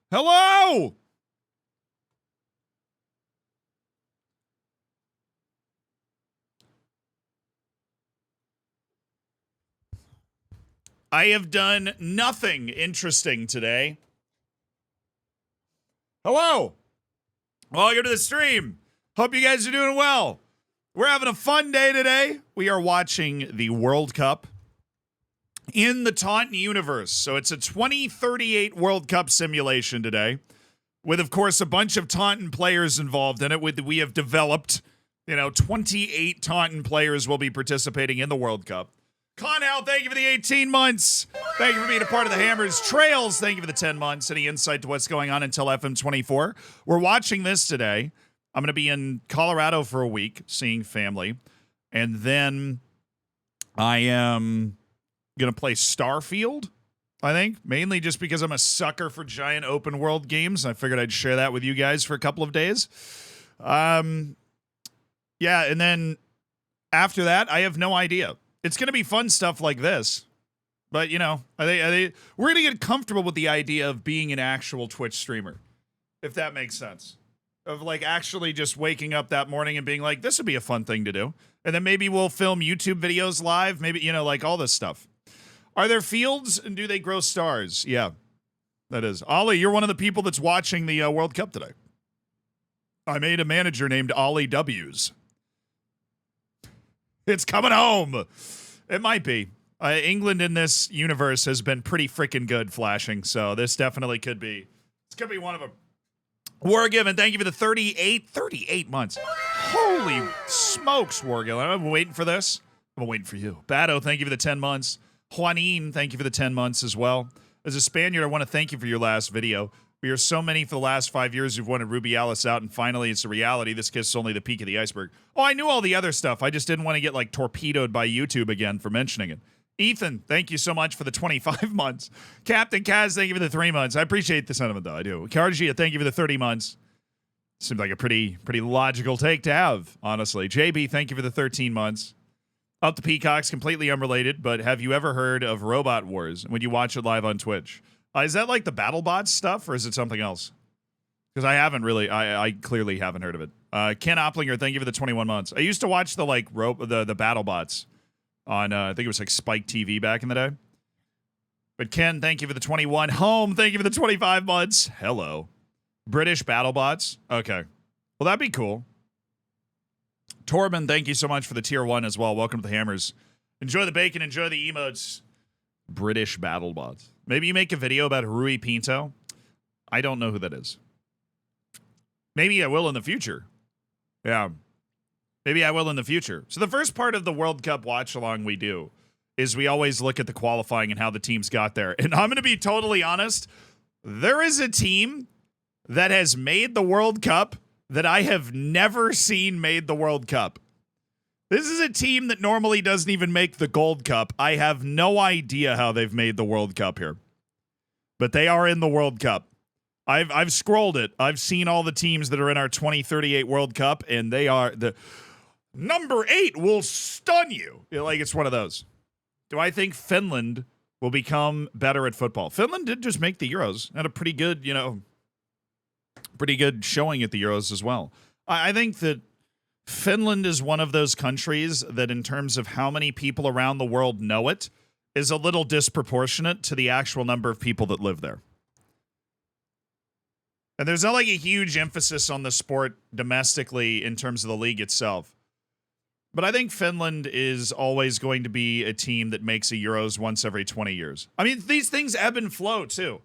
Hello! I have done nothing interesting today. Hello! Welcome to the stream. Hope you guys are doing well. We're having a fun day today. We are watching the World Cup in the Taunton universe. So it's a 2038 World Cup simulation today, with, of course, a bunch of Taunton players involved in it. We have developed, 28 Taunton players will be participating in the World Cup. Conal, thank you for the 18 months. Thank you for being a part of the Hammers. Trails, thank you for the 10 months. Any insight to what's going on until FM24? We're watching this today. I'm going to be in Colorado for a week, seeing family. And then I am going to play Starfield, I think. Mainly just because I'm a sucker for giant open world games. I figured I'd share that with you guys for a couple of days. Yeah, and then after that, I have no idea. It's going to be fun stuff like this. But, we're going to get comfortable with the idea of being an actual Twitch streamer, if that makes sense. Of, actually just waking up that morning and being like, this would be a fun thing to do. And then maybe we'll film YouTube videos live. Maybe, all this stuff. Are there fields, and do they grow stars? Yeah, that is. Ollie, you're one of the people that's watching the World Cup today. I made a manager named Ollie W's. It's coming home. It might be. England in this universe has been pretty freaking good flashing, so this definitely could be. This could be one of them. Wargiven, thank you for the 38 months. Holy smokes, Wargiven. I've been waiting for this. I've been waiting for you. Bado, thank you for the 10 months. Juanin, thank you for the 10 months as well. As a Spaniard, I want to thank you for your last video. We are so many for the last 5 years who've wanted Rubiales out, and finally it's a reality. This kid's only the peak of the iceberg. Oh, I knew all the other stuff. I just didn't want to get, torpedoed by YouTube again for mentioning it. Ethan, thank you so much for the 25 months. Captain Kaz, thank you for the 3 months. I appreciate the sentiment, though. I do. Kargia, thank you for the 30 months. Seems like a pretty logical take to have, honestly. JB, thank you for the 13 months. Up to Peacocks, completely unrelated, but have you ever heard of Robot Wars when you watch it live on Twitch? Is that like the BattleBots stuff, or is it something else? Because I haven't really, I clearly haven't heard of it. Ken Opplinger, thank you for the 21 months. I used to watch the the BattleBots on, I think it was Spike TV back in the day. But Ken, thank you for the 21. Home, thank you for the 25 months. Hello. British BattleBots. Okay. Well, that'd be cool. Torben, thank you so much for the tier 1 as well. Welcome to the Hammers. Enjoy the bacon, enjoy the emotes. British BattleBots. Maybe you make a video about Rui Pinto. I don't know who that is. Maybe I will in the future. Yeah. Maybe I will in the future. So the first part of the World Cup watch-along we do is we always look at the qualifying and how the teams got there. And I'm going to be totally honest. There is a team that has made the World Cup that I have never seen made the World Cup. This is a team that normally doesn't even make the Gold Cup. I have no idea how they've made the World Cup here. But they are in the World Cup. I've scrolled it. I've seen all the teams that are in our 2038 World Cup, and they are the number 8 will stun you. It's one of those. Do I think Finland will become better at football? Finland did just make the Euros. Had a pretty good, pretty good showing at the Euros as well. I think that Finland is one of those countries that, in terms of how many people around the world know it, is a little disproportionate to the actual number of people that live there. And there's not a huge emphasis on the sport domestically in terms of the league itself. But I think Finland is always going to be a team that makes a Euros once every 20 years. I mean, these things ebb and flow, too.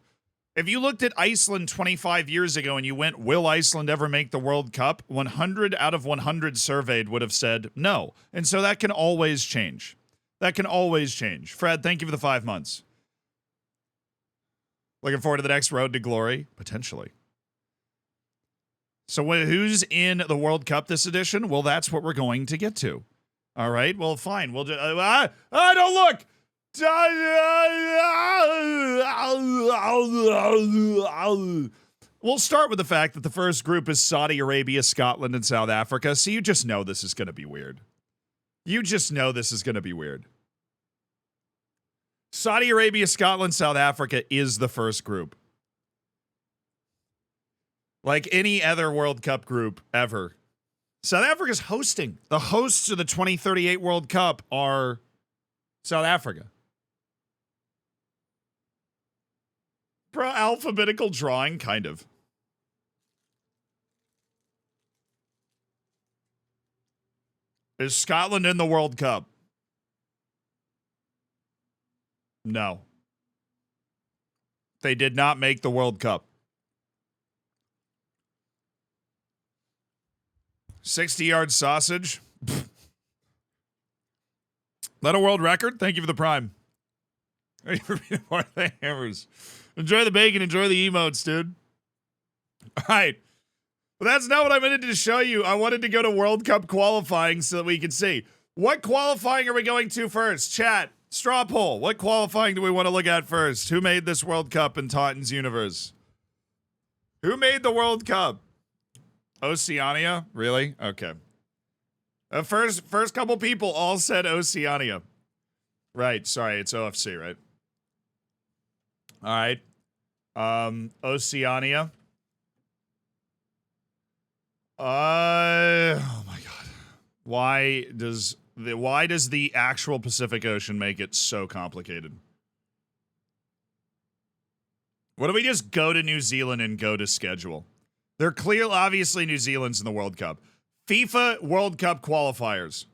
If you looked at Iceland 25 years ago and you went, will Iceland ever make the World Cup? 100 out of 100 surveyed would have said no. And so that can always change. That can always change. Fred, thank you for the 5 months. Looking forward to the next road to glory? Potentially. So who's in the World Cup this edition? Well, that's what we're going to get to. All right, well, fine. We'll just... don't look! We'll start with the fact that the first group is Saudi Arabia, Scotland, and South Africa, so you just know this is going to be weird. You just know this is going to be weird. Saudi Arabia, Scotland, South Africa is the first group. like any other World Cup group ever. South Africa's hosting. The hosts of the 2038 World Cup are South Africa. Bro, alphabetical drawing, kind of. Is Scotland in the World Cup? No. They did not make the World Cup. 60-yard sausage. That a world record? Thank you for the prime. Thank you for being part of the hammers. Enjoy the bacon. Enjoy the emotes, dude. All right. But that's not what I wanted to show you. I wanted to go to World Cup qualifying so that we could see. What qualifying are we going to first? Chat, straw poll. What qualifying do we want to look at first? Who made this World Cup in Taunton's universe? Who made the World Cup? Oceania? Really? Okay. First couple people all said Oceania. Right. Sorry, it's OFC, right? All right. Oceania. Oh my god. Why does the actual Pacific Ocean make it so complicated? What do we just go to New Zealand and go to schedule? They're clear, obviously New Zealand's in the World Cup. FIFA World Cup qualifiers.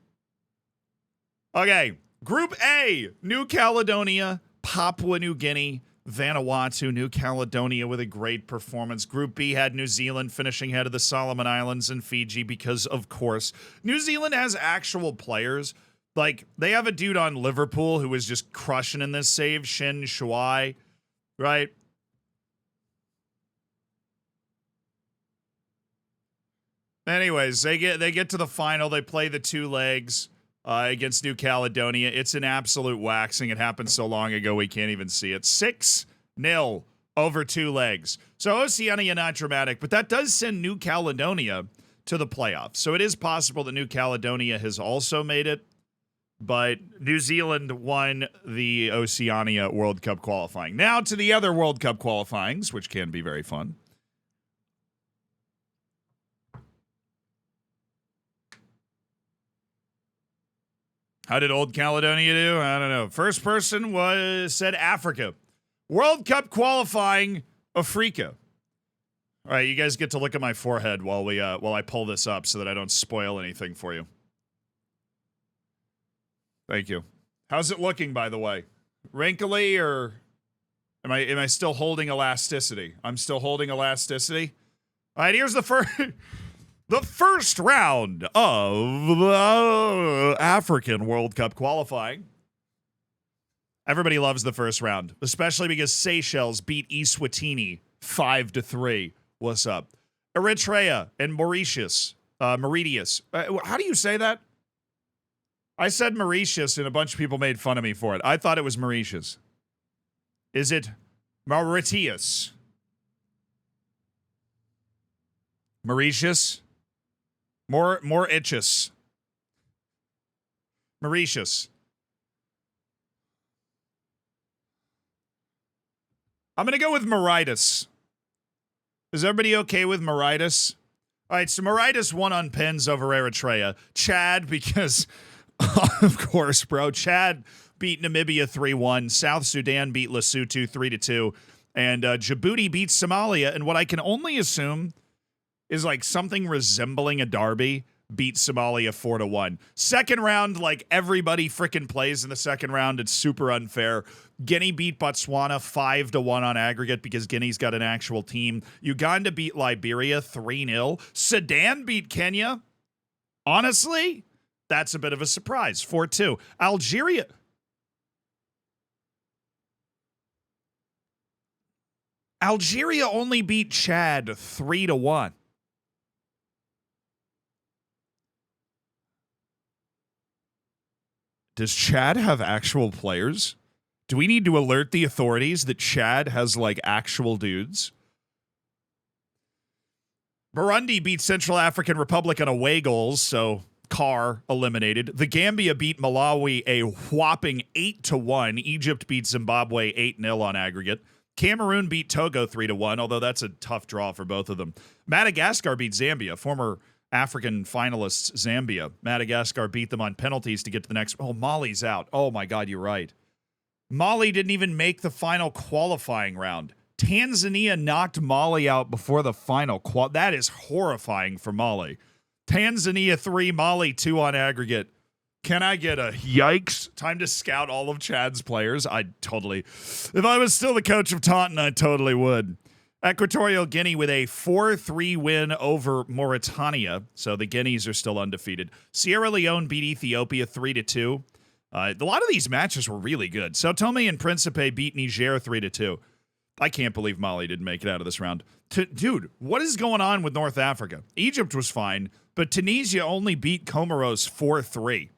Okay, Group A, New Caledonia, Papua New Guinea, Vanuatu, New Caledonia with a great performance. Group B had New Zealand finishing ahead of the Solomon Islands and Fiji because, of course, New Zealand has actual players. Like, they have a dude on Liverpool who was just crushing in this save, Shin Shuai, right? Anyways, they get to the final. They play the two legs against New Caledonia. It's an absolute waxing. It happened so long ago we can't even see it. 6-0 over two legs. So Oceania, not dramatic, but that does send New Caledonia to the playoffs. So it is possible that New Caledonia has also made it, but New Zealand won the Oceania World Cup qualifying. Now to the other World Cup qualifyings, which can be very fun. How did Old Caledonia do? I don't know. First person said Africa. World Cup qualifying, Africa. All right, you guys get to look at my forehead while I pull this up so that I don't spoil anything for you. Thank you. How's it looking, by the way? Wrinkly, or am I still holding elasticity? I'm still holding elasticity. All right, here's the first. The first round of the African World Cup qualifying. Everybody loves the first round, especially because Seychelles beat Eswatini 5-3. What's up? Eritrea and Mauritius. Mauritius. How do you say that? I said Mauritius, and a bunch of people made fun of me for it. I thought it was Mauritius. Is it Mauritius? Mauritius? More itches. Mauritius. I'm going to go with Mauritius. Is everybody okay with Mauritius? All right, so Mauritius won on pins over Eritrea. Chad, because, of course, bro. Chad beat Namibia 3-1. South Sudan beat Lesotho 3-2. And Djibouti beat Somalia. And what I can only assume is like something resembling a derby beat Somalia 4-1. Second round, like everybody freaking plays in the second round. It's super unfair. Guinea beat Botswana 5-1 on aggregate because Guinea's got an actual team. Uganda beat Liberia 3-0. Sudan beat Kenya. Honestly, that's a bit of a surprise. 4-2. Algeria only beat Chad 3-1. Does Chad have actual players? Do we need to alert the authorities that Chad has, like, actual dudes? Burundi beat Central African Republic on away goals, so CAR eliminated. The Gambia beat Malawi a whopping 8-1. Egypt beat Zimbabwe 8-0 on aggregate. Cameroon beat Togo 3-1, although that's a tough draw for both of them. Madagascar beat Zambia, former African finalists Zambia. Madagascar beat them on penalties to get to the next. Oh, Mali's out. Oh, my God, you're right. Mali didn't even make the final qualifying round. Tanzania knocked Mali out before the final. That is horrifying for Mali. Tanzania 3, Mali 2 on aggregate. Can I get a yikes? Time to scout all of Chad's players. I'd totally. If I was still the coach of Taunton, I totally would. Equatorial Guinea with a 4-3 win over Mauritania. So the Guineas are still undefeated. Sierra Leone beat Ethiopia 3-2. A lot of these matches were really good. Sao Tome and Principe beat Niger 3-2. I can't believe Mali didn't make it out of this round. Dude, what is going on with North Africa? Egypt was fine, but Tunisia only beat Comoros 4-3.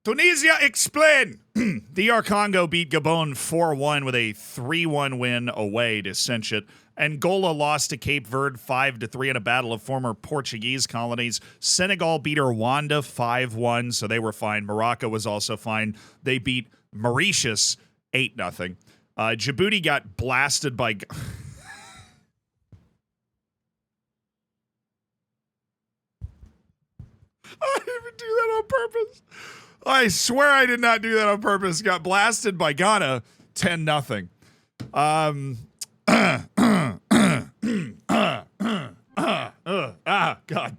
Tunisia, explain! DR Congo beat Gabon 4-1 with a 3-1 win away to cinch it. Angola lost to Cape Verde 5-3 in a battle of former Portuguese colonies. Senegal beat Rwanda 5-1, so they were fine. Morocco was also fine. They beat Mauritius 8-0. Djibouti got blasted by... I didn't even do that on purpose. I swear I did not do that on purpose. Got blasted by Ghana 10-0. God.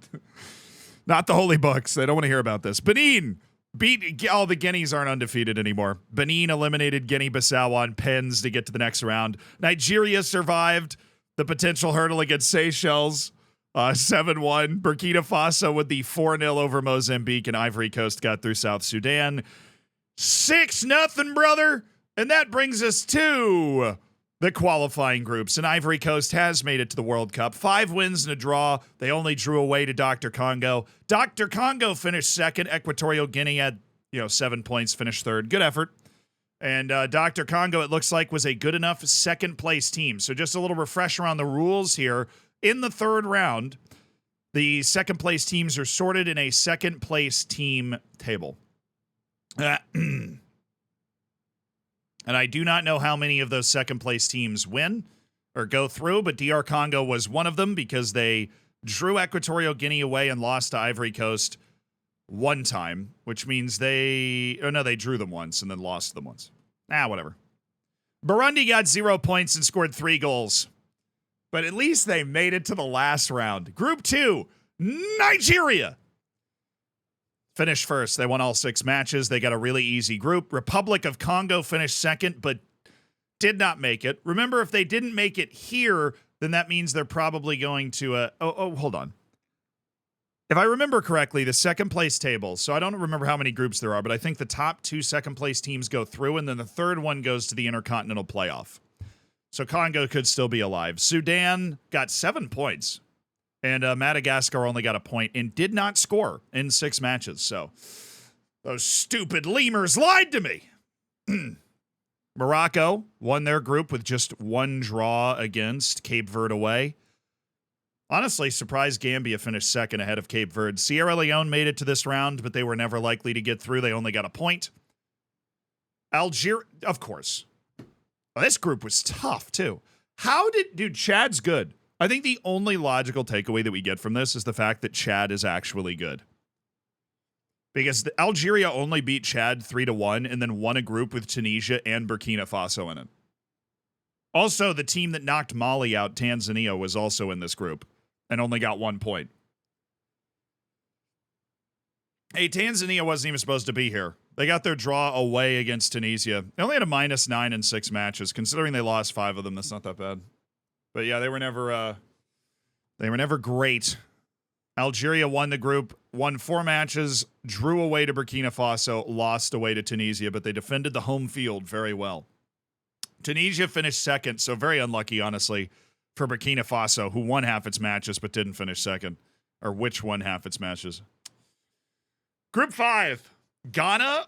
Not the holy books. They don't want to hear about this. Benin beat, all the Guineas aren't undefeated anymore. Benin eliminated Guinea-Bissau on pens to get to the next round. Nigeria survived the potential hurdle against Seychelles. 7-1. Burkina Faso with the 4-0 over Mozambique, and Ivory Coast got through South Sudan. 6-0, brother. And that brings us to the qualifying groups. And Ivory Coast has made it to the World Cup. 5 wins and a draw. They only drew away to Dr. Congo. Dr. Congo finished second. Equatorial Guinea had, 7 points, finished third. Good effort. And Dr. Congo, it looks like, was a good enough second-place team. So just a little refresher on the rules here. In the third round, the second-place teams are sorted in a second-place team table. And I do not know how many of those second-place teams win or go through, but DR Congo was one of them because they drew Equatorial Guinea away and lost to Ivory Coast one time, which means they drew them once and then lost them once. Whatever. Burundi got 0 points and scored 3 goals. But at least they made it to the last round. Group 2, Nigeria finished first. They won all 6 matches. They got a really easy group. Republic of Congo finished second, but did not make it. Remember, if they didn't make it here, then that means they're probably going to... hold on. If I remember correctly, the second-place table, so I don't remember how many groups there are, but I think the top 2 second-place teams go through, and then the third one goes to the InterContinental playoff. So Congo could still be alive. Sudan got 7 points. And Madagascar only got a point and did not score in 6 matches. So those stupid lemurs lied to me. Morocco won their group with just 1 draw against Cape Verde away. Honestly, surprised Gambia finished second ahead of Cape Verde. Sierra Leone made it to this round, but they were never likely to get through. They only got a point. Algeria, of course. Oh, this group was tough, too. Dude, Chad's good. I think the only logical takeaway that we get from this is the fact that Chad is actually good. Because Algeria only beat Chad 3-1 and then won a group with Tunisia and Burkina Faso in it. Also, the team that knocked Mali out, Tanzania, was also in this group and only got 1 point. Hey, Tanzania wasn't even supposed to be here. They got their draw away against Tunisia. They only had a -9 in 6 matches. Considering they lost 5 of them, that's not that bad. But yeah, they were never great. Algeria won the group, won 4 matches, drew away to Burkina Faso, lost away to Tunisia, but they defended the home field very well. Tunisia finished second, so very unlucky, honestly, for Burkina Faso, who won half its matches but didn't finish second. Or which won half its matches. Group 5. Ghana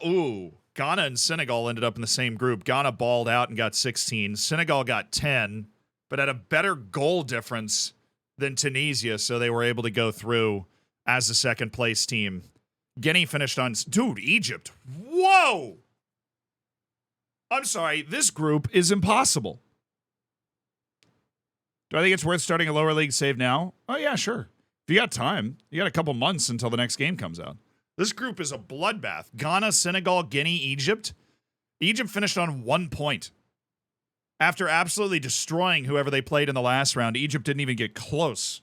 and Senegal ended up in the same group. Ghana balled out and got 16. Senegal got 10, but had a better goal difference than Tunisia, so they were able to go through as the second place team. Guinea finished on... Dude, Egypt. Whoa! I'm sorry. This group is impossible. Do I think it's worth starting a lower league save now? Oh, yeah, sure. If you got time, you got a couple months until the next game comes out. This group is a bloodbath. Ghana, Senegal, Guinea, Egypt. Egypt finished on 1 point. After absolutely destroying whoever they played in the last round, Egypt didn't even get close.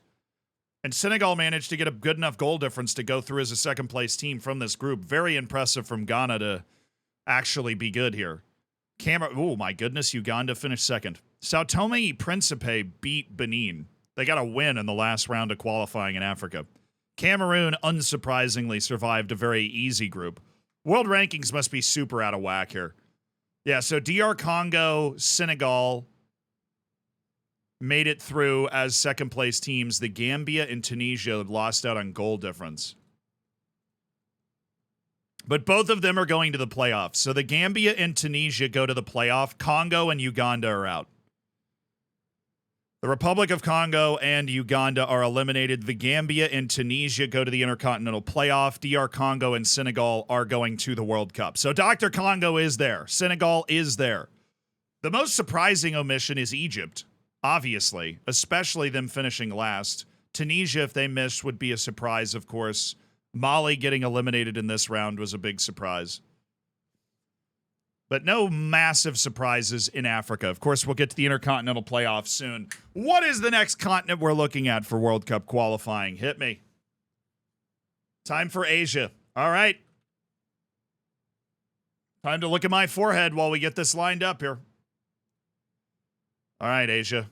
And Senegal managed to get a good enough goal difference to go through as a second-place team from this group. Very impressive from Ghana to actually be good here. Oh, my goodness, Uganda finished second. Sao Tome y Principe beat Benin. They got a win in the last round of qualifying in Africa. Cameroon, unsurprisingly, survived a very easy group. World rankings must be super out of whack here. Yeah, so DR Congo, Senegal made it through as second-place teams. The Gambia and Tunisia lost out on goal difference. But both of them are going to the playoffs. So the Gambia and Tunisia go to the playoff. Congo and Uganda are out. The Republic of Congo and Uganda are eliminated. The Gambia and Tunisia go to the InterContinental playoff. DR Congo and Senegal are going to the World Cup. So Dr. Congo is there. Senegal is there. The most surprising omission is Egypt, obviously, especially them finishing last. Tunisia, if they missed, would be a surprise, of course. Mali getting eliminated in this round was a big surprise. But no massive surprises in Africa. Of course, we'll get to the InterContinental playoffs soon. What is the next continent we're looking at for World Cup qualifying? Hit me. Time for Asia. All right. Time to look at my forehead while we get this lined up here. All right, Asia.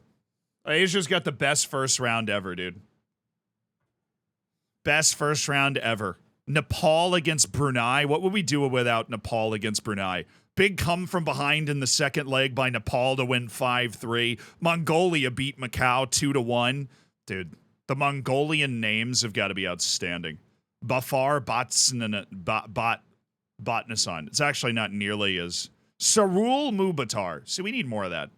Asia's got the best first round ever, dude. Best first round ever. Nepal against Brunei. What would we do without Nepal against Brunei? Big come from behind in the second leg by Nepal to win 5-3. Mongolia beat Macau 2-1. Dude, the Mongolian names have got to be outstanding. Bafar Botnasan. It's actually not nearly as... Sarul Mubatar. See, we need more of that.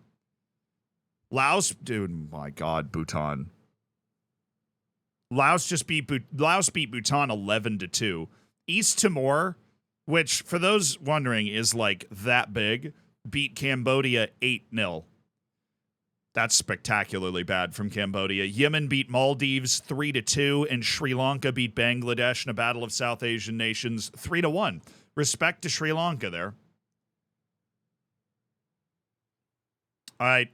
Laos, dude, my God, Bhutan. Laos beat Bhutan 11-2. East Timor, which for those wondering is like that big, beat Cambodia 8-0. That's spectacularly bad from Cambodia. Yemen beat Maldives 3-2, and Sri Lanka beat Bangladesh in a battle of South Asian nations 3-1. Respect to Sri Lanka there. All right.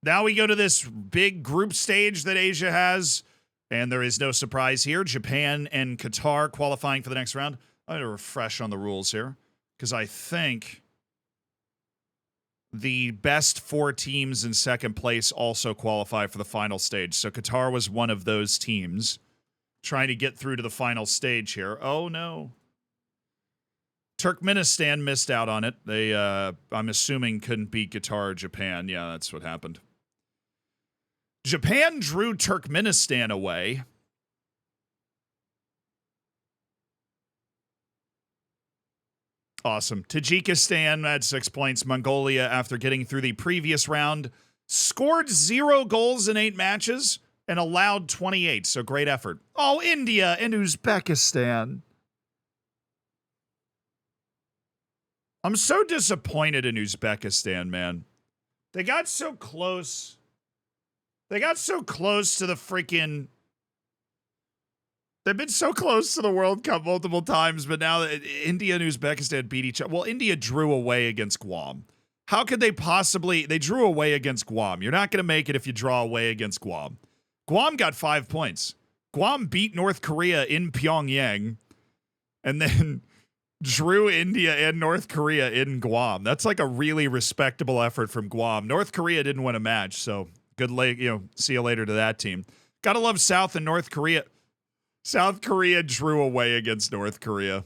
Now we go to this big group stage that Asia has. And there is no surprise here. Japan and Qatar qualifying for the next round. I'm going to refresh on the rules here because I think the best 4 teams in second place also qualify for the final stage. So Qatar was one of those teams trying to get through to the final stage here. Oh, no. Turkmenistan missed out on it. They, I'm assuming, couldn't beat Qatar or Japan. Yeah, that's what happened. Japan drew Turkmenistan away. Awesome. Tajikistan had 6 points. Mongolia, after getting through the previous round, scored 0 goals in 8 matches and allowed 28. So great effort. Oh, India and Uzbekistan. I'm so disappointed in Uzbekistan, man. They got so close. They got so close to the freaking... They've been so close to the World Cup multiple times, but now that India and Uzbekistan beat each other. Well, India drew away against Guam. How could they possibly... They drew away against Guam. You're not going to make it if you draw away against Guam. Guam got 5 points. Guam beat North Korea in Pyongyang and then drew India and North Korea in Guam. That's like a really respectable effort from Guam. North Korea didn't win a match, so... Good luck, see you later to that team. Gotta love South and North Korea. South Korea drew away against North Korea.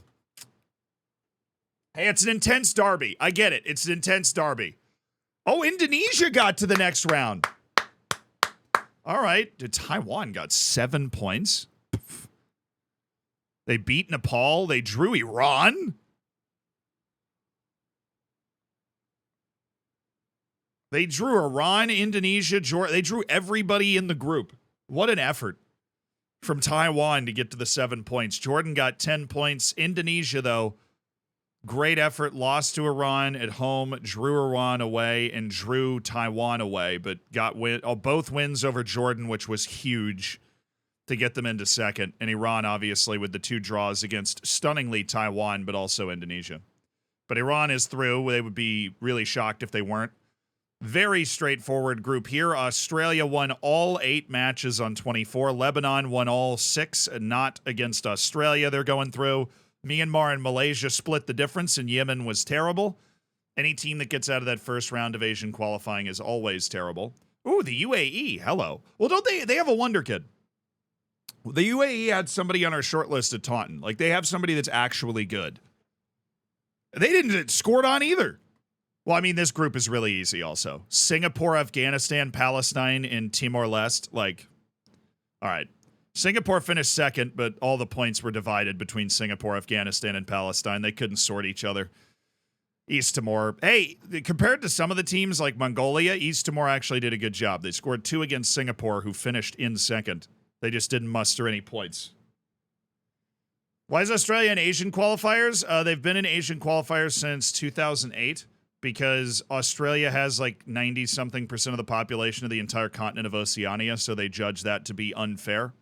Hey, it's an intense derby. I get it. It's an intense derby. Oh, Indonesia got to the next round. All right. Taiwan got 7 points. They beat Nepal. They drew Iran. They drew Iran, Indonesia, Georgia. They drew everybody in the group. What an effort from Taiwan to get to the 7 points. Jordan got 10 points. Indonesia, though, great effort. Lost to Iran at home, drew Iran away, and drew Taiwan away, but got both wins over Jordan, which was huge to get them into second. And Iran, obviously, with the 2 draws against stunningly Taiwan, but also Indonesia. But Iran is through. They would be really shocked if they weren't. Very straightforward group here. Australia won all 8 matches on 24. Lebanon won all 6, not against Australia. They're going through. Myanmar and Malaysia split the difference, and Yemen was terrible. Any team that gets out of that first round of Asian qualifying is always terrible. Ooh, the UAE. Hello. Well, don't they have a wonder kid. The UAE had somebody on our short list at Taunton. Like, they have somebody that's actually good. They didn't get scored on either. Well, I mean, this group is really easy also. Singapore, Afghanistan, Palestine, and Timor-Leste. Like, all right. Singapore finished second, but all the points were divided between Singapore, Afghanistan, and Palestine. They couldn't sort each other. East Timor. Hey, compared to some of the teams like Mongolia, East Timor actually did a good job. They scored 2 against Singapore, who finished in second. They just didn't muster any points. Why is Australia in Asian qualifiers? They've been in Asian qualifiers since 2008 because Australia has like 90-something% of the population of the entire continent of Oceania, so they judge that to be unfair.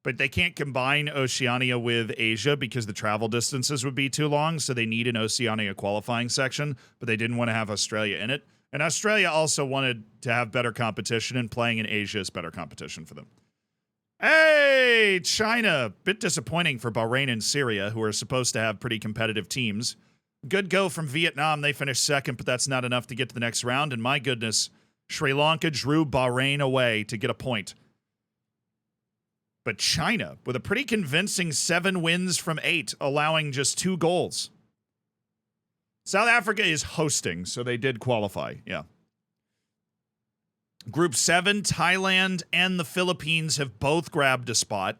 But they can't combine Oceania with Asia because the travel distances would be too long, so they need an Oceania qualifying section, but they didn't want to have Australia in it. And Australia also wanted to have better competition, and playing in Asia is better competition for them. Hey, China. Bit disappointing for Bahrain and Syria, who are supposed to have pretty competitive teams. Good go from Vietnam. They finished second, but that's not enough to get to the next round. And my goodness, Sri Lanka drew Bahrain away to get a point. But China, with a pretty convincing 7 wins from 8, allowing just 2 goals. South Africa is hosting, so they did qualify. Yeah. Group 7, Thailand and the Philippines have both grabbed a spot.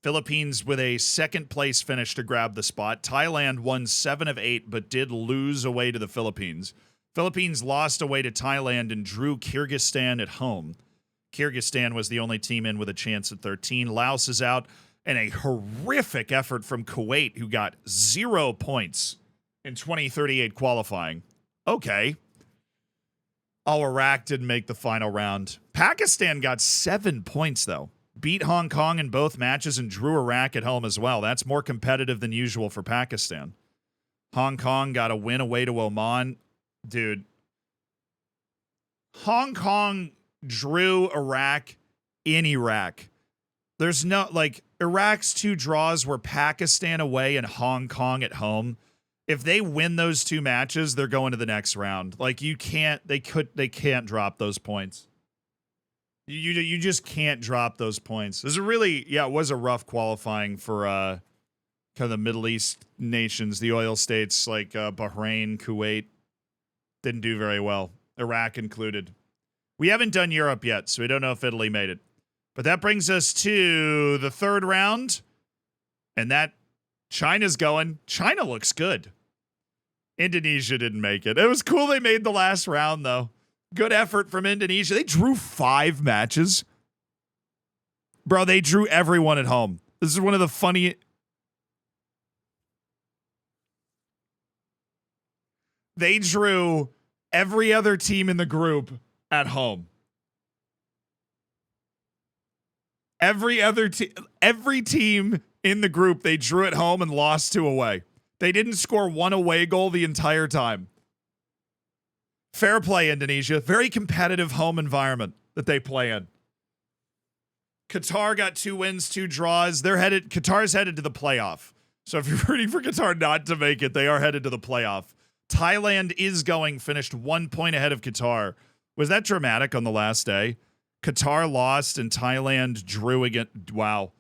Philippines with a second place finish to grab the spot. Thailand won 7 of 8, but did lose away to the Philippines. Philippines lost away to Thailand and drew Kyrgyzstan at home. Kyrgyzstan was the only team in with a chance at 13. Laos is out, and a horrific effort from Kuwait, who got 0 points in 2038 qualifying. Okay. Oh, Iraq didn't make the final round. Pakistan got 7 points, though. Beat Hong Kong in both matches and drew Iraq at home as well. That's more competitive than usual for Pakistan. Hong Kong got a win away to Oman. Dude. Hong Kong drew Iraq in Iraq. There's no, like, Iraq's 2 draws were Pakistan away and Hong Kong at home. If they win those 2 matches, they're going to the next round. Like, you can't, they can't drop those points. You just can't drop those points. This is really, yeah, it was a rough qualifying for kind of the Middle East nations, the oil states like Bahrain, Kuwait. Didn't do very well. Iraq included. We haven't done Europe yet, so we don't know if Italy made it. But that brings us to the 3rd round. And that China's going. China looks good. Indonesia didn't make it. It was cool they made the last round, though. Good effort from Indonesia. They drew 5 matches. Bro, they drew everyone at home. This is one of the funny... They drew every other team in the group at home. Every team in the group, they drew at home and lost 2 away. They didn't score 1 away goal the entire time. Fair play, Indonesia. Very competitive home environment that they play in. Qatar got 2 wins, 2 draws. Qatar's headed to the playoff. So if you're rooting for Qatar not to make it, they are headed to the playoff. Thailand is going, finished 1 point ahead of Qatar. Was that dramatic on the last day? Qatar lost and Thailand drew again. Wow.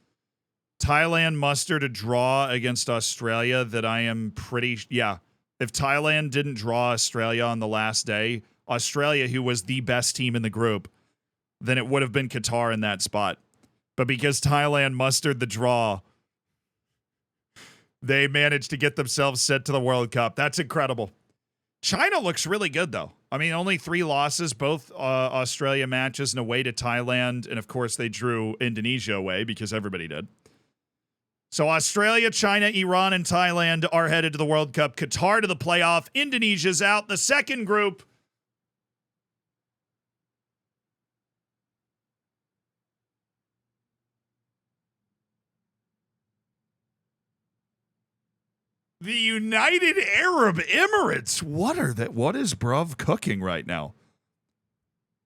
Thailand mustered a draw against Australia that I am pretty... Yeah. If Thailand didn't draw Australia on the last day, Australia, who was the best team in the group, then it would have been Qatar in that spot. But because Thailand mustered the draw, they managed to get themselves sent to the World Cup. That's incredible. China looks really good, though. I mean, only 3 losses, both Australia matches and away to Thailand. And of course, they drew Indonesia away because everybody did. So Australia, China, Iran, and Thailand are headed to the World Cup. Qatar to the playoff. Indonesia's out. The second group. The United Arab Emirates. What is bruv cooking right now?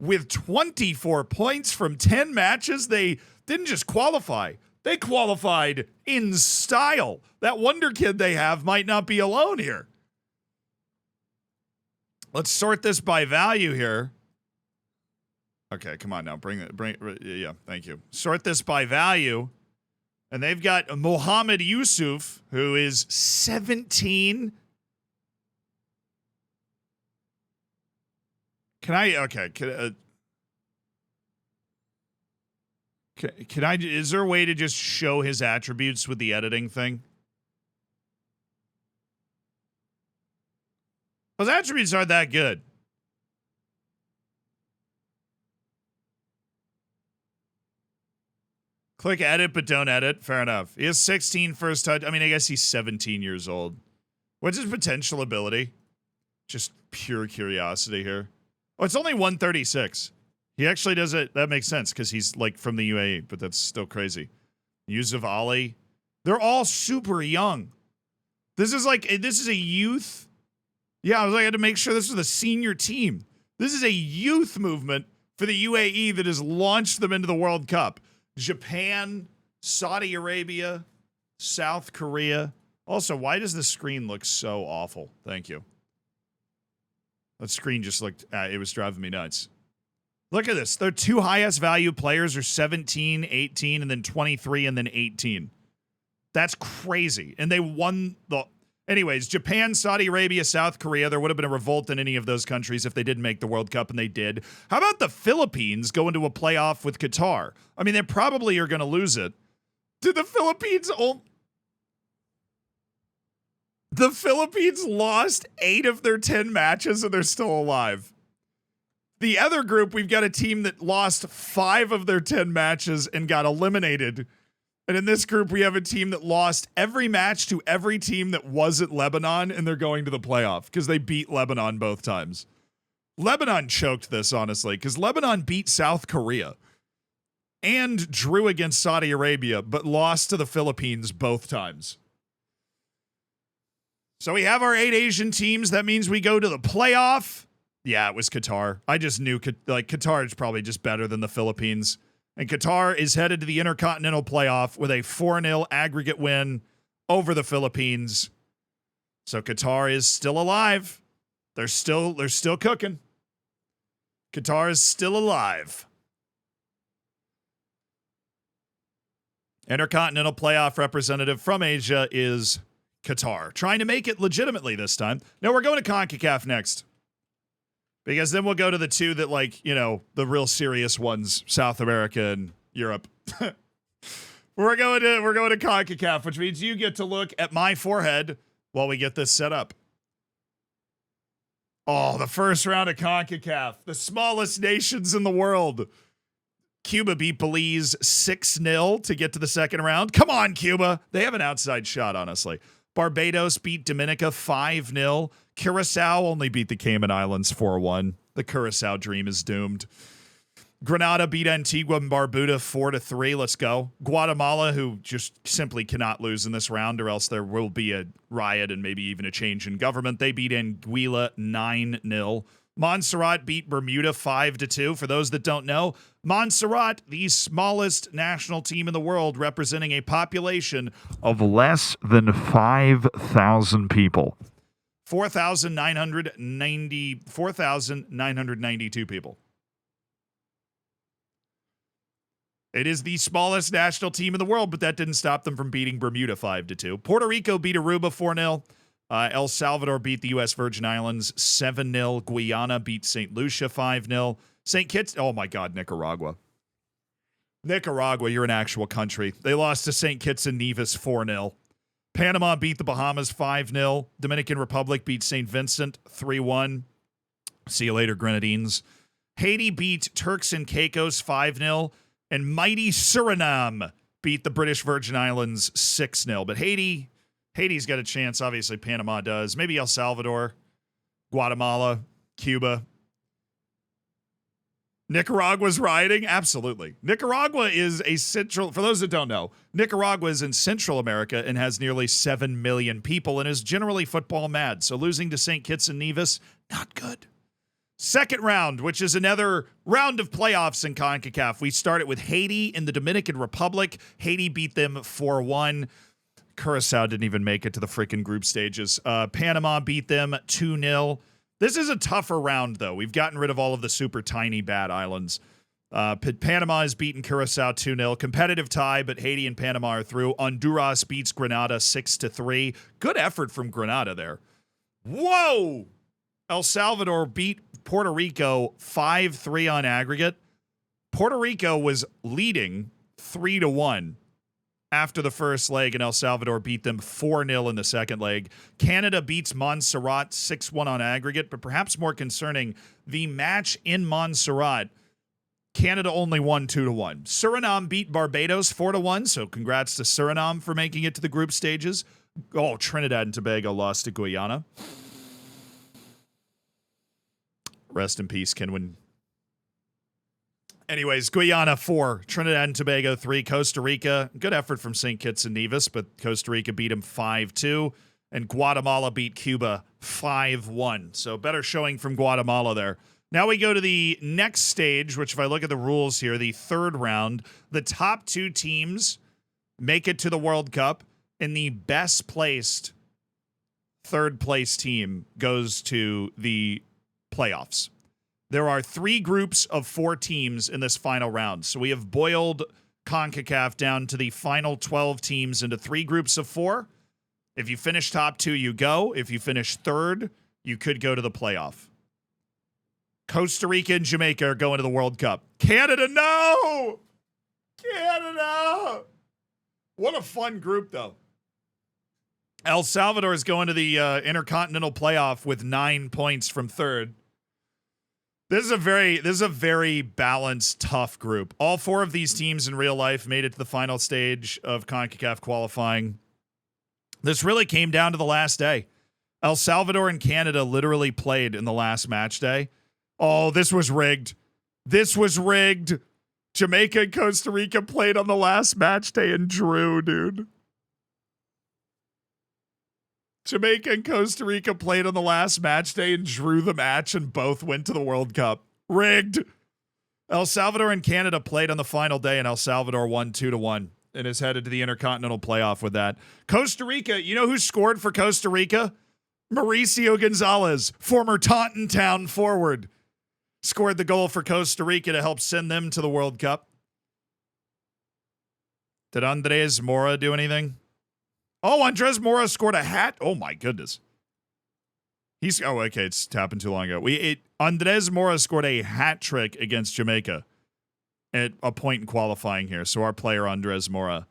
With 24 points from 10 matches, they didn't just qualify. They qualified in style. That wonder kid they have might not be alone here. Let's sort this by value here. Okay, come on now. Yeah, thank you. Sort this by value. And they've got Mohammed Yusuf, who is 17. Is there a way to just show his attributes with the editing thing? Those attributes aren't that good. Click edit, but don't edit. Fair enough. He has 16 first touch. I mean, I guess he's 17 years old. What's his potential ability? Just pure curiosity here. Oh, it's only 136. He actually does it. That makes sense because he's like from the UAE, but that's still crazy. Yusuf Ali. They're all super young. This is a youth. Yeah, I had to make sure this was a senior team. This is a youth movement for the UAE that has launched them into the World Cup. Japan, Saudi Arabia, South Korea. Also, why does the screen look so awful? Thank you. That screen just looked, it was driving me nuts. Look at this. Their 2 highest value players are 17, 18, and then 23, and then 18. That's crazy. And they won the... Anyways, Japan, Saudi Arabia, South Korea, there would have been a revolt in any of those countries if they didn't make the World Cup, and they did. How about the Philippines go into a playoff with Qatar? I mean, they probably are going to lose it. Did the Philippines... The Philippines lost 8 of their 10 matches, and they're still alive. The other group, we've got a team that lost 5 of their 10 matches and got eliminated. And in this group, we have a team that lost every match to every team that wasn't Lebanon, and they're going to the playoff because they beat Lebanon both times. Lebanon choked this, honestly, because Lebanon beat South Korea and drew against Saudi Arabia, but lost to the Philippines both times. So we have our 8 Asian teams. That means we go to the playoff. Yeah, it was Qatar. I just knew, Qatar is probably just better than the Philippines. And Qatar is headed to the InterContinental playoff with a 4-0 aggregate win over the Philippines. So Qatar is still alive. They're still cooking. Qatar is still alive. InterContinental playoff representative from Asia is Qatar. Trying to make it legitimately this time. No, we're going to Concacaf next. Because then we'll go to the 2 that, the real serious ones, South America and Europe. We're going to Concacaf, which means you get to look at my forehead while we get this set up. Oh, the first round of Concacaf, the smallest nations in the world. Cuba beat Belize 6-0 to get to the second round. Come on, Cuba. They have an outside shot, honestly. Barbados beat Dominica 5-0. Curacao only beat the Cayman Islands 4-1. The Curacao dream is doomed. Grenada beat Antigua and Barbuda 4-3. Let's go. Guatemala, who just simply cannot lose in this round, or else there will be a riot and maybe even a change in government. They beat Anguilla 9-0. Montserrat beat Bermuda 5-2. For those that don't know, Montserrat, the smallest national team in the world, representing a population of less than 5,000 people. 4,992 people. It is the smallest national team in the world, but that didn't stop them from beating Bermuda 5-2. Puerto Rico beat Aruba 4-0. El Salvador beat the U.S. Virgin Islands 7-0. Guyana beat St. Lucia 5-0. St. Kitts, oh my God, Nicaragua. Nicaragua, you're an actual country. They lost to St. Kitts and Nevis 4-0. Panama beat the Bahamas 5-0. Dominican Republic beat St. Vincent 3-1. See you later, Grenadines. Haiti beat Turks and Caicos 5-0, and mighty Suriname beat the British Virgin Islands 6-0. But Haiti's got a chance. Obviously, Panama does. Maybe El Salvador, Guatemala, Cuba. Nicaragua's riding? Absolutely. Nicaragua is for those that don't know, Nicaragua is in Central America and has nearly 7 million people and is generally football mad. So losing to St. Kitts and Nevis, not good. Second round, which is another round of playoffs in CONCACAF. We started with Haiti in the Dominican Republic. Haiti beat them 4-1. Curacao didn't even make it to the freaking group stages. Panama beat them 2-0. This is a tougher round, though. We've gotten rid of all of the super tiny bad islands. Panama has beaten Curacao 2-0. Competitive tie, but Haiti and Panama are through. Honduras beats Grenada 6-3. Good effort from Grenada there. Whoa! El Salvador beat Puerto Rico 5-3 on aggregate. Puerto Rico was leading 3-1 after the first leg, and El Salvador beat them 4-0 in the second leg. Canada beats Montserrat 6-1 on aggregate, but perhaps more concerning, the match in Montserrat, Canada only won 2-1. Suriname beat Barbados 4-1, so congrats to Suriname for making it to the group stages. Oh, Trinidad and Tobago lost to Guyana. Rest in peace, Kenwin. Anyways, Guyana 4, Trinidad and Tobago 3, Costa Rica. Good effort from St. Kitts and Nevis, but Costa Rica beat them 5-2, and Guatemala beat Cuba 5-1. So better showing from Guatemala there. Now we go to the next stage, which if I look at the rules here, the third round, the top two teams make it to the World Cup, and the best placed third place team goes to the playoffs. There are 3 groups of 4 teams in this final round. So we have boiled CONCACAF down to the final 12 teams into 3 groups of 4. If you finish top 2, you go. If you finish third, you could go to the playoff. Costa Rica and Jamaica are going to the World Cup. Canada, no! Canada! What a fun group, though. El Salvador is going to the InterContinental playoff with 9 points from third. This is a very balanced, tough group. All 4 of these teams in real life made it to the final stage of CONCACAF qualifying. This really came down to the last day. El Salvador and Canada literally played in the last match day. Oh, this was rigged. This was rigged. Jamaica and Costa Rica played on the last match day and drew, dude. Jamaica and Costa Rica played on the last match day and drew the match, and both went to the World Cup. Rigged. El Salvador and Canada played on the final day, and El Salvador won 2-1 and is headed to the Intercontinental playoff with that. Costa Rica, you know who scored for Costa Rica? Mauricio Gonzalez, former Taunton Town forward, scored the goal for Costa Rica to help send them to the World Cup. Did Andres Mora do anything? Oh, Andres Mora scored a hat. Oh my goodness. Okay, it's happened too long ago. Andres Mora scored a hat trick against Jamaica at a point in qualifying here. So our player Andres Mora,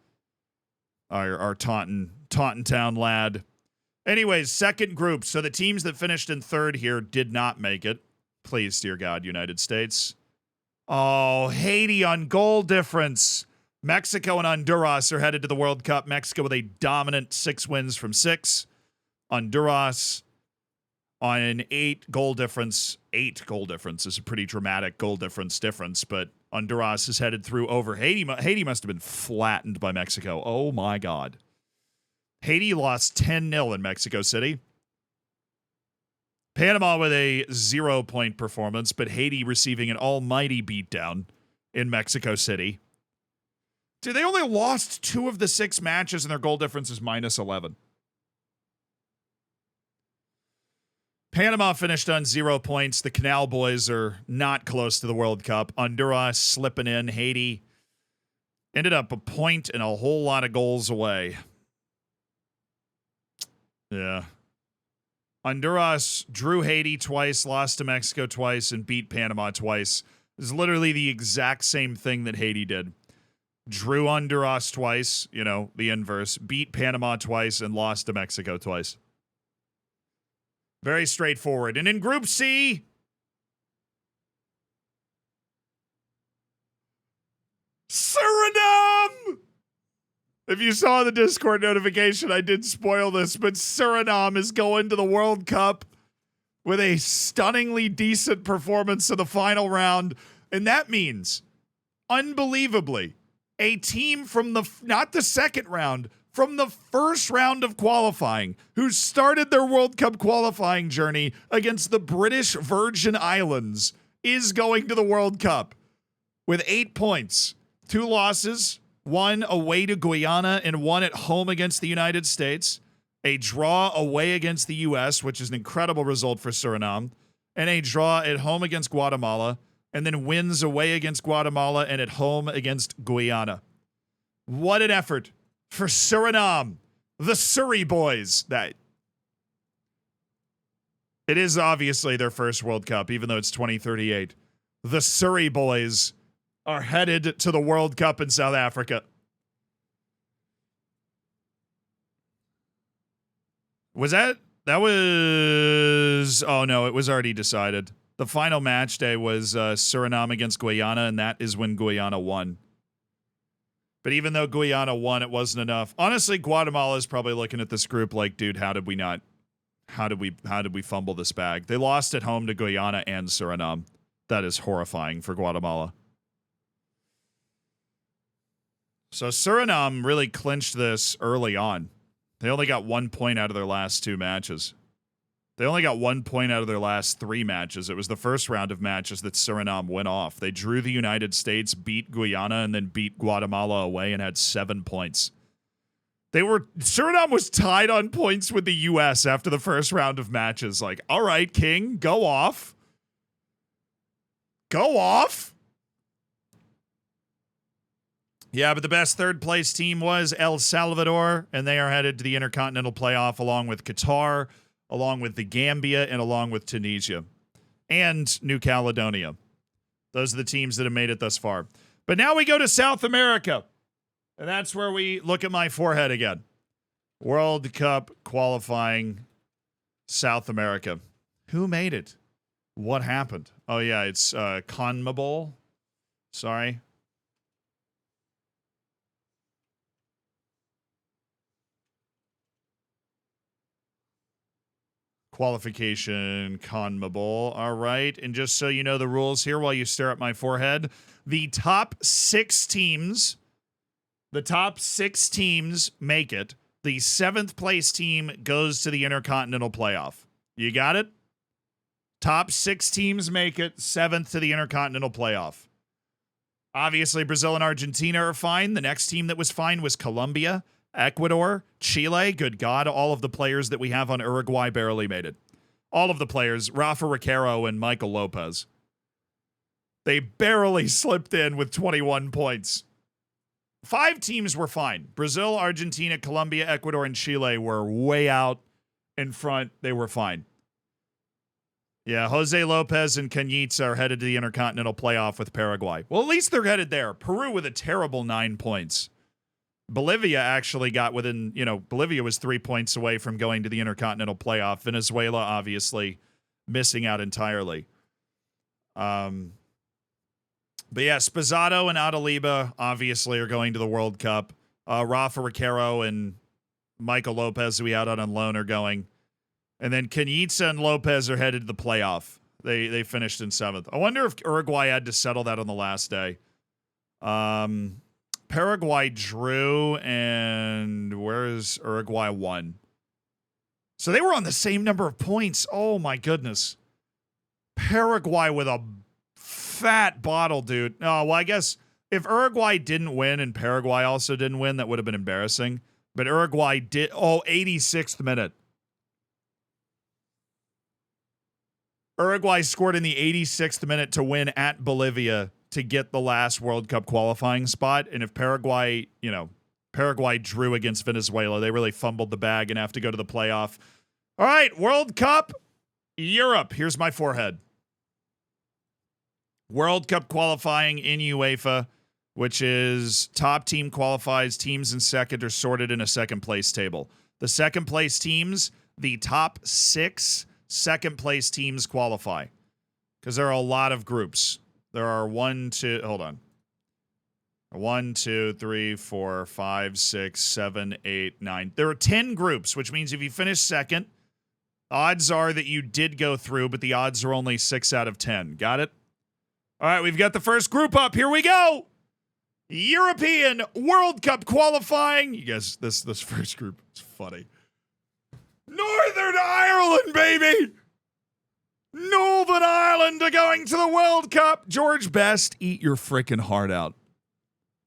our Taunton Town lad. Anyways, second group. So the teams that finished in third here did not make it. Please, dear God, United States. Oh, Haiti on goal difference. Mexico and Honduras are headed to the World Cup. Mexico with a dominant 6 wins from 6. Honduras on an 8 goal difference. 8 goal difference is a pretty dramatic goal difference, but Honduras is headed through over Haiti. Haiti must have been flattened by Mexico. Oh my God. Haiti lost 10-0 in Mexico City. Panama with a 0-point performance, but Haiti receiving an almighty beatdown in Mexico City. Dude, they only lost 2 of the 6 matches, and their goal difference is -11. Panama finished on 0 points. The Canal Boys are not close to the World Cup. Honduras slipping in. Haiti ended up a point and a whole lot of goals away. Yeah. Honduras drew Haiti twice, lost to Mexico twice, and beat Panama twice. It's literally the exact same thing that Haiti did. Drew Honduras twice, the inverse, beat Panama twice, and lost to Mexico twice. Very straightforward. And in Group C, Suriname! If you saw the Discord notification, I did spoil this, but Suriname is going to the World Cup with a stunningly decent performance in the final round. And that means, unbelievably, a team from not the second round, from the first round of qualifying, who started their World Cup qualifying journey against the British Virgin Islands, is going to the World Cup with 8 points, 2 losses, 1 away to Guyana and 1 at home against the United States, a draw away against the U.S., which is an incredible result for Suriname, and a draw at home against Guatemala, and then wins away against Guatemala and at home against Guyana. What an effort for Suriname, the Surrey boys. That it is obviously their first World Cup, even though it's 2038. The Surrey boys are headed to the World Cup in South Africa. That was, oh no, it was already decided. The final match day was Suriname against Guyana, and that is when Guyana won. But even though Guyana won, it wasn't enough. Honestly, Guatemala is probably looking at this group like, dude, how did we fumble this bag? They lost at home to Guyana and Suriname. That is horrifying for Guatemala. So Suriname really clinched this early on. They only got 1 point out of their last 2 matches. They only got 1 point out of their last 3 matches. It was the first round of matches that Suriname went off. They drew the United States, beat Guyana, and then beat Guatemala away and had 7 points. Suriname was tied on points with the U.S. after the first round of matches. Like, all right, King, go off. Go off. Yeah, but the best third place team was El Salvador, and they are headed to the Intercontinental Playoff along with Qatar, along with the Gambia, and along with Tunisia and New Caledonia. Those are the teams that have made it thus far. But now we go to South America, and that's where we look at my forehead again. World Cup qualifying South America. Who made it? What happened? Oh, yeah, it's CONMEBOL. Sorry. Qualification CONMEBOL. All right. And just so you know the rules here while you stare at my forehead, the top 6 teams make it. The 7th place team goes to the Intercontinental Playoff. You got it? Top 6 teams make it, 7th to the Intercontinental Playoff. Obviously, Brazil and Argentina are fine. The next team that was fine was Colombia, Ecuador, Chile. Good God, all of the players that we have on Uruguay barely made it. All of the players, Rafa Riquero and Michael Lopez. They barely slipped in with 21 points. 5 teams were fine. Brazil, Argentina, Colombia, Ecuador, and Chile were way out in front. They were fine. Yeah, Jose Lopez and Cañiz are headed to the Intercontinental Playoff with Paraguay. Well, at least they're headed there. Peru with a terrible 9 points. Bolivia actually got within, Bolivia was 3 points away from going to the Intercontinental Playoff. Venezuela, obviously, missing out entirely. But yeah, Sposato and Adaliba, obviously, are going to the World Cup. Rafa Riquero and Michael Lopez, who we out on loan, are going. And then Cañiz and Lopez are headed to the playoff. They finished in 7th. I wonder if Uruguay had to settle that on the last day. Paraguay drew, and where is Uruguay won? So they were on the same number of points. Oh, my goodness. Paraguay with a fat bottle, dude. Oh, well, I guess if Uruguay didn't win and Paraguay also didn't win, that would have been embarrassing. But Uruguay did. Oh, 86th minute. Uruguay scored in the 86th minute to win at Bolivia to get the last World Cup qualifying spot. And if Paraguay drew against Venezuela, they really fumbled the bag and have to go to the playoff. All right, World Cup, Europe. Here's my forehead. World Cup qualifying in UEFA, which is top team qualifies. Teams in second are sorted in a second place table. The second place teams, the top 6 second place teams qualify because there are a lot of groups. There are 1, 2, hold on. 1, 2, 3, 4, 5, 6, 7, 8, 9. There are 10 groups, which means if you finish second, odds are that you did go through, but the odds are only 6 out of 10. Got it? All right, we've got the first group up. Here we go. European World Cup qualifying. You guys, this first group is funny. Northern Ireland, baby. Northern Ireland are going to the World Cup. George Best, eat your freaking heart out.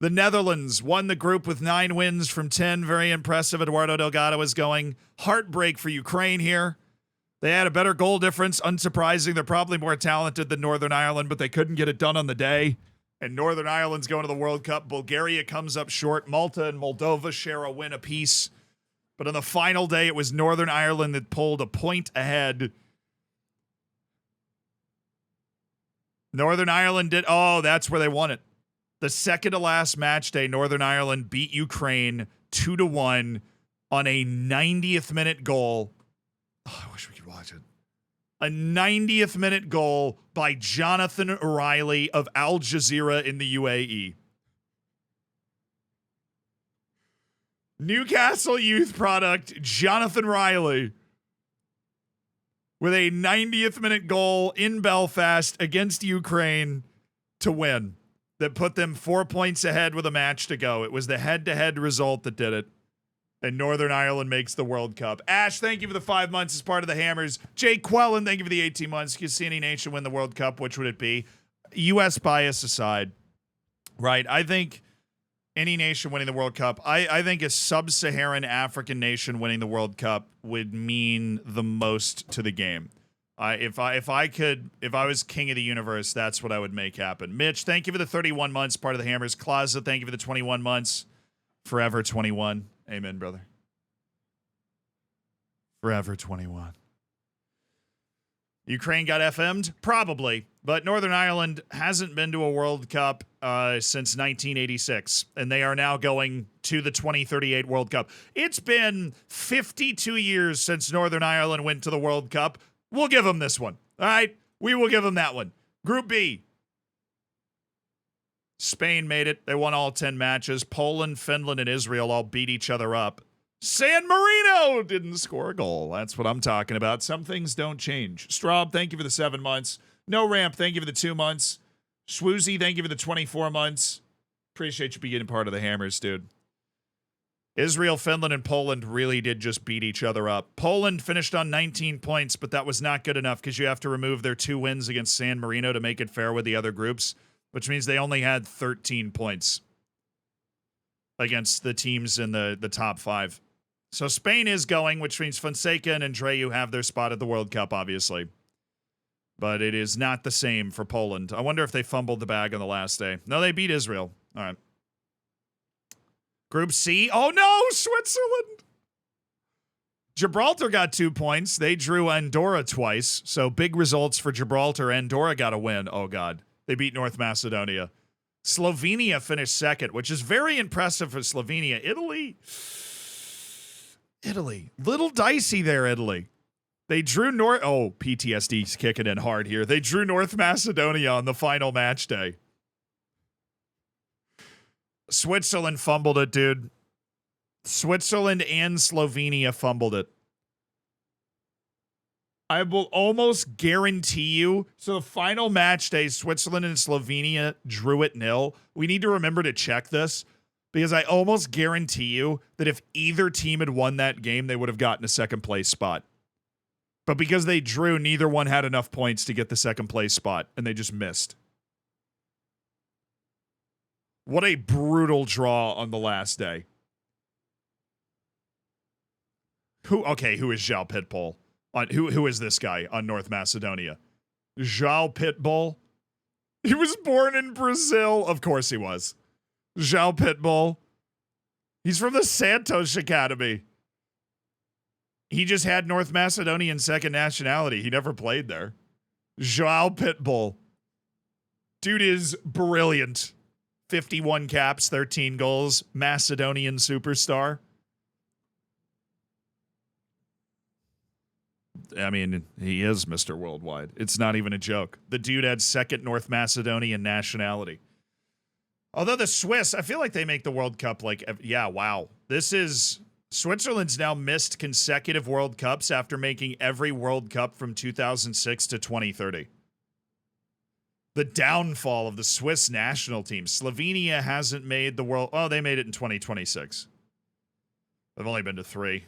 The Netherlands won the group with 9 wins from 10. Very impressive. Eduardo Delgado is going. Heartbreak for Ukraine here. They had a better goal difference. Unsurprising. They're probably more talented than Northern Ireland, but they couldn't get it done on the day. And Northern Ireland's going to the World Cup. Bulgaria comes up short. Malta and Moldova share a win apiece. But on the final day, it was Northern Ireland that pulled a point ahead. Northern Ireland did. Oh, that's where they won it. The second to last match day, Northern Ireland beat Ukraine 2-1 on a 90th minute goal. Oh, I wish we could watch it. A 90th minute goal by Jonathan O'Reilly of Al Jazeera in the UAE. Newcastle youth product, Jonathan Riley, with a 90th minute goal in Belfast against Ukraine to win. That put them 4 points ahead with a match to go. It was the head-to-head result that did it. And Northern Ireland makes the World Cup. Ash, thank you for the 5 months as part of the Hammers. Jake Quellen, thank you for the 18 months. If you see any nation win the World Cup, which would it be? U.S. bias aside, right? I think any nation winning the World Cup, I think a sub-Saharan African nation winning the World Cup would mean the most to the game. If I was king of the universe, that's what I would make happen. Mitch, thank you for the 31 months, part of the Hammers. Closet, thank you for the 21 months. Forever 21. Amen, brother. Forever 21. Ukraine got FM'd? Probably. But Northern Ireland hasn't been to a World Cup since 1986. And they are now going to the 2038 World Cup. It's been 52 years since Northern Ireland went to the World Cup. We'll give them this one. All right? We will give them that one. Group B. Spain made it. They won all 10 matches. Poland, Finland, and Israel all beat each other up. San Marino didn't score a goal. That's what I'm talking about. Some things don't change. Straub, thank you for the 7 months. No Ramp, thank you for the 2 months. Swoozy, thank you for the 24 months. Appreciate you being part of the Hammers, dude. Israel, Finland, and Poland really did just beat each other up. Poland finished on 19 points, but that was not good enough because you have to remove their 2 wins against San Marino to make it fair with the other groups, which means they only had 13 points against the teams in the top 5. So Spain is going, which means Fonseca and Andreu have their spot at the World Cup, obviously. But it is not the same for Poland. I wonder if they fumbled the bag on the last day. No, they beat Israel. All right. Group C. Oh, no, Switzerland. Gibraltar got 2 points. They drew Andorra twice. So big results for Gibraltar. Andorra got a win. Oh, God. They beat North Macedonia. Slovenia finished second, which is very impressive for Slovenia. Italy. Little dicey there, Italy. They drew PTSD's kicking in hard here. They drew North Macedonia on the final match day. Switzerland fumbled it, dude. Switzerland and Slovenia fumbled it. I will almost guarantee you. So the final match day, Switzerland and Slovenia drew it 0. We need to remember to check this because I almost guarantee you that if either team had won that game, they would have gotten a second place spot. But because they drew, neither one had enough points to get the second place spot, and they just missed. What a brutal draw on the last day. Who is João Pitbull? Who is this guy on North Macedonia? João Pitbull? He was born in Brazil. Of course he was. João Pitbull. He's from the Santos Academy. He just had North Macedonian second nationality. He never played there. João Pitbull. Dude is brilliant. 51 caps, 13 goals. Macedonian superstar. I mean, he is Mr. Worldwide. It's not even a joke. The dude had second North Macedonian nationality. Although the Swiss, I feel like they make the World Cup like, yeah, wow. Switzerland's now missed consecutive World Cups after making every World Cup from 2006 to 2030. The downfall of the Swiss national team. Slovenia hasn't made the world. Oh, they made it in 2026. They've only been to 3.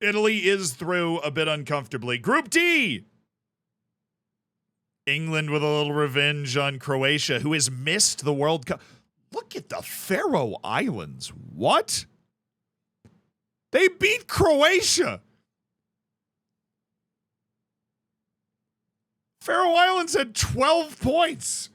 Italy is through a bit uncomfortably. Group D. England with a little revenge on Croatia, who has missed the World Cup. Look at the Faroe Islands. What? They beat Croatia. Faroe Islands had 12 points.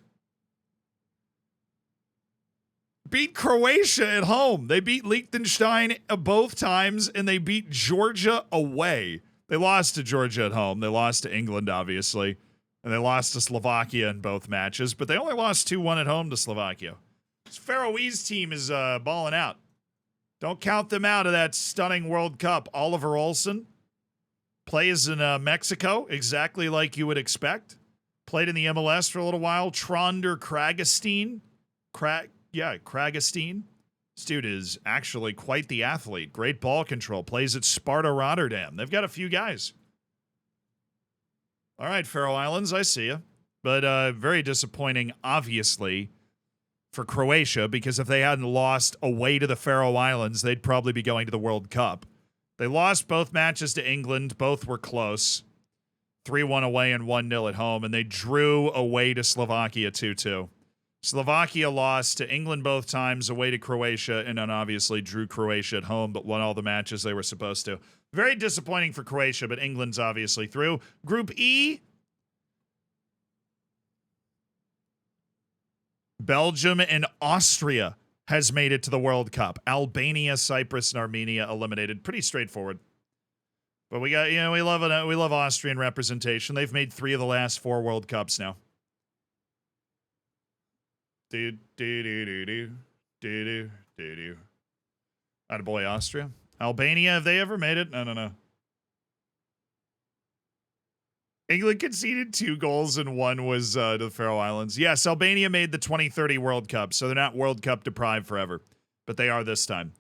Beat Croatia at home. They beat Liechtenstein both times, and they beat Georgia away. They lost to Georgia at home. They lost to England, obviously. And they lost to Slovakia in both matches, but they only lost 2-1 at home to Slovakia. This Faroese team is balling out. Don't count them out of that stunning World Cup. Oliver Olsen plays in Mexico, exactly like you would expect. Played in the MLS for a little while. Tronder Kragestein. Kragestein. This dude is actually quite the athlete. Great ball control. Plays at Sparta Rotterdam. They've got a few guys. All right, Faroe Islands, I see you. But very disappointing, obviously, for Croatia, because if they hadn't lost away to the Faroe Islands, they'd probably be going to the World Cup. They lost both matches to England. Both were close. 3-1 away and 1-0 at home. And they drew away to Slovakia 2-2. Slovakia lost to England both times, away to Croatia, and then obviously drew Croatia at home, but won all the matches they were supposed to. Very disappointing for Croatia, but England's obviously through. Group E. Belgium and Austria has made it to the World Cup. Albania, Cyprus, and Armenia eliminated. Pretty straightforward. But we got, we love Austrian representation. They've made 3 of the last 4 World Cups now. Attaboy, Austria. Albania, have they ever made it? No. England conceded 2 goals and 1 was to the Faroe Islands. Yes, Albania made the 2030 World Cup, so they're not World Cup deprived forever, but they are this time.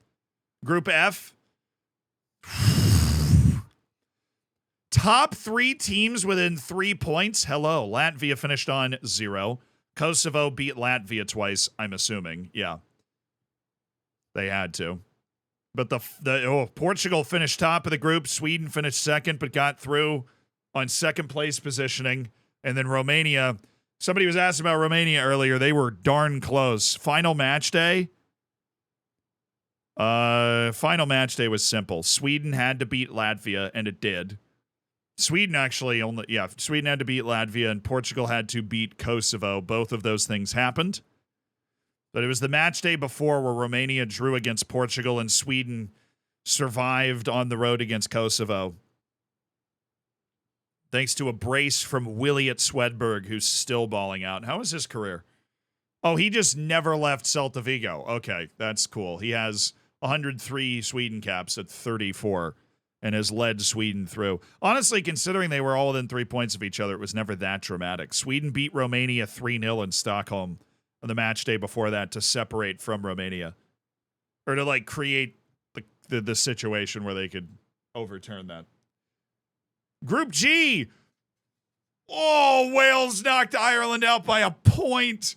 Group F. Top 3 teams within 3 points. Hello. Latvia finished on 0. Kosovo beat Latvia twice, I'm assuming. Yeah. They had to. But Portugal finished top of the group. Sweden finished second, but got through on second place positioning. And then Romania. Somebody was asked about Romania earlier. They were darn close. Final match day. Final match day was simple. Sweden had to beat Latvia, and it did. Sweden had to beat Latvia, and Portugal had to beat Kosovo. Both of those things happened. But it was the match day before where Romania drew against Portugal and Sweden survived on the road against Kosovo. Thanks to a brace from Williot Swedberg, who's still balling out. How is his career? Oh, he just never left Celta Vigo. Okay, that's cool. He has 103 Sweden caps at 34 and has led Sweden through. Honestly, considering they were all within 3 points of each other, it was never that dramatic. Sweden beat Romania 3-0 in Stockholm on the match day before that to separate from Romania. Or to, create the situation where they could overturn that. Group G. Oh, Wales knocked Ireland out by a point.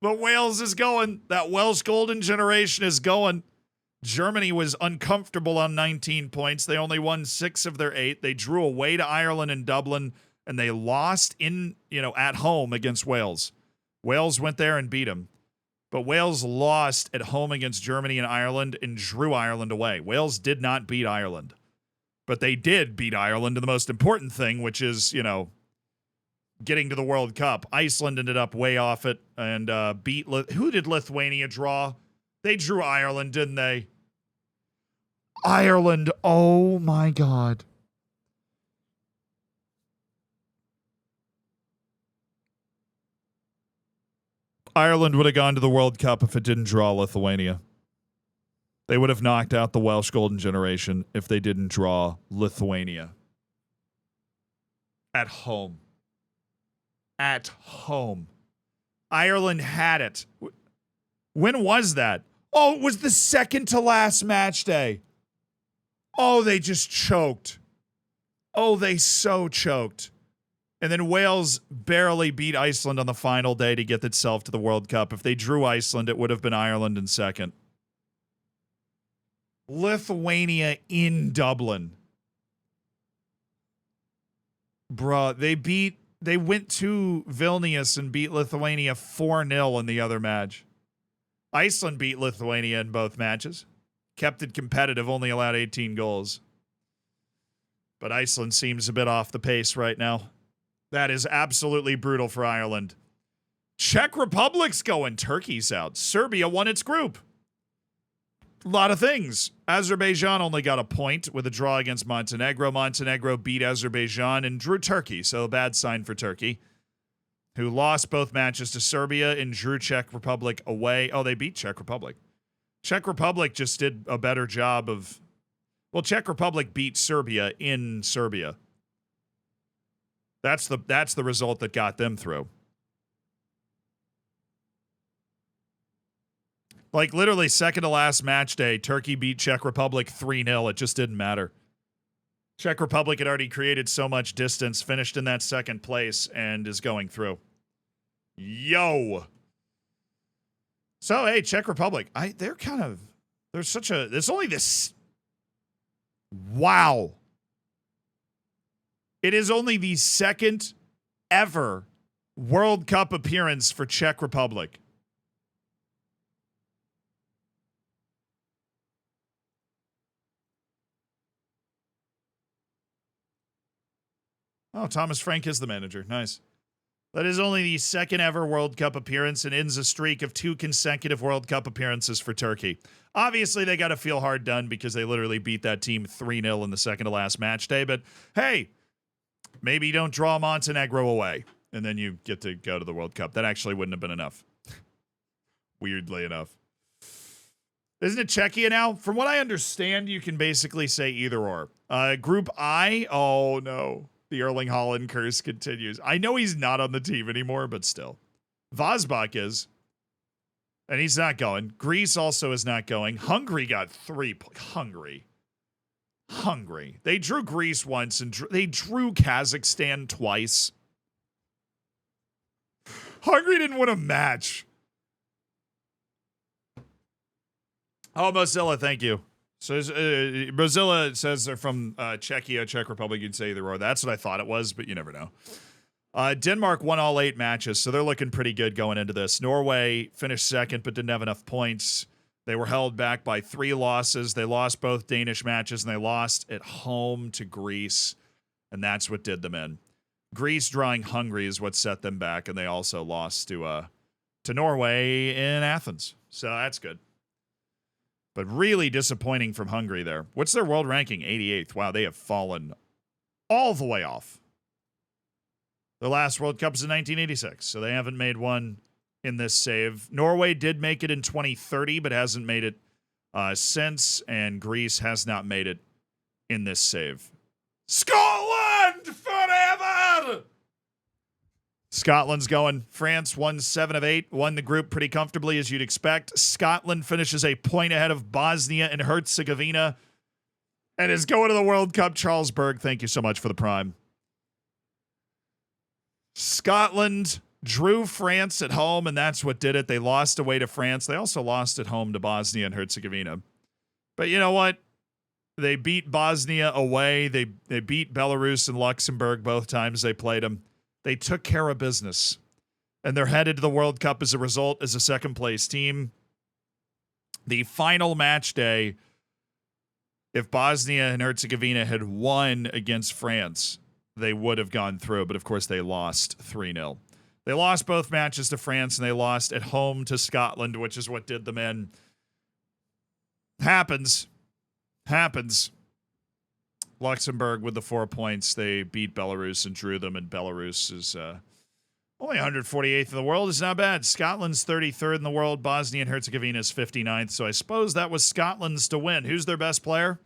But Wales is going. That Welsh golden generation is going. Germany was uncomfortable on 19 points. They only won 6 of their 8. They drew away to Ireland in Dublin, and they lost at home against Wales. Wales went there and beat them. But Wales lost at home against Germany and Ireland and drew Ireland away. Wales did not beat Ireland. But they did beat Ireland in the most important thing, which is, getting to the World Cup. Iceland ended up way off it and beat... Who did Lithuania draw? They drew Ireland, didn't they? Ireland. Oh, my God. Ireland would have gone to the World Cup if it didn't draw Lithuania. They would have knocked out the Welsh golden generation if they didn't draw Lithuania. At home. at home. Ireland had it. When was that? Oh, it was the second to last match day. Oh, they just choked. Oh, they so choked. And then Wales barely beat Iceland on the final day to get itself to the World Cup. If they drew Iceland, it would have been Ireland in second. Lithuania in Dublin. Bruh, they went to Vilnius and beat Lithuania 4-0 in the other match. Iceland beat Lithuania in both matches. Kept it competitive, only allowed 18 goals. But Iceland seems a bit off the pace right now. That is absolutely brutal for Ireland. Czech Republic's going. Turkey's out. Serbia won its group. A lot of things. Azerbaijan only got a point with a draw against Montenegro. Montenegro beat Azerbaijan and drew Turkey, so a bad sign for Turkey, who lost both matches to Serbia and drew Czech Republic away. Oh, they beat Czech Republic. Czech Republic just did a better job of... Well, Czech Republic beat Serbia in Serbia. That's the result that got them through. Like, literally, second to last match day, Turkey beat Czech Republic 3-0. It just didn't matter. Czech Republic had already created so much distance, finished in that second place, and is going through. Yo! So, hey, Czech Republic. There's only this... Wow. It is only the second ever World Cup appearance for Czech Republic. Oh, Thomas Frank is the manager. Nice. That is only the second ever World Cup appearance and ends a streak of 2 consecutive World Cup appearances for Turkey. Obviously, they got to feel hard done because they literally beat that team 3-0 in the second to last match day. But hey, maybe you don't draw Montenegro away and then you get to go to the World Cup. That actually wouldn't have been enough. Weirdly enough. Isn't it Czechia now? From what I understand, you can basically say either or. Group I, oh no. The Erling Haaland curse continues. I know he's not on the team anymore, but still. Vazbach is. And he's not going. Greece also is not going. Hungary got 3. Hungary. They drew Greece once, and they drew Kazakhstan twice. Hungary didn't win a match. Oh, Mozilla, thank you. So Mozilla says they're from Czechia, Czech Republic. You'd say either or. That's what I thought it was, but you never know. Denmark won all 8 matches, so they're looking pretty good going into this. Norway finished second, but didn't have enough points. They were held back by 3 losses. They lost both Danish matches, and they lost at home to Greece, and that's what did them in. Greece drawing Hungary is what set them back, and they also lost to Norway in Athens. So that's good. But really disappointing from Hungary there. What's their world ranking? 88th. Wow, they have fallen all the way off. Their last World Cup was in 1986, so they haven't made one in this save. Norway did make it in 2030, but hasn't made it since, and Greece has not made it in this save. Scotland forever! Scotland's going. France won 7 of 8, won the group pretty comfortably, as you'd expect. Scotland finishes a point ahead of Bosnia and Herzegovina and is going to the World Cup. Charles Berg, thank you so much for the prime. Scotland drew France at home, and that's what did it. They lost away to France. They also lost at home to Bosnia and Herzegovina. But you know what? They beat Bosnia away. They beat Belarus and Luxembourg both times they played them. They took care of business, and they're headed to the World Cup as a result as a second-place team. The final match day, if Bosnia and Herzegovina had won against France, they would have gone through, but of course they lost 3-0. They lost both matches to France, and they lost at home to Scotland, which is what did them in. Happens. Luxembourg with the 4 points. They beat Belarus and drew them, and Belarus is only 148th in the world. It's not bad. Scotland's 33rd in the world. Bosnia and Herzegovina is 59th, so I suppose that was Scotland's to win. Who's their best player?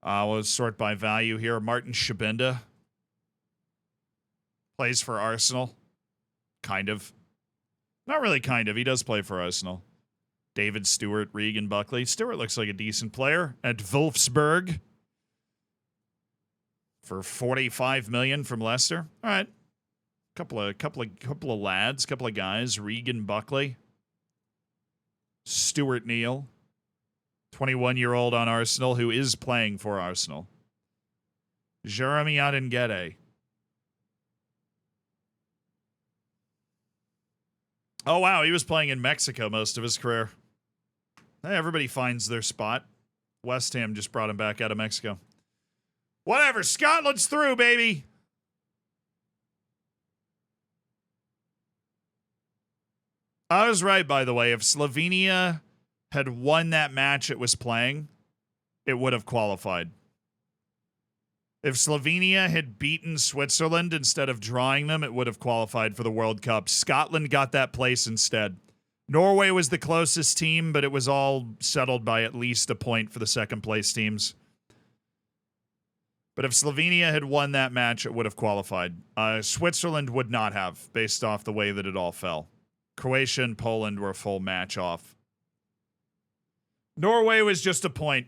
We'll sort by value here. Martin Shabinda. Plays for Arsenal. Kind of. Not really kind of. He does play for Arsenal. David Stewart, Regan Buckley. Stewart looks like a decent player at Wolfsburg for $45 million from Leicester. All right. Couple of lads, couple of guys. Regan Buckley. Stuart Neal. 21-year-old on Arsenal who is playing for Arsenal. Jeremy Adengede. Oh, wow. He was playing in Mexico most of his career. Hey, everybody finds their spot. West Ham just brought him back out of Mexico. Whatever. Scotland's through, baby. I was right, by the way. If Slovenia had won that match it was playing, it would have qualified. If Slovenia had beaten Switzerland instead of drawing them, it would have qualified for the World Cup. Scotland got that place instead. Norway was the closest team, but it was all settled by at least a point for the second place teams. But if Slovenia had won that match, it would have qualified. Switzerland would not have, based off the way that it all fell. Croatia and Poland were a full match off. Norway was just a point.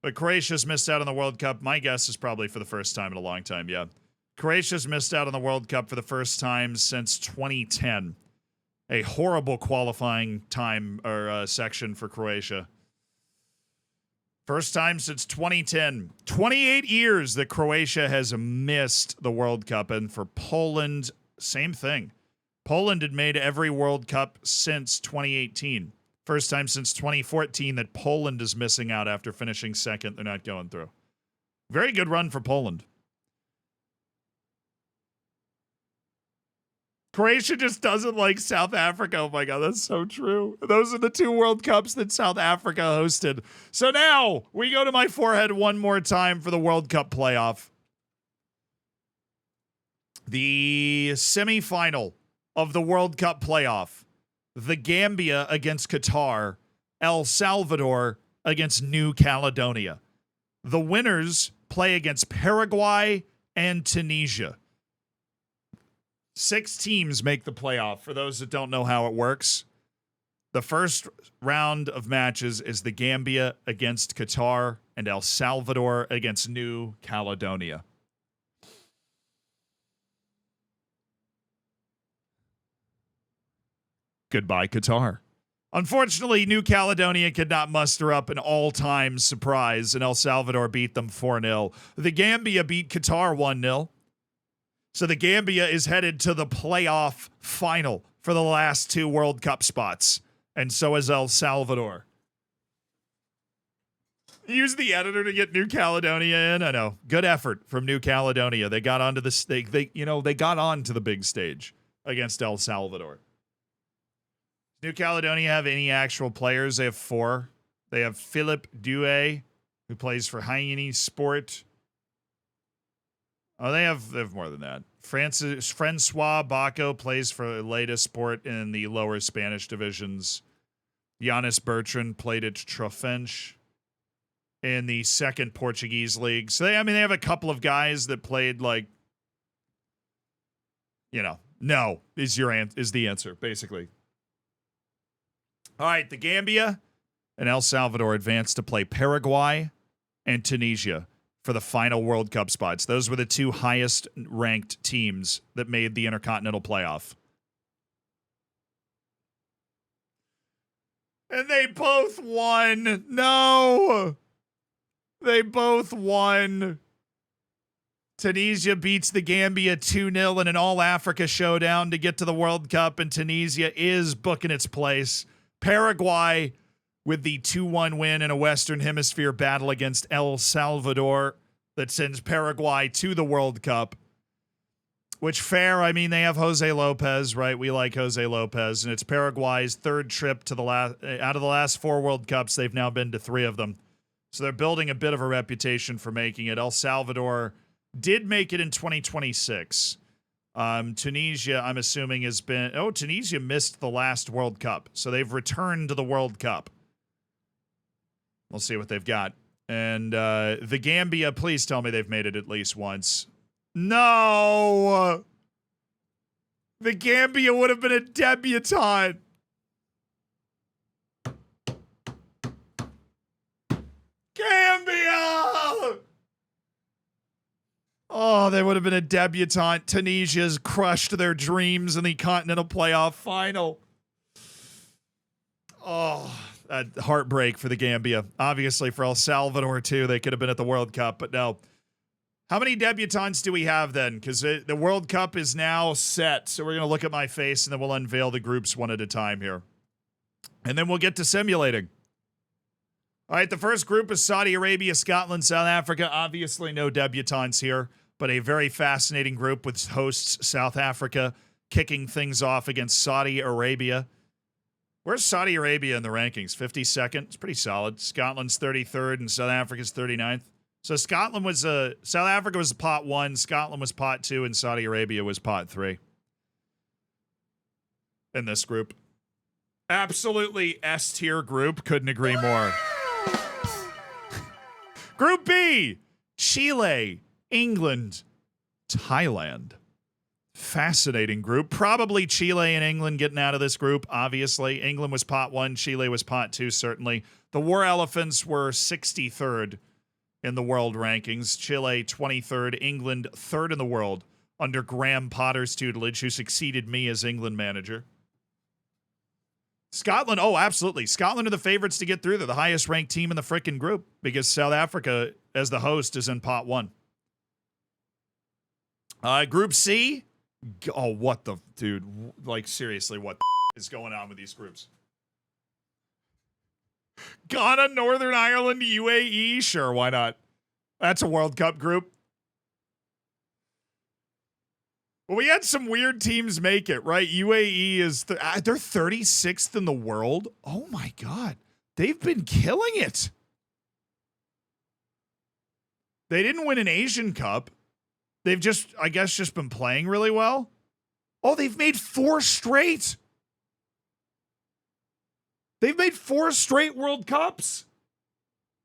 But Croatia's missed out on the World Cup. My guess is probably for the first time in a long time, yeah. Croatia's missed out on the World Cup for the first time since 2010. A horrible qualifying time or section for Croatia. First time since 2010. 28 years that Croatia has missed the World Cup. And for Poland, same thing. Poland had made every World Cup since 2018. First time since 2014 that Poland is missing out after finishing second. They're not going through. Very good run for Poland. Croatia just doesn't like South Africa. Oh my God, that's so true. Those are the two World Cups that South Africa hosted. So now we go to my forehead one more time for the World Cup playoff. The semifinal of the World Cup playoff. The Gambia against Qatar. El Salvador against New Caledonia. The winners play against Paraguay and Tunisia. 6 teams make the playoff. For those that don't know how it works, the first round of matches is the Gambia against Qatar and El Salvador against New Caledonia. Goodbye, Qatar. Unfortunately, New Caledonia could not muster up an all-time surprise, and El Salvador beat them 4-0. The Gambia beat Qatar 1-0. So the Gambia is headed to the playoff final for the last 2 World Cup spots. And so is El Salvador. Use the editor to get New Caledonia in. I know. Good effort from New Caledonia. They got onto the they got onto the big stage against El Salvador. Does New Caledonia have any actual players? They have 4. They have Philippe Douay, who plays for Hyene Sport. Oh, they have more than that. Francois Baco plays for Lleida Sport in the lower Spanish divisions. Giannis Bertrand played at Trofenche in the second Portuguese league. So they have a couple of guys that played no is the answer basically. All right, the Gambia and El Salvador advanced to play Paraguay and Tunisia for the final World Cup spots. Those were the 2 highest ranked teams that made the InterContinental playoff. And they both won. No. They both won. Tunisia beats the Gambia 2-0 in an all-Africa showdown to get to the World Cup, and Tunisia is booking its place. Paraguay with the 2-1 win in a Western Hemisphere battle against El Salvador that sends Paraguay to the World Cup. Which, fair, they have Jose Lopez, right? We like Jose Lopez, and it's Paraguay's 3rd trip to out of the last 4 World Cups, they've now been to 3 of them. So they're building a bit of a reputation for making it. El Salvador did make it in 2026. Tunisia, I'm assuming, has been... Oh, Tunisia missed the last World Cup, so they've returned to the World Cup. We'll see what they've got. And the Gambia, please tell me they've made it at least once. No. The Gambia would have been a debutante. Gambia! Oh, they would have been a debutante. Tunisia's crushed their dreams in the Continental Playoff Final. Oh, a heartbreak for the Gambia. Obviously, for El Salvador, too. They could have been at the World Cup, but no. How many debutantes do we have then? Because the World Cup is now set. So we're going to look at my face, and then we'll unveil the groups one at a time here. And then we'll get to simulating. All right, the first group is Saudi Arabia, Scotland, South Africa. Obviously, no debutantes here, but a very fascinating group with hosts South Africa kicking things off against Saudi Arabia. Where's Saudi Arabia in the rankings? 52nd. It's pretty solid. Scotland's 33rd and South Africa's 39th. So South Africa was pot 1, Scotland was pot 2, and Saudi Arabia was pot 3 in this group. Absolutely S-tier group. Couldn't agree more. Group B, Chile, England, Thailand. Fascinating group. Probably Chile and England getting out of this group, obviously. England was pot 1, Chile was pot 2, certainly. The War Elephants were 63rd in the world rankings. Chile, 23rd. England, 3rd in the world under Graham Potter's tutelage, who succeeded me as England manager. Scotland, oh, absolutely. Scotland are the favorites to get through. They're the highest ranked team in the frickin' group because South Africa, as the host, is in pot 1. Group C. Oh, what the... Dude, like, seriously, what the is going on with these groups? Ghana, Northern Ireland, UAE? Sure, why not? That's a World Cup group. Well, we had some weird teams make it, right? UAE is... they're 36th in the world? Oh, my God. They've been killing it. They didn't win an Asian Cup. They've just, I guess, just been playing really well. Oh, they've made 4 straight. They've made 4 straight World Cups.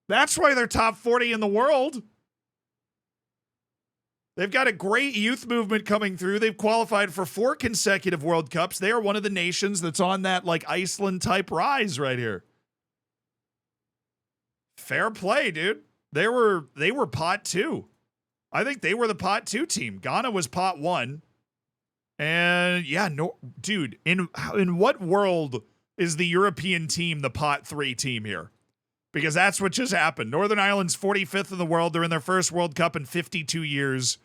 That's why they're top 40 in the world. They've got a great youth movement coming through. They've qualified for 4 consecutive World Cups. They are one of the nations that's on that like Iceland type rise right here. Fair play, dude. They were pot 2. I think they were the pot 2 team. Ghana was pot 1. And yeah, no, dude, in what world is the European team the pot 3 team here? Because that's what just happened. Northern Ireland's 45th in the world. They're in their first World Cup in 52 years.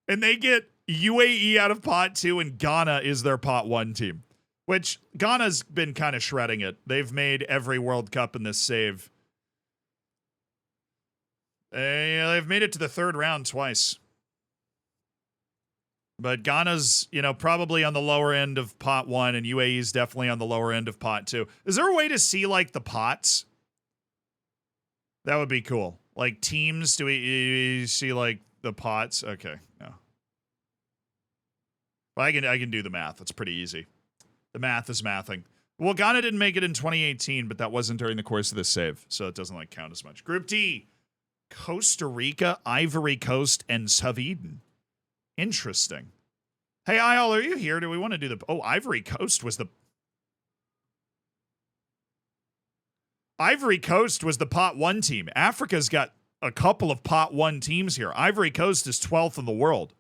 And they get UAE out of pot 2, and Ghana is their pot 1 team. Which, Ghana's been kind of shredding it. They've made every World Cup in this save. They've made it to the 3rd round twice. But Ghana's, probably on the lower end of pot 1, and UAE's definitely on the lower end of pot 2. Is there a way to see, like, the pots? That would be cool. Like, teams, do we see, like, the pots? Okay, no. Well, I can do the math. It's pretty easy. The math is mathing. Well, Ghana didn't make it in 2018, but that wasn't during the course of this save, so it doesn't, like, count as much. Group D, Costa Rica, Ivory Coast, and Sweden. Interesting. Hey, Ayal, are you here? Do we want to do the... Oh, Ivory Coast was the... Ivory Coast was the pot 1 team. Africa's got a couple of pot 1 teams here. Ivory Coast is 12th in the world.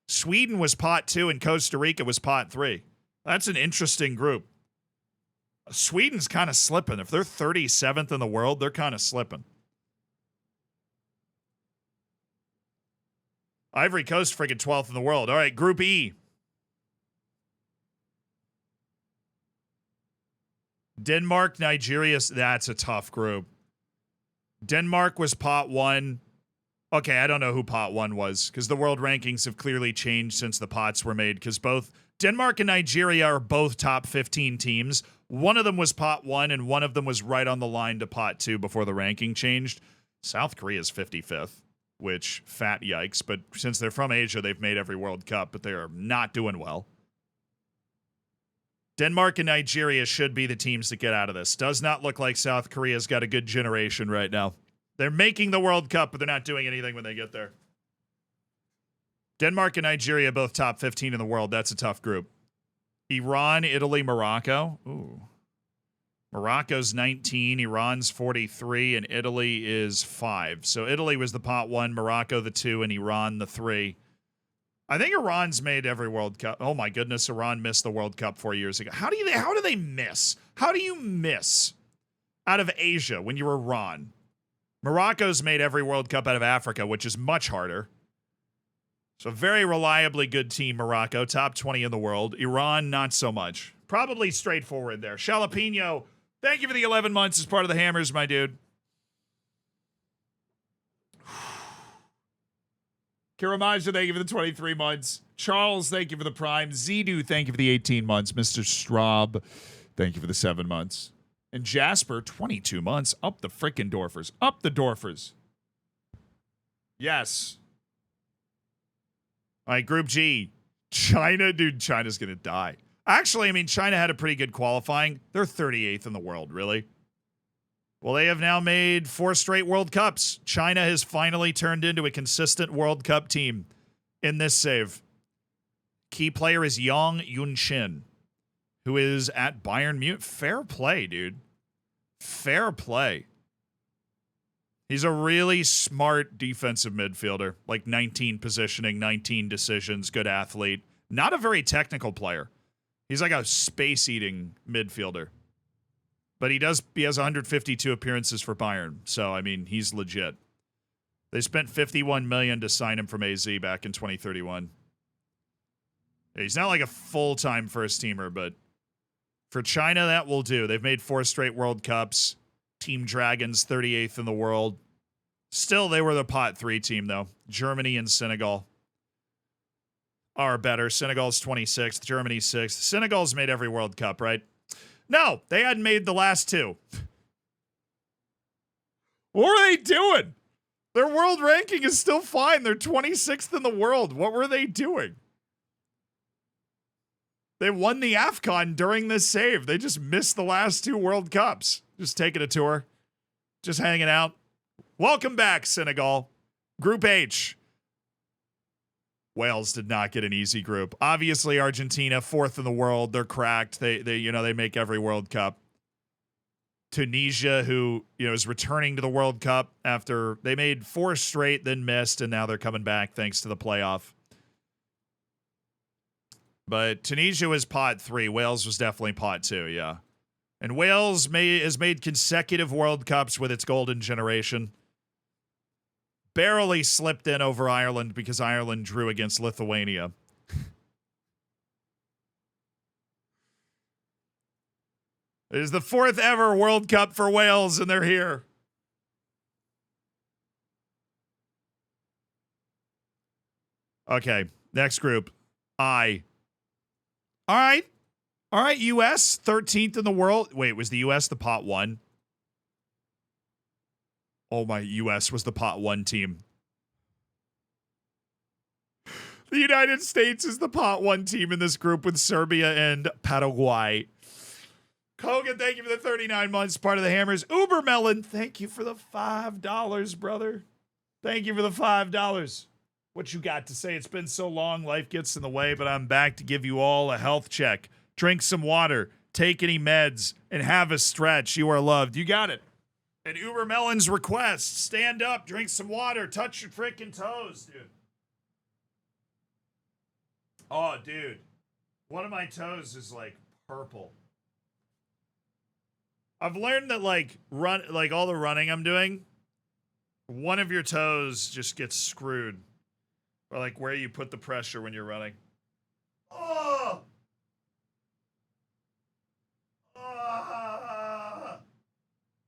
Sweden was pot 2 and Costa Rica was pot 3. That's an interesting group. Sweden's kind of slipping. If they're 37th in the world, they're kind of slipping. Ivory Coast freaking 12th in the world. All right, Group E. Denmark, Nigeria, that's a tough group. Denmark was pot 1. Okay, I don't know who pot 1 was because the world rankings have clearly changed since the pots were made because both Denmark and Nigeria are both top 15 teams. One of them was pot 1 and one of them was right on the line to pot 2 before the ranking changed. South Korea's 55th, which fat yikes, but since they're from Asia, they've made every World Cup, but they are not doing well. Denmark and Nigeria should be the teams that get out of this. Does not look like South Korea's got a good generation right now. They're making the World Cup, but they're not doing anything when they get there. Denmark and Nigeria both top 15 in the world. That's a tough group. Iran, Italy, Morocco. Ooh. Morocco's 19, Iran's 43, and Italy is 5. So Italy was the pot 1, Morocco the 2, and Iran the 3. I think Iran's made every World Cup. Oh my goodness, Iran missed the World Cup 4 years ago. How do they miss? How do you miss out of Asia when you're Iran? Morocco's made every World Cup out of Africa, which is much harder. So very reliably good team, Morocco, top 20 in the world. Iran, not so much. Probably straightforward there. Jalapeno, thank you for the 11 months as part of the Hammers, my dude. Kiramaja, thank you for the 23 months. Charles, thank you for the Prime. Zidu, thank you for the 18 months. Mr. Straub, thank you for the 7 months. And Jasper, 22 months. Up the frickin' Dorfers. Up the Dorfers. Yes. All right, Group G. China, dude, China's going to die. Actually, I mean, China had a pretty good qualifying. They're 38th in the world, really. Well, they have now made 4 straight World Cups. China has finally turned into a consistent World Cup team in this save. Key player is Yang Yunshin, who is at Bayern Munich. Fair play, dude. Fair play. He's a really smart defensive midfielder. Like 19 positioning, 19 decisions, good athlete. Not a very technical player. He's like a space-eating midfielder. But he has 152 appearances for Bayern. So, I mean, he's legit. They spent $51 million to sign him from AZ back in 2031. He's not like a full-time first-teamer, but for China, that will do. They've made 4 straight World Cups. Team Dragons, 38th in the world. Still, they were the pot 3 team, though. Germany and Senegal are better. Senegal's 26th, Germany's 6th. Senegal's made every World Cup, right? No, they hadn't made the last 2. What were they doing? Their world ranking is still fine. They're 26th in the world. What were they doing? They won the AFCON during this save. They just missed the last 2 World Cups. Just taking a tour. Just hanging out. Welcome back, Senegal. Group H. Wales did not get an easy group. Obviously, Argentina, 4th in the world. They're cracked. They make every World Cup. Tunisia, who, is returning to the World Cup after they made 4 straight, then missed, and now they're coming back thanks to the playoff. But Tunisia was pot 3. Wales was definitely pot 2, yeah. And Wales has made consecutive World Cups with its golden generation. Barely slipped in over Ireland because Ireland drew against Lithuania. It is the 4th ever World Cup for Wales, and they're here. Okay, next group. I. All right, U.S., 13th in the world. Wait, was the U.S. the pot 1? Oh, my U.S. was the pot 1 team. The United States is the pot 1 team in this group with Serbia and Paraguay. Kogan, thank you for the 39 months, part of the Hammers. Ubermelon, thank you for the $5, brother. Thank you for the $5. What you got to say? It's been so long, life gets in the way, but I'm back to give you all a health check. Drink some water, take any meds, and have a stretch. You are loved. You got it. And Ubermelon's request, stand up, drink some water, touch your freaking toes, dude. Oh, dude. One of my toes is, like, purple. I've learned that, all the running I'm doing, one of your toes just gets screwed. Or, where you put the pressure when you're running. Oh!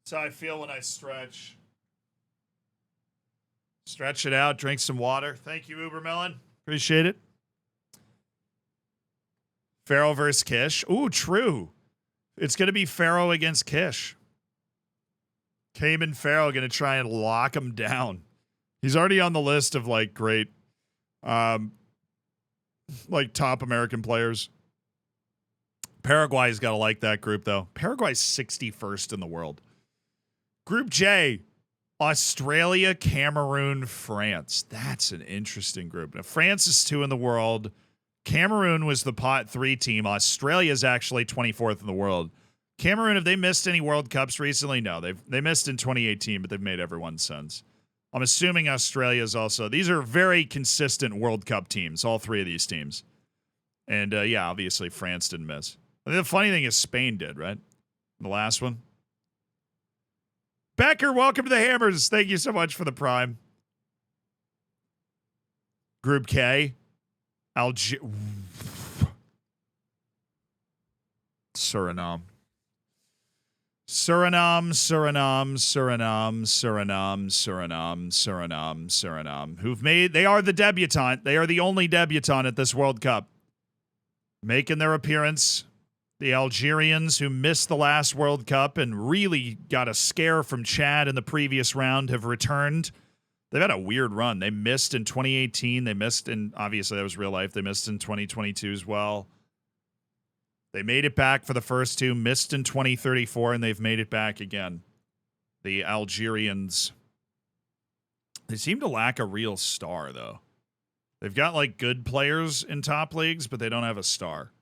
That's how I feel when I stretch. Stretch it out, drink some water. Thank you, Ubermelon. Appreciate it. Pharaoh versus Kish. Ooh, true. It's going to be Pharaoh against Kish. Cayman Pharaoh going to try and lock him down. He's already on the list of, great, top American players. Paraguay's got to like that group, though. Paraguay's 61st in the world. Group J, Australia, Cameroon, France. That's an interesting group. Now, France is 2 in the world. Cameroon was the pot 3 team. Australia is actually 24th in the world. Cameroon, have they missed any World Cups recently? No, they missed in 2018, but they've made everyone since. I'm assuming Australia is also. These are very consistent World Cup teams, all 3 of these teams. And yeah, obviously France didn't miss. The funny thing is Spain did, right? The last one. Becker, welcome to the Hammers. Thank you so much for the prime. Group K. Suriname. Suriname. They are the debutante. They are the only debutante at this World Cup. Making their appearance. The Algerians, who missed the last World Cup and really got a scare from Chad in the previous round, have returned. They've had a weird run. They missed in 2018. They missed in, obviously that was real life. They missed in 2022 as well. They made it back for the first 2, missed in 2034, and they've made it back again. The Algerians. They seem to lack a real star, though. They've got, like, good players in top leagues, but they don't have a star.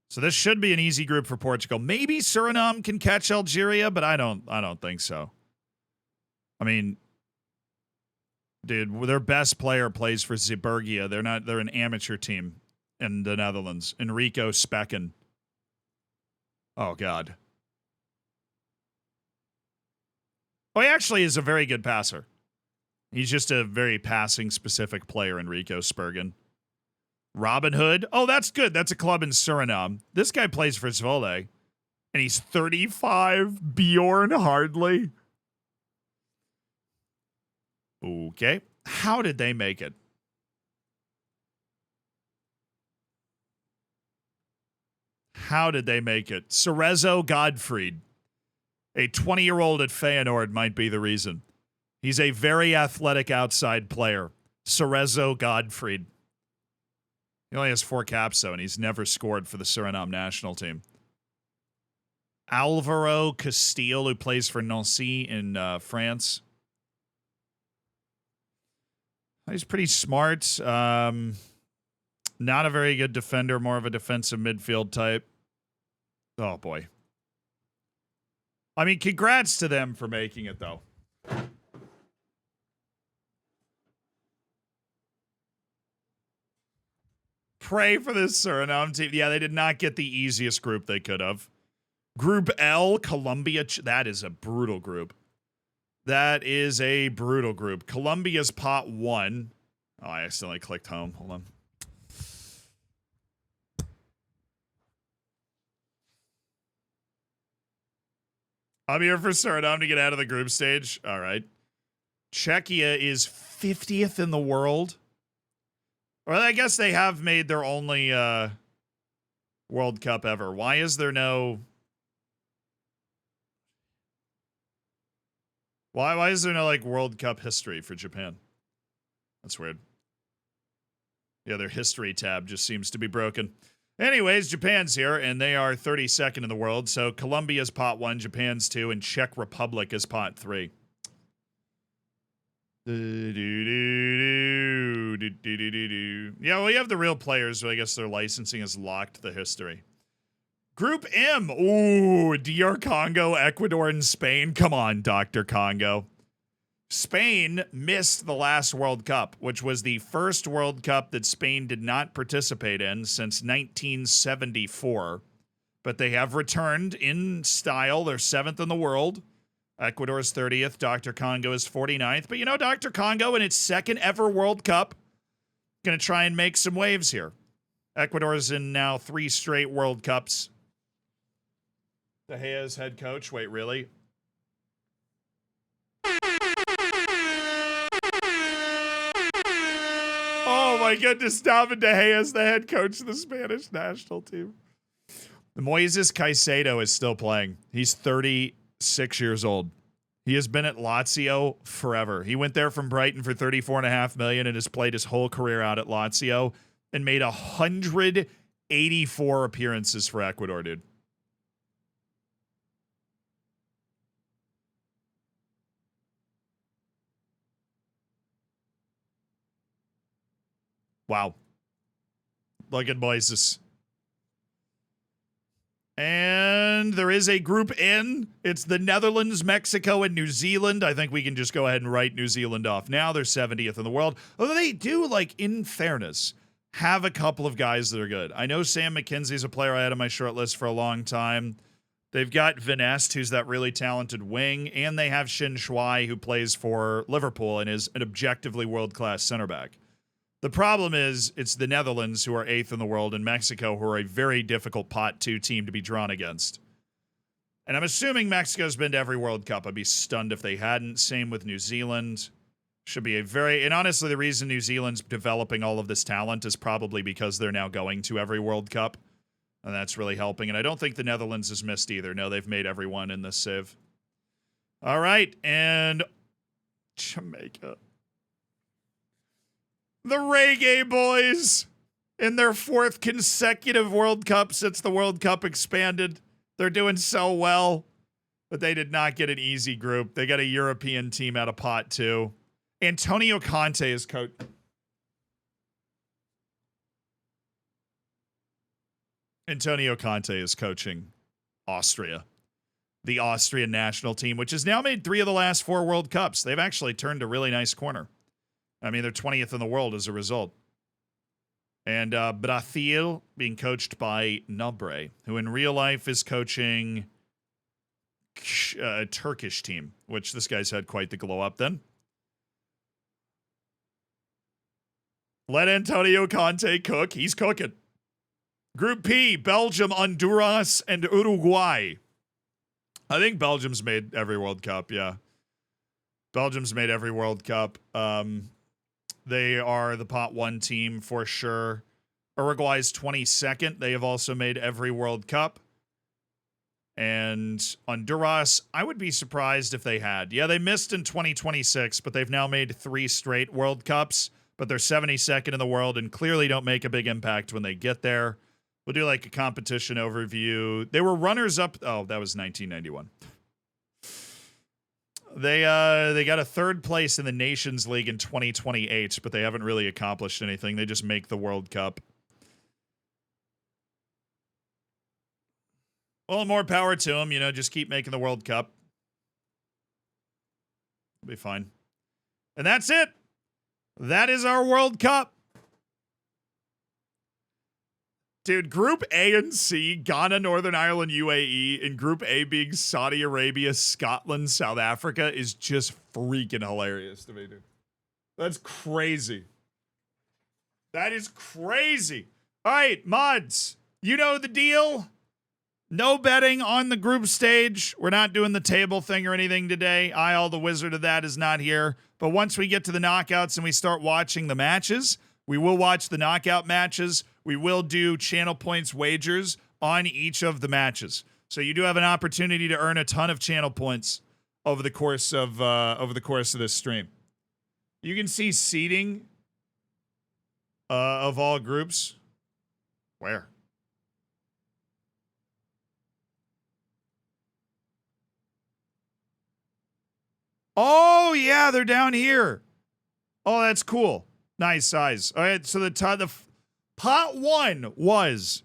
So this should be an easy group for Portugal. Maybe Suriname can catch Algeria, but I don't think so. I mean, dude, their best player plays for Zeebrugge. They're an amateur team in the Netherlands. Enrico Spekken. Oh God. Oh, he actually is a very good passer. He's just a very passing specific player, Enrico Spurgen. Robin Hood. Oh, that's good. That's a club in Suriname. This guy plays for Zwolle. And he's 35. Bjorn Hardley. Okay. How did they make it? How did they make it? Cerezo Godfried. A 20-year-old at Feyenoord might be the reason. He's a very athletic outside player. Cerezo Godfried. He only has 4 caps, though, and he's never scored for the Suriname national team. Alvaro Castile, who plays for Nancy in France. He's pretty smart. Not a very good defender, more of a defensive midfield type. Oh, boy. I mean, congrats to them for making it, though. Pray for this Suriname team. Yeah, they did not get the easiest group they could have. Group L, Colombia. That is a brutal group. That is a brutal group. Colombia's pot 1. Oh, I accidentally clicked home. Hold on. I'm here for Suriname to get out of the group stage. All right. Czechia is 50th in the world. Well, I guess they have made their only World Cup ever. Why is there no... Why is there no, like, World Cup history for Japan? That's weird. Yeah, their history tab just seems to be broken. Anyways, Japan's here, and they are 32nd in the world. So Colombia's pot 1, Japan's 2, and Czech Republic is pot 3. Yeah, well, you have the real players, so I guess their licensing has locked the history. Group M. Ooh, DR Congo, Ecuador, and Spain. Come on, Dr. Congo. Spain missed the last World Cup, which was the first World Cup that Spain did not participate in since 1974. But they have returned in style. They're 7th in the world. Ecuador is 30th. Dr. Congo is 49th. But you know, Dr. Congo, in its 2nd ever World Cup, going to try and make some waves here. Ecuador is in now 3 straight World Cups. De Gea's head coach. Wait, really? Oh my goodness, David De Gea is the head coach of the Spanish national team. Moises Caicedo is still playing. He's 36 years old. He has been at Lazio forever. He went there from Brighton for $34.5 million and has played his whole career out at Lazio and made 184 appearances for Ecuador, dude. Wow. Look at Moises. And there is a group N. It's the Netherlands, Mexico, and New Zealand. I think we can just go ahead and write New Zealand off now. They're 70th in the world. Although they do, like, in fairness, have a couple of guys that are good. I know Sam McKenzie's a player I had on my short list for a long time. They've got Vinest, who's that really talented wing, and they have Shin Shuai, who plays for Liverpool and is an objectively world-class center back. The problem is it's the Netherlands, who are 8th in the world, and Mexico, who are a very difficult pot 2 team to be drawn against. And I'm assuming Mexico's been to every World Cup. I'd be stunned if they hadn't. Same with New Zealand. Should be a very... And honestly, the reason New Zealand's developing all of this talent is probably because they're now going to every World Cup. And that's really helping. And I don't think the Netherlands has missed either. No, they've made everyone in this Civ. All right, and Jamaica. The Reggae Boys in their 4th consecutive World Cup since the World Cup expanded. They're doing so well, but they did not get an easy group. They got a European team out of pot 2. Antonio Conte is coach. Antonio Conte is coaching Austria, the Austrian national team, which has now made 3 of the last 4 World Cups. They've actually turned a really nice corner. I mean, they're 20th in the world as a result. And Brazil being coached by Nobre, who in real life is coaching a Turkish team, which this guy's had quite the glow up then. Let Antonio Conte cook. He's cooking. Group P, Belgium, Honduras, and Uruguay. I think Belgium's made every World Cup, yeah. Belgium's made every World Cup. They are the pot 1 team for sure. Uruguay's 22nd. They have also made every World Cup. And Honduras, I would be surprised if they had. Yeah, they missed in 2026, but they've now made 3 straight World Cups. But they're 72nd in the world and clearly don't make a big impact when they get there. We'll do like a competition overview. They were runners up. Oh, that was 1991. They got a 3rd place in the Nations League in 2028, but they haven't really accomplished anything. They just make the World Cup. Well, more power to them. You know, just keep making the World Cup. It'll be fine. And that's it. That is our World Cup. Dude, Group A and C, Ghana, Northern Ireland, UAE, and Group A being Saudi Arabia, Scotland, South Africa is just freaking hilarious to me, dude. That's crazy. That is crazy. All right, mods, you know the deal. No betting on the group stage. We're not doing the table thing or anything today. All the wizard of that is not here. But once we get to the knockouts and we start watching the matches, we will watch the knockout matches. We will do channel points wagers on each of the matches. So you do have an opportunity to earn a ton of channel points over the course of this stream. You can see seeding of all groups. Where? Oh yeah, they're down here. Oh, that's cool. Nice size. All right, so the pot 1 was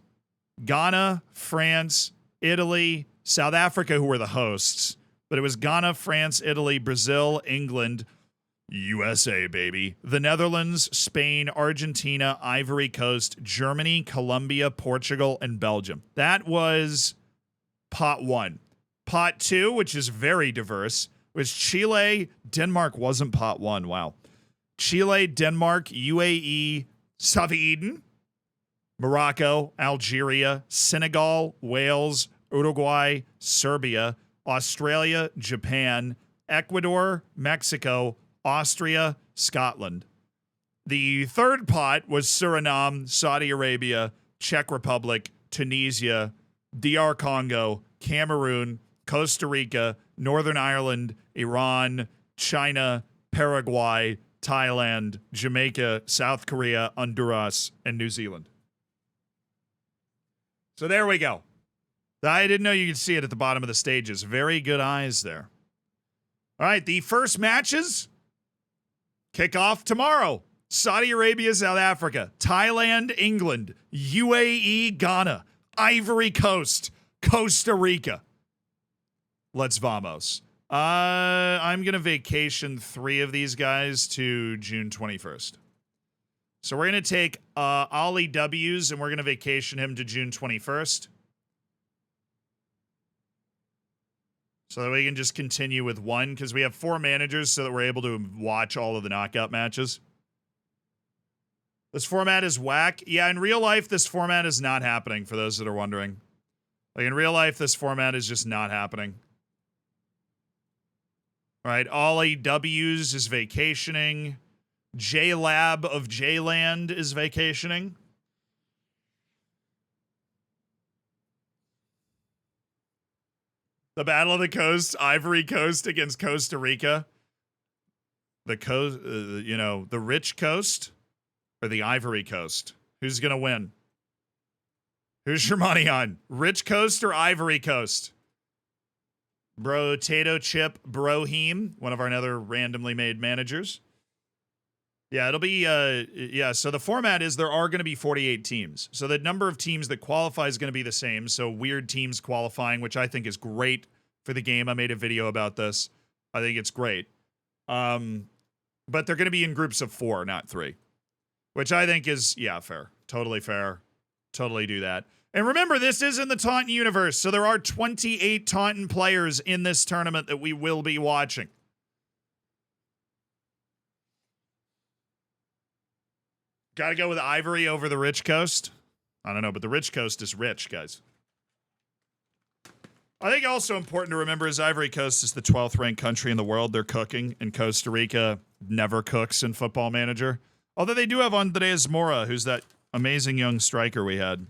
Ghana, France, Italy, South Africa, who were the hosts. But it was Ghana, France, Italy, Brazil, England, USA, baby. The Netherlands, Spain, Argentina, Ivory Coast, Germany, Colombia, Portugal, and Belgium. That was pot 1. Pot 2, which is very diverse, was Chile. Denmark wasn't pot 1. Wow. Chile, Denmark, UAE, Sweden, Morocco, Algeria, Senegal, Wales, Uruguay, Serbia, Australia, Japan, Ecuador, Mexico, Austria, Scotland. The 3rd pot was Suriname, Saudi Arabia, Czech Republic, Tunisia, DR Congo, Cameroon, Costa Rica, Northern Ireland, Iran, China, Paraguay, Thailand, Jamaica, South Korea, Honduras, and New Zealand. So there we go. I didn't know you could see it at the bottom of the stages. Very good eyes there. All right, the first matches kick off tomorrow. Saudi Arabia, South Africa, Thailand, England, UAE, Ghana, Ivory Coast, Costa Rica. Let's vamos. I'm going to vacation 3 of these guys to June 21st. So we're going to take Ollie W's and we're going to vacation him to June 21st. So that we can just continue with 1 because we have 4 managers so that we're able to watch all of the knockout matches. This format is whack. Yeah, in real life, this format is not happening for those that are wondering. Like in real life, this format is just not happening. All right, Ollie W's is vacationing. J-Lab of J-Land is vacationing. The Battle of the Coast, Ivory Coast against Costa Rica. The coast, the rich coast or the Ivory Coast? Who's going to win? Who's your money on? Rich Coast or Ivory Coast? Bro Tato Chip Broheem, one of our other randomly made managers. Yeah, it'll be, so the format is there are going to be 48 teams. So the number of teams that qualify is going to be the same. So weird teams qualifying, which I think is great for the game. I made a video about this. I think it's great. But they're going to be in groups of 4, not 3. Which I think is, fair. Totally fair. Totally do that. And remember, this is in the Taunton universe, so there are 28 Taunton players in this tournament that we will be watching. Gotta go with Ivory over the Rich Coast? I don't know, but the Rich Coast is rich, guys. I think also important to remember is Ivory Coast is the 12th ranked country in the world. They're cooking, and Costa Rica never cooks in Football Manager. Although they do have Andres Mora, who's that amazing young striker we had.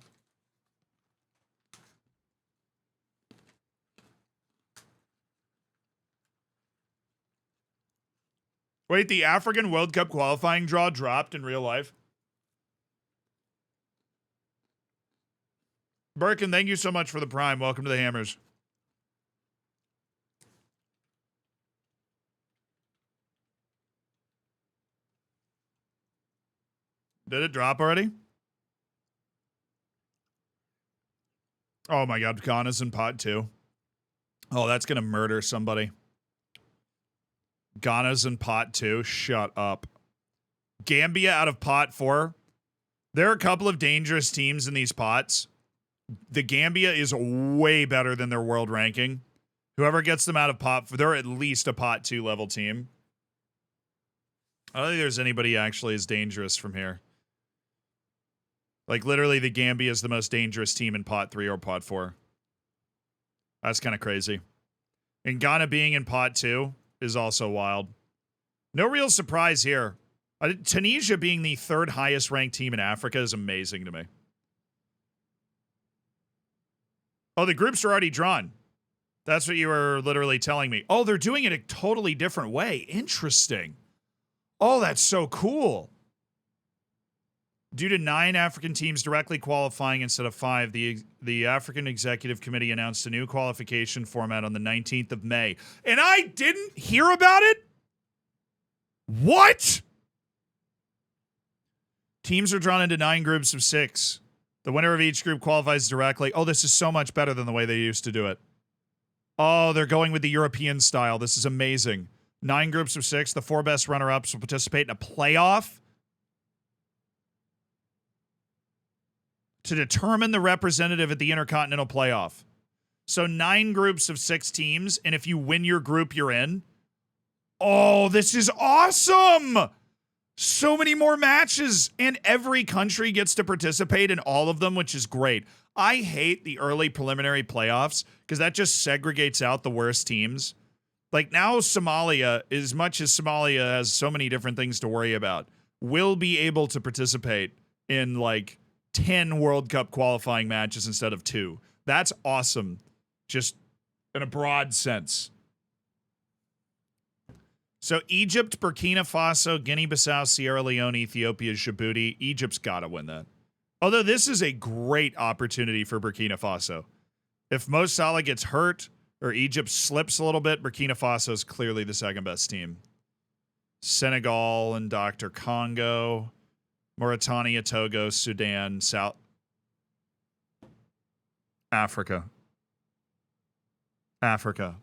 Wait, the African World Cup qualifying draw dropped in real life? Birkin, thank you so much for the Prime. Welcome to the Hammers. Did it drop already? Oh my god, Ghana's in pot 2. Oh, that's gonna murder somebody. Ghana's in pot 2. Shut up. Gambia out of pot 4. There are a couple of dangerous teams in these pots. The Gambia is way better than their world ranking. Whoever gets them out of pot 4, they're at least a pot 2 level team. I don't think there's anybody actually as dangerous from here. Like, literally, the Gambia is the most dangerous team in pot 3 or pot 4. That's kind of crazy. And Ghana being in pot 2 is also wild. No real surprise here. Tunisia being the 3rd highest ranked team in Africa is amazing to me. Oh, the groups are already drawn. That's what you were literally telling me. Oh, they're doing it a totally different way. Interesting. Oh, that's so cool. Due to 9 African teams directly qualifying instead of 5, the African Executive Committee announced a new qualification format on the 19th of May. And I didn't hear about it? What? Teams are drawn into 9 groups of 6. The winner of each group qualifies directly. Oh, this is so much better than the way they used to do it. Oh, they're going with the European style. This is amazing. 9 groups of 6. The 4 best runner-ups will participate in a playoff to determine the representative at the InterContinental playoff. So 9 groups of 6 teams, and if you win your group, you're in. Oh, this is awesome! So many more matches, and every country gets to participate in all of them, which is great. I hate the early preliminary playoffs because that just segregates out the worst teams. Like now Somalia, as much as Somalia has so many different things to worry about, will be able to participate in like 10 World Cup qualifying matches instead of 2. That's awesome. Just in a broad sense. So Egypt, Burkina Faso, Guinea-Bissau, Sierra Leone, Ethiopia, Djibouti. Egypt's got to win that. Although this is a great opportunity for Burkina Faso. If Mo Salah gets hurt or Egypt slips a little bit, Burkina Faso is clearly the second best team. Senegal and Dr. Congo, Mauritania, Togo, Sudan, South Africa. Africa.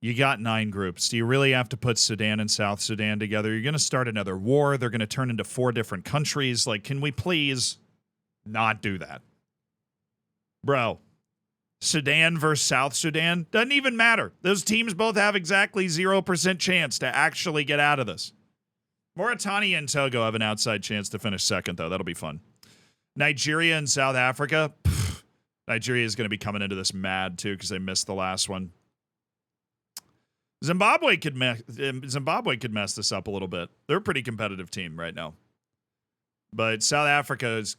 You got 9 groups. Do you really have to put Sudan and South Sudan together? You're going to start another war. They're going to turn into 4 different countries. Like, can we please not do that? Bro, Sudan versus South Sudan doesn't even matter. Those teams both have exactly 0% chance to actually get out of this. Mauritania and Togo have an outside chance to finish second, though. That'll be fun. Nigeria and South Africa. Nigeria is going to be coming into this mad, too, because they missed the last one. Zimbabwe could mess this up a little bit. They're a pretty competitive team right now. But South Africa is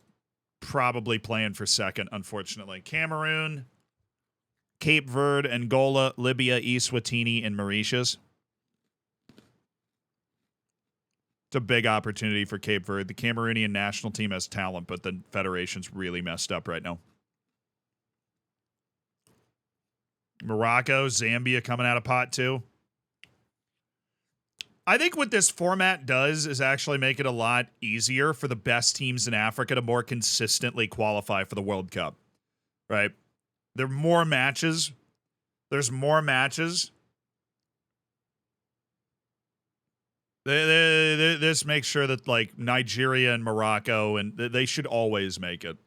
probably playing for second, unfortunately. Cameroon, Cape Verde, Angola, Libya, Eswatini, and Mauritius. It's a big opportunity for Cape Verde. The Cameroonian national team has talent, but the federation's really messed up right now. Morocco, Zambia coming out of pot too. I think what this format does is actually make it a lot easier for the best teams in Africa to more consistently qualify for the World Cup, right? There are more matches. There's more matches. This makes sure that, like, Nigeria and Morocco, and they should always make it.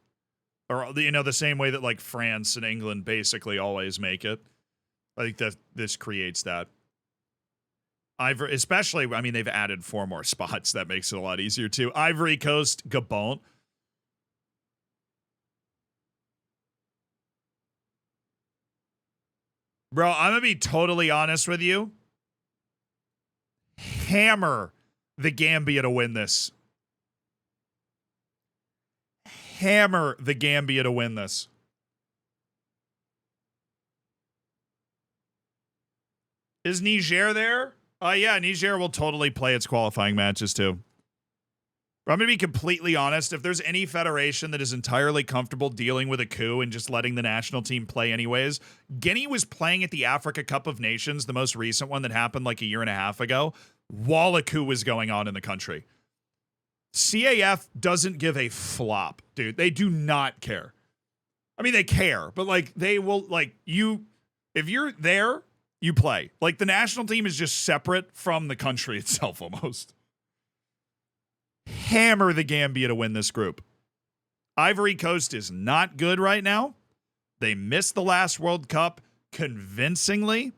Or, you know, the same way that, like, France and England basically always make it. I think that this creates that. Especially, I mean, they've added 4 more spots. That makes it a lot easier, too. Ivory Coast, Gabon. Bro, I'm going to be totally honest with you. Hammer the Gambia to win this. Hammer the Gambia to win this. Is Niger there? Yeah, Niger will totally play its qualifying matches too. But I'm going to be completely honest. If there's any federation that is entirely comfortable dealing with a coup and just letting the national team play anyways, Guinea was playing at the Africa Cup of Nations, the most recent one that happened like a year and a half ago, while a coup was going on in the country. CAF doesn't give a flop, dude. They do not care. I mean, they care, but like they will, like, you, if you're there, you play. Like, the national team is just separate from the country itself almost. Hammer the Gambia to win this group. Ivory Coast is not good right now. They missed the last World Cup convincingly.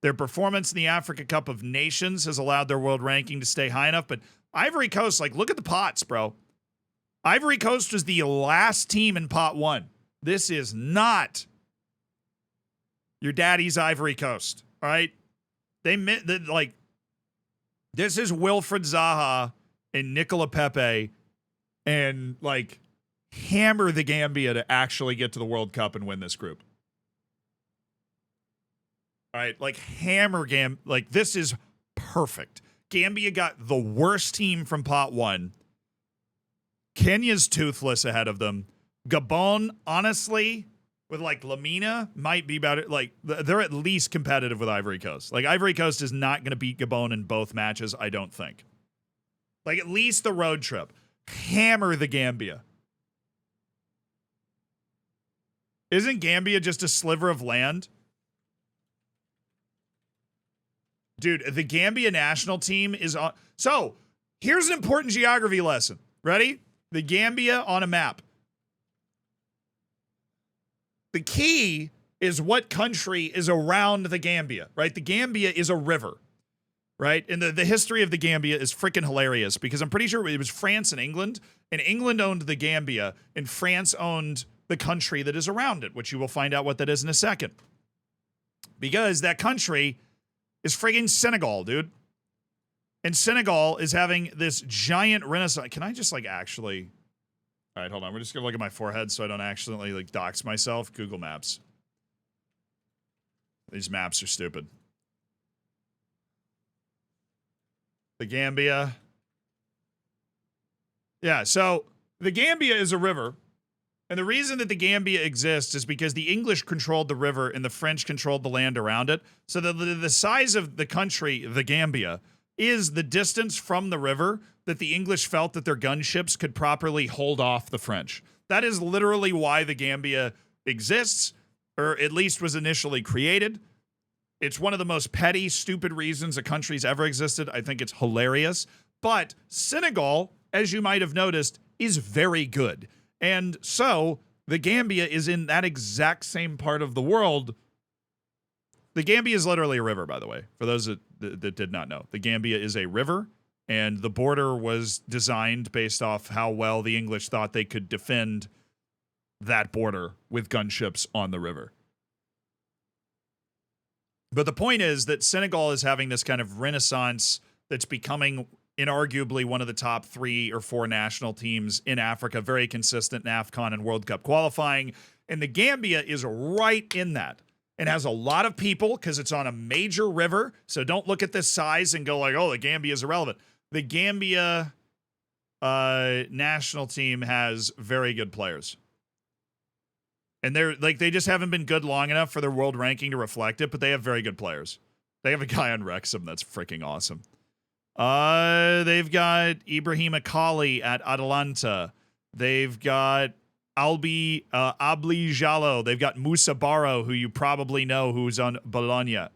Their performance in the Africa Cup of Nations has allowed their world ranking to stay high enough, but Ivory Coast, like, look at the pots, bro. Ivory Coast was the last team in pot 1. This is not your daddy's Ivory Coast, all right? Like, this is Wilfred Zaha and Nicola Pepe, and, like, hammer the Gambia to actually get to the World Cup and win this group. All right, like, hammer Gambia. Like, this is perfect. Gambia got the worst team from pot 1. Kenya's toothless ahead of them. Gabon, honestly, with, like, Lamina, might be better. Like, they're at least competitive with Ivory Coast. Like, Ivory Coast is not going to beat Gabon in both matches, I don't think. Like, at least the road trip. Hammer the Gambia. Isn't Gambia just a sliver of land? Dude, the Gambia national team is on. So, here's an important geography lesson. Ready? The Gambia on a map. The key is what country is around the Gambia, right? The Gambia is a river, right? And the history of the Gambia is freaking hilarious because I'm pretty sure it was France and England owned the Gambia, and France owned the country that is around it, which you will find out what that is in a second. Because that country is friggin' Senegal, dude. And Senegal is having this giant renaissance. Can I just, like, actually... All right, hold on. We're just going to look at my forehead so I don't accidentally, like, dox myself. Google Maps. These maps are stupid. The Gambia. Yeah, so the Gambia is a river. And the reason that the Gambia exists is because the English controlled the river and the French controlled the land around it. So the size of the country, the Gambia, is the distance from the river that the English felt that their gunships could properly hold off the French. That is literally why the Gambia exists, or at least was initially created. It's one of the most petty, stupid reasons a country's ever existed. I think it's hilarious. But Senegal, as you might have noticed, is very good. And so the Gambia is in that exact same part of the world. The Gambia is literally a river, by the way, for those that did not know. The Gambia is a river, and the border was designed based off how well the English thought they could defend that border with gunships on the river. But the point is that Senegal is having this kind of renaissance that's becoming inarguably one of the top 3 or 4 national teams in Africa, very consistent in AFCON and World Cup qualifying. And the Gambia is right in that and has a lot of people because it's on a major river. So don't look at this size and go like, oh, the Gambia is irrelevant. The Gambia national team has very good players. And they just haven't been good long enough for their world ranking to reflect it, but they have very good players. They have a guy on Wrexham that's freaking awesome. They've got Ibrahim Akali at Atalanta. They've got Abli Jallo. They've got Moussa Barrow, who you probably know, who's on Bologna.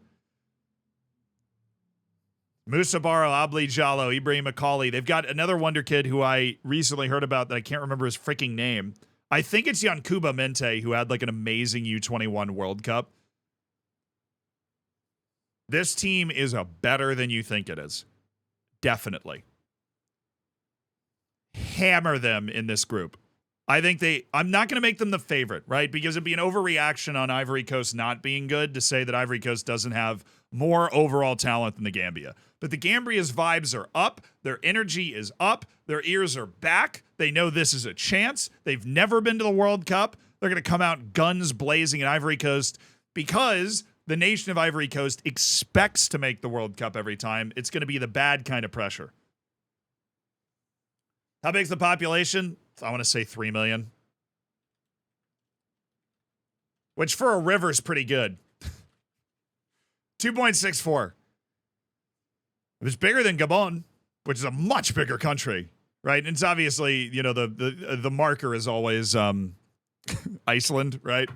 Moussa Barrow, Abli Jallo, Ibrahim Akali. They've got another wonder kid who I recently heard about that I can't remember his freaking name. I think it's Yankuba Mente, who had like an amazing U21 World Cup. This team is better than you think it is. Definitely. Hammer them in this group. I think I'm not going to make them the favorite, right? Because it'd be an overreaction on Ivory Coast not being good to say that Ivory Coast doesn't have more overall talent than the Gambia. But the Gambia's vibes are up. Their energy is up. Their ears are back. They know this is a chance. They've never been to the World Cup. They're going to come out guns blazing in Ivory Coast because the nation of Ivory Coast expects to make the World Cup every time. It's going to be the bad kind of pressure. How big's the population? I want to say 3 million. Which for a river is pretty good. 2.64. It was bigger than Gabon, which is a much bigger country, right? And it's obviously, you know, the marker is always Iceland, right?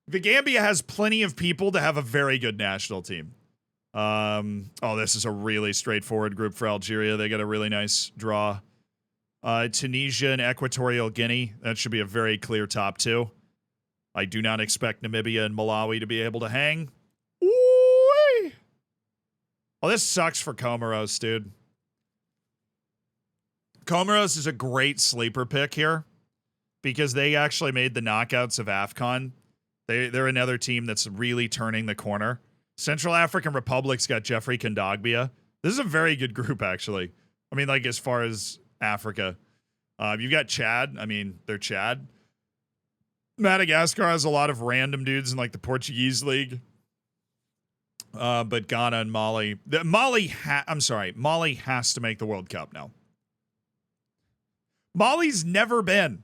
The Gambia has plenty of people to have a very good national team. This is a really straightforward group for Algeria. They got a really nice draw. Tunisia and Equatorial Guinea. That should be a very clear top 2. I do not expect Namibia and Malawi to be able to hang. Ooh-wee. Oh, this sucks for Comoros, dude. Comoros is a great sleeper pick here because they actually made the knockouts of AFCON. They're another team that's really turning the corner. Central African Republic's got Jeffrey Kondogbia. This is a very good group, actually. I mean, like, as far as Africa. You've got Chad. I mean, they're Chad. Madagascar has a lot of random dudes in, like, the Portuguese league. But Ghana and Mali. Mali has to make the World Cup now. Mali's never been.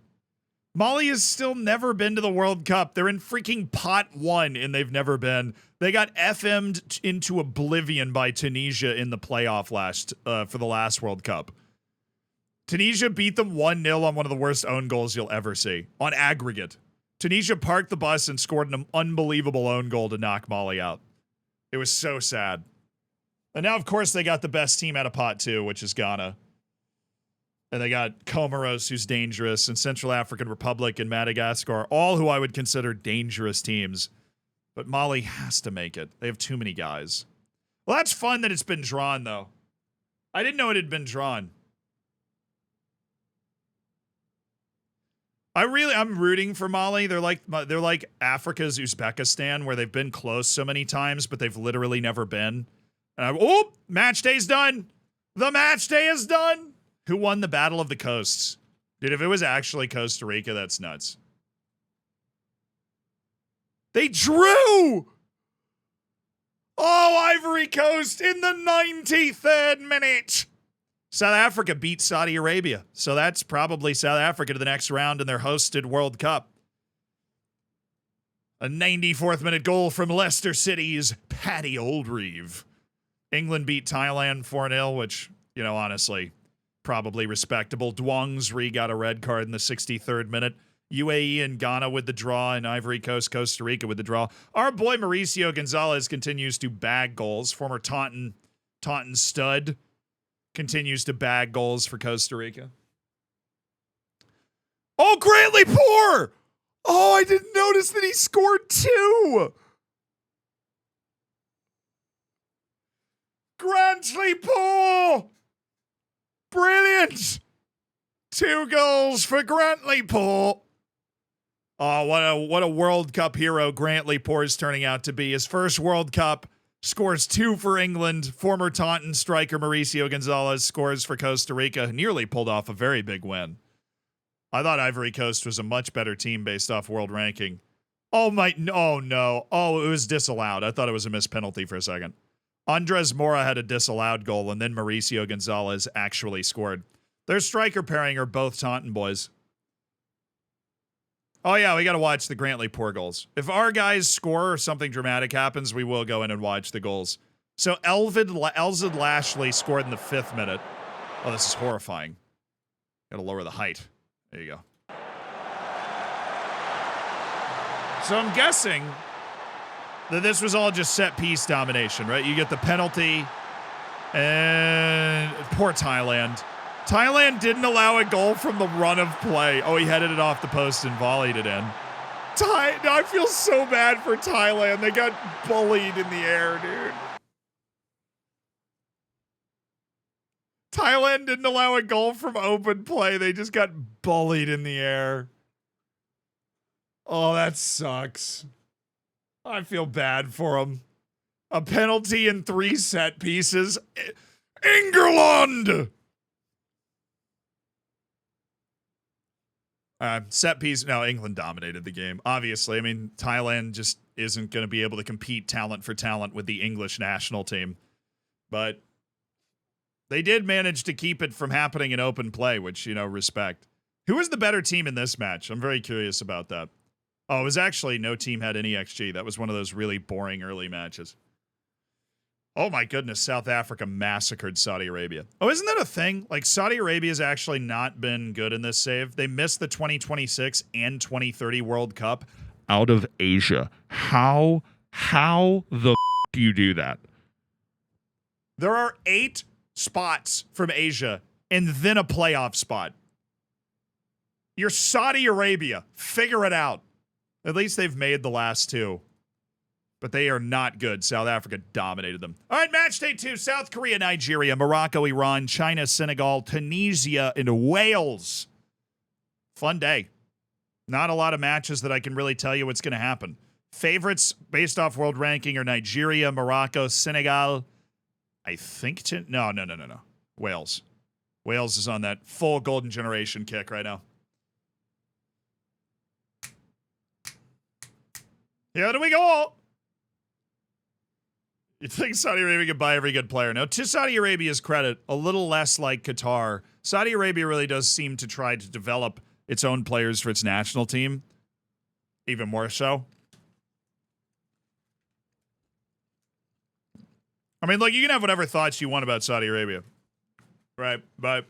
Mali has still never been to the World Cup. They're in freaking pot 1, and they've never been. They got FM'd into oblivion by Tunisia in the playoff for the last World Cup. Tunisia beat them 1-0 on one of the worst own goals you'll ever see, on aggregate. Tunisia parked the bus and scored an unbelievable own goal to knock Mali out. It was so sad. And now, of course, they got the best team out of pot 2, which is Ghana. And they got Comoros, who's dangerous, and Central African Republic and Madagascar, all who I would consider dangerous teams. But Mali has to make it. They have too many guys. Well, that's fun that it's been drawn, though. I didn't know it had been drawn. I'm rooting for Mali. They're like Africa's Uzbekistan, where they've been close so many times, but they've literally never been. And match day's done. The match day is done. Who won the Battle of the Coasts? Dude, if it was actually Costa Rica, that's nuts. They drew! Oh, Ivory Coast in the 93rd minute. South Africa beat Saudi Arabia, so that's probably South Africa to the next round in their hosted World Cup. A 94th minute goal from Leicester City's Paddy Oldreeve. England beat Thailand 4-0, which, you know, honestly, probably respectable. Duong Sri got a red card in the 63rd minute. UAE and Ghana with the draw, and Ivory Coast, Costa Rica with the draw. Our boy Mauricio Gonzalez continues to bag goals. Former Taunton stud continues to bag goals for Costa Rica. Oh, Grantley Poor! Oh, I didn't notice that he scored 2. Grantley Poor! Brilliant! 2 goals for Grantley Poor. Oh, what a World Cup hero Grantley Poor is turning out to be. His first World Cup, scores 2 for England. Former Taunton striker Mauricio Gonzalez scores for Costa Rica. Nearly pulled off a very big win. I thought Ivory Coast was a much better team based off world ranking. Oh no. Oh, it was disallowed. I thought it was a missed penalty for a second. Andres Mora had a disallowed goal, and then Mauricio Gonzalez actually scored. Their striker pairing are both Taunton boys. Oh, yeah, we got to watch the Grantley Poor goals. If our guys score or something dramatic happens, we will go in and watch the goals. So Elzid Lashley scored in the 5th minute. Oh, this is horrifying. Got to lower the height. There you go. So I'm guessing that this was all just set piece domination, right? You get the penalty, and poor Thailand. Thailand didn't allow a goal from the run of play. Oh, he headed it off the post and volleyed it in. I feel so bad for Thailand. They got bullied in the air, dude. Thailand didn't allow a goal from open play. They just got bullied in the air. Oh, that sucks. I feel bad for them. A penalty in 3 set pieces. England! Set piece. No, England dominated the game. Obviously, I mean, Thailand just isn't going to be able to compete talent for talent with the English national team. But they did manage to keep it from happening in open play, which, you know, respect. Who was the better team in this match? I'm very curious about that. Oh, it was actually no team had any XG. That was one of those really boring early matches. Oh my goodness, South Africa massacred Saudi Arabia. Oh, isn't that a thing? Like, Saudi Arabia's actually not been good in this save. They missed the 2026 and 2030 World Cup out of Asia. How the do you do that? There are 8 spots from Asia and then a playoff spot. You're Saudi Arabia. Figure it out. At least they've made the last 2. But they are not good. South Africa dominated them. All right, match day 2. South Korea, Nigeria, Morocco, Iran, China, Senegal, Tunisia, and Wales. Fun day. Not a lot of matches that I can really tell you what's going to happen. Favorites based off world ranking are Nigeria, Morocco, Senegal. I think... No. Wales. Wales is on that full golden generation kick right now. Here do we go. You think Saudi Arabia could buy every good player? No, to Saudi Arabia's credit, a little less like Qatar. Saudi Arabia really does seem to try to develop its own players for its national team. Even more so. I mean, look, you can have whatever thoughts you want about Saudi Arabia. Right? But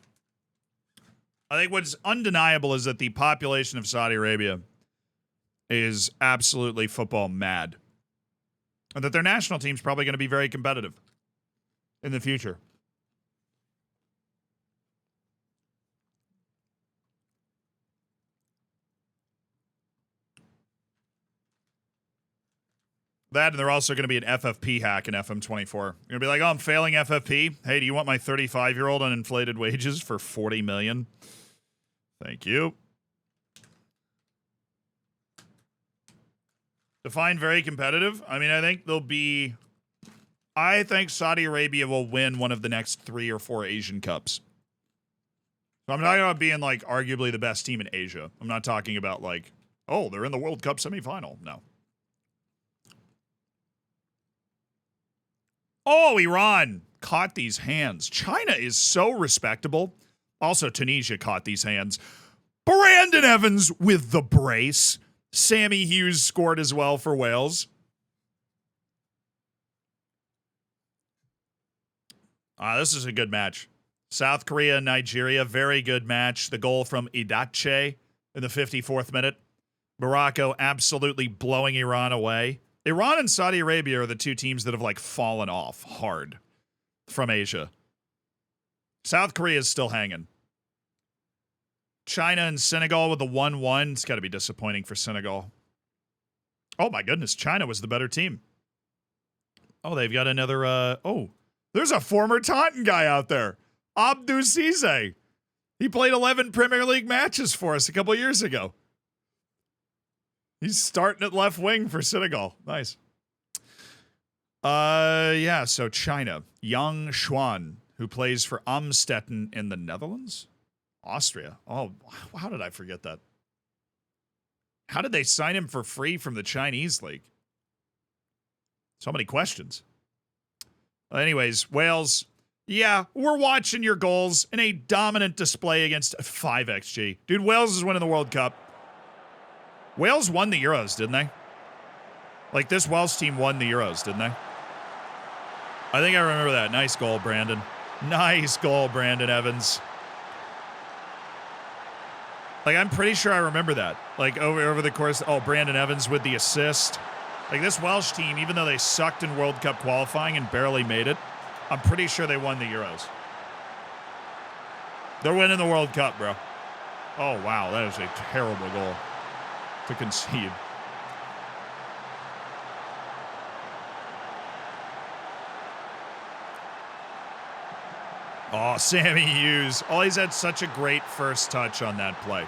I think what's undeniable is that the population of Saudi Arabia is absolutely football mad. And that their national team's probably going to be very competitive in the future. That, and they're also going to be an FFP hack in FM24. You're going to be like, oh, I'm failing FFP. Hey, do you want my 35-year-old on inflated wages for $40 million? Thank you. Define very competitive. I mean, I think Saudi Arabia will win one of the next 3 or 4 Asian Cups. So I'm not talking about being, like, arguably the best team in Asia. I'm not talking about, like, oh, they're in the World Cup semifinal. No. Oh, Iran caught these hands. China is so respectable. Also, Tunisia caught these hands. Brandon Evans with the brace. Sammy Hughes scored as well for Wales. This is a good match. South Korea and Nigeria, very good match. The goal from Idache in the 54th minute. Morocco absolutely blowing Iran away. Iran and Saudi Arabia are the two teams that have like fallen off hard from Asia. South Korea is still hanging. China and Senegal with the 1-1. It's got to be disappointing for Senegal. Oh my goodness, China was the better team. Oh, they've got another, there's a former Taunton guy out there. Abdou Cisse. He played 11 Premier League matches for us a couple years ago. He's starting at left wing for Senegal. Nice. Yeah, so China. Yang Xuan, who plays for Amstetten in the Netherlands? Austria. Oh, how did I forget that? How did they sign him for free from the Chinese league? So many questions. Anyways, Wales. Yeah, we're watching your goals in a dominant display against 5xG. Dude, Wales is winning the World Cup. Wales won the Euros, didn't they? Like, this Wales team won the Euros, didn't they? I think I remember that. Nice goal, Brandon. Nice goal, Brandon Evans. Like, I'm pretty sure I remember that. Like, over the course... Oh, Brandon Evans with the assist. Like, this Welsh team, even though they sucked in World Cup qualifying and barely made it, I'm pretty sure they won the Euros. They're winning the World Cup, bro. Oh, wow. That is a terrible goal to concede. Oh, Sammy Hughes. Oh, he's had such a great first touch on that play.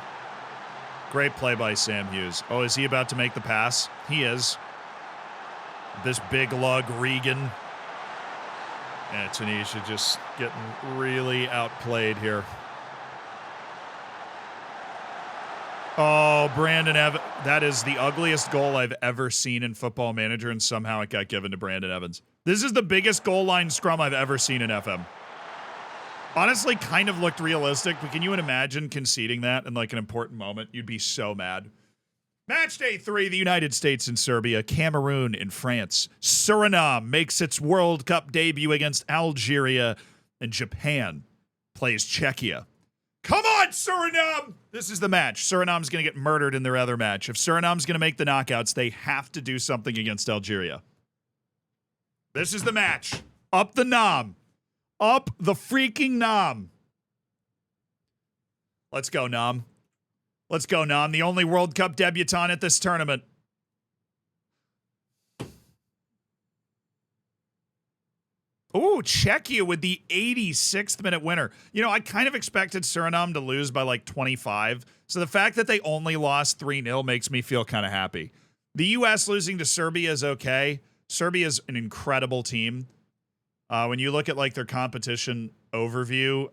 Great play by Sam Hughes. Oh, is he about to make the pass? He is. This big lug, Regan. And Tunisia just getting really outplayed here. Oh, Brandon Evans. That is the ugliest goal I've ever seen in Football Manager, and somehow it got given to Brandon Evans. This is the biggest goal line scrum I've ever seen in FM. Honestly, kind of looked realistic, but can you imagine conceding that in like an important moment? You'd be so mad. Match day 3, the United States and Serbia, Cameroon in France. Suriname makes its World Cup debut against Algeria, and Japan plays Czechia. Come on, Suriname! This is the match. Suriname's going to get murdered in their other match. If Suriname's going to make the knockouts, they have to do something against Algeria. This is the match. Up the Nam. Up the freaking Nam. Let's go, Nam. Let's go, Nam. The only World Cup debutant at this tournament. Ooh, Czechia with the 86th minute winner. You know, I kind of expected Suriname to lose by like 25. So the fact that they only lost 3-0 makes me feel kind of happy. The U.S. losing to Serbia is okay. Serbia's an incredible team. When you look at like their competition overview,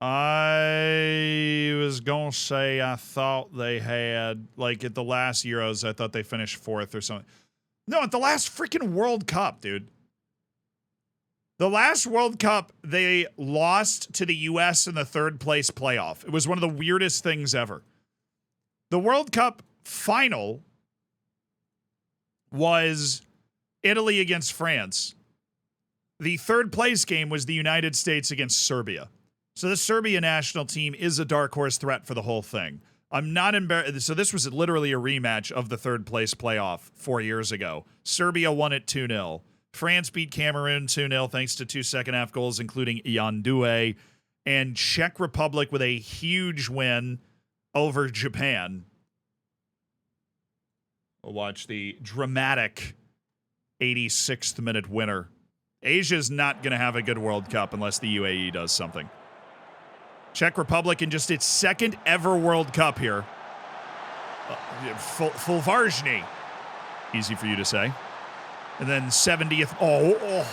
I was going to say I thought they had, like at the last Euros, I thought they finished 4th or something. No, at the last freaking World Cup, dude. The last World Cup, they lost to the U.S. in the 3rd place playoff. It was one of the weirdest things ever. The World Cup final was Italy against France. The 3rd place game was the United States against Serbia. So the Serbia national team is a dark horse threat for the whole thing. I'm not embarrassed. So this was literally a rematch of the 3rd place playoff 4 years ago. Serbia won it 2-0. France beat Cameroon 2-0 thanks to 2 second-half goals, including Yandue. And Czech Republic with a huge win over Japan. We'll watch the dramatic 86th minute winner. Asia's not going to have a good World Cup unless the UAE does something. Czech Republic in just its 2nd ever World Cup here. Fulvaržny. Easy for you to say. And then 70th. Oh.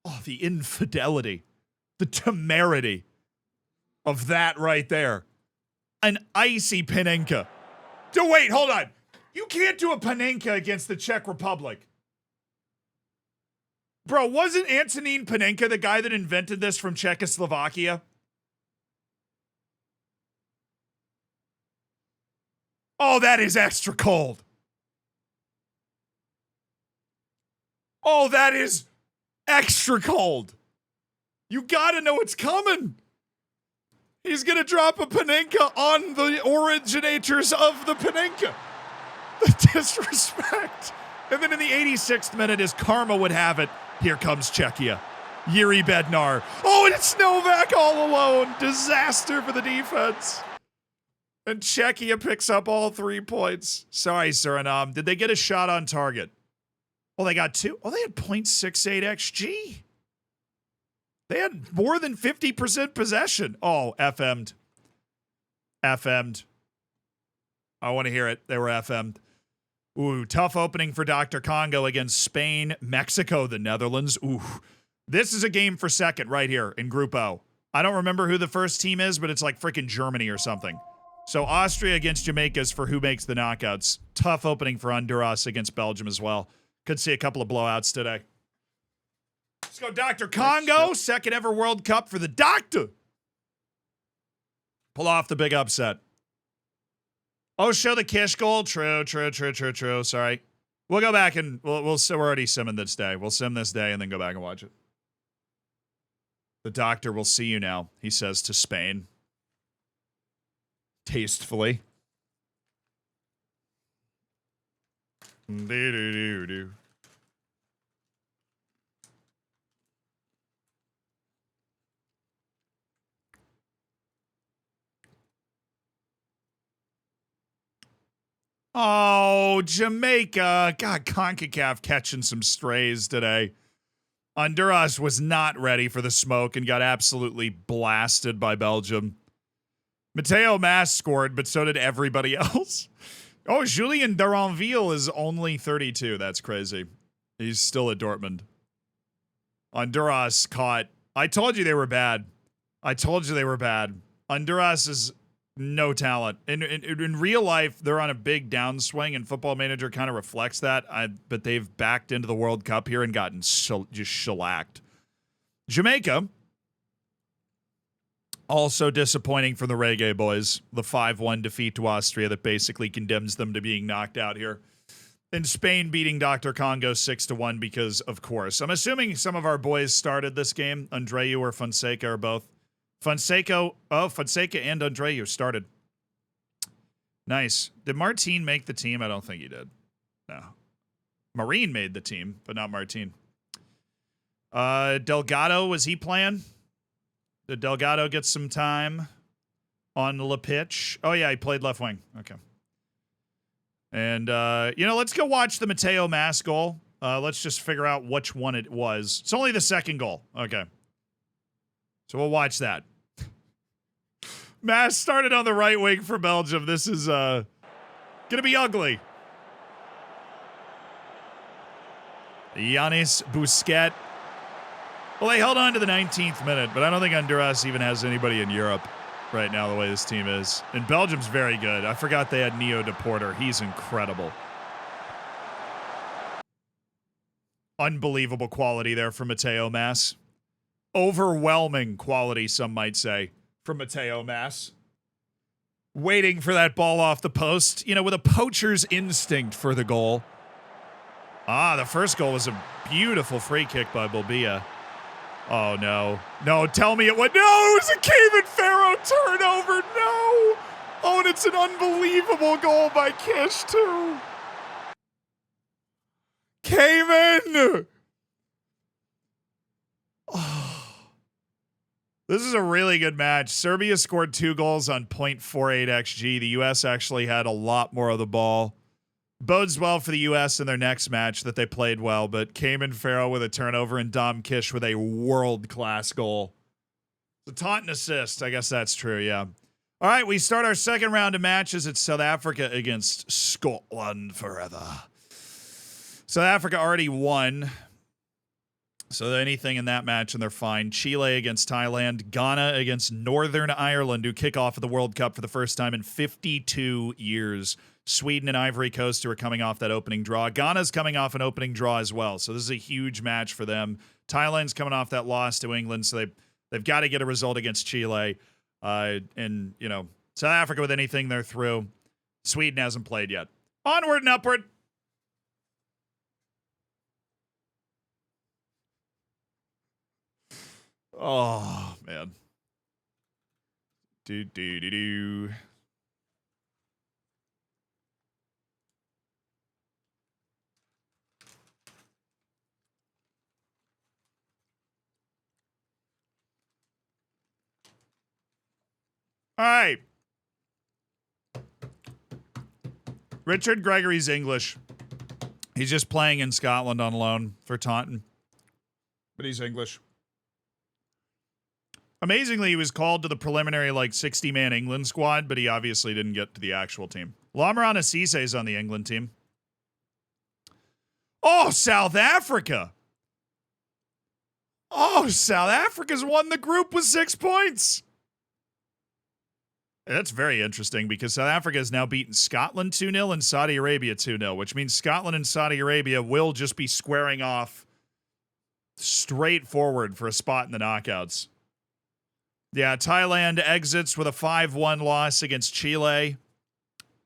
Oh, the infidelity. The temerity of that right there. an icy Panenka. Wait, hold on. You can't do a Panenka against the Czech Republic. Bro, wasn't Antonín Panenka the guy that invented this from Czechoslovakia? Oh, that is extra cold. Oh, that is extra cold. You gotta know it's coming. He's gonna drop a Panenka on the originators of the Panenka. The disrespect. And then in the 86th minute, as karma would have it, here comes Czechia. Yuri Bednar. Oh, and it's Novak all alone. Disaster for the defense. And Czechia picks up all 3 points. Sorry, Suriname. Did they get a shot on target? Oh, they got 2. Oh, they had .68 XG. They had more than 50% possession. Oh, FM'd. FM'd. I want to hear it. They were FM'd. Ooh, tough opening for Dr. Congo against Spain, Mexico, the Netherlands. Ooh, this is a game for second right here in Group O. I don't remember who the first team is, but it's like freaking Germany or something. So Austria against Jamaica is for who makes the knockouts. Tough opening for Honduras against Belgium as well. Could see a couple of blowouts today. Let's go Dr. Congo. Second ever World Cup for the Doctor. Pull off the big upset. Oh, show the Kish goal. True. Sorry. We'll go back and we're already simming this day. We'll sim this day and then go back and watch it. The Doctor will see you now, he says to Spain. Tastefully. Do. Oh, Jamaica. God, Concacaf catching some strays today. Honduras was not ready for the smoke and got absolutely blasted by Belgium. Mateo Mas scored, but so did everybody else. Oh, Julien Duranville is only 32. That's crazy. He's still at Dortmund. Honduras caught. I told you they were bad. Honduras is no talent. In real life, they're on a big downswing, and Football Manager kind of reflects that. But they've backed into the World Cup here and gotten just shellacked. Jamaica, also disappointing for the Reggae boys. The 5-1 defeat to Austria that basically condemns them to being knocked out here. And Spain beating Dr. Congo 6-1 because, of course. I'm assuming some of our boys started this game. Andreu or Fonseca or both. Fonseca and Andreu started. Nice. Did Martin make the team? I don't think he did. No. Marine made the team, but not Martin. Delgado, was he playing? Did Delgado get some time on the pitch? Oh, yeah, he played left wing. Okay. And, let's go watch the Mateo Mas goal. Let's just figure out which one it was. It's only the second goal. Okay. So we'll watch that. Mas started on the right wing for Belgium. This is going to be ugly. Yanis Busquets. Well, they held on to the 19th minute, but I don't think Honduras even has anybody in Europe right now the way this team is. And Belgium's very good. I forgot they had Neo DePorter. He's incredible. Unbelievable quality there from Mateo Mas. Overwhelming quality, some might say, from Mateo Mas. Waiting for that ball off the post, with a poacher's instinct for the goal. The first goal was a beautiful free kick by Bobia. Oh, no. No, tell me it was. No, it was a Cayman Farrow turnover. No. Oh, and it's an unbelievable goal by Kish, too. Cayman. Oh. This is a really good match. Serbia scored 2 goals on .48 XG. The U.S. actually had a lot more of the ball. Bodes well for the U.S. in their next match that they played well, but Cayman Farrow with a turnover and Dom Kish with a world-class goal. The Taunton assist. I guess that's true, yeah. All right, we start our second round of matches. It's South Africa against Scotland forever. South Africa already won. So anything in that match, and they're fine. Chile against Thailand. Ghana against Northern Ireland, who kick off of the World Cup for the first time in 52 years. Sweden and Ivory Coast, who are coming off that opening draw. Ghana's coming off an opening draw as well, so this is a huge match for them. Thailand's coming off that loss to England, so they've got to get a result against Chile. And, you know, South Africa, with anything, they're through. Sweden hasn't played yet. Onward and upward. Oh, man. Do. All right. Richard Gregory's English. He's just playing in Scotland on loan for Taunton. But he's English. Amazingly, he was called to the preliminary, 60-man England squad, but he obviously didn't get to the actual team. Lamarana Cisse is on the England team. Oh, South Africa. Oh, South Africa's won the group with 6 points. That's very interesting because South Africa has now beaten Scotland 2-0 and Saudi Arabia 2-0, which means Scotland and Saudi Arabia will just be squaring off straightforward for a spot in the knockouts. Yeah, Thailand exits with a 5-1 loss against Chile.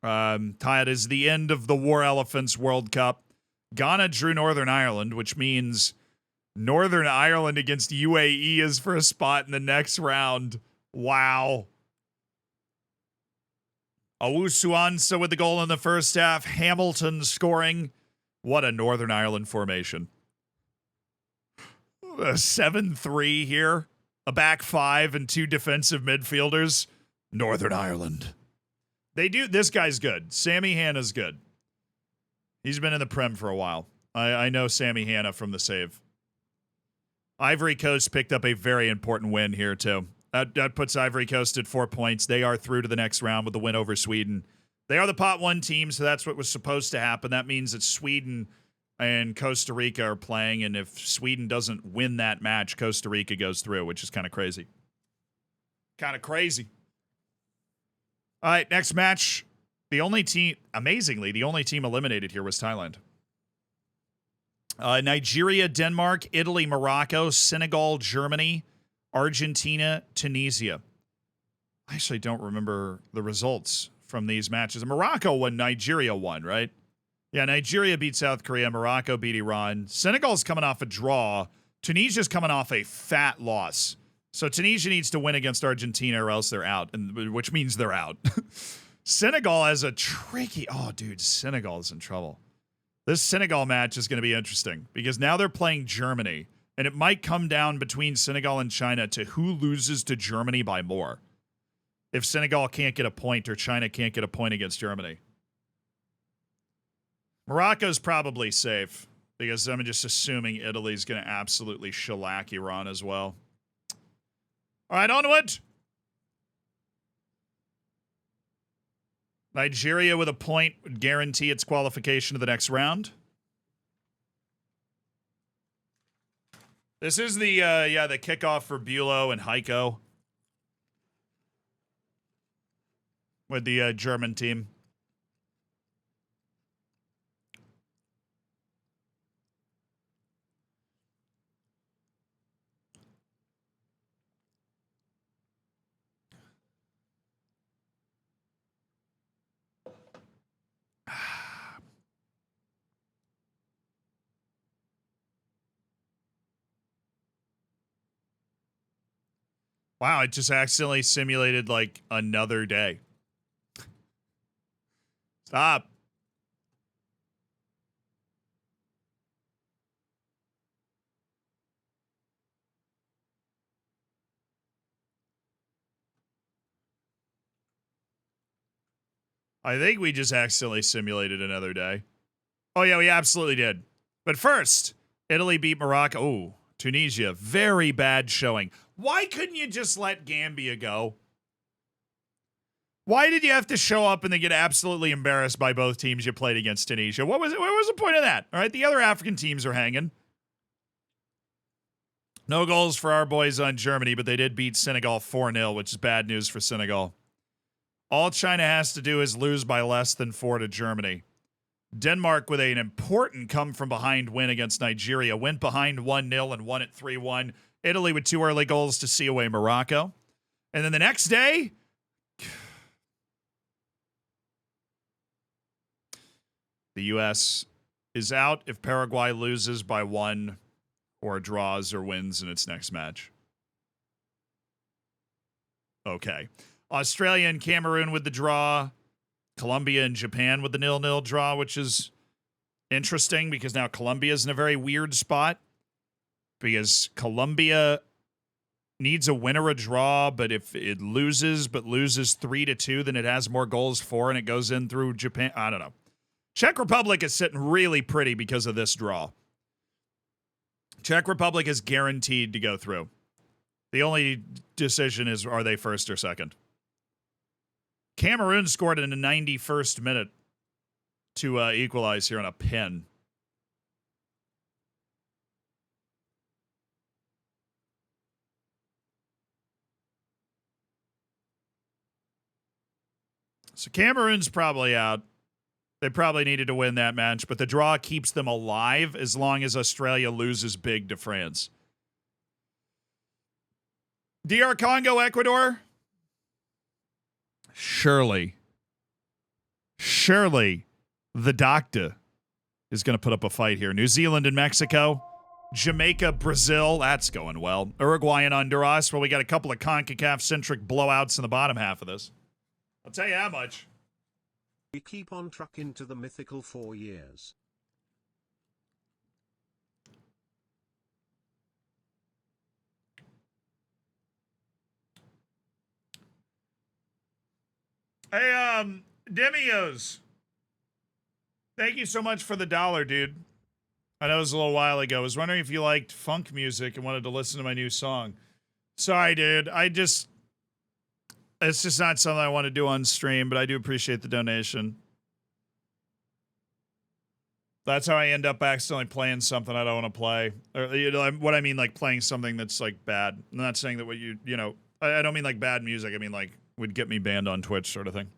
It is the end of the War Elephants World Cup. Ghana drew Northern Ireland, which means Northern Ireland against UAE is for a spot in the next round. Wow. Owusu-Ansah with the goal in the first half. Hamilton scoring. What a Northern Ireland formation. A 7-3 here. A back five and 2 defensive midfielders. Northern Ireland. This guy's good. Sammy Hanna's good. He's been in the Prem for a while. I know Sammy Hanna from the save. Ivory Coast picked up a very important win here, too. That puts Ivory Coast at 4 points. They are through to the next round with the win over Sweden. They are the pot 1 team, so that's what was supposed to happen. That means that Sweden and Costa Rica are playing, and if Sweden doesn't win that match, Costa Rica goes through, which is kind of crazy. Kind of crazy. All right, next match. Amazingly, the only team eliminated here was Thailand. Nigeria, Denmark, Italy, Morocco, Senegal, Germany, Argentina, Tunisia. I actually don't remember the results from these matches. Morocco won, Nigeria won, right? Yeah, Nigeria beat South Korea. Morocco beat Iran. Senegal's coming off a draw. Tunisia's coming off a fat loss. So Tunisia needs to win against Argentina or else they're out, which means they're out. Senegal has a tricky... Oh, dude, Senegal is in trouble. This Senegal match is going to be interesting because now they're playing Germany, and it might come down between Senegal and China to who loses to Germany by more. If Senegal can't get a point or China can't get a point against Germany. Morocco's probably safe because I'm just assuming Italy's going to absolutely shellac Iran as well. All right, onward. Nigeria with a point would guarantee its qualification to the next round. This is the kickoff for Bülow and Heiko with the German team. Wow, it just accidentally simulated like another day. Stop. I think we just accidentally simulated another day. Oh, yeah, we absolutely did. But first, Italy beat Morocco. Ooh, Tunisia, very bad showing. Why couldn't you just let Gambia go? Why did you have to show up and then get absolutely embarrassed by both teams you played against Tunisia? What was the point of that? All right, the other African teams are hanging. No goals for our boys on Germany, but they did beat Senegal 4-0, which is bad news for Senegal. All China has to do is lose by less than 4 to Germany. Denmark with an important come-from-behind win against Nigeria. Went behind 1-0 and won at 3-1. Italy with 2 early goals to see away Morocco. And then the next day, the U.S. is out if Paraguay loses by 1 or draws or wins in its next match. Okay. Australia and Cameroon with the draw. Colombia and Japan with the 0-0 draw, which is interesting because now Colombia's in a very weird spot because Colombia needs a win or a draw, but if it loses 3-2, then it has more goals for and it goes in through Japan. I don't know. Czech Republic is sitting really pretty because of this draw. Czech Republic is guaranteed to go through. The only decision is, are they first or second? Cameroon scored in the 91st minute to equalize here on a pen. So Cameroon's probably out. They probably needed to win that match, but the draw keeps them alive as long as Australia loses big to France. DR Congo, Ecuador? Surely the doctor is going to put up a fight here. New Zealand and Mexico. Jamaica, Brazil. That's going well. Uruguay and Honduras. Well, we got a couple of CONCACAF-centric blowouts in the bottom half of this. I'll tell you how much. We keep on trucking to the mythical 4 years. Hey, Demios. Thank you so much for the $1, dude. I know it was a little while ago. I was wondering if you liked funk music and wanted to listen to my new song. Sorry, dude. It's just not something I want to do on stream, but I do appreciate the donation. That's how I end up accidentally playing something I don't want to play. Or, you know, what I mean, like playing something that's like bad. I'm not saying that what you know, I don't mean like bad music. I mean like would get me banned on Twitch sort of thing.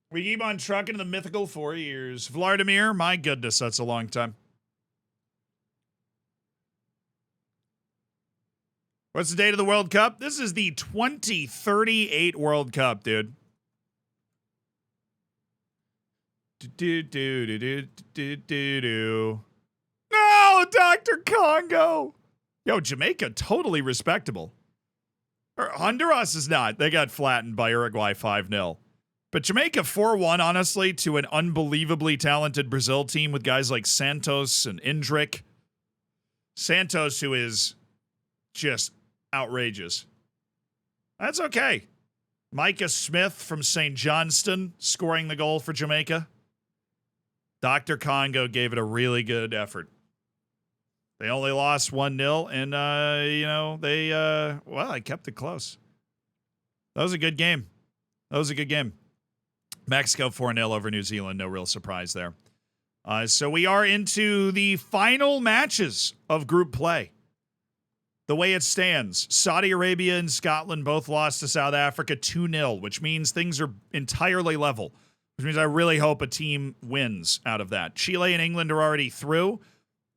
We keep on trucking the mythical 4 years. Vladimir, my goodness, that's a long time. What's the date of the World Cup? This is the 2038 World Cup, dude. No, Dr. Congo. Yo, Jamaica, totally respectable. Honduras is not. They got flattened by Uruguay 5-0. But Jamaica 4-1, honestly, to an unbelievably talented Brazil team with guys like Santos and Indrick. Santos, who is just outrageous. That's okay. Micah Smith from St. Johnston scoring the goal for Jamaica. Dr. Congo gave it a really good effort. They only lost 1-0, and, I kept it close. That was a good game. Mexico 4-0 over New Zealand. No real surprise there. So we are into the final matches of group play. The way it stands, Saudi Arabia and Scotland both lost to South Africa 2-0, which means things are entirely level, which means I really hope a team wins out of that. Chile and England are already through.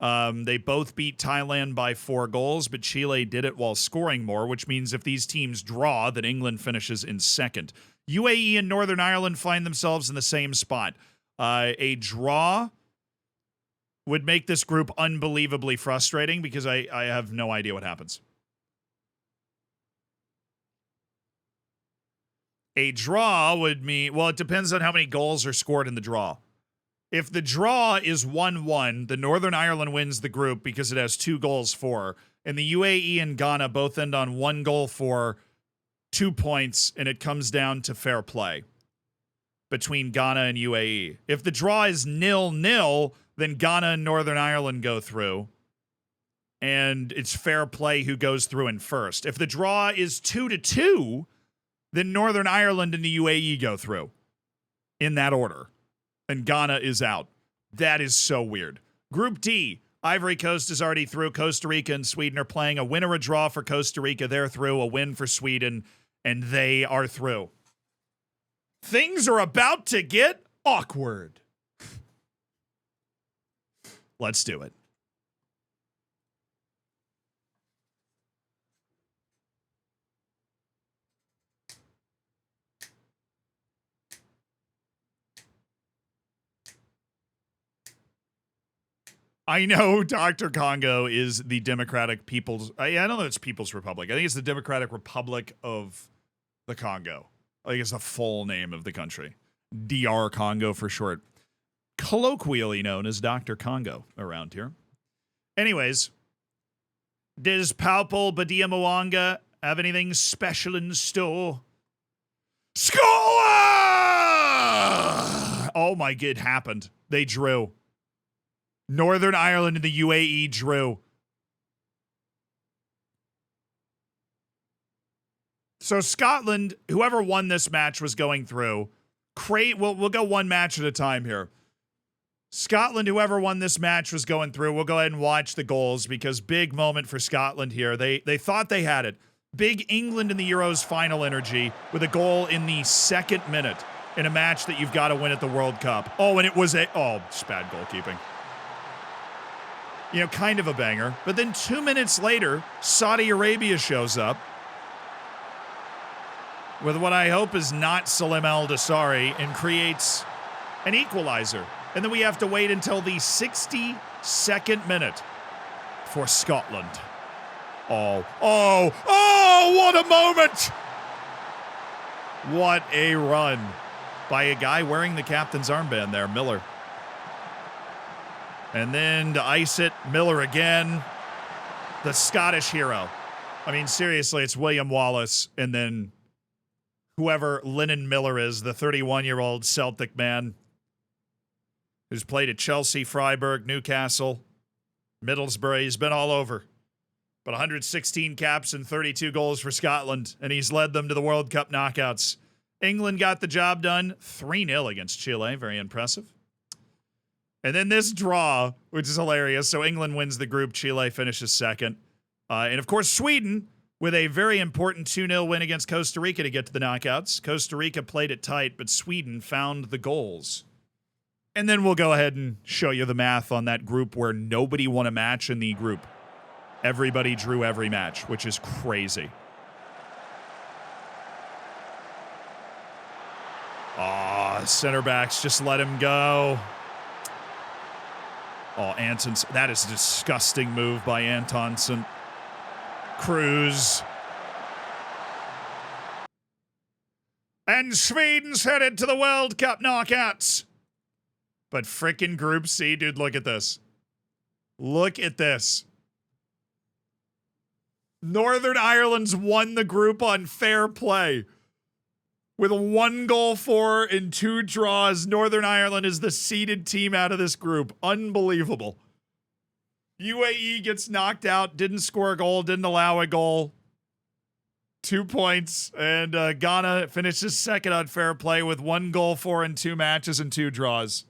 They both beat Thailand by 4 goals, but Chile did it while scoring more, which means if these teams draw, then England finishes in second. UAE and Northern Ireland find themselves in the same spot. A draw would make this group unbelievably frustrating because I have no idea what happens. A draw would mean, well, it depends on how many goals are scored in the draw. If the draw is 1-1, the Northern Ireland wins the group because it has 2 goals for, and the UAE and Ghana both end on 1 goal for 2 points, and it comes down to fair play between Ghana and UAE. If the draw is 0-0, then Ghana and Northern Ireland go through, and it's fair play who goes through in first. If the draw is 2-2, then Northern Ireland and the UAE go through in that order, and Ghana is out. That is so weird. Group D, Ivory Coast is already through. Costa Rica and Sweden are playing. A win or a draw for Costa Rica. They're through. A win for Sweden, and they are through. Things are about to get awkward. Let's do it. I know Dr. Congo is the Democratic People's... I don't know it's People's Republic. I think it's the Democratic Republic of the Congo. I think it's the full name of the country. DR Congo for short. Colloquially known as Dr. Congo around here. Anyways, does Paupal Badia Mwanga have anything special in store? Score! Oh my God, it happened. They drew. Northern Ireland and the UAE drew. So Scotland, whoever won this match was going through. We'll go one match at a time here. Scotland, whoever won this match was going through. We'll go ahead and watch the goals because big moment for Scotland here. They thought they had it. Big England in the Euros final energy with a goal in the 2nd minute in a match that you've got to win at the World Cup. Oh, and it was just bad goalkeeping. You know, kind of a banger. But then 2 minutes later, Saudi Arabia shows up with what I hope is not Salim Al-Dosari and creates an equalizer. And then we have to wait until the 62nd minute for Scotland. Oh, what a moment! What a run by a guy wearing the captain's armband there, Miller. And then to ice it, Miller again. The Scottish hero. I mean, seriously, it's William Wallace and then whoever Lennon Miller is, the 31-year-old Celtic man who's played at Chelsea, Freiburg, Newcastle, Middlesbrough. He's been all over. But 116 caps and 32 goals for Scotland, and he's led them to the World Cup knockouts. England got the job done 3-0 against Chile. Very impressive. And then this draw, which is hilarious. So England wins the group. Chile finishes second. And, of course, Sweden with a very important 2-0 win against Costa Rica to get to the knockouts. Costa Rica played it tight, but Sweden found the goals. And then we'll go ahead and show you the math on that group where nobody won a match in the group. Everybody drew every match, which is crazy. Center backs, just let him go. Antonsen, that is a disgusting move by Antonsen. Cruz. And Sweden's headed to the World Cup knockouts. But frickin' Group C, dude, look at this. Look at this. Northern Ireland's won the group on fair play. With a 1 goal for and 2 draws, Northern Ireland is the seeded team out of this group. Unbelievable. UAE gets knocked out, didn't score a goal, didn't allow a goal. 2 points, and Ghana finishes second on fair play with 1 goal for and 2 matches and 2 draws.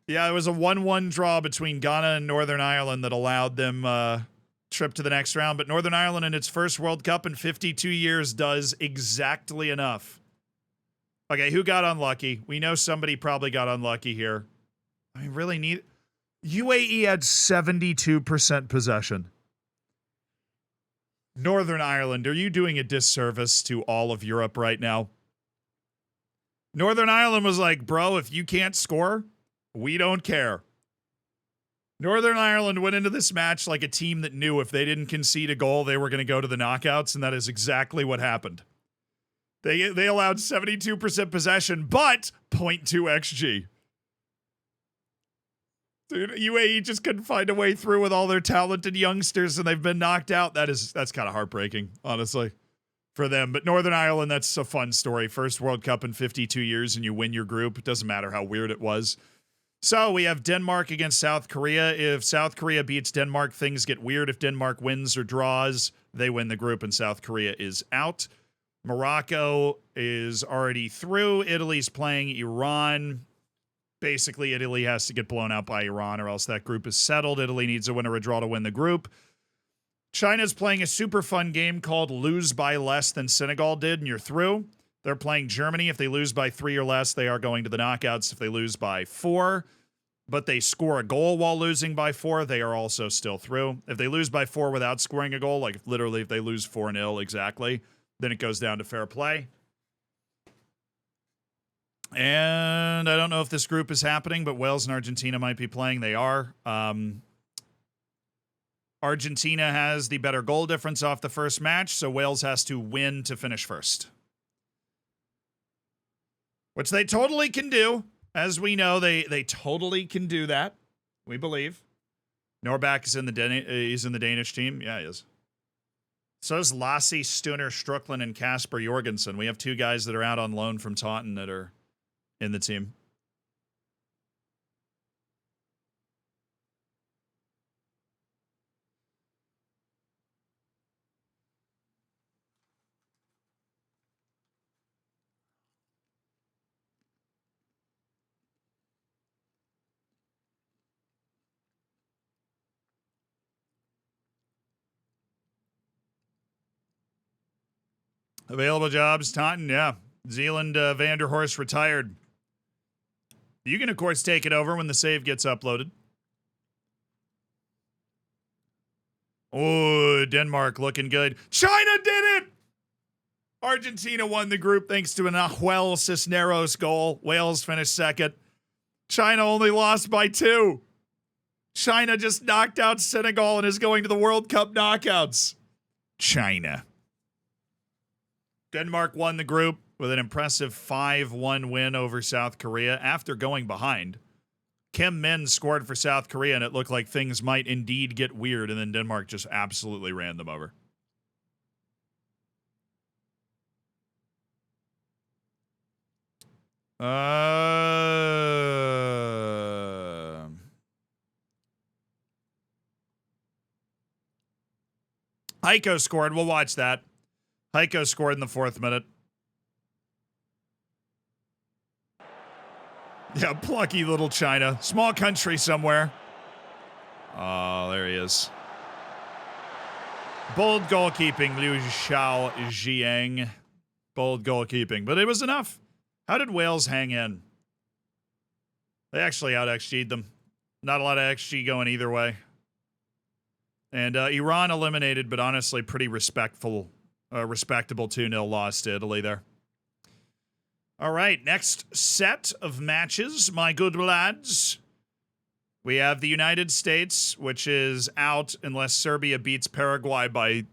Yeah, it was a 1-1 draw between Ghana and Northern Ireland that allowed them trip to the next round, but Northern Ireland in its first World Cup in 52 years does exactly enough. Okay, who got unlucky? We know somebody probably got unlucky here. I mean, really need... UAE had 72% possession. Northern Ireland, are you doing a disservice to all of Europe right now? Northern Ireland was like, bro, if you can't score, we don't care. Northern Ireland went into this match like a team that knew if they didn't concede a goal, they were going to go to the knockouts, and that is exactly what happened. They allowed 72% possession, but 0.2 XG. Dude, UAE just couldn't find a way through with all their talented youngsters, and they've been knocked out. That's kind of heartbreaking, honestly, for them. But Northern Ireland, that's a fun story. First World Cup in 52 years, and you win your group. It doesn't matter how weird it was. So we have Denmark against South Korea. If South Korea beats Denmark, things get weird. If Denmark wins or draws, they win the group and South Korea is out. Morocco is already through. Italy's playing Iran. Basically, Italy has to get blown out by Iran or else that group is settled. Italy needs a win or a draw to win the group. China's playing a super fun game called Lose by Less Than Senegal did, and you're through. They're playing Germany. If they lose by 3 or less, they are going to the knockouts. If they lose by 4, but they score a goal while losing by 4, they are also still through. If they lose by 4 without scoring a goal, like literally if they lose 4-0 exactly, then it goes down to fair play. And I don't know if this group is happening, but Wales and Argentina might be playing. They are. Argentina has the better goal difference off the first match, so Wales has to win to finish first. Which they totally can do. As we know, they totally can do that. We believe. Norback is in the Danish team. Yeah, he is. So is Lassie, Stunner, Strukland, and Kasper Jorgensen. We have 2 guys that are out on loan from Taunton that are in the team. Available jobs, Taunton, yeah. Zealand Vanderhorst retired. You can, of course, take it over when the save gets uploaded. Oh, Denmark looking good. China did it! Argentina won the group thanks to an Nahuel Cisneros goal. Wales finished second. China only lost by 2. China just knocked out Senegal and is going to the World Cup knockouts. China. Denmark won the group with an impressive 5-1 win over South Korea after going behind. Kim Min scored for South Korea, and it looked like things might indeed get weird, and then Denmark just absolutely ran them over. Heiko scored. We'll watch that. Heiko scored in the 4th minute. Yeah, plucky little China. Small country somewhere. Oh, there he is. Bold goalkeeping, Liu Xiao Jiang. Bold goalkeeping, but it was enough. How did Wales hang in? They actually out-XG'd them. Not a lot of XG going either way. And Iran eliminated, but honestly pretty respectable 2-0 loss to Italy there. All right, next set of matches, my good lads. We have the United States, which is out unless Serbia beats Paraguay by...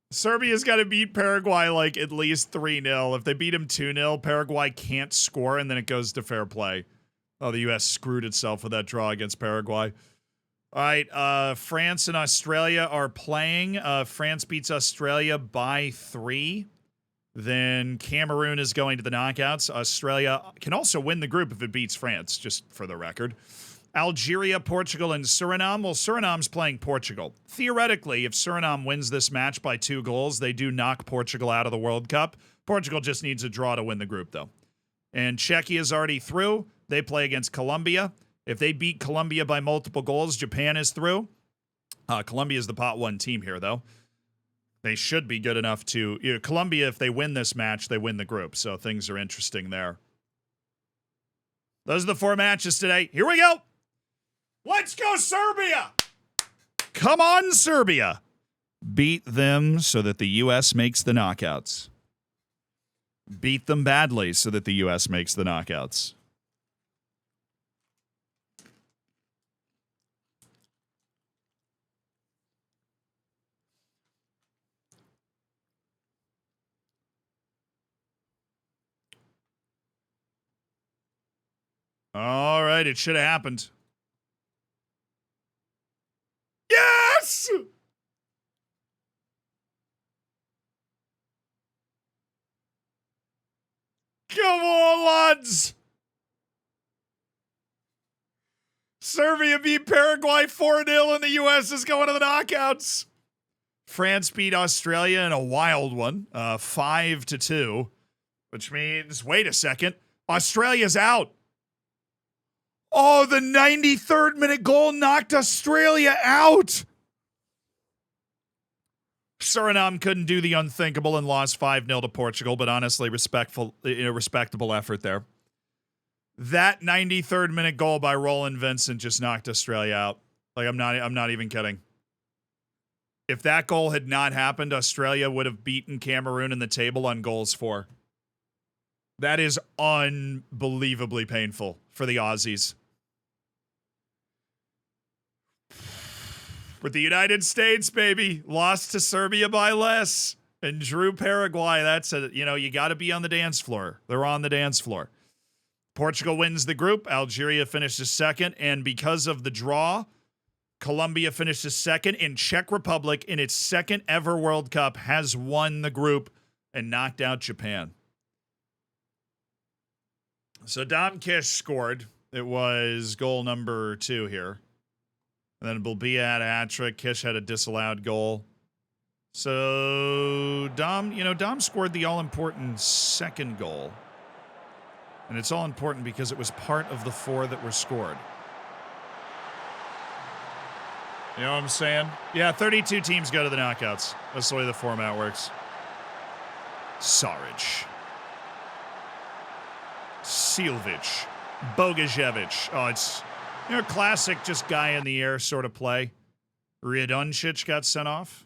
Serbia's got to beat Paraguay like at least 3-0. If they beat them 2-0, Paraguay can't score, and then it goes to fair play. Oh, the U.S. screwed itself with that draw against Paraguay. All right, France and Australia are playing. France beats Australia by 3. Then Cameroon is going to the knockouts. Australia can also win the group if it beats France, just for the record. Algeria, Portugal, and Suriname. Well, Suriname's playing Portugal. Theoretically, if Suriname wins this match by 2 goals, they do knock Portugal out of the World Cup. Portugal just needs a draw to win the group, though. And Czechia is already through. They play against Colombia. If they beat Colombia by multiple goals, Japan is through. Colombia is the pot 1 team here, though. They should be good enough to... Colombia, if they win this match, they win the group. So things are interesting there. Those are the 4 matches today. Here we go. Let's go, Serbia! Come on, Serbia! Beat them so that the U.S. makes the knockouts. Beat them badly so that the U.S. makes the knockouts. All right, it should have happened. Yes! Come on, lads! Serbia beat Paraguay 4-0 and the U.S. is going to the knockouts. France beat Australia in a wild one, 5-2, which means, wait a second, Australia's out. Oh, the 93rd minute goal knocked Australia out. Suriname couldn't do the unthinkable and lost 5-0 to Portugal, but honestly, respectable effort there. That 93rd minute goal by Roland Vincent just knocked Australia out. Like, I'm not even kidding. If that goal had not happened, Australia would have beaten Cameroon in the table on goals for. That is unbelievably painful for the Aussies. With the United States, baby, lost to Serbia by less and drew Paraguay. That's you got to be on the dance floor. They're on the dance floor. Portugal wins the group. Algeria finishes second. And because of the draw, Colombia finishes second. And Czech Republic, in its second ever World Cup, has won the group and knocked out Japan. So Dom Kish scored. It was goal number 2 here. And then Bulbia had a hat trick. Kish had a disallowed goal. So Dom scored the all-important second goal. And it's all important because it was part of the 4 that were scored. You know what I'm saying? Yeah, 32 teams go to the knockouts. That's the way the format works. Saric. Silvic. Bogajevic. Oh, it's... classic just guy in the air sort of play. Ryadoncic got sent off.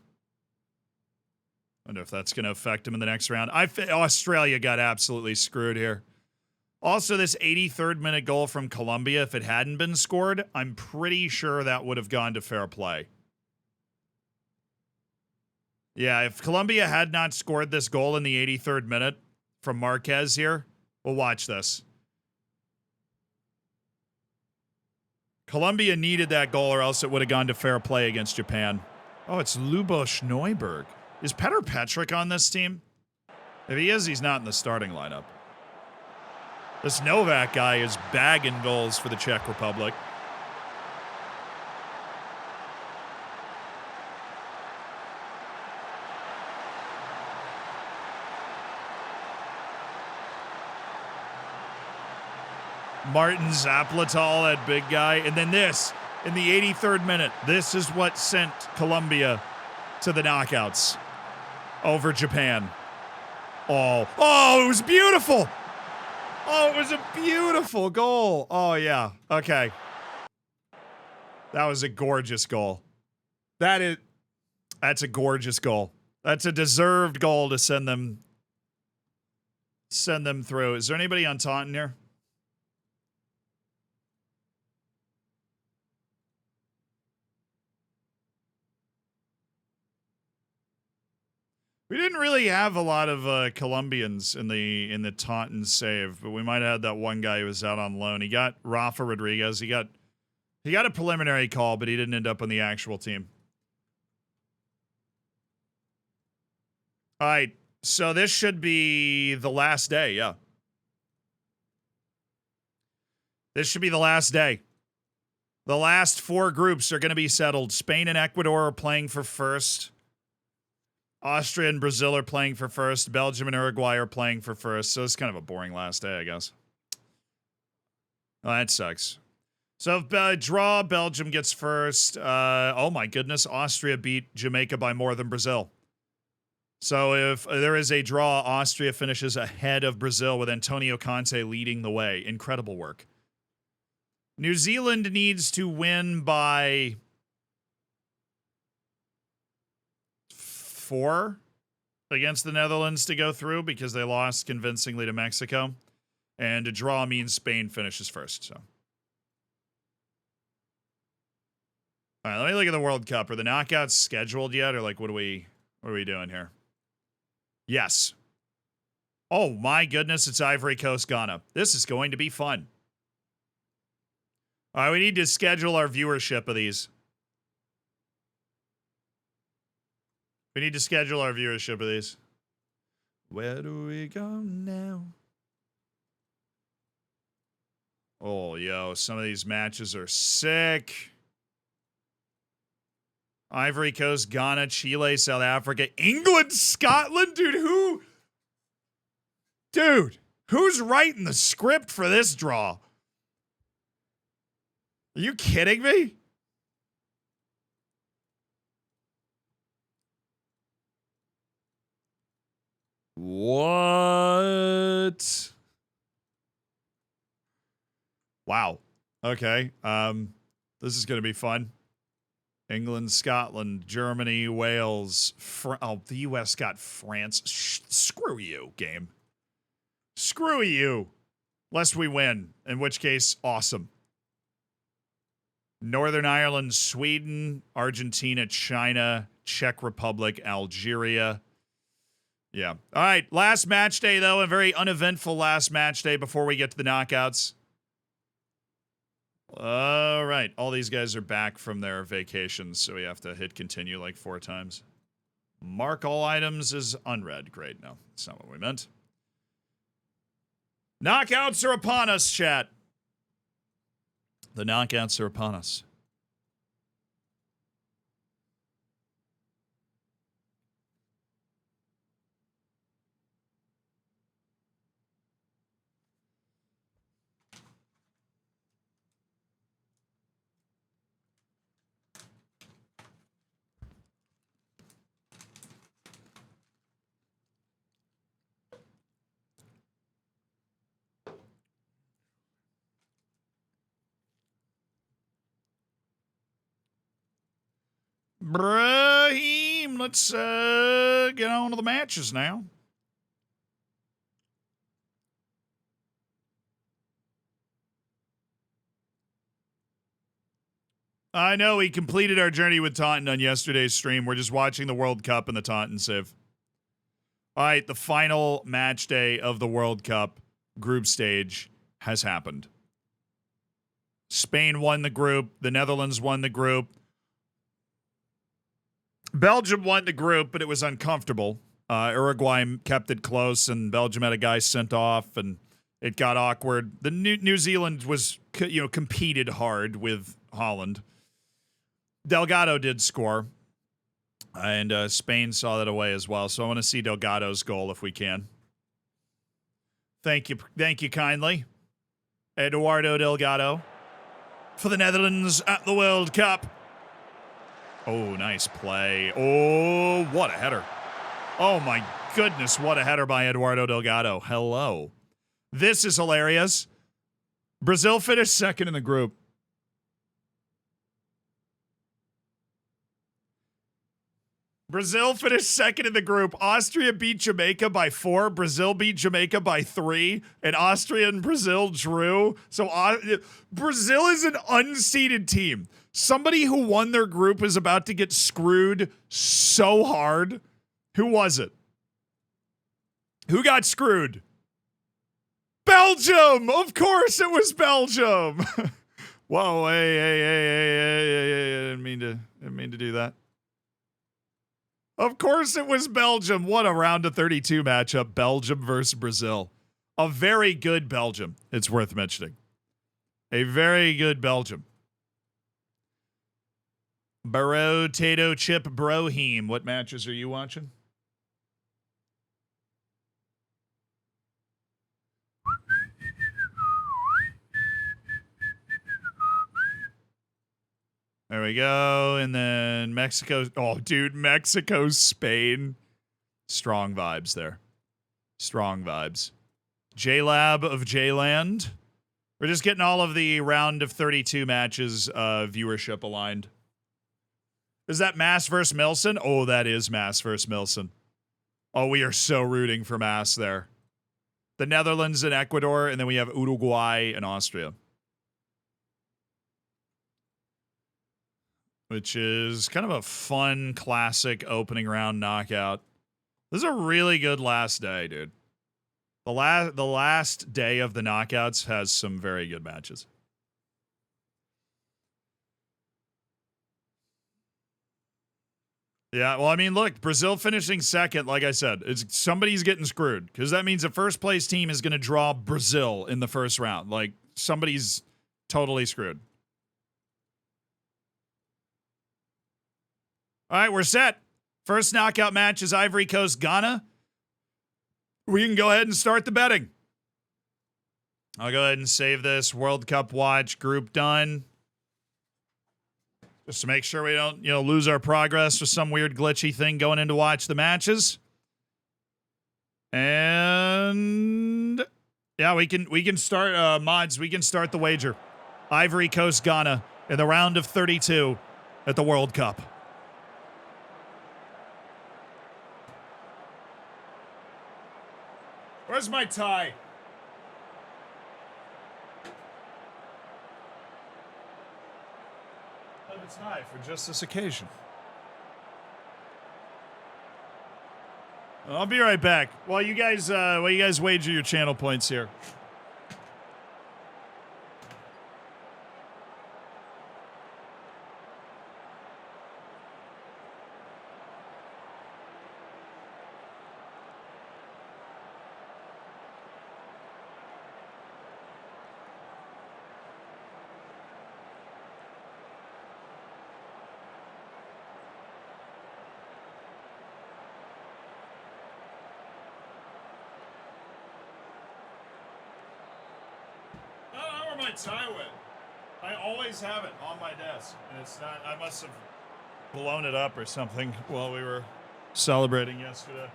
Wonder if that's going to affect him in the next round. Australia got absolutely screwed here. Also, this 83rd minute goal from Colombia, if it hadn't been scored, I'm pretty sure that would have gone to fair play. Yeah, if Colombia had not scored this goal in the 83rd minute from Marquez here, we'll watch this. Colombia needed that goal or else it would have gone to fair play against Japan. Oh, it's Lubos Neuberg. Is Petr Petric on this team? If he is, he's not in the starting lineup. This Novak guy is bagging goals for the Czech Republic. Martin Zaplatal, that big guy. And then this, in the 83rd minute, this is what sent Colombia to the knockouts over Japan. Oh, it was beautiful. Oh, it was a beautiful goal. Oh, yeah. Okay. That was a gorgeous goal. That's a gorgeous goal. That's a deserved goal to send them through. Is there anybody on Taunton here? We didn't really have a lot of Colombians in the Taunton save, but we might have had that one guy who was out on loan. He got Rafa Rodriguez. He got a preliminary call, but he didn't end up on the actual team. All right, so this should be the last day, yeah. This should be the last day. The last 4 groups are going to be settled. Spain and Ecuador are playing for first. Austria and Brazil are playing for first. Belgium and Uruguay are playing for first. So it's kind of a boring last day, I guess. Oh, that sucks. So if draw, Belgium gets first. Oh my goodness, Austria beat Jamaica by more than Brazil. So if there is a draw, Austria finishes ahead of Brazil with Antonio Conte leading the way. Incredible work. New Zealand needs to win by 4 against the Netherlands to go through because they lost convincingly to Mexico. And a draw means Spain finishes first. So, all right, let me look at the World Cup. Are the knockouts scheduled yet, or like what are we doing here? Yes. Oh my goodness, it's Ivory Coast, Ghana. This is going to be fun. All right, we need to schedule our viewership of these. We need to schedule our viewership of these. Where do we go now? Oh, yo, some of these matches are sick. Ivory Coast, Ghana, Chile, South Africa, England, Scotland? Dude, who? Dude, Who's writing the script for this draw? Are you kidding me? What? Wow. Okay. This is going to be fun. England, Scotland, Germany, Wales. The U.S. got France. Screw you, game. Screw you. Lest we win, in which case, awesome. Northern Ireland, Sweden, Argentina, China, Czech Republic, Algeria. Yeah. All right. Last match day, though. A very uneventful last match day before we get to the knockouts. All right. All these guys are back from their vacations, so we have to hit continue like 4 times. Mark all items is unread. Great. No, that's not what we meant. Knockouts are upon us, chat. The knockouts are upon us. Brahim, let's get on to the matches now. I know we completed our journey with Taunton on yesterday's stream. We're just watching the World Cup and the Taunton Civ. All right, the final match day of the World Cup group stage has happened. Spain won the group. The Netherlands won the group. Belgium won the group, but it was uncomfortable. Uruguay kept it close, and Belgium had a guy sent off, and it got awkward. The New Zealand was, competed hard with Holland. Delgado did score, and Spain saw that away as well. So I want to see Delgado's goal if we can. Thank you kindly, Eduardo Delgado, for the Netherlands at the World Cup. Oh, nice play. Oh, what a header. Oh, my goodness, what a header by Eduardo Delgado. Hello. This is hilarious. Brazil finished second in the group. Brazil finished second in the group. Austria beat Jamaica by 4. Brazil beat Jamaica by 3. And Austria and Brazil drew. So Brazil is an unseeded team. Somebody who won their group is about to get screwed so hard. Who was it? Who got screwed? Belgium! Of course it was Belgium! Whoa, hey, I didn't mean to do that. Of course it was Belgium. What a round of 32 matchup. Belgium versus Brazil. A very good Belgium, it's worth mentioning. A very good Belgium. Burrow, Tato, Chip, Brohim. What matches are you watching? There we go. And then Mexico. Oh, dude, Mexico, Spain. Strong vibes there. Strong vibes. J-Lab of J-Land. We're just getting all of the round of 32 matches viewership aligned. Is that Mass versus Milson? Oh, that is Mass versus Milson. Oh, we are so rooting for Mass there. The Netherlands and Ecuador, and then we have Uruguay and Austria. Which is kind of a fun, classic opening round knockout. This is a really good last day, dude. The last day of the knockouts has some very good matches. Yeah, well, I mean, look, Brazil finishing second, like I said, somebody's getting screwed because that means the first place team is going to draw Brazil in the first round. Like, somebody's totally screwed. All right, we're set. First knockout match is Ivory Coast, Ghana. We can go ahead and start the betting. I'll go ahead and save this World Cup watch group done. Just to make sure we don't, lose our progress with some weird glitchy thing going in to watch the matches. And yeah, we can start mods. We can start the wager. Ivory Coast, Ghana in the round of 32 at the World Cup. Where's my tie? I have a tie for just this occasion. I'll be right back while you guys wager your channel points here. My tie went. I always have it on my desk, and it's not. I must have blown it up or something while we were celebrating yesterday.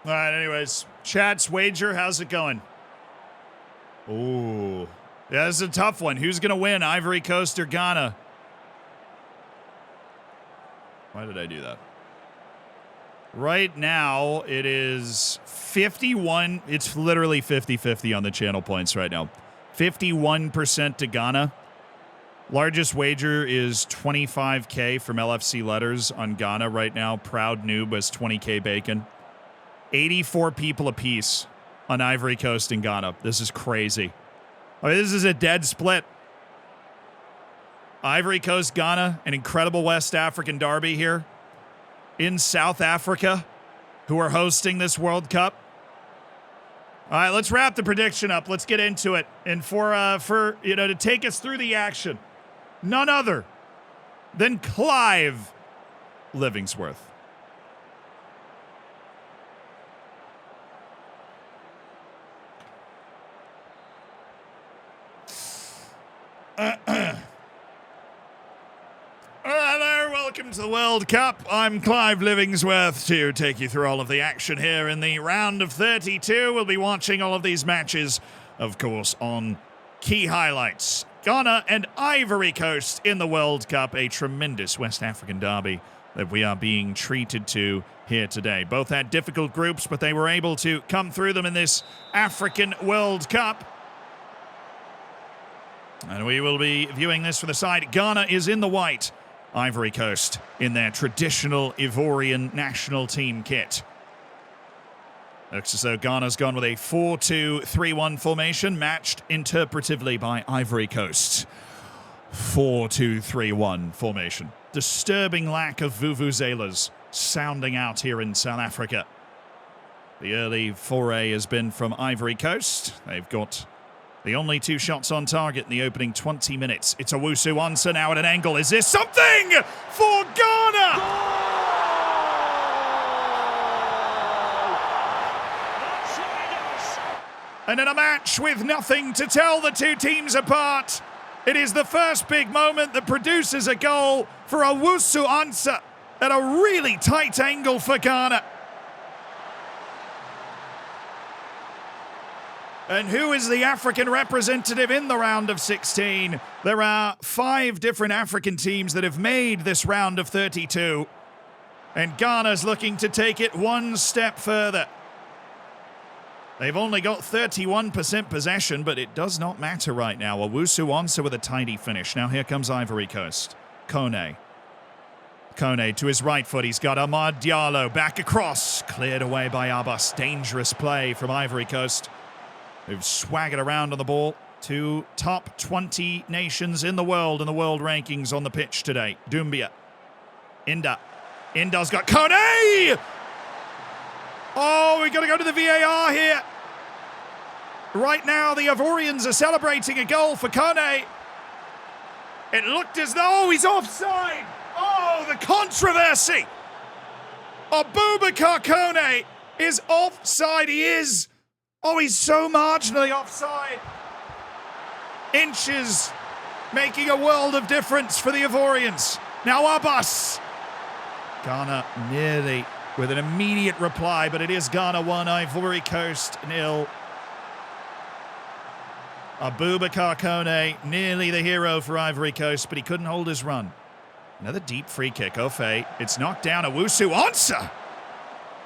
All right. Anyways, chat's wager. How's it going? Ooh, yeah, this is a tough one. Who's gonna win, Ivory Coast or Ghana? Why did I do that? Right now, it is 51. It's literally 50-50 on the channel points right now. 51% to Ghana. Largest wager is 25K from LFC Letters on Ghana right now. Proud Noob has 20K bacon. 84 people apiece on Ivory Coast and Ghana. This is crazy. I mean, this is a dead split. Ivory Coast, Ghana, an incredible West African derby here in South Africa, who are hosting this World Cup. All right, let's wrap the prediction up. Let's get into it. And for to take us through the action, none other than Clive Livingsworth. Hello, welcome to the World Cup. I'm Clive Livingsworth to take you through all of the action here in the round of 32. We'll be watching all of these matches, of course, on key highlights. Ghana and Ivory Coast in the World Cup, a tremendous West African derby that we are being treated to here today. Both had difficult groups, but they were able to come through them in this African World Cup. And we will be viewing this for the side. Ghana is in the white. Ivory Coast in their traditional Ivorian national team kit. Looks as though Ghana's gone with a 4-2-3-1 formation, matched interpretively by Ivory Coast. 4-2-3-1 formation. Disturbing lack of vuvuzelas sounding out here in South Africa. The early foray has been from Ivory Coast. They've got the only 2 shots on target in the opening 20 minutes. It's Owusu Ansah now at an angle. Is this something for Ghana? And in a match with nothing to tell the two teams apart, it is the first big moment that produces a goal for Owusu Ansah at a really tight angle for Ghana. And who is the African representative in the round of 16? There are 5 different African teams that have made this round of 32. And Ghana's looking to take it one step further. They've only got 31% possession, but it does not matter right now. Owusu Ansah with a tidy finish. Now here comes Ivory Coast. Kone to his right foot. He's got Amad Diallo back across. Cleared away by Abbas. Dangerous play from Ivory Coast. Who've swaggered around on the ball. 2 top 20 nations in the world rankings on the pitch today. Doumbia. Inda's got Kone! Oh, we've got to go to the VAR here. Right now, the Ivorians are celebrating a goal for Kone. It looked as though he's offside. Oh, the controversy. Abubakar Kone is offside. He is. Oh, he's so marginally offside. Inches making a world of difference for the Ivorians. Now Abbas. Ghana nearly with an immediate reply, but it is Ghana 1, Ivory Coast 0. Abubakar Kone, nearly the hero for Ivory Coast, but he couldn't hold his run. Another deep free kick. Ofe, it's knocked down. Owusu Ansah.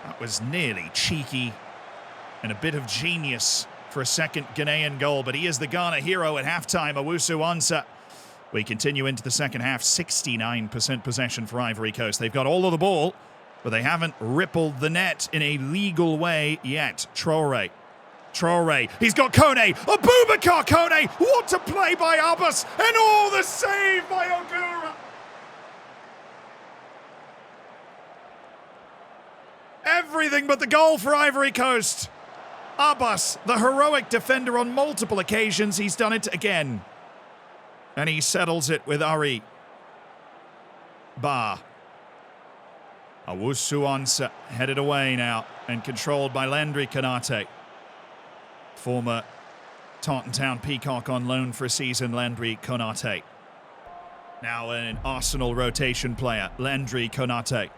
That was nearly cheeky and a bit of genius for a second Ghanaian goal, but he is the Ghana hero at halftime, Owusu Ansah. We continue into the second half, 69% possession for Ivory Coast. They've got all of the ball, but they haven't rippled the net in a legal way yet. Traore, he's got Kone, Abubakar Kone, what a play by Abbas, and all the save by Ogura. Everything but the goal for Ivory Coast. Abbas, the heroic defender on multiple occasions, he's done it again. And he settles it with Ari. Ba. Owusu Ansah headed away now and controlled by Landry Konate. Former Taunton Town Peacock on loan for a season, Landry Konate. Now an Arsenal rotation player, Landry Konate.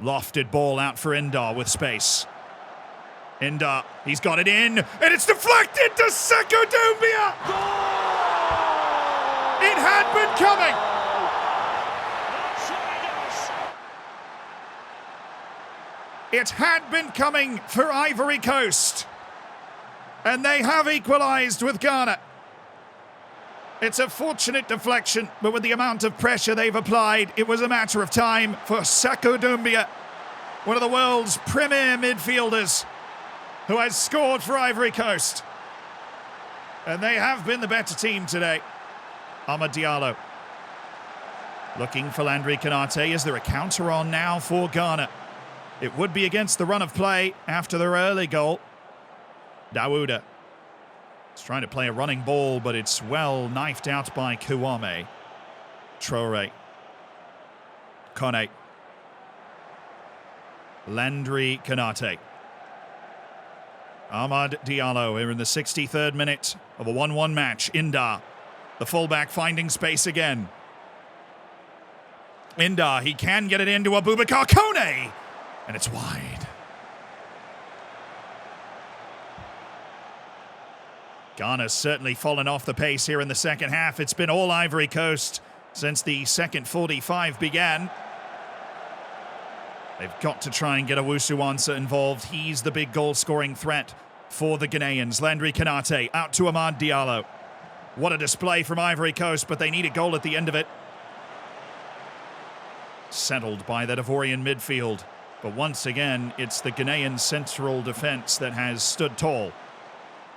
Lofted ball out for Indar with space. Indar, he's got it in, and it's deflected to Sekou Doumbia! It had been coming! It had been coming for Ivory Coast. And they have equalised with Ghana. It's a fortunate deflection, but with the amount of pressure they've applied, it was a matter of time for Sekou Doumbia, one of the world's premier midfielders, who has scored for Ivory Coast. And they have been the better team today. Amad Diallo looking for Landry Konate. Is there a counter on now for Ghana? It would be against the run of play after their early goal. Dawuda is trying to play a running ball, but it's well knifed out by Kouame. Traore. Kone. Landry Konate. Amad Diallo here in the 63rd minute of a 1-1 match. Indar, the fullback, finding space again. Indar, he can get it into Abubakar Kone, and it's wide. Ghana's certainly fallen off the pace here in the second half. It's been all Ivory Coast since the second 45 began. They've got to try and get Owusu Ansah involved. He's the big goal-scoring threat for the Ghanaians. Landry Konate out to Amad Diallo. What a display from Ivory Coast, but they need a goal at the end of it. Settled by that Ivorian midfield. But once again, it's the Ghanaian central defence that has stood tall.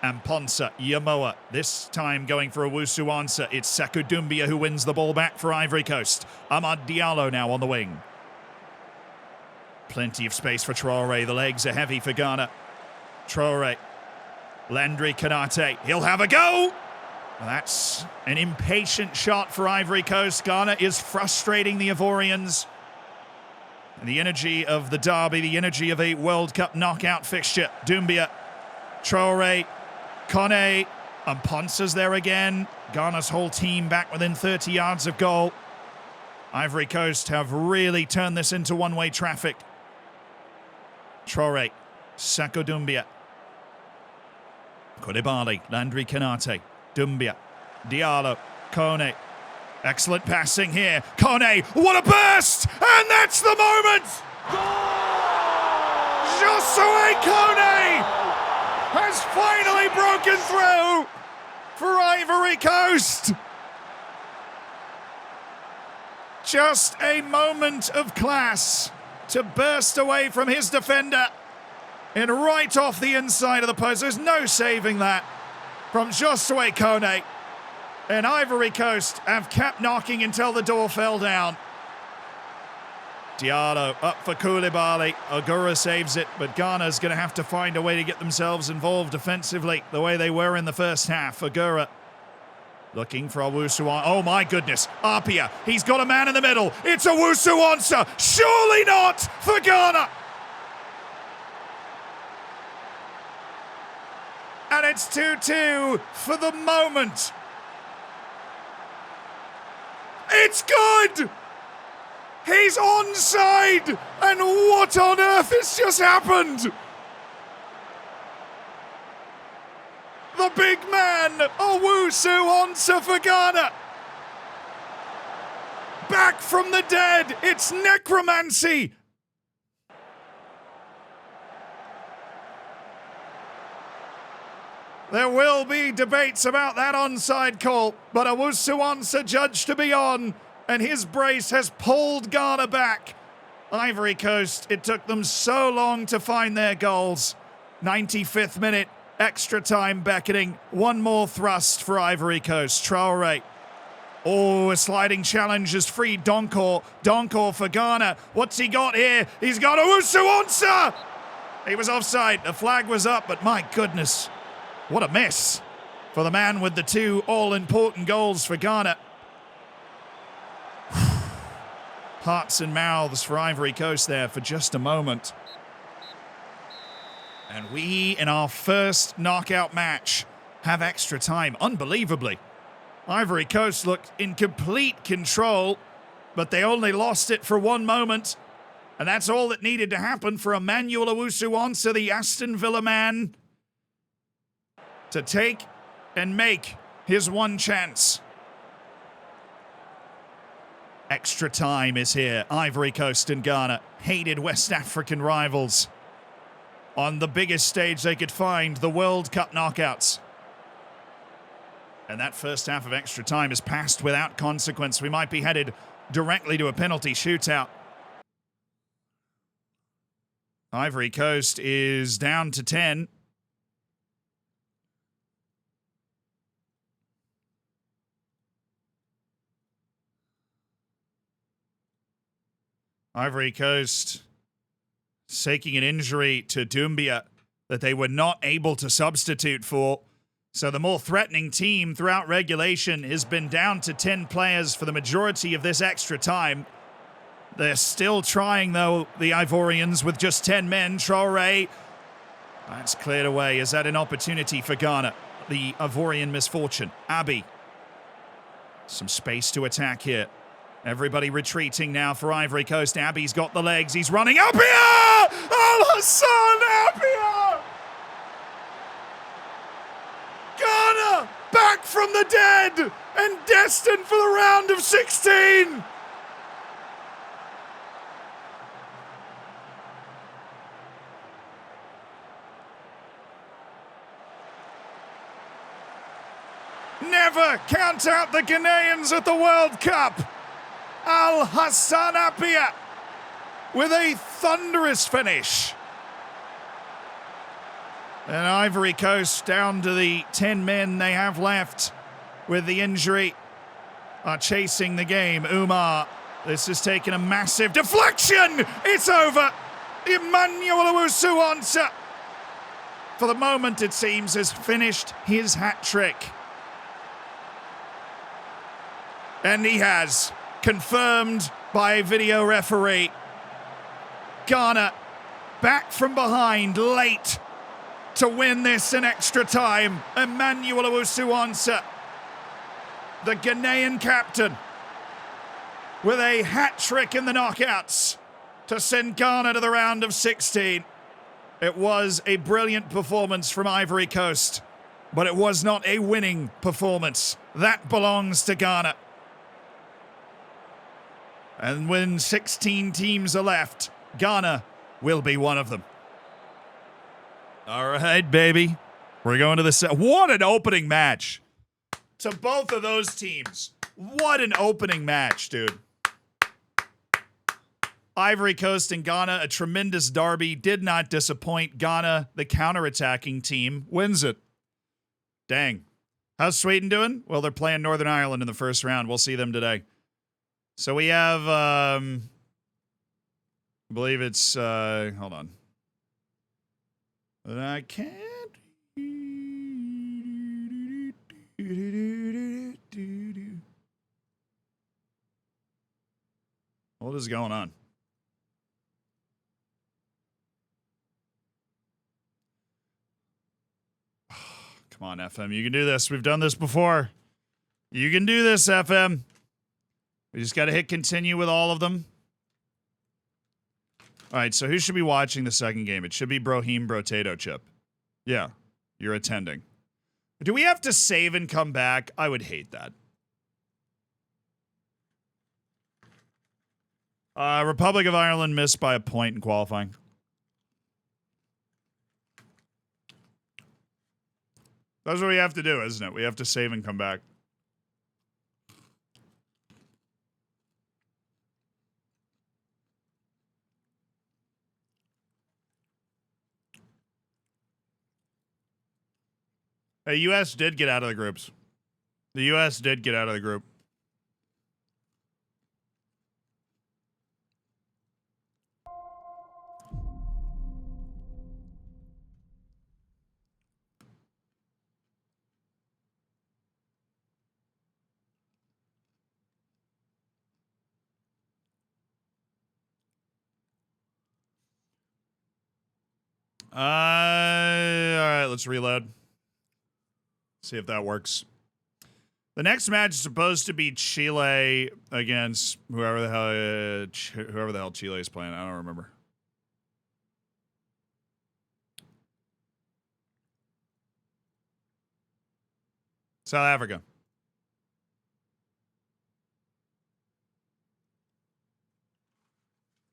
Amponsa, Yamoa, this time going for Owusu Ansah. It's Sekou Doumbia who wins the ball back for Ivory Coast. Amad Diallo now on the wing. Plenty of space for Traore. The legs are heavy for Ghana. Traore. Landry Konate. He'll have a go. Well, that's an impatient shot for Ivory Coast. Ghana is frustrating the Ivorians. And the energy of the derby, the energy of a World Cup knockout fixture. Doumbia. Traore. Kone. And Ponsa's there again. Ghana's whole team back within 30 yards of goal. Ivory Coast have really turned this into one-way traffic. Traore, Sekou Doumbia. Koulibaly, Landry Konate, Doumbia, Diallo, Kone. Excellent passing here. Kone, what a burst! And that's the moment! Josué Kone has finally broken through for Ivory Coast. Just a moment of class to burst away from his defender and right off the inside of the post. There's no saving that from Josué Kone. And Ivory Coast have kept knocking until the door fell down. Diallo up for Koulibaly. Ogura saves it, but Ghana's going to have to find a way to get themselves involved defensively the way they were in the first half. Ogura looking for Owusu Ansah. Oh my goodness. Apia. He's got a man in the middle. It's Owusu Ansah. Surely not for Ghana. it's 2-2 for the moment. It's good! He's onside! And what on earth has just happened? The big man, Owusu Onsa for Ghana. Back from the dead, it's necromancy. There will be debates about that onside call, but Owusu Onsa judged to be on, and his brace has pulled Ghana back. Ivory Coast, it took them so long to find their goals. 95th minute, extra time beckoning. One more thrust for Ivory Coast. Traore. Oh, a sliding challenge is free. Donkor for Ghana. What's he got here? He's got Owusu Onsa! He was offside. The flag was up, but my goodness. What a miss for the man with the two all-important goals for Ghana. Hearts and mouths for Ivory Coast there for just a moment. And we, in our first knockout match, have extra time. Unbelievably. Ivory Coast looked in complete control, but they only lost it for one moment. And that's all that needed to happen for Emmanuel Owusu Onsa, the Aston Villa man, to take and make his one chance. Extra time is here. Ivory Coast and Ghana, hated West African rivals, on the biggest stage they could find, the World Cup knockouts. And that first half of extra time is passed without consequence. We might be headed directly to a penalty shootout. Ivory Coast is down to 10. Ivory Coast taking an injury to Doumbia that they were not able to substitute for. So the more threatening team throughout regulation has been down to 10 players for the majority of this extra time. They're still trying, though, the Ivorians, with just 10 men. Traore, that's cleared away. Is that an opportunity for Ghana? The Ivorian misfortune. Abi, some space to attack here. Everybody retreating now for Ivory Coast. Abi's got the legs. He's running. Apia! Al-Hassan Apia! Ghana back from the dead and destined for the round of 16. Never count out the Ghanaians at the World Cup. Al-Hassan Apia with a thunderous finish. And Ivory Coast, down to the 10 men they have left with the injury, are chasing the game. Umar, this has taken a massive deflection. It's over. Emmanuel Owusu Onsa, for the moment it seems, has finished his hat trick. And he has. Confirmed by a video referee. Ghana back from behind late to win this in extra time. Emmanuel Owusu Onsa, the Ghanaian captain, with a hat trick in the knockouts to send Ghana to the round of 16. It was a brilliant performance from Ivory Coast, but it was not a winning performance. That belongs to Ghana. And when 16 teams are left, Ghana will be one of them. All right, baby. We're going to the what an opening match to both of those teams. What an opening match, dude. Ivory Coast and Ghana, a tremendous derby. Did not disappoint. Ghana, the counterattacking team, wins it. Dang. How's Sweden doing? Well, they're playing Northern Ireland in the first round. We'll see them today. So we have, I believe it's, hold on. I can't. What is going on? Come on, FM. You can do this. We've done this before. You can do this, FM. We just got to hit continue with all of them. All right, so who should be watching the second game? It should be Brohim Brotato Chip. Yeah, you're attending. Do we have to save and come back? I would hate that. Republic of Ireland missed by a point in qualifying. That's what we have to do, isn't it? We have to save and come back. Hey, U.S. did get out of the groups. The U.S. did get out of the group. All right, let's reload. See if that works. The next match is supposed to be Chile against whoever the hell Chile is playing. I don't remember. South Africa.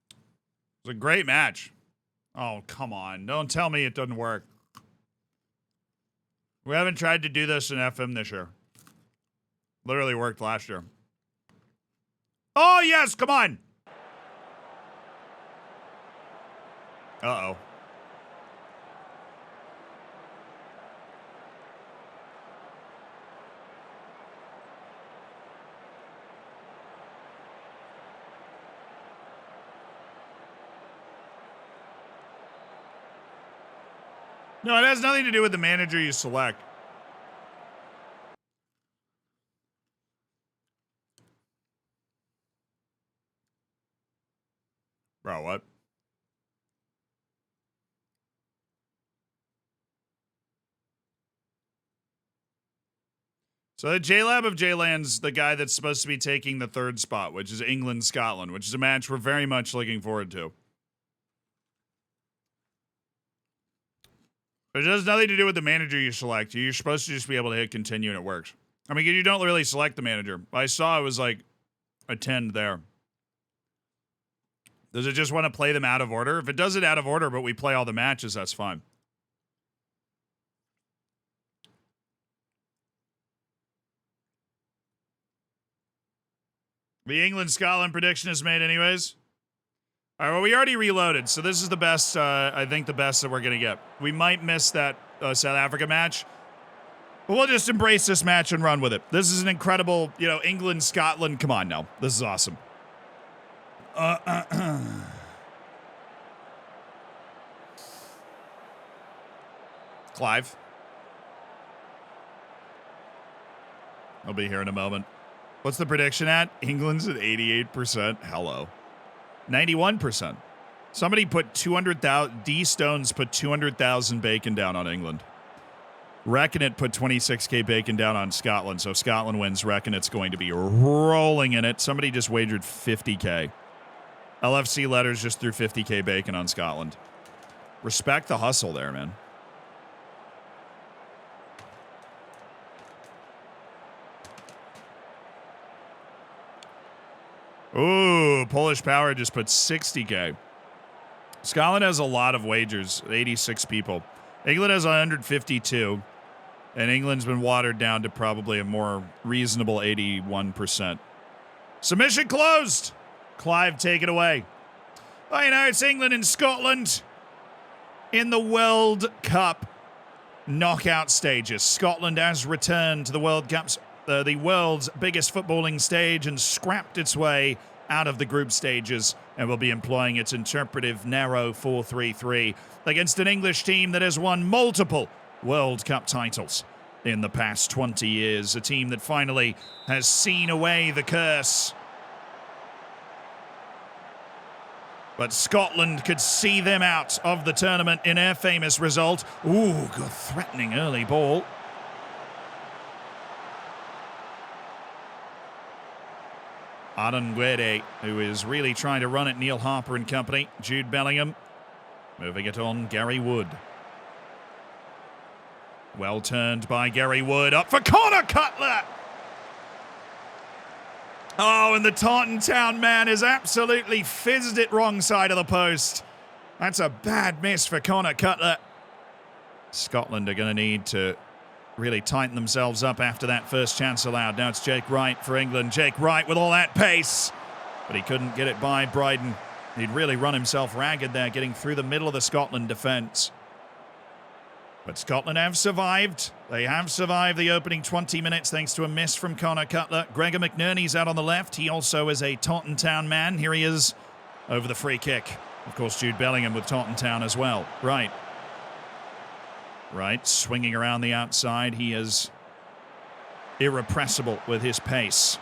It was a great match. Oh, come on. Don't tell me it doesn't work. We haven't tried to do this in FM this year. Literally worked last year. Oh, yes, come on. Uh-oh. No, it has nothing to do with the manager you select. Bro, what? So the J-Lab of J-Land's the guy that's supposed to be taking the third spot, which is England-Scotland, which is a match we're very much looking forward to. It has nothing to do with the manager you select. You're supposed to just be able to hit continue and it works. I mean, you don't really select the manager. I saw it was like attend there. Does it just want to play them out of order? If it does it out of order, but we play all the matches, that's fine. The England-Scotland prediction is made anyways. All right, well, we already reloaded, so this is the best, I think the best that we're going to get. We might miss that South Africa match, but we'll just embrace this match and run with it. This is an incredible, England-Scotland. Come on now. This is awesome. Clive. I'll be here in a moment. What's the prediction at? England's at 88%. Hello. 91%. Somebody put 200,000. D Stones put 200,000 bacon down on England. Reckon it put 26K bacon down on Scotland. So if Scotland wins, reckon it's going to be rolling in it. Somebody just wagered 50K. LFC Letters just threw 50K bacon on Scotland. Respect the hustle there, man. Ooh, Polish Power just put 60K. Scotland has a lot of wagers, 86 people. England has 152, and England's been watered down to probably a more reasonable 81%. Submission closed. Clive, take it away. Oh, it's England and Scotland in the World Cup knockout stages. Scotland has returned to the World Cup's the world's biggest footballing stage and scrapped its way out of the group stages and will be employing its interpretive narrow 4-3-3 against an English team that has won multiple World Cup titles in the past 20 years. A team that finally has seen away the curse. But Scotland could see them out of the tournament in their famous result. Ooh, good threatening early ball. Arunguere, who is really trying to run it. Neil Harper and company. Jude Bellingham moving it on. Gary Wood. Well turned by Gary Wood. Up for Connor Cutler. Oh, and the Taunton Town man has absolutely fizzed it wrong side of the post. That's a bad miss for Connor Cutler. Scotland are going to need to really tighten themselves up after that first chance allowed. Now it's Jake Wright for England. Jake Wright with all that pace, but he couldn't get it by Bryden. He'd really run himself ragged there, getting through the middle of the Scotland defence. But Scotland have survived. They have survived the opening 20 minutes thanks to a miss from Connor Cutler. Gregor McNerney's out on the left. He also is a Taunton Town man. Here he is over the free kick. Of course, Jude Bellingham with Taunton Town as well. Right, swinging around the outside. He is irrepressible with his pace.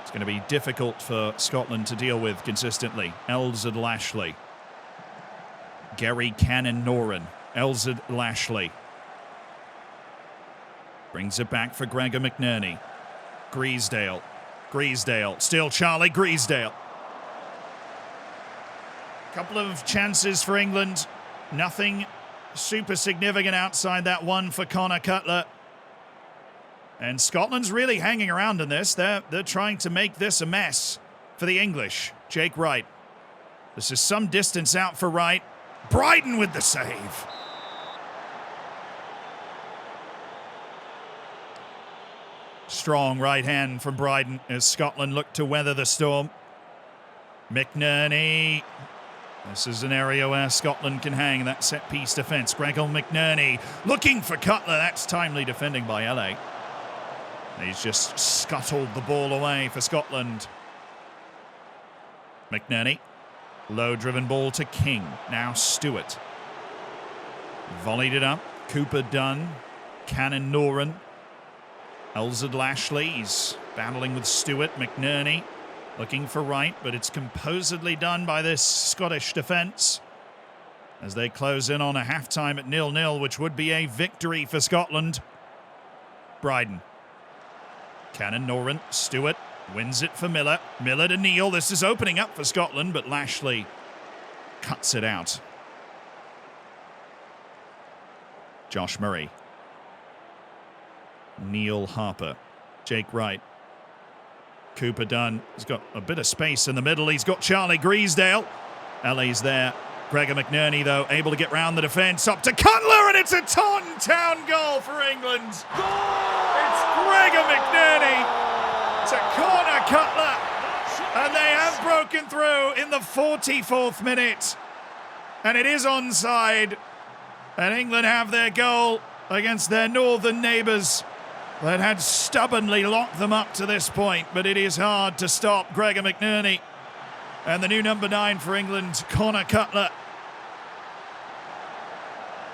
It's going to be difficult for Scotland to deal with consistently. Elzad Lashley. Gary Cannon-Noren. Elzad Lashley. Brings it back for Gregor McNerney. Griesdale. Still Charlie Griesdale. Couple of chances for England. Nothing super significant outside that one for Connor Cutler. And Scotland's really hanging around in this. They're trying to make this a mess for the English. Jake Wright. This is some distance out for Wright. Bryden with the save. Strong right hand from Bryden as Scotland look to weather the storm. McNerney. This is an area where Scotland can hang that set-piece defence. Gregor McNerney looking for Cutler. That's timely defending by LA. He's just scuttled the ball away for Scotland. McNerney. Low-driven ball to King. Now Stewart. Volleyed it up. Cooper Dunn. Cannon-Noren. Elzad Lashley. He's battling with Stewart. McNerney. Looking for Wright, but it's composedly done by this Scottish defence as they close in on a half-time at 0-0, which would be a victory for Scotland. Bryden. Cannon-Noren. Stewart wins it for Miller. Miller to Neil. This is opening up for Scotland, but Lashley cuts it out. Josh Murray. Neil Harper. Jake Wright. Cooper Dunn. He's got a bit of space in the middle. He's got Charlie Griesdale. LA's there. Gregor McNerney, though, able to get round the defence. Up to Cutler, and it's a Taunton Town goal for England. It's Gregor McNerney to Connor Cutler. And they have broken through in the 44th minute. And it is onside. And England have their goal against their northern neighbours that had stubbornly locked them up to this point, but it is hard to stop Gregor McNerney. And the new number 9 for England, Connor Cutler.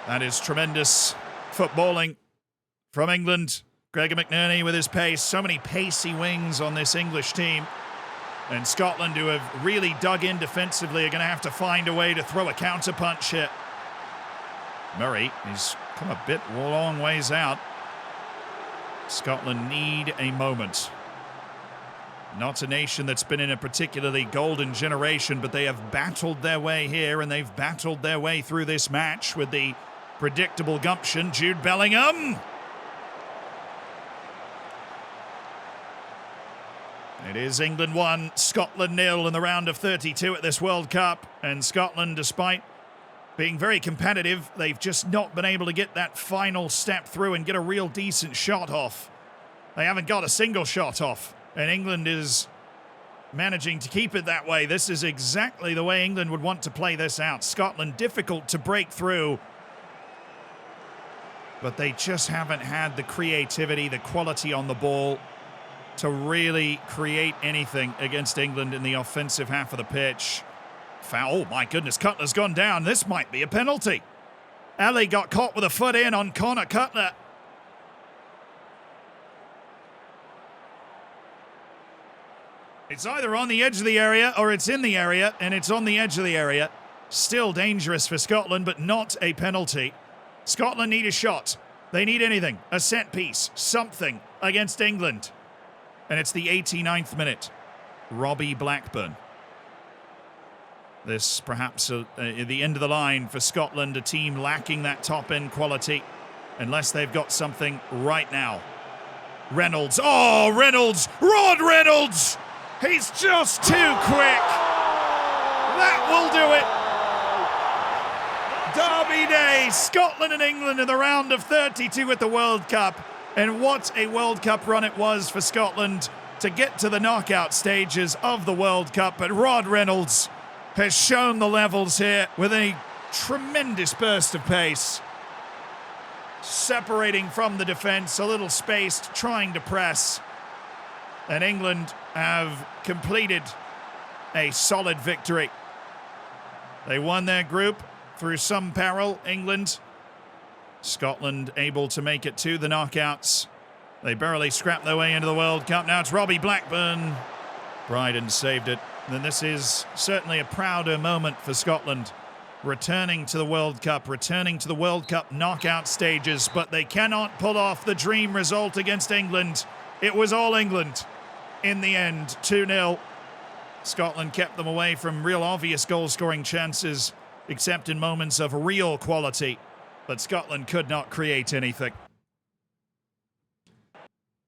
That is tremendous footballing from England. Gregor McNerney with his pace. So many pacey wings on this English team. And Scotland, who have really dug in defensively, are going to have to find a way to throw a counter-punch here. Murray, he's come a bit long ways out. Scotland need a moment. Not a nation that's been in a particularly golden generation, but they have battled their way here, and they've battled their way through this match with the predictable gumption. Jude Bellingham. It is England 1, Scotland 0 in the round of 32 at this World Cup. And Scotland, despite being very competitive, they've just not been able to get that final step through and get a real decent shot off. They haven't got a single shot off, and England is managing to keep it that way. This is exactly the way England would want to play this out. Scotland, difficult to break through, but they just haven't had the creativity, the quality on the ball to really create anything against England in the offensive half of the pitch. Foul. Oh my goodness, Cutler's gone down. This might be a penalty. Ali got caught with a foot in on Connor Cutler. It's either on the edge of the area or it's in the area, and it's on the edge of the area. Still dangerous for Scotland, but not a penalty. Scotland need a shot. They need anything. A set piece. Something against England. And it's the 89th minute. Robbie Blackburn. This perhaps at the end of the line for Scotland, a team lacking that top-end quality, unless they've got something right now. Reynolds. Oh, Reynolds! Rod Reynolds! He's just too quick. That will do it. Derby Day, Scotland and England in the round of 32 at the World Cup. And what a World Cup run it was for Scotland to get to the knockout stages of the World Cup. But Rod Reynolds has shown the levels here with a tremendous burst of pace. Separating from the defense, a little spaced, trying to press. And England have completed a solid victory. They won their group through some peril, England. Scotland able to make it to the knockouts. They barely scrapped their way into the World Cup. Now it's Robbie Blackburn. Bryden saved it. And this is certainly a prouder moment for Scotland. Returning to the World Cup, returning to the World Cup knockout stages, but they cannot pull off the dream result against England. It was all England in the end, 2-0. Scotland kept them away from real obvious goal-scoring chances, except in moments of real quality, but Scotland could not create anything.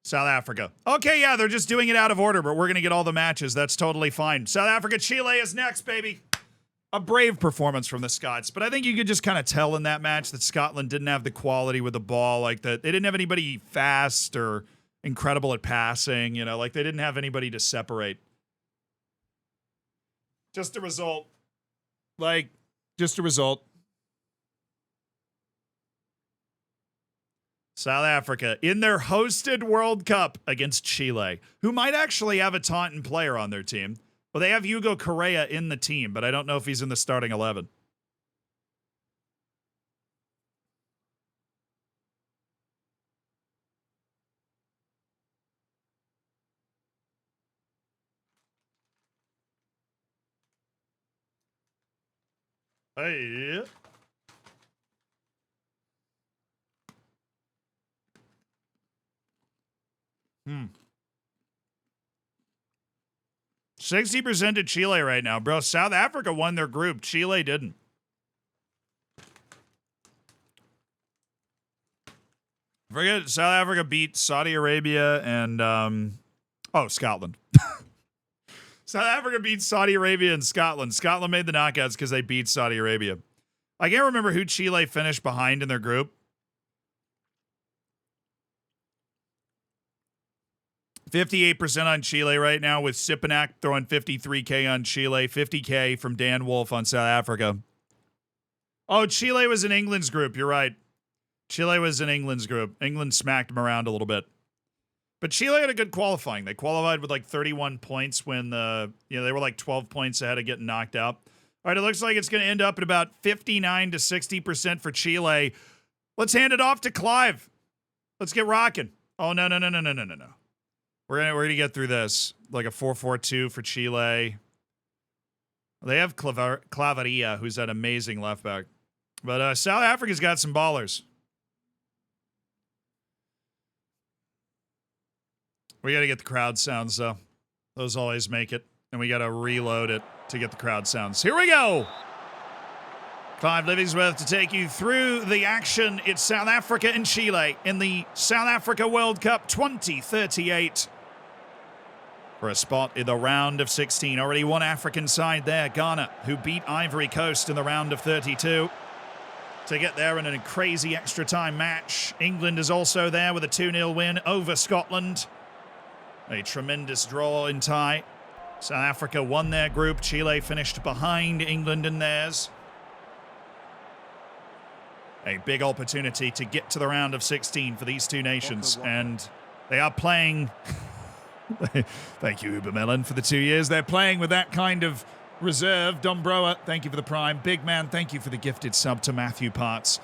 South Africa. Okay, yeah, they're just doing it out of order, but we're going to get all the matches. That's totally fine. South Africa, Chile is next, baby. A brave performance from the Scots, but I think you could just kind of tell in that match that Scotland didn't have the quality with the ball, like that. They didn't have anybody fast or incredible at passing, you know, like they didn't have anybody to separate. Just a result. Just a result. South Africa in their hosted World Cup against Chile, who might actually have a Taunton player on their team. Well, they have Hugo Correa in the team, but I don't know if he's in the starting 11. Hey. 60% to Chile right now, bro. South Africa won their group. Chile didn't. Forget South Africa beat Saudi Arabia and Scotland. South Africa beat Saudi Arabia and Scotland. Scotland made the knockouts because they beat Saudi Arabia. I can't remember who Chile finished behind in their group. 58% on Chile right now, with Sipanak throwing 53K on Chile, 50K from Dan Wolf on South Africa. Oh, Chile was in England's group. You're right. Chile was in England's group. England smacked them around a little bit. But Chile had a good qualifying. They qualified with like 31 points when they were like 12 points ahead of getting knocked out. All right, it looks like it's going to end up at about 59 to 60% for Chile. Let's hand it off to Clive. Let's get rocking. Oh, no. We're gonna get through this. Like a 4-4-2 for Chile. They have Claveria, who's an amazing left back. But South Africa's got some ballers. We got to get the crowd sounds, though. Those always make it. And we got to reload it to get the crowd sounds. Here we go. Clive Livingsworth to take you through the action. It's South Africa and Chile in the South Africa World Cup 2038. For a spot in the round of 16. Already one African side there, Ghana, who beat Ivory Coast in the round of 32. To get there in a crazy extra time match. England is also there with a 2-0 win over Scotland. A tremendous draw in tie. South Africa won their group. Chile finished behind England in theirs. A big opportunity to get to the round of 16 for these two nations. And they are playing... Thank you, Ubermelon, for the 2 years. They're playing with that kind of reserve. Dombroa, thank you for the prime. Big Man, thank you for the gifted sub to Matthew Parts,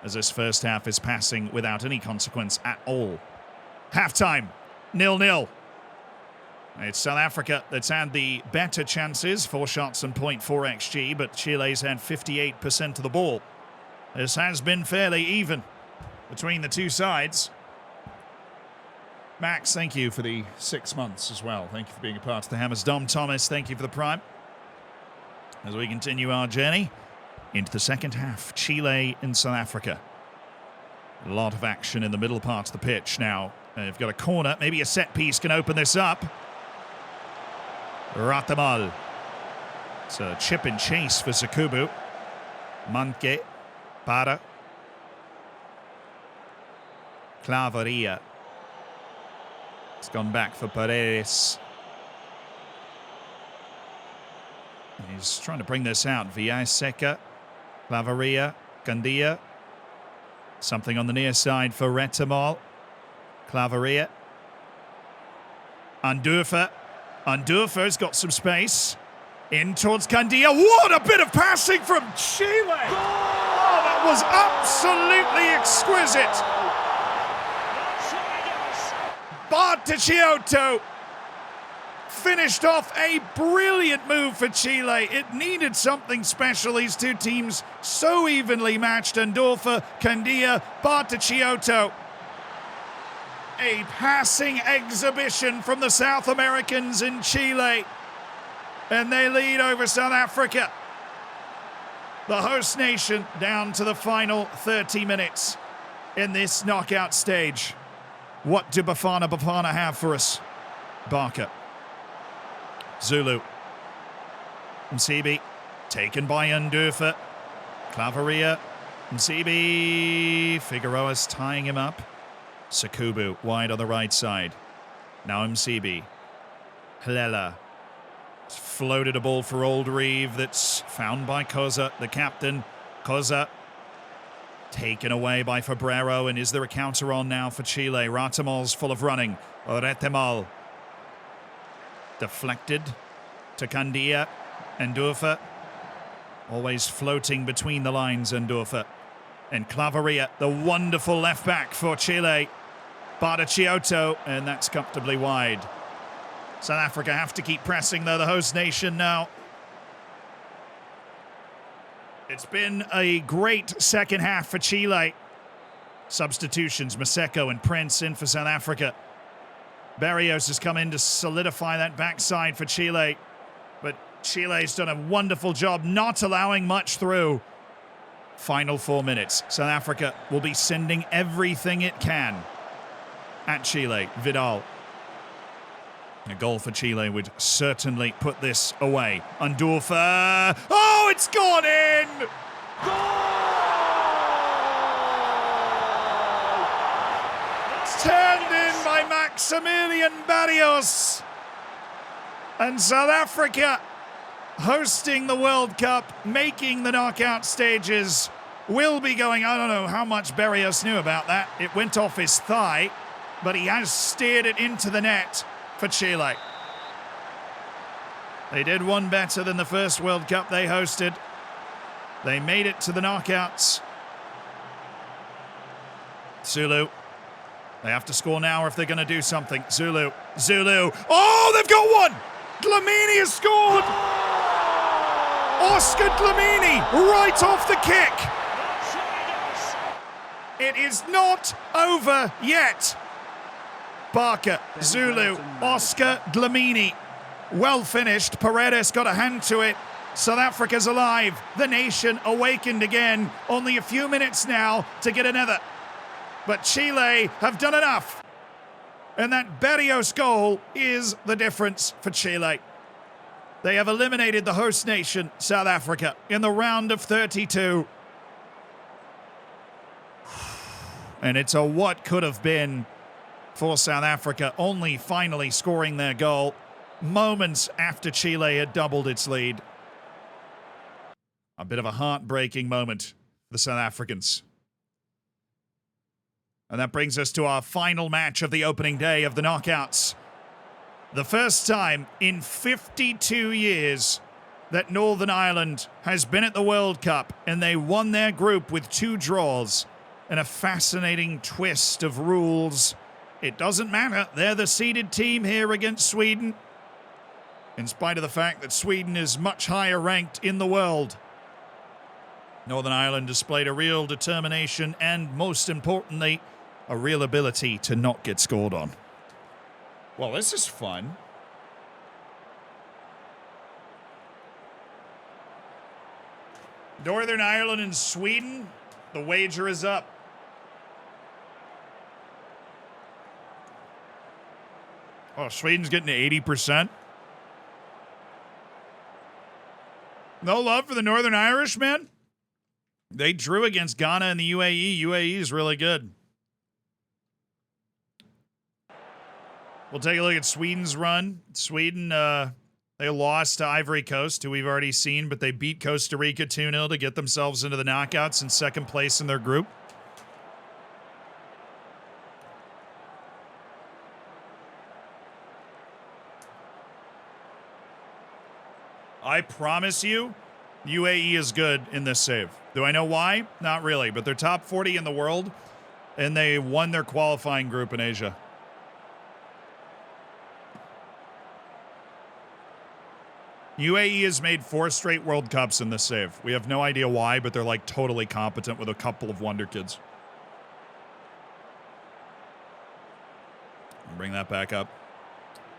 as this first half is passing without any consequence at all. Halftime, 0-0. It's South Africa that's had the better chances, 4 shots and 0.4 XG, but Chile's had 58% of the ball. This has been fairly even between the two sides. Max, thank you for the 6 months as well. Thank you for being a part of the Hammers. Dom Thomas, thank you for the prime. As we continue our journey into the second half, Chile and South Africa. A lot of action in the middle part of the pitch now. They've got a corner. Maybe a set piece can open this up. Ratamal. It's a chip and chase for Zakubu. Manke. Para. Claveria. It's gone back for Paredes. He's trying to bring this out. Villaseca. Claveria. Gandia. Something on the near side for Retamal. Claveria. Andurfa. Andurfa's got some space. In towards Candia. What a bit of passing from Chile! Oh, that was absolutely exquisite. Bartolomeo finished off a brilliant move for Chile. It needed something special. These two teams so evenly matched. Andorfa, Candia, Bartolomeo. A passing exhibition from the South Americans in Chile. And they lead over South Africa. The host nation down to the final 30 minutes in this knockout stage. What do Bafana have for us? Barker. Zulu. Msibi. Taken by Ndurfa. Claveria. Msibi. Figueroa's tying him up. Sakubu wide on the right side. Now Msibi. Hlela. Floated a ball for Old Reeve that's found by Koza, the captain. Koza taken away by Fabrero, and is there a counter on now for Chile? Ratamal's full of running. Retamal deflected to Candia. Ndurfa always floating between the lines. Ndurfa and Claveria, the wonderful left back for Chile. Bartolomeo, and that's comfortably wide. South Africa have to keep pressing, though, the host nation now. It's been a great second half for Chile. Substitutions, Maseko and Prince in for South Africa. Barrios has come in to solidify that backside for Chile. But Chile's done a wonderful job not allowing much through. Final 4 minutes. South Africa will be sending everything it can at Chile. Vidal. A goal for Chile would certainly put this away. Andorfa. Oh, it's gone in! It's turned in by Maximilian Barrios. And South Africa, hosting the World Cup, making the knockout stages, will be going. I don't know how much Barrios knew about that. It went off his thigh, but he has steered it into the net for Chile. They did one better than the first World Cup they hosted. They made it to the knockouts. Zulu. They have to score now if they're going to do something. Zulu. Zulu. Oh, they've got one! Dlamini has scored! Oscar Dlamini right off the kick. It is not over yet. Barker, Zulu, Oscar Dlamini. Well finished. Paredes got a hand to it. South Africa's alive. The nation awakened again. Only a few minutes now to get another. But Chile have done enough. And that Barrios goal is the difference for Chile. They have eliminated the host nation, South Africa, in the round of 32. And it's a what could have been for South Africa, only finally scoring their goal moments after Chile had doubled its lead. A bit of a heartbreaking moment for the South Africans. And that brings us to our final match of the opening day of the knockouts. The first time in 52 years that Northern Ireland has been at the World Cup, and they won their group with 2 draws and a fascinating twist of rules. It doesn't matter. They're the seeded team here against Sweden, in spite of the fact that Sweden is much higher ranked in the world. Northern Ireland displayed a real determination and, most importantly, a real ability to not get scored on. Well, this is fun. Northern Ireland and Sweden. The wager is up. Oh, Sweden's getting to 80%. No love for the Northern Irish, man. They drew against Ghana and the UAE. UAE is really good. We'll take a look at Sweden's run. Sweden, they lost to Ivory Coast, who we've already seen, but they beat Costa Rica 2-0 to get themselves into the knockouts in second place in their group. I promise you, UAE is good in this save. Do I know why? Not really, but they're top 40 in the world, and they won their qualifying group in Asia. UAE has made 4 straight World Cups in this save. We have no idea why, but they're like totally competent with a couple of wonder kids. Bring that back up.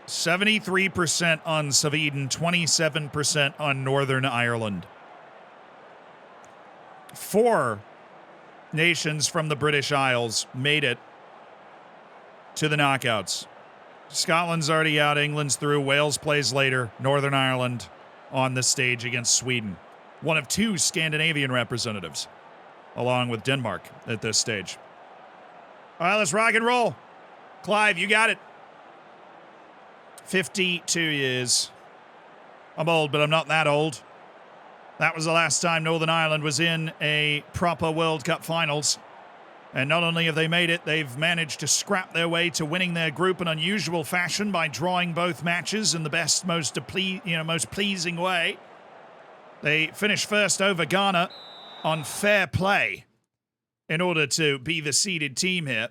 73% on Sweden, 27% on Northern Ireland. 4 nations from the British Isles made it to the knockouts. Scotland's already out, England's through, Wales plays later, Northern Ireland on the stage against Sweden. One of 2 Scandinavian representatives, along with Denmark at this stage. All right, let's rock and roll. Clive, you got it. 52 years. I'm old, but I'm not that old. That was the last time Northern Ireland was in a proper World Cup finals. And not only have they made it, they've managed to scrap their way to winning their group in unusual fashion by drawing both matches in the best, most pleasing way. They finished first over Ghana on fair play in order to be the seeded team here.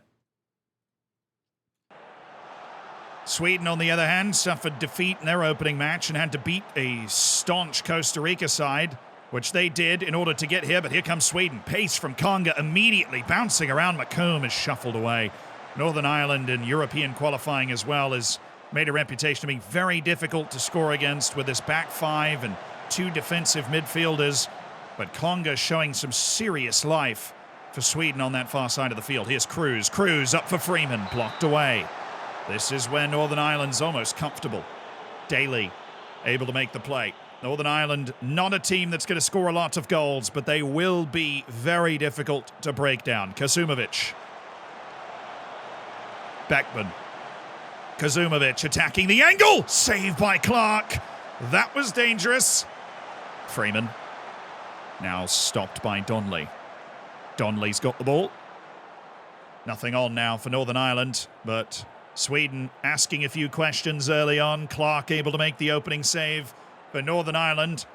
Sweden, on the other hand, suffered defeat in their opening match and had to beat a staunch Costa Rica side, which they did in order to get here. But here comes Sweden. Pace from Conga immediately bouncing around. McComb is shuffled away. Northern Ireland in European qualifying as well has made a reputation of being very difficult to score against with this back 5 and 2 defensive midfielders. But Conga showing some serious life for Sweden on that far side of the field. Here's Cruz. Cruz up for Freeman. Blocked away. This is where Northern Ireland's almost comfortable. Daly able to make the play. Northern Ireland, not a team that's going to score a lot of goals, but they will be very difficult to break down. Kazumovic. Beckman. Kazumovic attacking the angle. Saved by Clark. That was dangerous. Freeman. Now stopped by Donnelly. Donnelly's got the ball. Nothing on now for Northern Ireland, but Sweden asking a few questions early on. Clark able to make the opening save for Northern Ireland,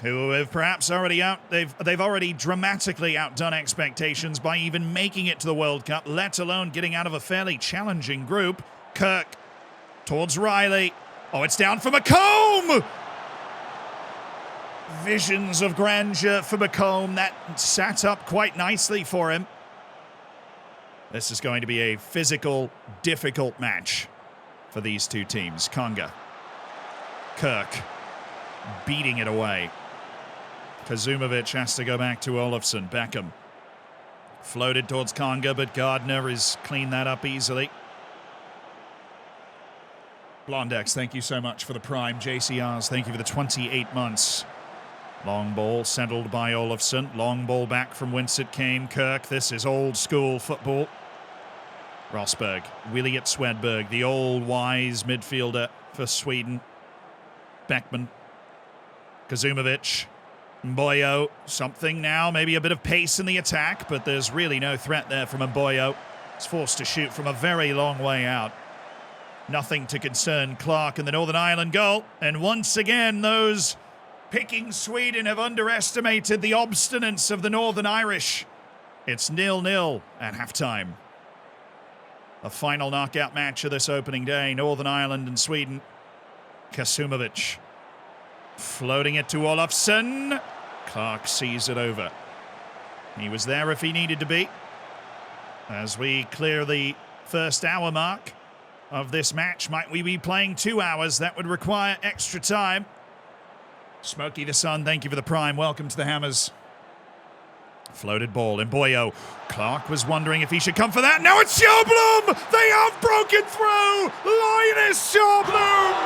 who have perhaps already they've already dramatically outdone expectations by even making it to the World Cup, let alone getting out of a fairly challenging group. Kirk towards Riley. Oh, it's down for McComb! Visions of grandeur for McComb. That sat up quite nicely for him. This is going to be a physical, difficult match for these two teams. Conga. Kirk beating it away. Kazumovic has to go back to Olofsson. Beckham floated towards Conga, but Gardner has cleaned that up easily. Blondex, thank you so much for the prime. JCRs, thank you for the 28 months. Long ball settled by Olofsson. Long ball back from whence it came. Kirk, this is old school football. Rosberg, Williot Swedberg, the old wise midfielder for Sweden. Beckman, Kazumovic, Mboyo, something now, maybe a bit of pace in the attack, but there's really no threat there from Mboyo. He's forced to shoot from a very long way out. Nothing to concern Clark in the Northern Ireland goal. And once again, those picking Sweden have underestimated the obstinance of the Northern Irish. It's 0-0 at halftime. A final knockout match of this opening day, Northern Ireland and Sweden. Kazumovic floating it to Olofsson. Clark sees it over. He was there if he needed to be. As we clear the first hour mark of this match. Might we be playing 2 hours? That would require extra time. Smokey the Sun, thank you for the prime. Welcome to the Hammers. Floated ball in Boyo. Clark was wondering if he should come for that. Now it's Sjöblom! They have broken through! Linus Sjöblom!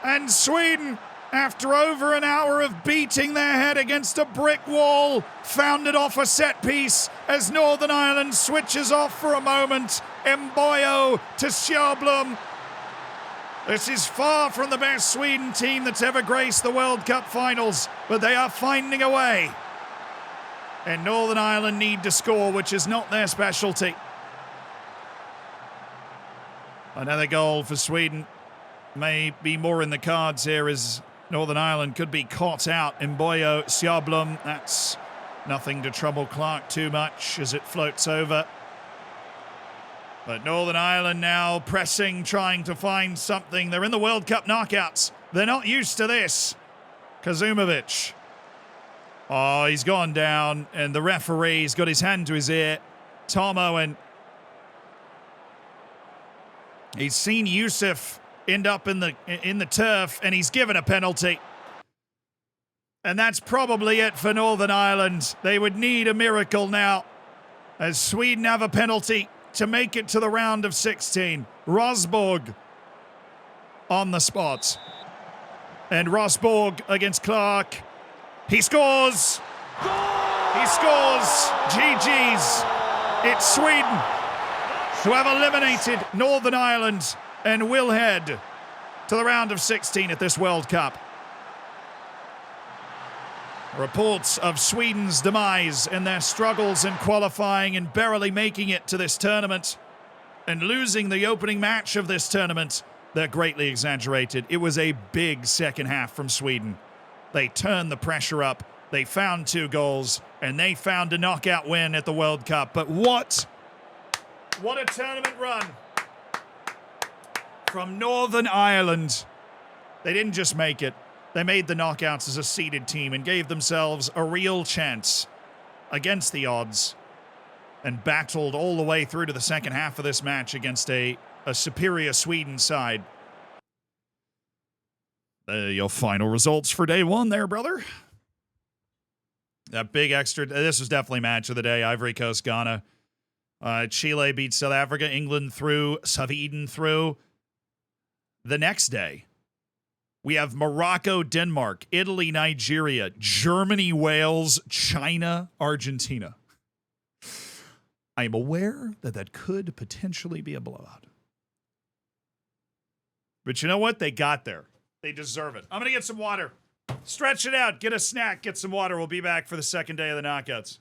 And Sweden, after over an hour of beating their head against a brick wall, found it off a set piece as Northern Ireland switches off for a moment. Mboyo to Sjöblom. This is far from the best Sweden team that's ever graced the World Cup finals, but they are finding a way. And Northern Ireland need to score, which is not their specialty. Another goal for Sweden. May be more in the cards here as Northern Ireland could be caught out. Mboyo, Sjöblom, that's nothing to trouble Clark too much as it floats over. But Northern Ireland now pressing, trying to find something. They're in the World Cup knockouts. They're not used to this. Kazumovic. Oh, he's gone down, and the referee's got his hand to his ear. Tom Owen. He's seen Yusuf end up in the turf, and he's given a penalty. And that's probably it for Northern Ireland. They would need a miracle now, as Sweden have a penalty to make it to the round of 16. Rosborg on the spot. And Rosborg against Clark. He scores! He scores! GG's. It's Sweden who have eliminated Northern Ireland and will head to the round of 16 at this World Cup. Reports of Sweden's demise and their struggles in qualifying and barely making it to this tournament and losing the opening match of this tournament, they're greatly exaggerated. It was a big second half from Sweden. They turned the pressure up, they found 2 goals, and they found a knockout win at the World Cup. But what a tournament run from Northern Ireland. They didn't just make it. They made the knockouts as a seeded team and gave themselves a real chance against the odds and battled all the way through to the second half of this match against a superior Sweden side. Your final results for day 1 there, brother. That big extra. This was definitely match of the day. Ivory Coast, Ghana. Chile beat South Africa. England through. Sweden through. The next day, we have Morocco, Denmark, Italy, Nigeria, Germany, Wales, China, Argentina. I am aware that could potentially be a blowout. But you know what? They got there. They deserve it. I'm going to get some water. Stretch it out. Get a snack. Get some water. We'll be back for the second day of the knockouts.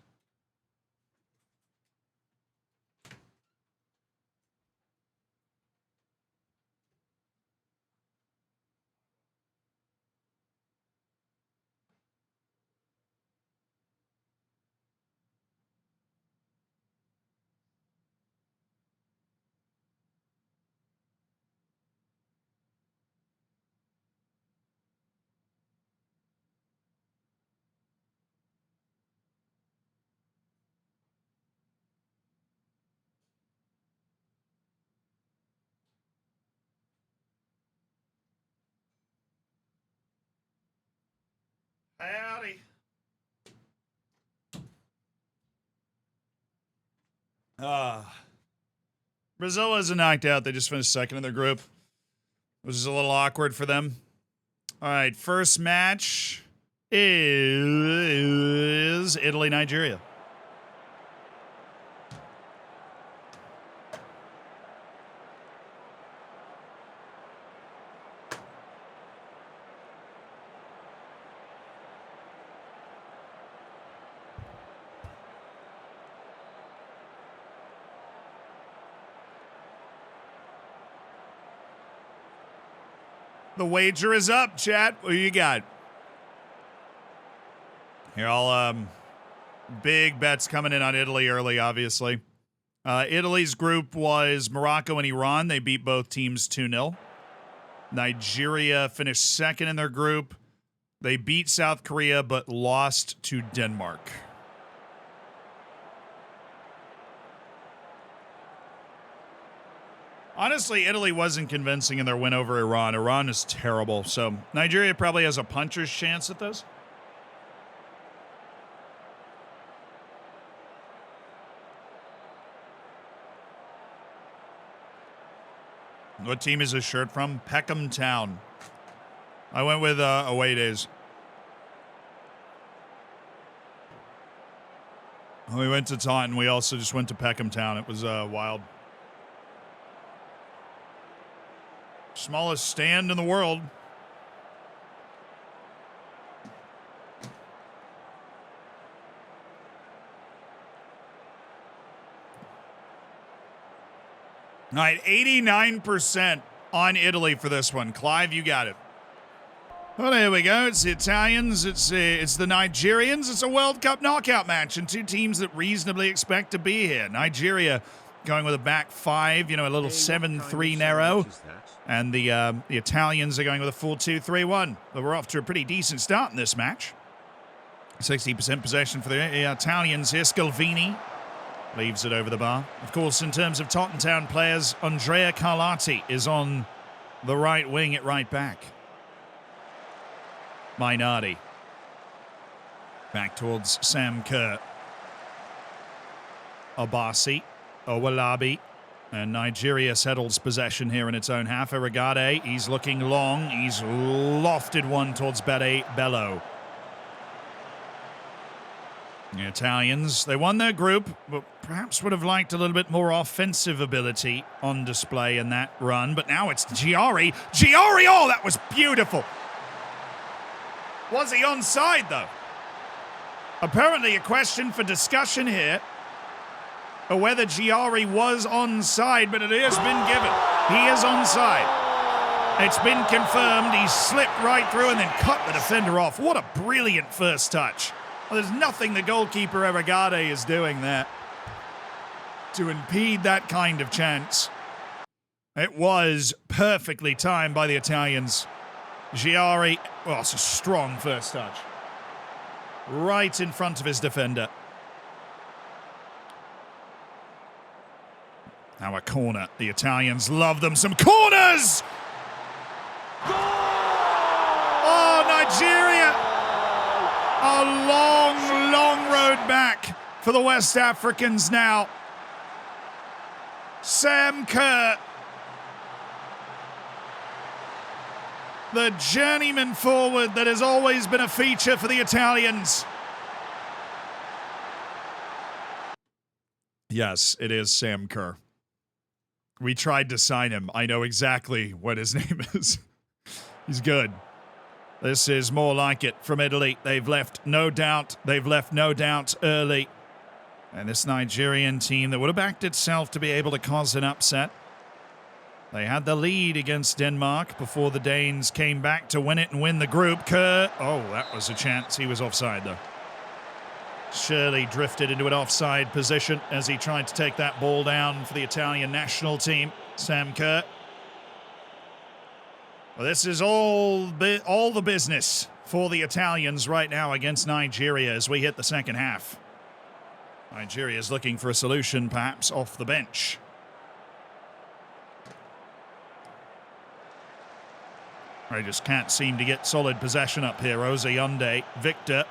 Howdy. Brazil isn't knocked out. They just finished second in their group, which is a little awkward for them. All right, first match is Italy, Nigeria. The wager is up, chat. What do you got? Here, big bets coming in on Italy early, obviously. Italy's group was Morocco and Iran. They beat both teams 2-0. Nigeria finished second in their group. They beat South Korea, but lost to Denmark. Honestly, Italy wasn't convincing in their win over Iran. Iran is terrible, so Nigeria probably has a puncher's chance at this. What team is this shirt from? Peckham Town. I went with away days. When we went to Taunton, we also just went to Peckham Town. It was wild. Smallest stand in the world. All right, 89% on Italy for this one. Clive, you got it. Well, there we go. It's the Italians. It's the Nigerians. It's a World Cup knockout match, and two teams that reasonably expect to be here. Nigeria going with a back five, a little 7-3 narrow. And the Italians are going with a full 2-3-1. But we're off to a pretty decent start in this match. 60% possession for the Italians here. Scalvini leaves it over the bar. Of course, in terms of Taunton Town players, Andrea Carlati is on the right wing at right back. Mainardi. Back towards Sam Kerr. Abasi. Owalabi. And Nigeria settles possession here in its own half. Irrigade, he's looking long. He's lofted one towards Bede Bello. The Italians, they won their group, but perhaps would have liked a little bit more offensive ability on display in that run. But now it's Giari. Giari, oh, that was beautiful. Was he onside, though? Apparently a question for discussion here, or whether Giari was onside, but it has been given. He is onside. It's been confirmed. He slipped right through and then cut the defender off. What a brilliant first touch. Well, there's nothing the goalkeeper Irrigade is doing there to impede that kind of chance. It was perfectly timed by the Italians. Giari, well, it's a strong first touch. Right in front of his defender. Now a corner. The Italians love them some corners! Oh, Nigeria! A long, long road back for the West Africans now. Sam Kerr, the journeyman forward that has always been a feature for the Italians. Yes, it is Sam Kerr. We tried to sign him. I know exactly what his name is. He's good. This is more like it from Italy. They've left no doubt. They've left no doubt early. And this Nigerian team that would have backed itself to be able to cause an upset. They had the lead against Denmark before the Danes came back to win it and win the group. Kerr, oh, that was a chance. He was offside, though. Shirley drifted into an offside position as he tried to take that ball down for the Italian national team. Sam Kerr. Well, this is all the business for the Italians right now against Nigeria as we hit the second half. Nigeria is looking for a solution, perhaps off the bench. I just can't seem to get solid possession up here. Oceania, Victor,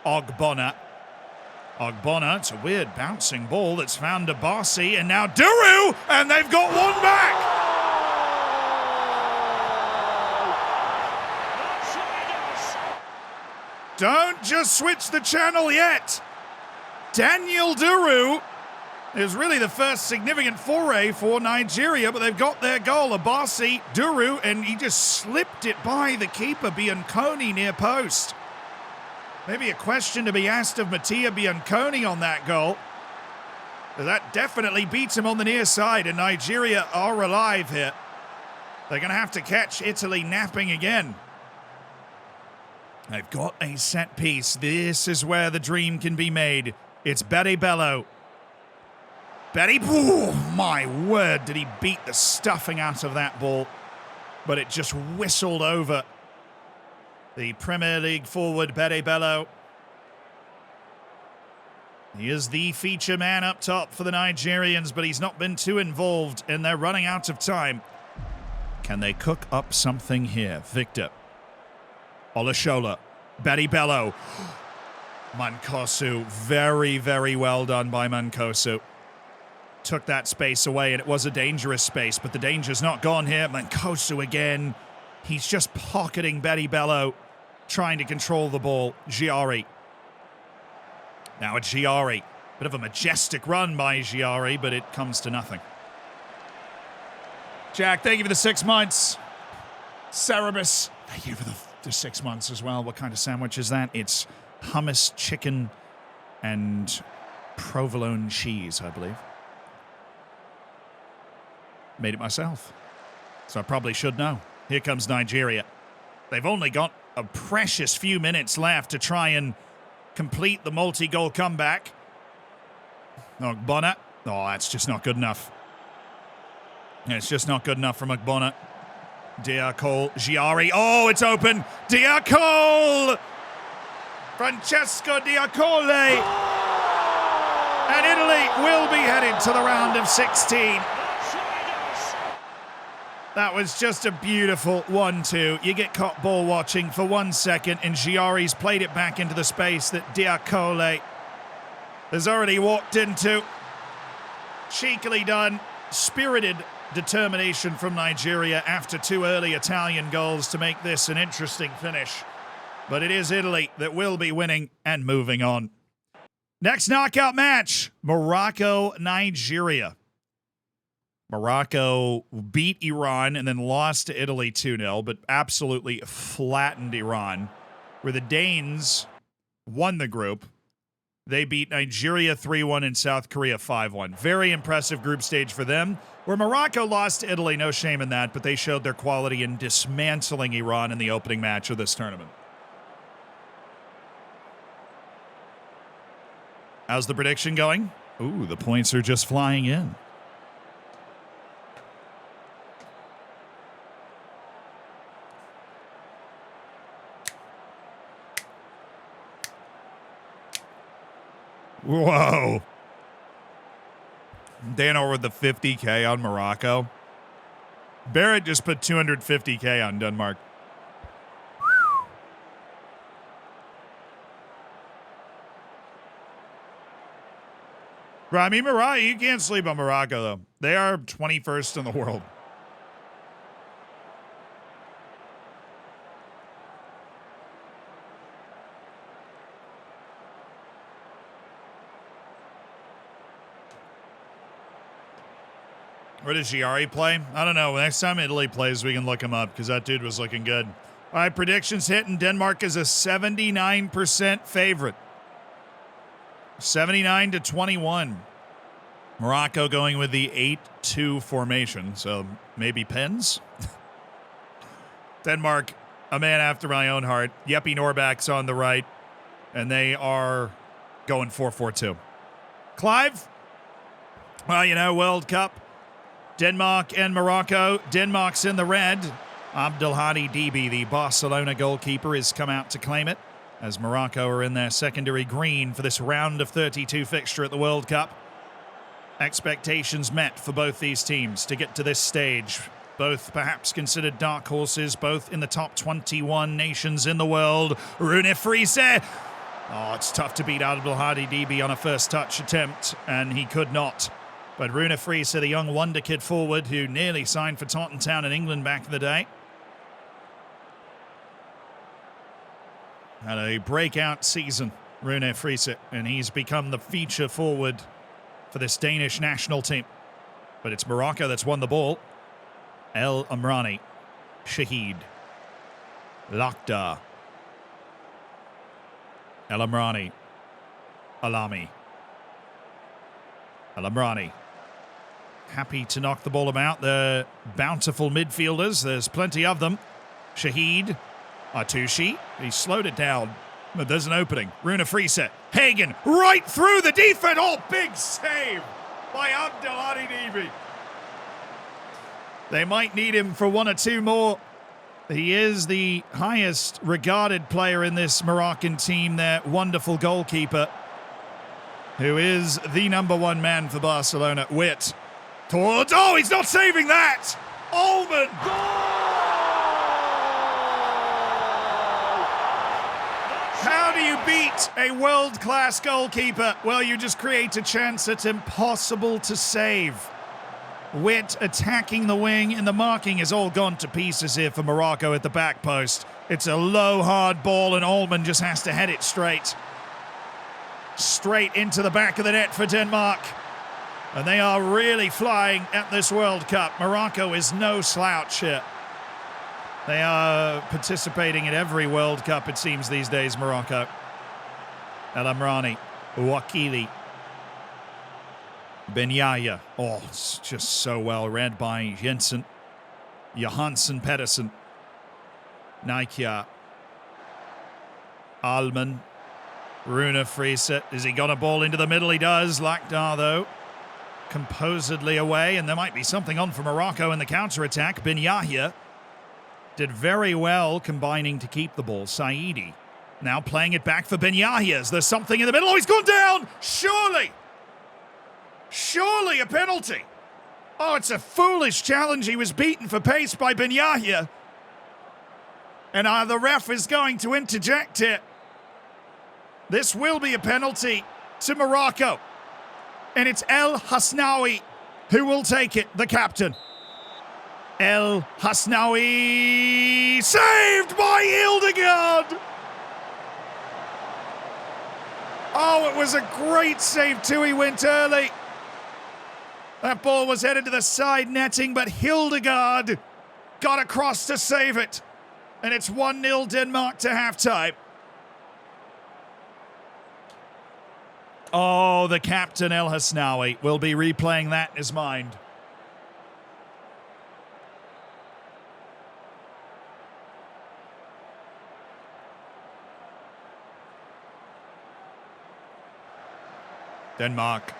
Ogbonna. Ogbonna, it's a weird bouncing ball that's found Abasi, and now Duru, and they've got one back! Don't just switch the channel yet! Daniel Duru is really the first significant foray for Nigeria, but they've got their goal. Abasi, Duru, and he just slipped it by the keeper, Bianconi, near post. Maybe a question to be asked of Mattia Bianconi on that goal. But that definitely beats him on the near side, and Nigeria are alive here. They're going to have to catch Italy napping again. They've got a set piece. This is where the dream can be made. It's Bede Bello. Bede, oh my word, did he beat the stuffing out of that ball. But it just whistled over the Premier League forward, Bede Bello. He is the feature man up top for the Nigerians, but he's not been too involved, and they're running out of time. Can they cook up something here? Victor. Olashola. Betty Bello. Mankosu. Very, very well done by Mankosu. Took that space away, and it was a dangerous space, but the danger's not gone here. Mankosu again. He's just pocketing Betty Bello, trying to control the ball. Giari. Now it's Giari. Bit of a majestic run by Giari, but it comes to nothing. Jack, thank you for the 6 months. Cerebus, thank you for the 6 months as well. What kind of sandwich is that? It's hummus, chicken, and provolone cheese, I believe. Made it myself, so I probably should know. Here comes Nigeria. They've only got a precious few minutes left to try and complete the multi-goal comeback. Ogbonna. Oh, that's just not good enough. It's just not good enough for McBonna. Diacol, Giari. Oh, it's open. Diacol! Francesco Diacole! And Italy will be headed to the round of 16. That was just a beautiful 1-2. You get caught ball watching for 1 second, and Giari's played it back into the space that Diacole has already walked into. Cheekily done. Spirited determination from Nigeria after 2 early Italian goals to make this an interesting finish. But it is Italy that will be winning and moving on. Next knockout match, Morocco-Nigeria. Morocco beat Iran and then lost to Italy 2-0, but absolutely flattened Iran. Where the Danes won the group. They beat Nigeria 3-1 and South Korea 5-1. Very impressive group stage for them. Where Morocco lost to Italy, no shame in that, but they showed their quality in dismantling Iran in the opening match of this tournament. How's the prediction going? Ooh, the points are just flying in. Whoa. Dano with the 50K on Morocco. Barrett just put 250K on Denmark. Right, I mean, Morocco, you can't sleep on Morocco, though. They are 21st in the world. Where does Giari play? I don't know. Next time Italy plays, we can look him up because that dude was looking good. All right, predictions hit, and Denmark is a 79% favorite. 79-21. Morocco going with the 8-2 formation, so maybe pens? Denmark, a man after my own heart. Jeppe Norback's on the right, and they are going 4-4-2. Clive? Well, you know, World Cup. Denmark and Morocco. Denmark's in the red. Abdelhadi Dibi, the Barcelona goalkeeper, has come out to claim it, as Morocco are in their secondary green for this round of 32 fixture at the World Cup. Expectations met for both these teams to get to this stage. Both perhaps considered dark horses, both in the top 21 nations in the world. Rune Friese. Oh, it's tough to beat Abdelhadi Dibi on a first touch attempt, and he could not. But Rune Friese, the young wonder kid forward who nearly signed for Taunton Town in England back in the day. Had a breakout season, Rune Friese, and he's become the feature forward for this Danish national team. But it's Morocco that's won the ball. El Amrani, Shahid, Lakhdar, El Amrani, Alami, El Amrani. Happy to knock the ball about. The bountiful midfielders. There's plenty of them. Shahid. Artushi. He slowed it down. But there's an opening. Rune Friese. Hagen. Right through the defense. Oh, big save by Abdelhadi Dibi. They might need him for 1 or 2 more. He is the highest regarded player in this Moroccan team. Their wonderful goalkeeper, who is the #1 man for Barcelona. Witt. Towards. Oh, he's not saving that! Ullman! How do you beat a world-class goalkeeper? Well, you just create a chance that's impossible to save. Witt attacking the wing, and the marking has all gone to pieces here for Morocco at the back post. It's a low, hard ball, and Ullman just has to head it straight. Straight into the back of the net for Denmark. And they are really flying at this World Cup. Morocco is no slouch here. They are participating in every World Cup, it seems, these days, Morocco. El Amrani, Wakili, Ben Yahya. Oh, it's just so well read by Jensen. Johansson Pedersen. Naikja. Alman. Rune Friese. Has he got a ball into the middle? He does. Lakhdar, though, composedly away, and there might be something on for Morocco in the counter-attack. Ben Yahya did very well combining to keep the ball. Saidi now playing it back for Ben Yahya. Is there something in the middle? Oh, he's gone down! Surely! Surely a penalty! Oh, it's a foolish challenge. He was beaten for pace by Ben Yahya. And the ref is going to interject it. This will be a penalty to Morocco. And it's El Hasnaoui who will take it, the captain. El Hasnaoui, saved by Hildegard! Oh, it was a great save too. He went early. That ball was headed to the side netting, but Hildegard got across to save it. And it's 1-0 Denmark to halftime. Oh, the captain, El Hasnaoui, will be replaying that in his mind. Denmark.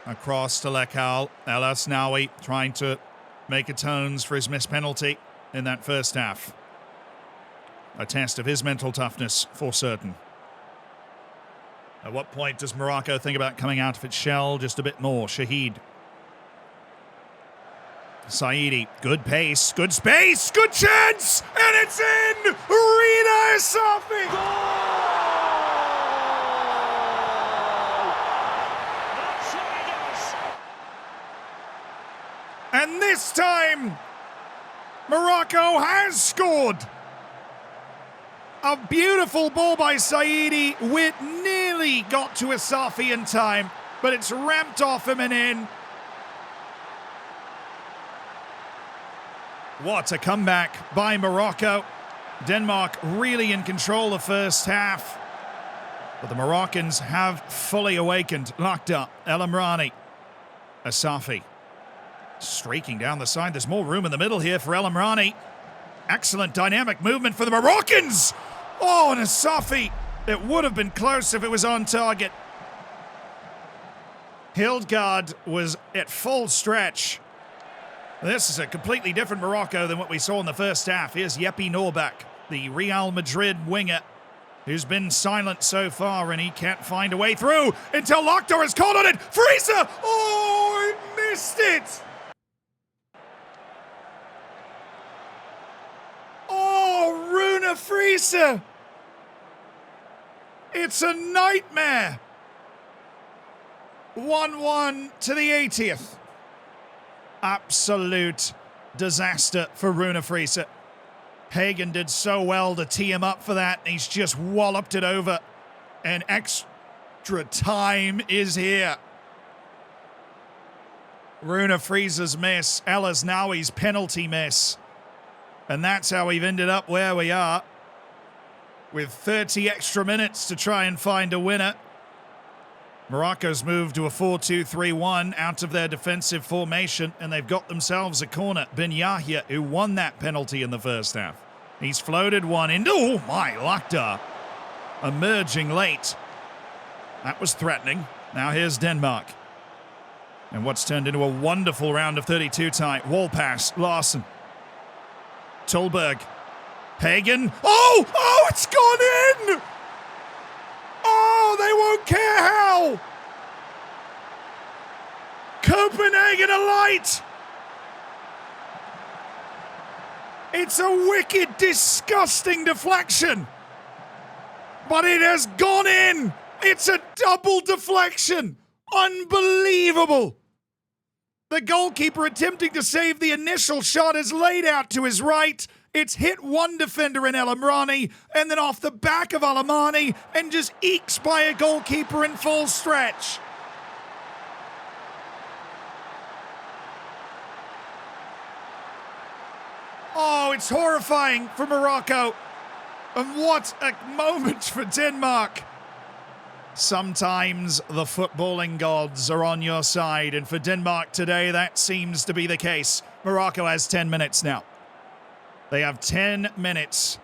Across to Lekal. El Hasnaoui trying to make atones for his missed penalty in that first half. A test of his mental toughness for certain. At what point does Morocco think about coming out of its shell just a bit more? Shahid. Saidi. Good pace. Good space. Good chance. And it's in! Rina Asafi! And this time, Morocco has scored. A beautiful ball by Saidi. Witt nearly got to Asafi in time, but it's ramped off him and in. What a comeback by Morocco. Denmark really in control the first half. But the Moroccans have fully awakened. Lakhdar, El Amrani, Asafi. Streaking down the side. There's more room in the middle here for El Amrani. Excellent dynamic movement for the Moroccans. Oh, and Asafi. It would have been close if it was on target. Hildegard was at full stretch. This is a completely different Morocco than what we saw in the first half. Here's Jeppe Norbak, the Real Madrid winger, who's been silent so far, and he can't find a way through until Lakhdar has caught on it. Friese! Oh, he missed it! Oh, Rune Friese! It's a nightmare! 1-1 to the 80th. Absolute disaster for Rune Friese. Hagen did so well to tee him up for that, and he's just walloped it over. And extra time is here. Rune Friese's miss, El Hasnaoui's penalty miss. And that's how we've ended up where we are, with 30 extra minutes to try and find a winner. Morocco's moved to a 4-2-3-1 out of their defensive formation, and they've got themselves a corner. Ben Yahya, who won that penalty in the first half. He's floated one into, oh my, Lakhdar emerging late. That was threatening. Now here's Denmark. And what's turned into a wonderful round of 32 tie. Wall pass, Larsen. Tulberg. Hagen. Oh, it's gone in! Oh, they won't care how! dragon of light! It's a wicked, disgusting deflection. But it has gone in. It's a double deflection. Unbelievable. The goalkeeper attempting to save the initial shot is laid out to his right. It's hit one defender in El Amrani and then off the back of Alamani and just ekes by a goalkeeper in full stretch. Oh, it's horrifying for Morocco. And what a moment for Denmark. Sometimes the footballing gods are on your side, and for Denmark today, that seems to be the case. Morocco has 10 minutes now. They have 10 minutes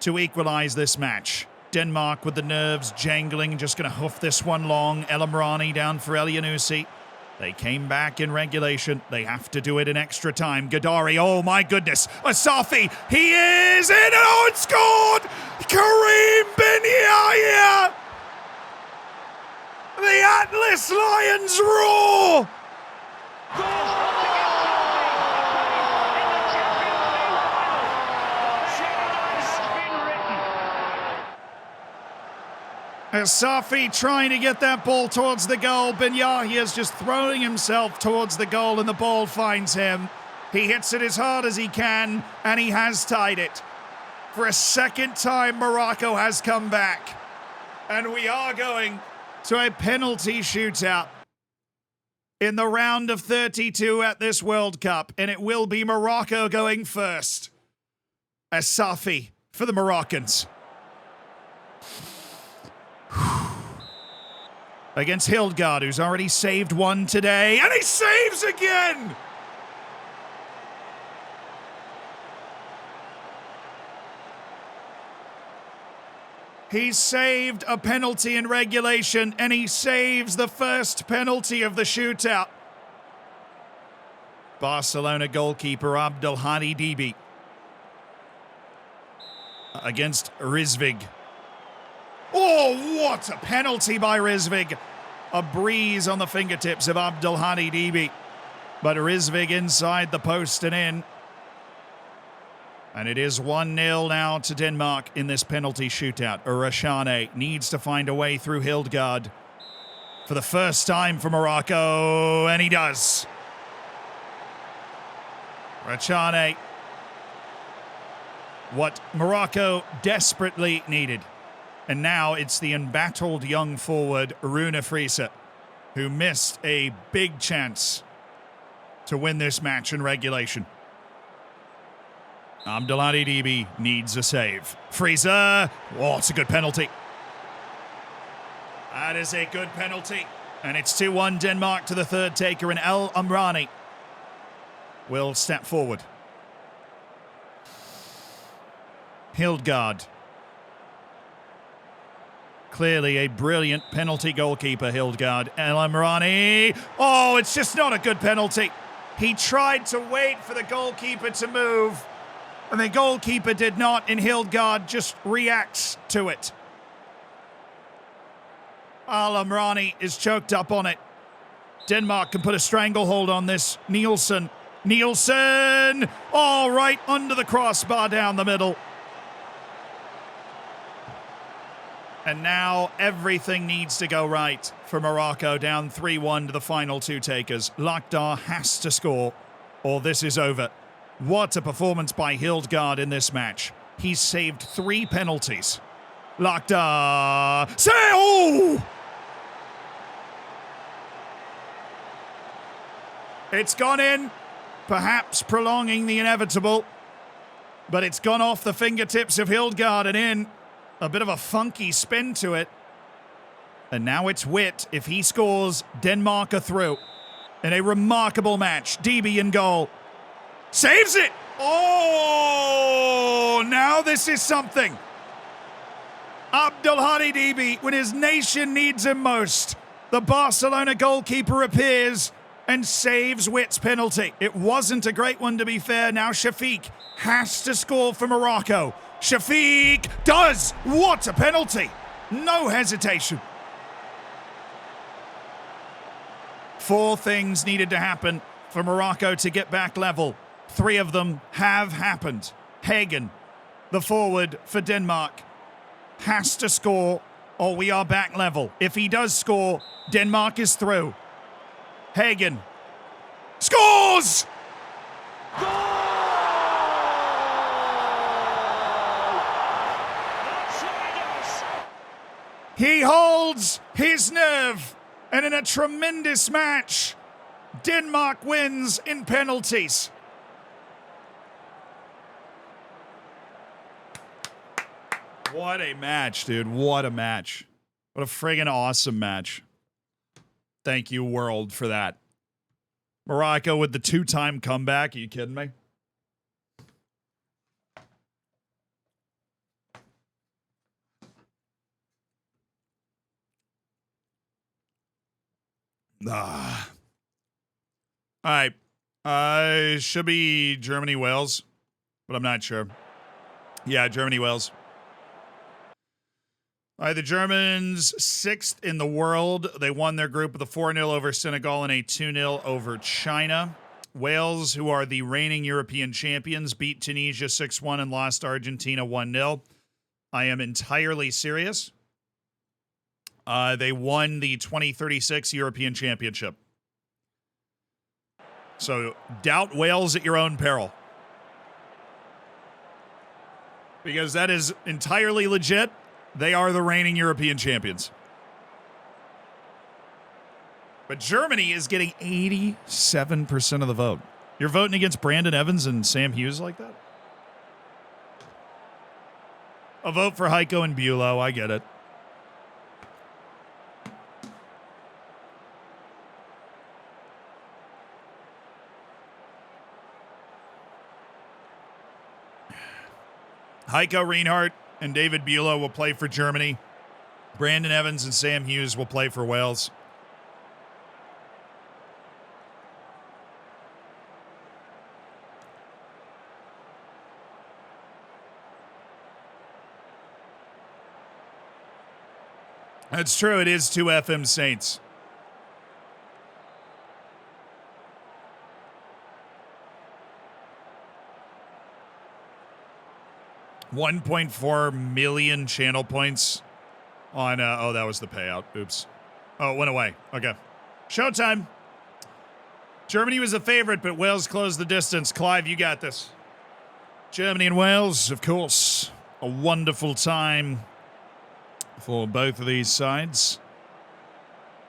to equalize this match. Denmark with the nerves jangling, just going to hoof this one long. El Amrani down for El Yanusi. They came back in regulation. They have to do it in extra time. Gadari, oh my goodness. Asafi, he is in. Oh, it's scored! Karim Ben Yahya! The Atlas Lions roar! Asafi trying to get that ball towards the goal. Ben Yahya's just throwing himself towards the goal and the ball finds him. He hits it as hard as he can and he has tied it. For a second time, Morocco has come back. And we are going to a penalty shootout in the round of 32 at this World Cup. And it will be Morocco going first. Asafi for the Moroccans. Against Hildgaard, who's already saved one today, and he saves again! He saved a penalty in regulation, and he saves the first penalty of the shootout. Barcelona goalkeeper Abdelhadi Dibi against Rizvig. Oh, what a penalty by Rizvig. A breeze on the fingertips of Abdelhadi Dibi. But Rizvig inside the post and in. And it is 1-0 now to Denmark in this penalty shootout. Oceania needs to find a way through Hildgaard for the first time for Morocco, and he does. Oceania, what Morocco desperately needed. And now it's the embattled young forward, Rune Friese, who missed a big chance to win this match in regulation. Abdelhadi Dibi needs a save. Friese, oh, it's a good penalty. That is a good penalty. And it's 2-1 Denmark to the third taker, and El Amrani will step forward. Hildgaard. Clearly a brilliant penalty goalkeeper, Hildgaard. El Amrani. Oh, it's just not a good penalty. He tried to wait for the goalkeeper to move, and the goalkeeper did not, and Hildgaard just reacts to it. El Amrani is choked up on it. Denmark can put a stranglehold on this. Nielsen. Oh, right under the crossbar down the middle. And now everything needs to go right for Morocco, down 3-1 to the final two takers. Lakhdar has to score, or this is over. What a performance by Hildgaard in this match. He's saved 3 penalties. Lakhdar. Oh! It's gone in, perhaps prolonging the inevitable. But it's gone off the fingertips of Hildgaard and in. A bit of a funky spin to it. And now it's Witt. If he scores, Denmark are through. In a remarkable match. Dibi in goal. Saves it! Oh, now this is something. Abdelhadi Dibi, when his nation needs him most. The Barcelona goalkeeper appears and saves Witt's penalty. It wasn't a great one, to be fair. Now Shafiq has to score for Morocco. Shafiq does! What a penalty! No hesitation. 4 things needed to happen for Morocco to get back level. 3 of them have happened. Hagen, the forward for Denmark, has to score or we are back level. If he does score, Denmark is through. Hagen scores! He holds his nerve, and in a tremendous match, Denmark wins in penalties. What a match, dude. What a match. What a friggin' awesome match. Thank you, world, for that. Morocco with the 2-time comeback. Are you kidding me? All right. Should be Germany-Wales, but I'm not sure. Yeah, Germany-Wales. All right, the Germans, 6th in the world. They won their group with a 4-0 over Senegal and a 2-0 over China. Wales, who are the reigning European champions, beat Tunisia 6-1 and lost Argentina 1-0. I am entirely serious. They won the 2036 European Championship. So doubt Wales at your own peril. Because that is entirely legit. They are the reigning European champions. But Germany is getting 87% of the vote. You're voting against Brandon Evans and Sam Hughes like that? A vote for Heiko and Bulow. I get it. Heiko Reinhardt and David Bulow will play for Germany. Brandon Evans and Sam Hughes will play for Wales. That's true. It is 2 FM Saints. $1.4 million channel points on, oh, that was the payout. Oops. Oh, it went away. Okay. Showtime. Germany was a favorite, but Wales closed the distance. Clive, you got this. Germany and Wales, of course. A wonderful time for both of these sides.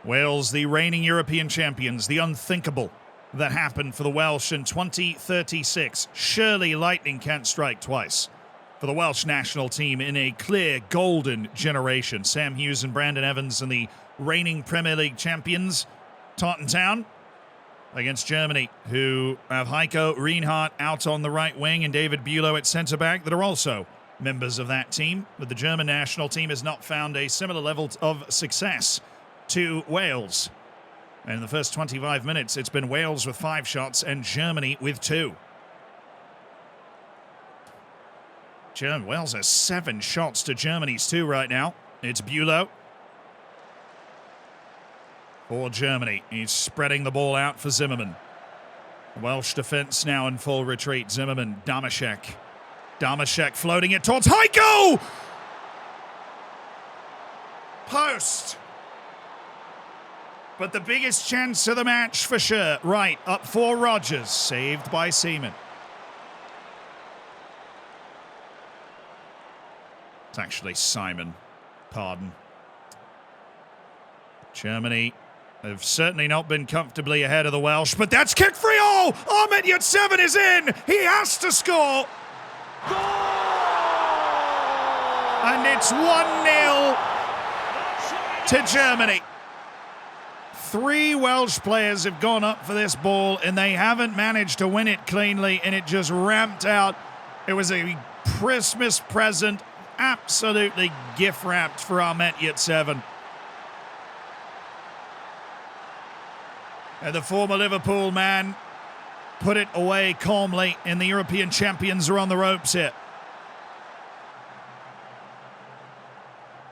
Wales, the reigning European champions, the unthinkable that happened for the Welsh in 2036. Surely lightning can't strike twice. For the Welsh national team in a clear golden generation. Sam Hughes and Brandon Evans and the reigning Premier League champions, Taunton Town, against Germany, who have Heiko Reinhardt out on the right wing and David Bulow at centre-back that are also members of that team. But the German national team has not found a similar level of success to Wales. And in the first 25 minutes, it's been Wales with 5 shots and Germany with 2. Wales has 7 shots to Germany's 2 right now. It's Bulow for Germany. He's spreading the ball out for Zimmerman. Welsh defense now in full retreat. Zimmerman, Damashek. Damashek floating it towards Heiko! Post. But the biggest chance of the match for sure. Right, up for Rogers. Saved by Seaman. It's actually Simon. Pardon. Germany have certainly not been comfortably ahead of the Welsh, but that's kick free. Oh! Ahmed Yurtseven is in! He has to score! And it's 1-0 to Germany. 3 Welsh players have gone up for this ball, and they haven't managed to win it cleanly, and it just ramped out. It was a Christmas present. Absolutely gift wrapped for Ahmet Yurtseven. And the former Liverpool man put it away calmly, and the European champions are on the ropes here.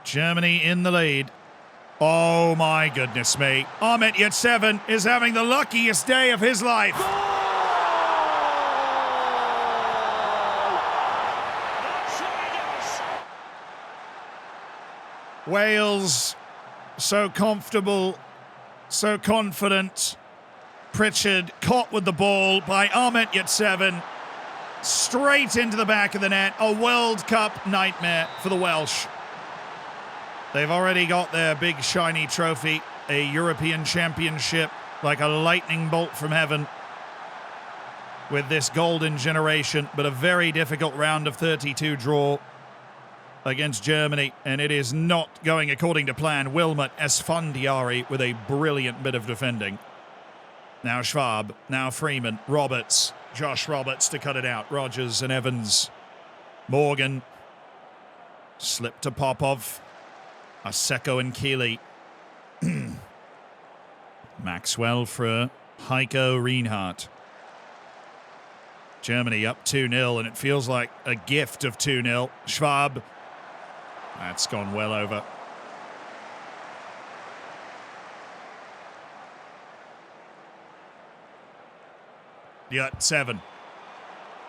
Germany in the lead. Oh my goodness me. Gadjet is having the luckiest day of his life. Wales, so comfortable, so confident. Pritchard caught with the ball by Gadjet, straight into the back of the net. A World Cup nightmare for the Welsh. They've already got their big shiny trophy, a European Championship, like a lightning bolt from heaven with this golden generation, but a very difficult round of 32 draw against Germany, and it is not going according to plan. Wilmot Esfandiari with a brilliant bit of defending. Now Schwab, now Freeman, Roberts, Josh Roberts to cut it out. Rogers and Evans. Morgan. Slip to Popov. Aseko and Keeley. Maxwell for Heiko Reinhardt. Germany up 2-0, and it feels like a gift of 2-0. Schwab. That's gone well over. Gadjet.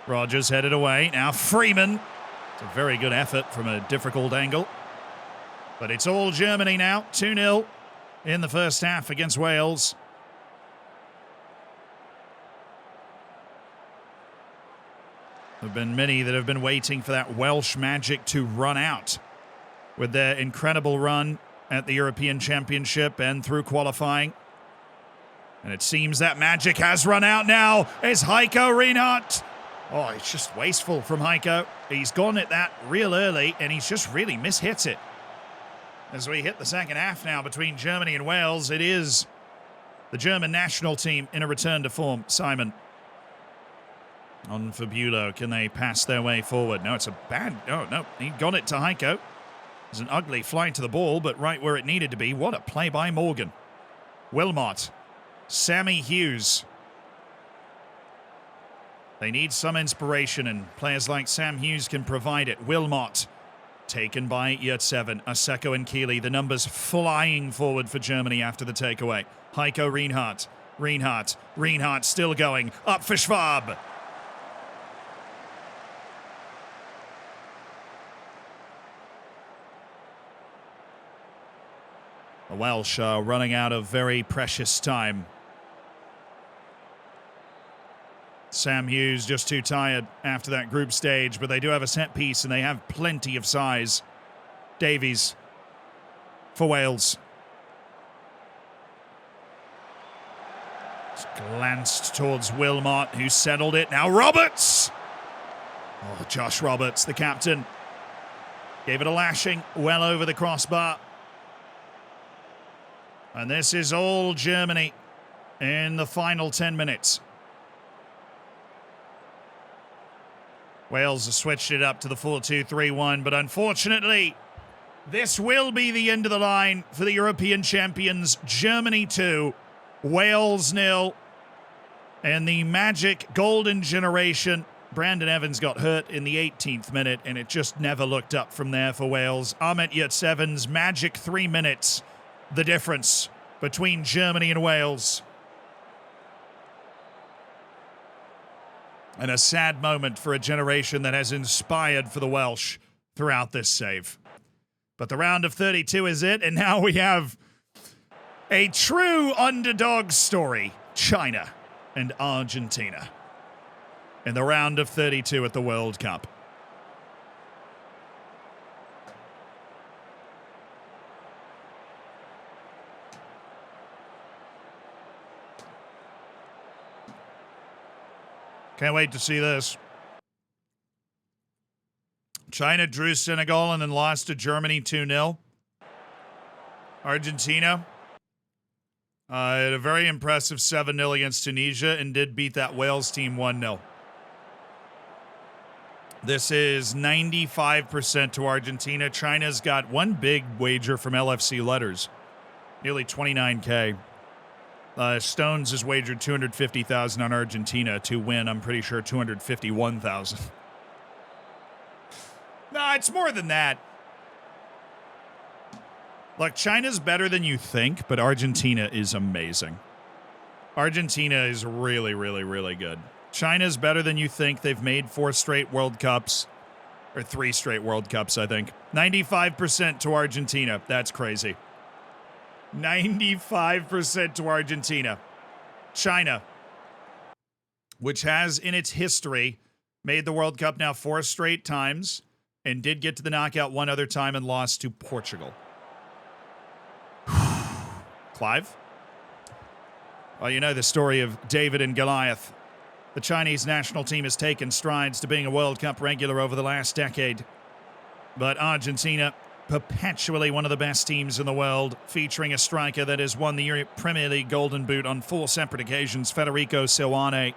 Rogers headed away. Now Freeman. It's a very good effort from a difficult angle. But it's all Germany now. 2-0 in the first half against Wales. There have been many that have been waiting for that Welsh magic to run out with their incredible run at the European Championship and through qualifying. And it seems that magic has run out now. It's Heiko Reinhardt. Oh, it's just wasteful from Heiko. He's gone at that real early, and he's just really mishit it. As we hit the second half now between Germany and Wales, it is the German national team in a return to form. Simon. On for Bulow. Can they pass their way forward? No, it's a bad... Oh, no. He got it to Heiko. It was an ugly flight to the ball, but right where it needed to be. What a play by Morgan. Wilmot. Sammy Hughes. They need some inspiration, and players like Sam Hughes can provide it. Wilmot. Taken by Gadjet, Aseko and Keeley. The numbers flying forward for Germany after the takeaway. Heiko Reinhardt. Reinhardt still going. Up for Schwab. The Welsh are running out of very precious time. Sam Hughes just too tired after that group stage, but they do have a set piece and they have plenty of size. Davies for Wales. Just glanced towards Wilmot, who settled it. Now Roberts! Oh, Josh Roberts, the captain. Gave it a lashing well over the crossbar. And this is all Germany in the final 10 minutes. Wales has switched it up to the 4-2-3-1, but unfortunately, this will be the end of the line for the European champions. Germany 2, Wales 0. And the magic golden generation. Brandon Evans got hurt in the 18th minute, and it just never looked up from there for Wales. Gadjet's magic 3 minutes. The difference between Germany and Wales. And a sad moment for a generation that has inspired for the Welsh throughout this save. But the round of 32 is it, and now we have a true underdog story. China and Argentina in the round of 32 at the World Cup. Can't wait to see this. China drew Senegal and then lost to Germany 2-0. Argentina had a very impressive 7-0 against Tunisia and did beat that Wales team 1-0. This is 95% to Argentina. China's got one big wager from LFC Letters, nearly 29K. Stones has wagered $250,000 on Argentina to win, I'm pretty sure, $251,000. No, it's more than that. Look, China's better than you think, but Argentina is amazing. Argentina is really, really, really good. China's better than you think. They've made 4 straight World Cups. Or 3 straight World Cups, I think. 95% to Argentina. That's crazy. 95% to Argentina. China, which has in its history made the World Cup now 4 straight times and did get to the knockout 1 other time and lost to Portugal. Clive? Well, you know the story of David and Goliath. The Chinese national team has taken strides to being a World Cup regular over the last decade. But Argentina, perpetually one of the best teams in the world, featuring a striker that has won the Premier League Golden Boot on 4 separate occasions, Federico Silwane.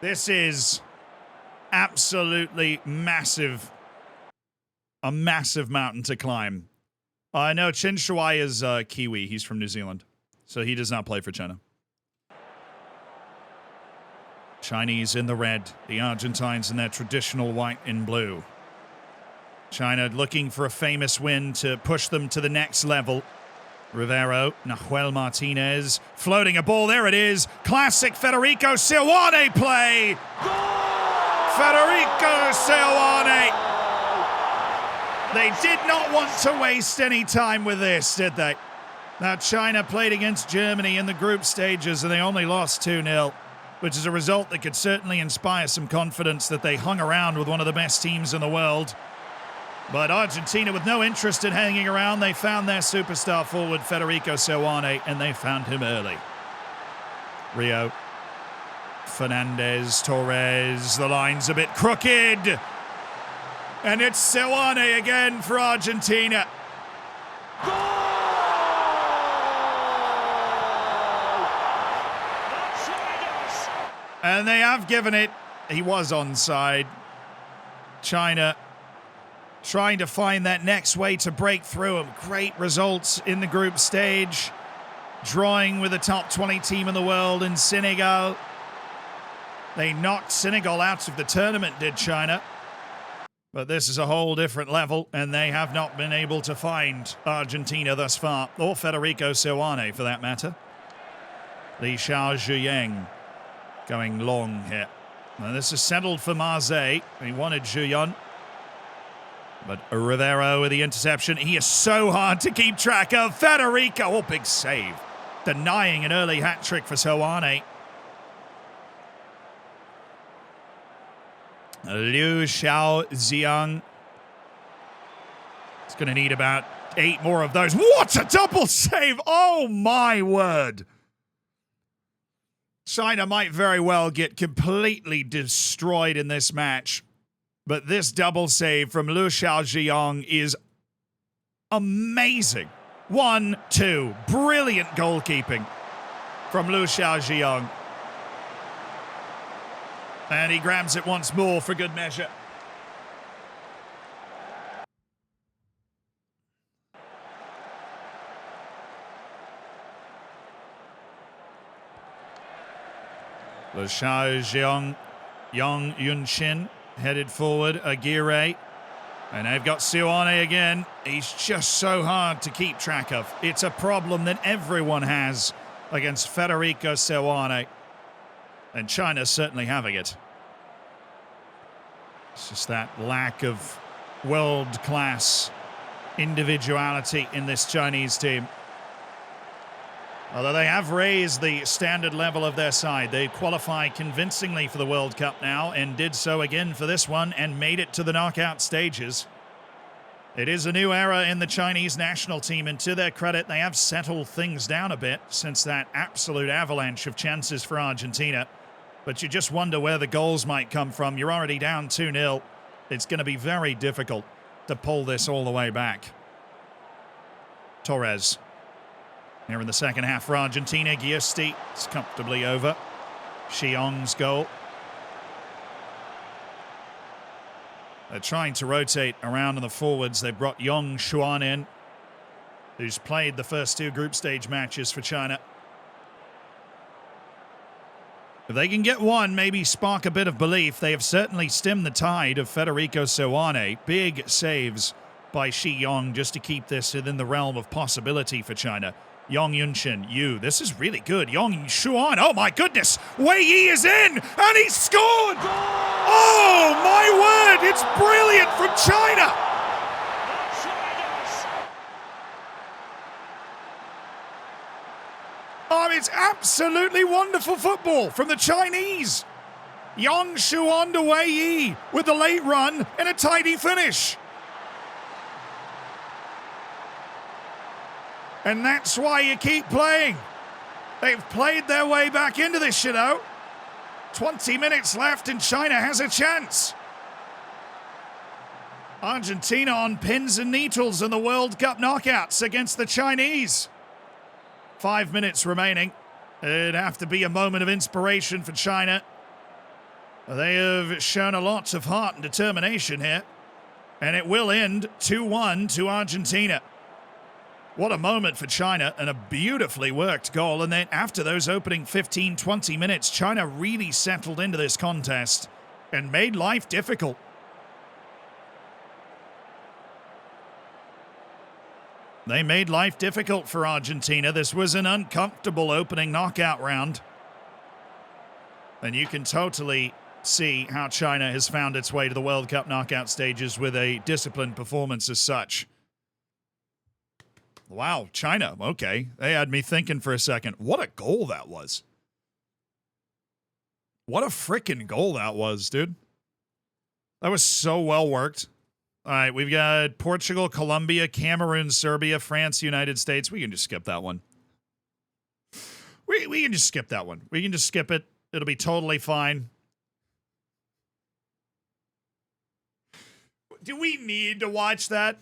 This is absolutely massive. A massive mountain to climb. No, Chen Shuai is Kiwi. He's from New Zealand. So he does not play for China. Chinese in the red. The Argentines in their traditional white and blue. China looking for a famous win to push them to the next level. Rivero, Nahuel Martinez, floating a ball. There it is. Classic Federico Silwane play. Federico Silwane. They did not want to waste any time with this, did they? Now, China played against Germany in the group stages, and they only lost 2-0, which is a result that could certainly inspire some confidence that they hung around with one of the best teams in the world. But Argentina, with no interest in hanging around, they found their superstar forward, Federico Silwane, and they found him early. Rio, Fernandez, Torres, the line's a bit crooked. And it's Silwane again for Argentina. And they have given it. He was onside. China trying to find that next way to break through. Great results in the group stage. Drawing with the top 20 team in the world in Senegal. They knocked Senegal out of the tournament, did China. But this is a whole different level, and they have not been able to find Argentina thus far, or Federico Silwane for that matter. Li Xiao Zhuyang going long here. Now this is settled for Marseille. He wanted Zhuyan. But Rivero with the interception. He is so hard to keep track of. Federico, oh, big save. Denying an early hat-trick for Silwane. Liu Xiao Ziyang. It's going to need about 8 more of those. What a double save! Oh, my word. China might very well get completely destroyed in this match. But this double save from Liu Xiao Ziyang is amazing. 1-2. Brilliant goalkeeping from Liu Xiao Ziyang. And he grabs it once more for good measure. Liu Xiao Ziyang, Yang Yunshin headed forward. Aguirre. And they've got Silwane again. He's just so hard to keep track of. It's a problem that everyone has against Federico Silwane. And China's certainly having it. It's just that lack of world-class individuality in this Chinese team. Although they have raised the standard level of their side. They qualify convincingly for the World Cup now and did so again for this one and made it to the knockout stages. It is a new era in the Chinese national team, and to their credit, they have settled things down a bit since that absolute avalanche of chances for Argentina. But you just wonder where the goals might come from. You're already down 2-0. It's going to be very difficult to pull this all the way back. Torres. Here in the second half for Argentina, Giusti is comfortably over. Xiong's goal. They're trying to rotate around in the forwards. They brought Yong Xuan in, who's played the first 2 group stage matches for China. If they can get one, maybe spark a bit of belief. They have certainly stemmed the tide of Federico Silwane. Big saves by Shi Yong just to keep this within the realm of possibility for China. Yong Yunshin, this is really good. Yong Shuan, oh my goodness. Wei Yi is in, and he scored! Oh my word, it's brilliant from China! It's absolutely wonderful football from the Chinese. Yong Shuan to Wei Yi with the late run and a tidy finish. And that's why you keep playing. They've played their way back into this, 20 minutes left and China has a chance. Argentina on pins and needles in the World Cup knockouts against the Chinese. 5 minutes remaining. It'd have to be a moment of inspiration for China. They have shown a lot of heart and determination here. And it will end 2-1 to Argentina. What a moment for China, and a beautifully worked goal. And then after those opening 15, 20 minutes, China really settled into this contest and made life difficult. They made life difficult for Argentina. This was an uncomfortable opening knockout round. And you can totally see how China has found its way to the World Cup knockout stages with a disciplined performance as such. Wow, China, okay. They had me thinking for a second. What a goal that was. What a freaking goal that was, dude. That was so well worked. All right, we've got Portugal, Colombia, Cameroon, Serbia, France, United States. We can just skip that one. We can just skip that one. We can just skip it. It'll be totally fine. Do we need to watch that?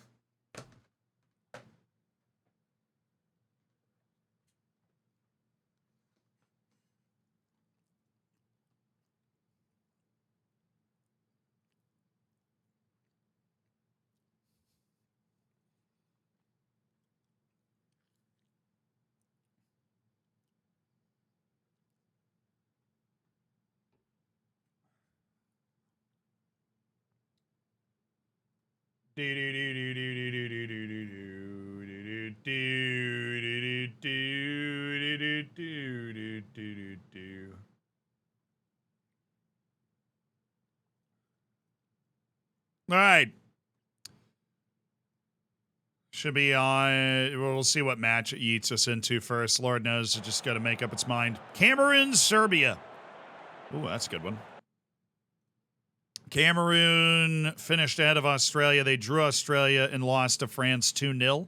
All right. Should be on. We'll see what match it eats us into first. Lord knows, it just got to make up its mind. Cameroon, Serbia. Ooh, that's a good one. Cameroon finished ahead of Australia. They drew Australia and lost to France 2-0.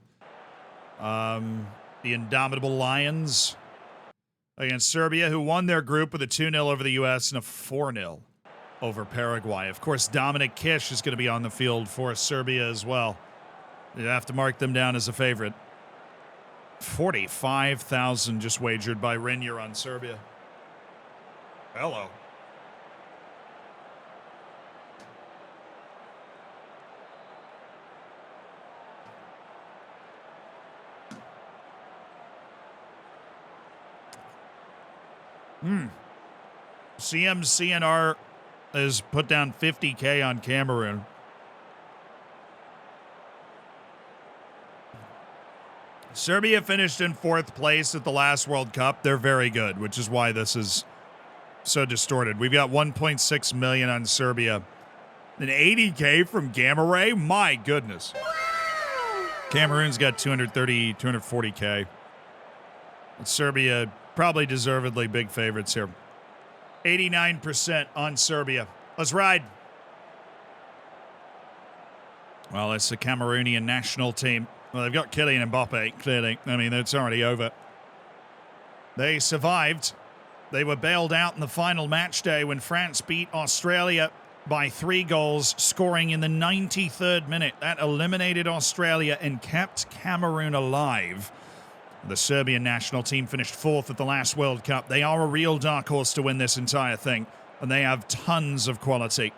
The Indomitable Lions against Serbia, who won their group with a 2-0 over the U.S. and a 4-0 over Paraguay. Of course, Dominic Kish is going to be on the field for Serbia as well. You have to mark them down as a favorite. 45,000 just wagered by Renier on Serbia. Hello. CMCNR has put down 50K on Cameroon. Serbia finished in 4th place at the last World Cup. They're very good, which is why this is so distorted. We've got 1.6 million on Serbia. An 80K from Gamma Ray? My goodness. Cameroon's got 230, 240K. And Serbia, probably deservedly big favorites here. 89% on Serbia. Let's ride. Well, it's the Cameroonian national team. Well, they've got Kylian Mbappe, clearly. I mean, it's already over. They survived. They were bailed out in the final match day when France beat Australia by 3 goals, scoring in the 93rd minute. That eliminated Australia and kept Cameroon alive. The Serbian national team finished 4th at the last World Cup. They are a real dark horse to win this entire thing, and they have tons of quality.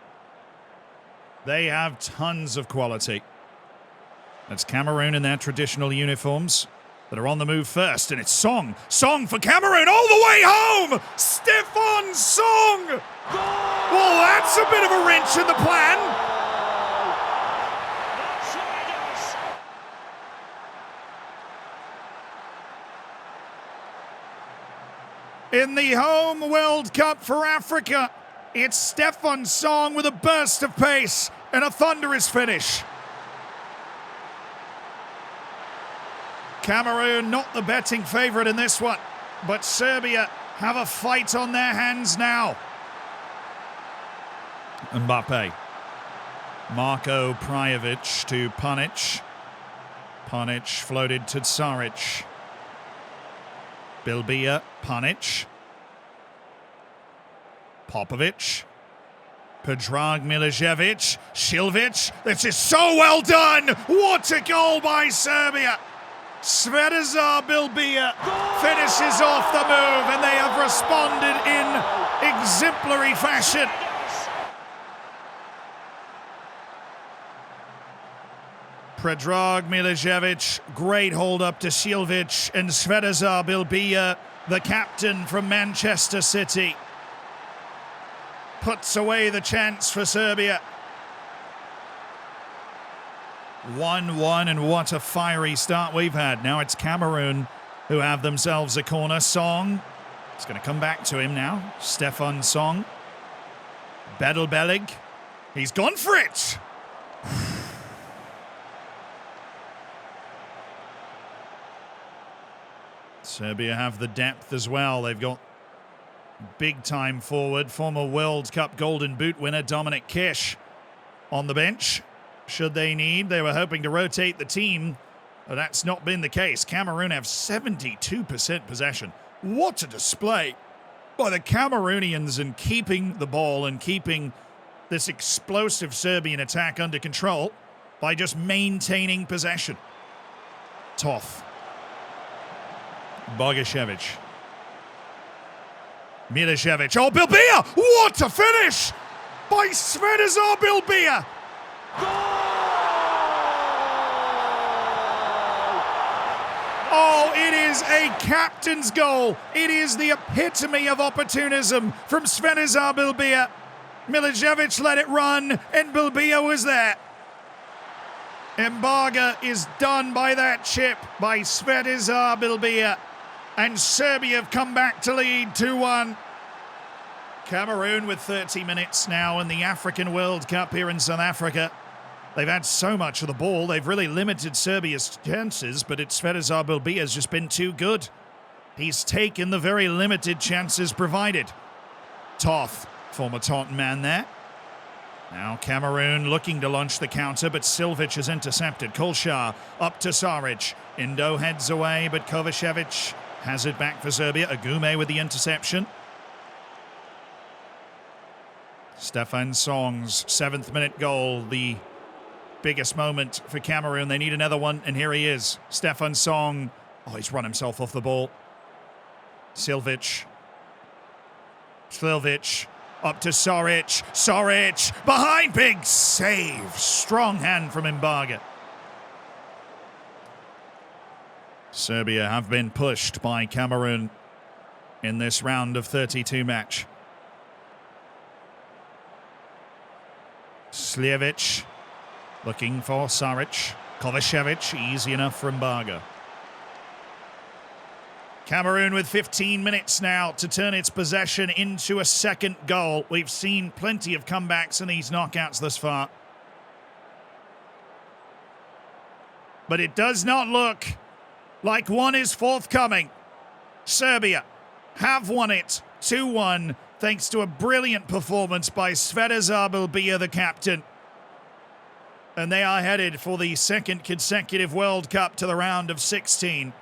They have tons of quality. That's Cameroon in their traditional uniforms that are on the move first, and it's Song. Song for Cameroon all the way home! Stefan Song! Well, that's a bit of a wrench in the plan. in the home World Cup for Africa. It's Stefan Song with a burst of pace and a thunderous finish. Cameroon not the betting favourite in this one, but Serbia have a fight on their hands now. Mbappe. Marko Prajovic to Panic. Panic floated to Saric. Bilbia, Panic. Popovic. Predrag Milicevic. Silvic. This is so well done! What a goal by Serbia! Svetozar Bilbia finishes off the move, and they have responded in exemplary fashion. Predrag Milicevic, great hold up to Silvic, and Svetozar Bilbia, the captain from Manchester City, puts away the chance for Serbia. 1-1, and what a fiery start we've had. Now it's Cameroon who have themselves a corner. Song, it's going to come back to him now. Stefan Song. Bedelbelig, he's gone for it. Serbia have the depth as well. They've got big time forward, former World Cup Golden Boot winner Dominic Kish on the bench. Should they need, they were hoping to rotate the team, but that's not been the case. Cameroon have 72% possession. What a display by the Cameroonians in keeping the ball and keeping this explosive Serbian attack under control by just maintaining possession. Toth. Bogašević. Milicevic. Oh, Bilbia! What a finish by Svetozar Bilbia! Oh, it is a captain's goal. It is the epitome of opportunism from Svetozar Bilbia. Milicevic let it run, and Bilbia was there. Mbaga is done by that chip by Svetozar Bilbia, and Serbia have come back to lead 2-1. Cameroon with 30 minutes now in the African World Cup here in South Africa. They've had so much of the ball, they've really limited Serbia's chances, but it's Svetozar Bilbia has just been too good. He's taken the very limited chances provided. Toth, former Taunton man there. Now Cameroon looking to launch the counter, but Silvic has intercepted. Kolshar up to Saric. Indo heads away, but Kovacevic has it back for Serbia. Agume with the interception. Stefan Song's 7th minute goal, the biggest moment for Cameroon. They need another one, and here he is. Stefan Song. Oh, he's run himself off the ball. Silvic. Up to Saric. Saric behind. Big save. Strong hand from Mbaga. Serbia have been pushed by Cameroon in this round of 32 match. Sljevic looking for Saric. Kovacevic, easy enough for Mbaga. Cameroon with 15 minutes now to turn its possession into a second goal. We've seen plenty of comebacks in these knockouts thus far. But it does not look like one is forthcoming. Serbia have won it 2-1 thanks to a brilliant performance by Svetozar Bilbia, the captain. And they are headed for the second consecutive World Cup to the round of 16.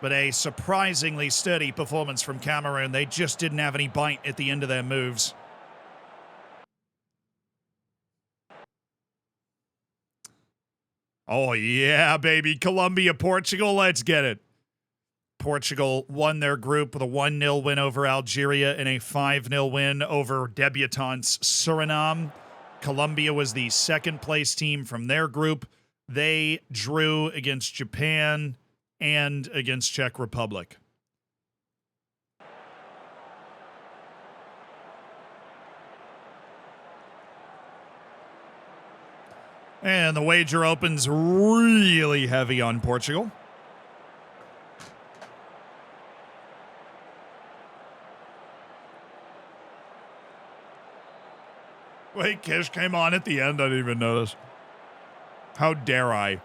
But a surprisingly sturdy performance from Cameroon. They just didn't have any bite at the end of their moves. Oh, yeah, baby. Colombia, Portugal, let's get it. Portugal won their group with a 1-0 win over Algeria and a 5-0 win over debutants Suriname. Colombia was the second place team from their group. They drew against Japan and against Czech Republic. And the wager opens really heavy on Portugal. Wait, Kish came on at the end. I didn't even notice. How dare I?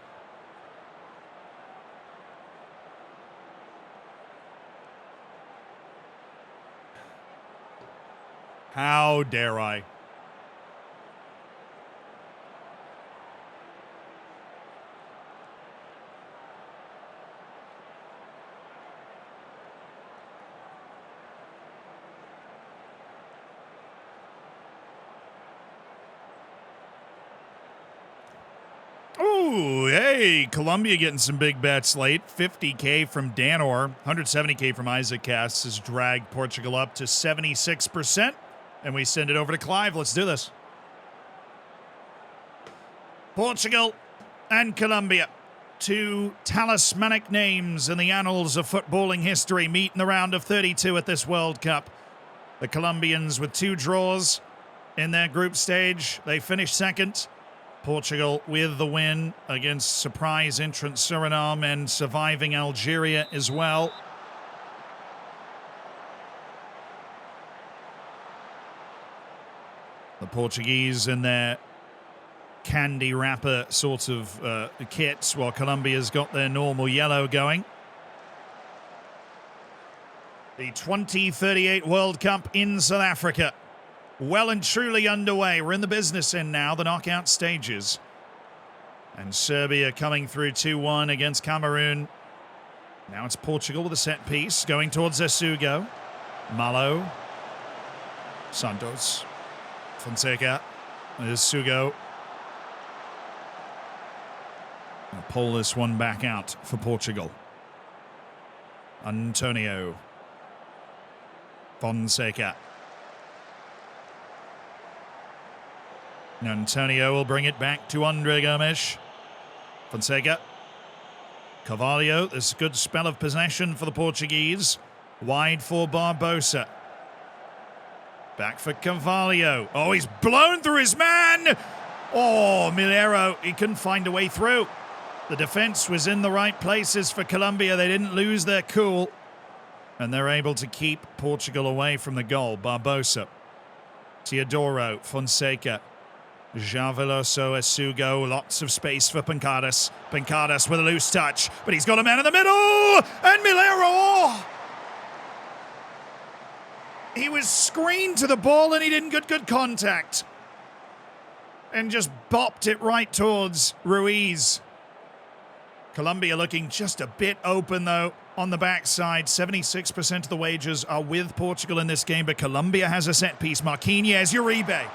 How dare I? Ooh, hey, Colombia getting some big bets late. 50K from Danor, 170K from Isaac Cass has dragged Portugal up to 76%. And we send it over to Clive. Let's do this. Portugal and Colombia, two talismanic names in the annals of footballing history, meet in the round of 32 at this World Cup. The Colombians with 2 draws in their group stage. They finished second. Portugal with the win against surprise entrant Suriname and surviving Algeria as well. The Portuguese in their candy wrapper sort of kits, while Colombia's got their normal yellow going. The 2038 World Cup in South Africa. Well and truly underway. We're in the business end now, the knockout stages. And Serbia coming through 2-1 against Cameroon. Now it's Portugal with a set piece, going towards Esugo. Malo. Santos. Fonseca. Esugo. I'll pull this one back out for Portugal. Antonio. Fonseca. Antonio will bring it back to Andre Gomes. Fonseca. Carvalho. This is a good spell of possession for the Portuguese. Wide for Barbosa. Back for Carvalho. Oh, he's blown through his man. Oh, Milero. He couldn't find a way through. The defense was in the right places for Colombia. They didn't lose their cool. And they're able to keep Portugal away from the goal. Barbosa. Teodoro. Fonseca. Javeloso, Esugo, lots of space for Pancadas. Pancadas with a loose touch, but he's got a man in the middle! And Milero! Oh! He was screened to the ball and he didn't get good contact. And just bopped it right towards Ruiz. Colombia looking just a bit open though on the backside. 76% of the wagers are with Portugal in this game, but Colombia has a set piece. Marquinhos, Uribe.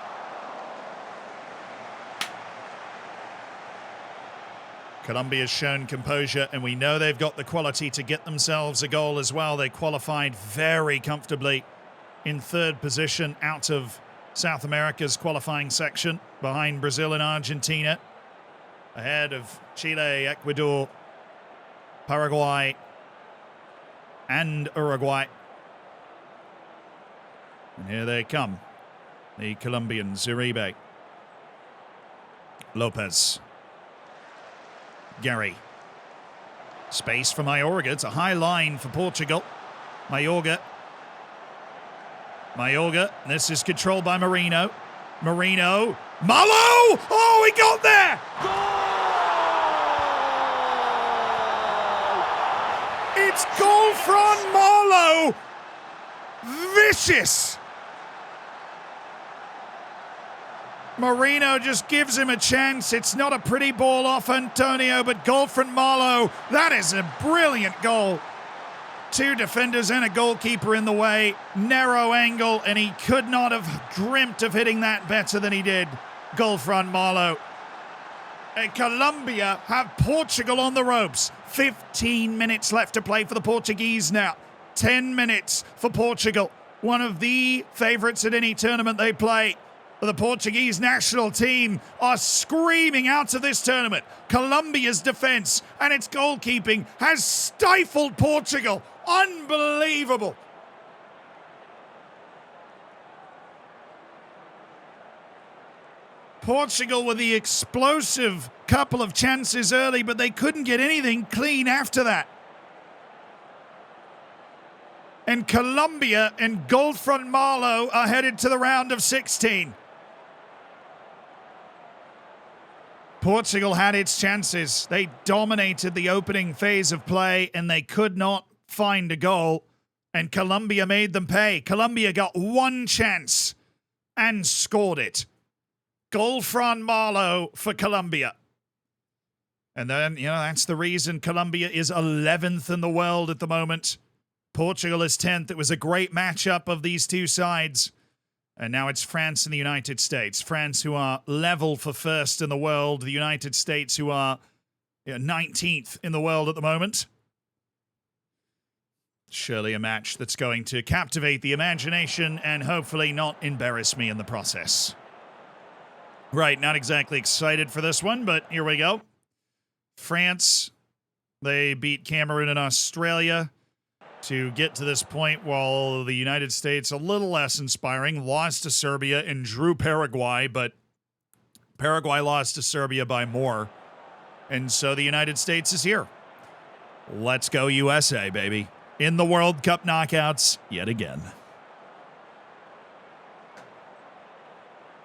Colombia's shown composure, and we know they've got the quality to get themselves a goal as well. They qualified very comfortably in third position out of South America's qualifying section, behind Brazil and Argentina, ahead of Chile, Ecuador, Paraguay, and Uruguay. And here they come, the Colombians. Uribe. Lopez. Gary. Space for Mayorga. It's a high line for Portugal. Mayorga. Mayorga. This is controlled by Marino. Marino. Malo! Oh, he got there! Goal! It's goal from Malo! Vicious! Marino just gives him a chance. It's not a pretty ball off Antonio, but goal from Malo. That is a brilliant goal. 2 defenders and a goalkeeper in the way. Narrow angle, and he could not have dreamt of hitting that better than he did. Goal from Malo. And Colombia have Portugal on the ropes. 15 minutes left to play for the Portuguese now. 10 minutes for Portugal. One of the favourites at any tournament they play. The Portuguese national team are screaming out of this tournament. Colombia's defense and its goalkeeping has stifled Portugal. Unbelievable. Portugal with the explosive couple of chances early, but they couldn't get anything clean after that. And Colombia and Goldfront Marlow are headed to the round of 16. Portugal had its chances. They dominated the opening phase of play and they could not find a goal. And Colombia made them pay. Colombia got one chance and scored it. Goal Fran Marlowe for Colombia. And then, that's the reason Colombia is 11th in the world at the moment. Portugal is 10th. It was a great matchup of these two sides. And now it's France and the United States. France, who are level for first in the world. The United States, who are 19th in the world at the moment. Surely a match that's going to captivate the imagination and hopefully not embarrass me in the process. Right, not exactly excited for this one, but here we go. France, they beat Cameroon and Australia to get to this point, while the United States, a little less inspiring, lost to Serbia and drew Paraguay, but Paraguay lost to Serbia by more. And so the United States is here. Let's go USA, baby. In the World Cup knockouts yet again.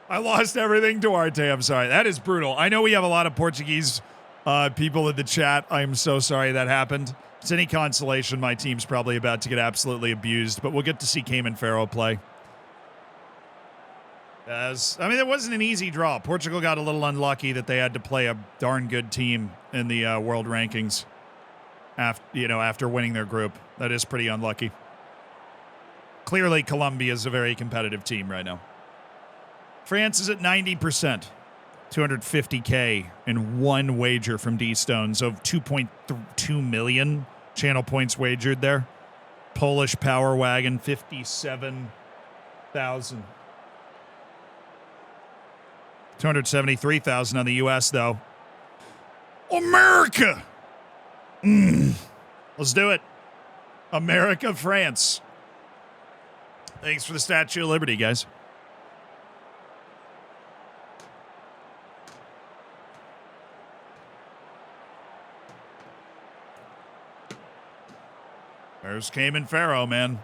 I lost everything, Duarte. I'm sorry. That is brutal. I know we have a lot of Portuguese people in the chat. I'm so sorry that happened. If it's any consolation, my team's probably about to get absolutely abused, but we'll get to see Cayman Farrow play. It wasn't an easy draw. Portugal got a little unlucky that they had to play a darn good team in the world rankings after winning their group. That is pretty unlucky. Clearly, Colombia is a very competitive team right now. France is at 90%. 250K in one wager from D-Stones of 2.2 million channel points wagered there. Polish Power Wagon, 57,000. 273,000 on the U.S., though. America! Let's do it. America, France. Thanks for the Statue of Liberty, guys. There's Cayman Farrow, man.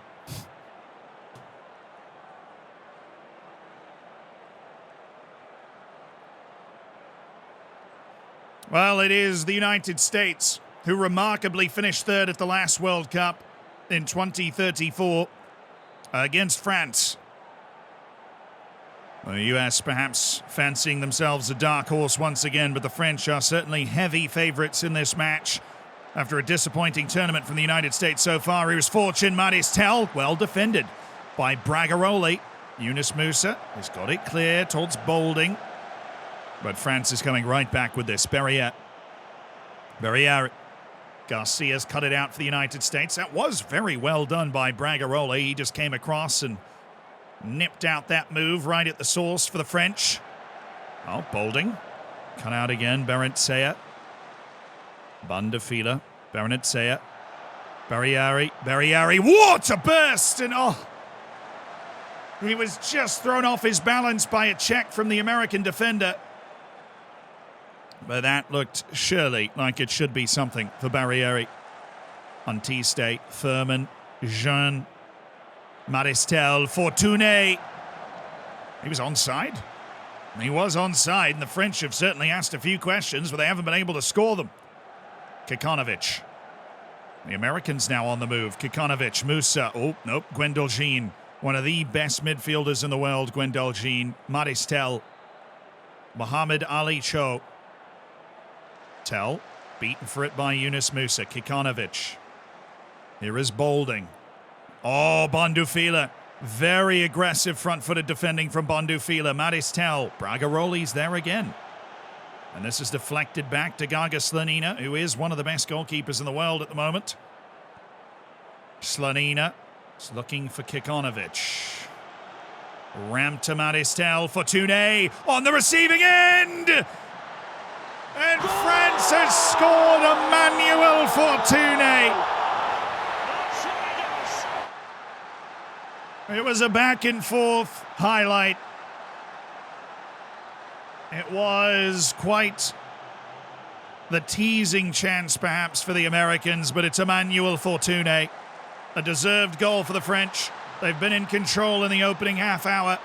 Well, it is the United States who remarkably finished third at the last World Cup in 2034 against France. The US perhaps fancying themselves a dark horse once again, but the French are certainly heavy favorites in this match. After a disappointing tournament from the United States so far, here's Fortune Maristel, well defended by Bragaroli. Yunus Musa has got it clear towards Boulding. But France is coming right back with this. Barriere. Garcia's cut it out for the United States. That was very well done by Bragaroli. He just came across and nipped out that move right at the source for the French. Oh, Boulding. Cut out again. Berentsea. Bundafila. Berentsea. Barriere. What a burst! And he was just thrown off his balance by a check from the American defender. But that looked surely like it should be something for Barriere. Antiste, Furman, Jean, Maristel, Fortuné. He was onside. He was onside, and the French have certainly asked a few questions, but they haven't been able to score them. Kikanovic. The Americans now on the move. Kikanovic, Musa. Oh, nope. Guendouzi. One of the best midfielders in the world, Guendouzi. Maristel. Mohamed Ali Cho. Tell. Beaten for it by Yunus Musa. Kikanovic. Here is Boulding. Oh, Bundafila. Very aggressive front-footed defending from Bundafila. Maristel. Bragaroli's there again. And this is deflected back to Gaga Slonina, who is one of the best goalkeepers in the world at the moment. Slonina is looking for Kikanovic. Ramp to Maristel. Fortuné on the receiving end! And France has scored. Emmanuel Fortuné. It was a back and forth highlight. It was quite the teasing chance, perhaps, for the Americans, but it's Emmanuel Fortuné. A deserved goal for the French. They've been in control in the opening half hour,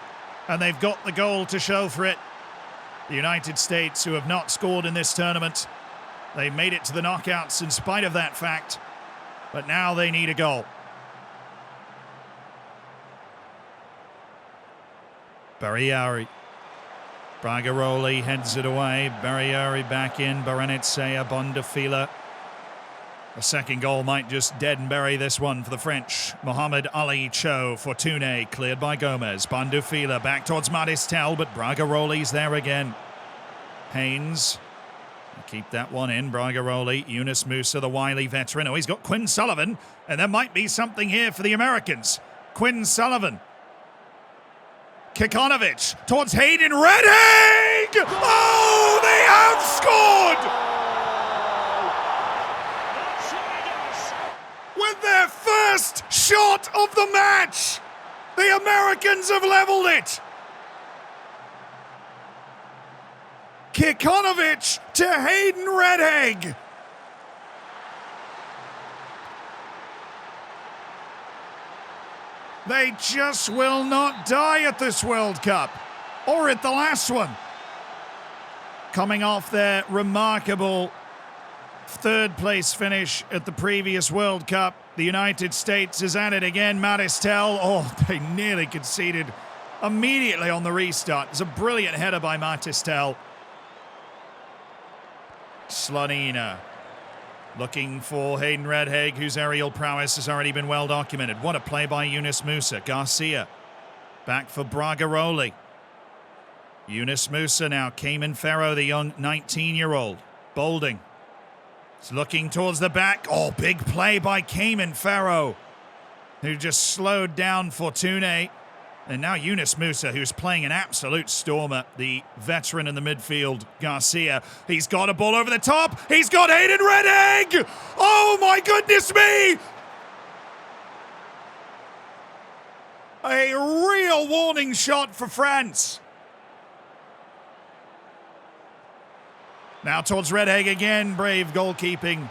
and they've got the goal to show for it. The United States, who have not scored in this tournament, they made it to the knockouts in spite of that fact, but now they need a goal. Barrieri. Bragaroli heads it away. Barrieri back in. Baranitsea, Bondafila. A second goal might just dead and bury this one for the French. Mohamed Ali Cho, Fortuné, cleared by Gomez. Bondafila back towards Maristel, but Bragaroli's there again. Haynes. Keep that one in. Bragaroli, Yunus Musa, the wily veteran. Oh, he's got Quinn Sullivan, and there might be something here for the Americans. Quinn Sullivan. Kikonovic towards Hayden Redhaig! Oh, they have scored! With their first shot of the match, the Americans have leveled it. Kikonovic to Hayden Redhaig. They just will not die at this World Cup, or at the last one. Coming off their remarkable third place finish at the previous World Cup, the United States is at it again. Maristel, oh, they nearly conceded immediately on the restart. It's a brilliant header by Maristel. Slonina. Looking for Hayden Redhaig, whose aerial prowess has already been well documented. What a play by Yunus Musa. Garcia. Back for Bragaroli. Yunus Musa now. Cayman Ferro, the young 19-year-old. Bolding. He's looking towards the back. Oh, big play by Cayman Ferro, who just slowed down Fortuné. And now Yunus Musa, who's playing an absolute stormer, the veteran in the midfield, Garcia. He's got a ball over the top. He's got Hayden Redhaig. Oh, my goodness me. A real warning shot for France. Now towards Redhaig again. Brave goalkeeping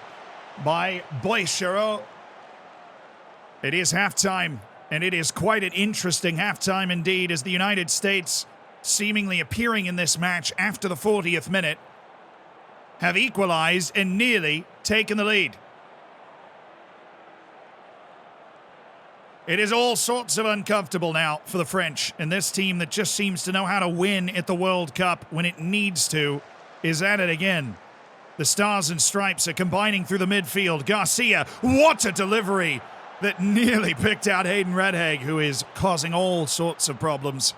by Boischero. It is halftime. And it is quite an interesting halftime indeed, as the United States, seemingly appearing in this match after the 40th minute, have equalized and nearly taken the lead. It is all sorts of uncomfortable now for the French, and this team that just seems to know how to win at the World Cup when it needs to is at it again. The Stars and Stripes are combining through the midfield. Garcia, what a delivery that nearly picked out Hayden Redhaig, who is causing all sorts of problems.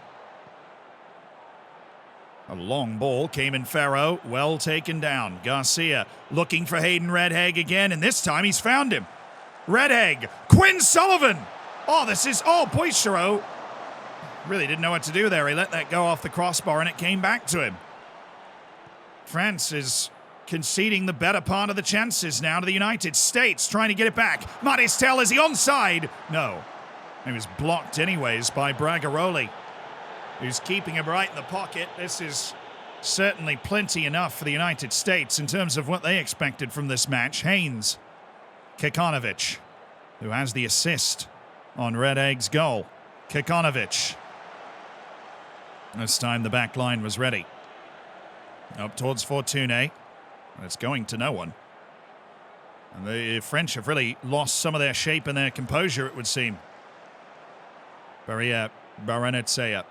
A long ball came in Ferro, well taken down. Garcia looking for Hayden Redhaig again, and this time he's found him. Redhaig, Quinn Sullivan. Oh, Boischero really didn't know what to do there. He let that go off the crossbar and it came back to him. France is conceding the better part of the chances now to the United States, trying to get it back. Maristel, is he onside? No. He was blocked anyways by Bragaroli, who's keeping him right in the pocket. This is certainly plenty enough for the United States in terms of what they expected from this match. Haynes. Kikonovic, who has the assist on Redhaig's goal. Kikonovic. This time the back line was ready. Up towards Fortuné. It's going to no one. And the French have really lost some of their shape and their composure, it would seem. Baranitsea.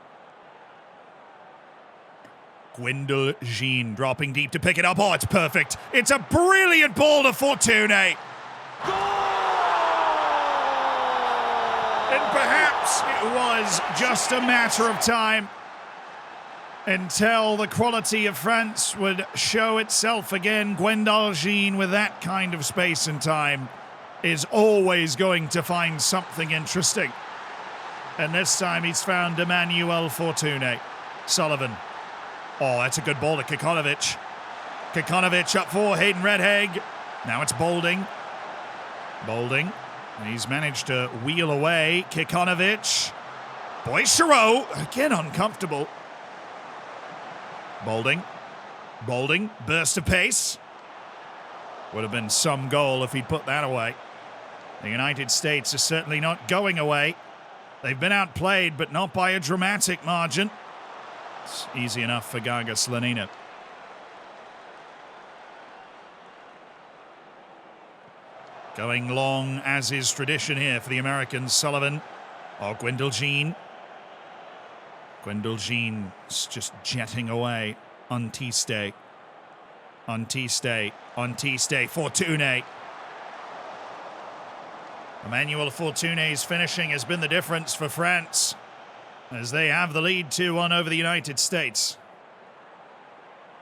Gwendal Jean dropping deep to pick it up. Oh, it's perfect. It's a brilliant ball to Fortuné. And perhaps it was just a matter of time until the quality of France would show itself again. Gwendal Jean, with that kind of space and time, is always going to find something interesting. And this time he's found Emmanuel Fortuné. Sullivan. Oh, that's a good ball to Kikonovic. Kikonovic up for Hayden Redhaig. Now it's Bolding. Bolding. He's managed to wheel away. Kikonovic. Boischero. Again uncomfortable. Bolding. Bolding. Burst of pace. Would have been some goal if he'd put that away. The United States is certainly not going away. They've been outplayed, but not by a dramatic margin. It's easy enough for Gaga Slanina. Going long, as is tradition here for the Americans. Sullivan. Oh, Gwendoljine. Gwendoljine's just jetting away. Antiste. Fortuné. Emmanuel Fortuné's finishing has been the difference for France, as they have the lead 2-1 over the United States.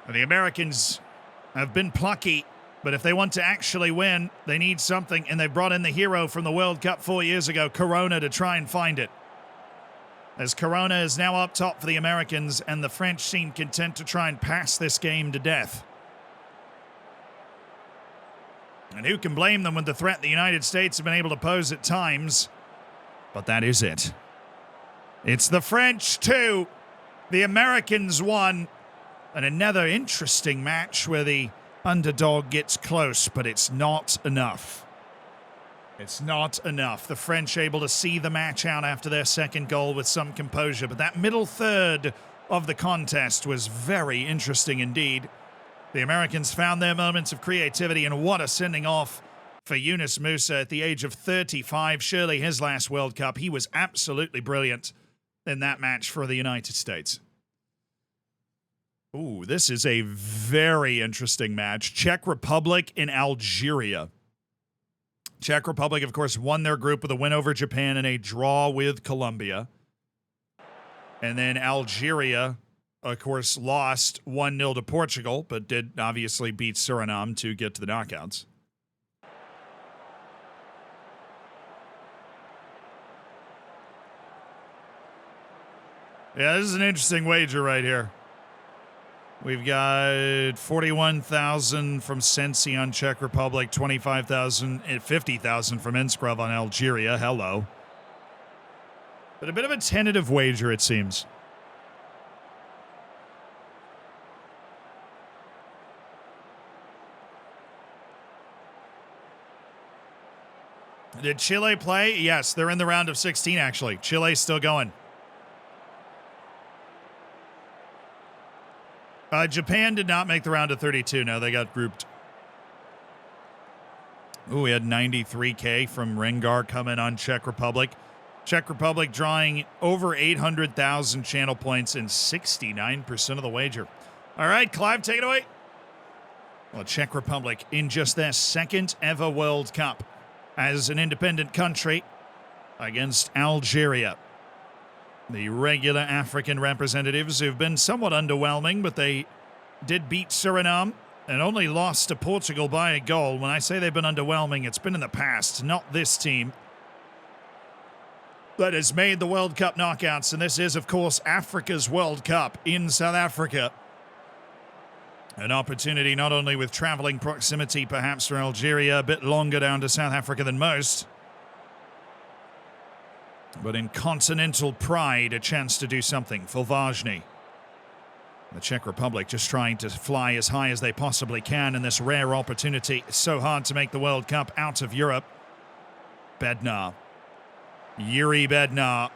And the Americans have been plucky, but if they want to actually win, they need something, and they brought in the hero from the World Cup 4 years ago, Corona, to try and find it. As Corona is now up top for the Americans, and the French seem content to try and pass this game to death. And who can blame them with the threat the United States have been able to pose at times? But that is it. It's the French 2, the Americans 1, and another interesting match where the underdog gets close, but it's not enough. It's not enough. The French able to see the match out after their second goal with some composure, but that middle third of the contest was very interesting indeed. The Americans found their moments of creativity, and what a sending off for Yunus Musa at the age of 35, surely his last World Cup. He was absolutely brilliant in that match for the United States. Ooh, this is a very interesting match. Czech Republic and Algeria. Czech Republic, of course, won their group with a win over Japan and a draw with Colombia. And then Algeria, of course, lost 1-0 to Portugal, but did obviously beat Suriname to get to the knockouts. Yeah, this is an interesting wager right here. We've got 41,000 from Sensi on Czech Republic, 25,000 and 50,000 from Inskrov on Algeria. Hello. But a bit of a tentative wager, it seems. Did Chile play? Yes, they're in the round of 16, actually. Chile's still going. Japan did not make the round of 32. No, they got grouped. Ooh, we had 93K from Rengar coming on Czech Republic. Czech Republic drawing over 800,000 channel points and 69% of the wager. All right, Clive, take it away. Well, Czech Republic in just their second ever World Cup as an independent country against Algeria. The regular African representatives who've been somewhat underwhelming, but they did beat Suriname and only lost to Portugal by a goal. When I say they've been underwhelming, it's been in the past, not this team that has made the World Cup knockouts. And this is, of course, Africa's World Cup in South Africa. An opportunity not only with traveling proximity, perhaps for Algeria, a bit longer down to South Africa than most, but in continental pride, a chance to do something. Fulvajny. The Czech Republic just trying to fly as high as they possibly can in this rare opportunity. It's so hard to make the World Cup out of Europe. Bednar. Yuri Bednar.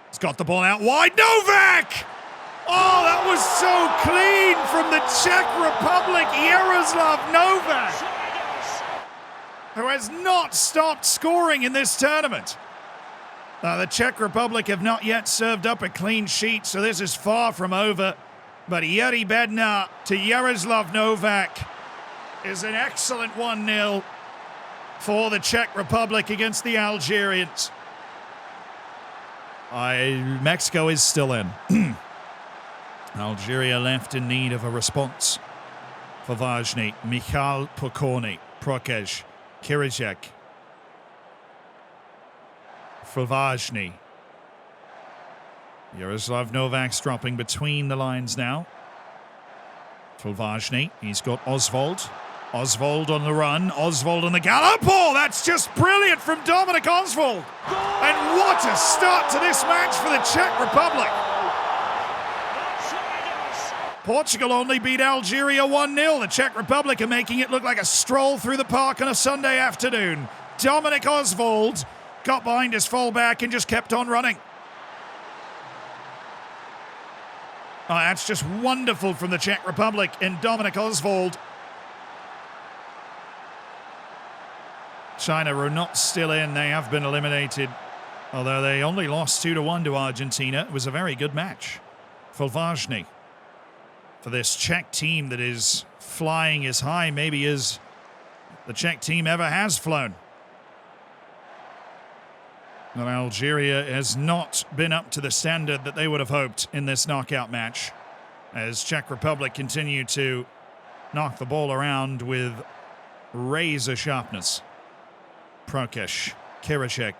He's got the ball out wide. Novak! Oh, that was so clean from the Czech Republic. Yaroslav Novak, who has not stopped scoring in this tournament. The Czech Republic have not yet served up a clean sheet, so this is far from over. But Yuri Bednar to Yaroslav Novak is an excellent 1-0 for the Czech Republic against the Algerians. Mexico is still in. Algeria left in need of a response. Fulvajny, Michal Pokorny, Prokej, Kirijek. Fulvajny. Yaroslav Novak's dropping between the lines now. Fulvajny, he's got Oswald. Oswald on the run, Oswald on the gallop. Oh, that's just brilliant from Dominic Oswald. And what a start to this match for the Czech Republic. Portugal only beat Algeria 1-0. The Czech Republic are making it look like a stroll through the park on a Sunday afternoon. Dominic Oswald got behind his fullback and just kept on running. Oh, that's just wonderful from the Czech Republic and Dominic Oswald. China are not still in. They have been eliminated. Although they only lost 2-1 to Argentina. It was a very good match. Fulvajny. For this Czech team that is flying as high maybe as the Czech team ever has flown. And Algeria has not been up to the standard that they would have hoped in this knockout match, as Czech Republic continue to knock the ball around with razor sharpness. Prokeš, Kiricek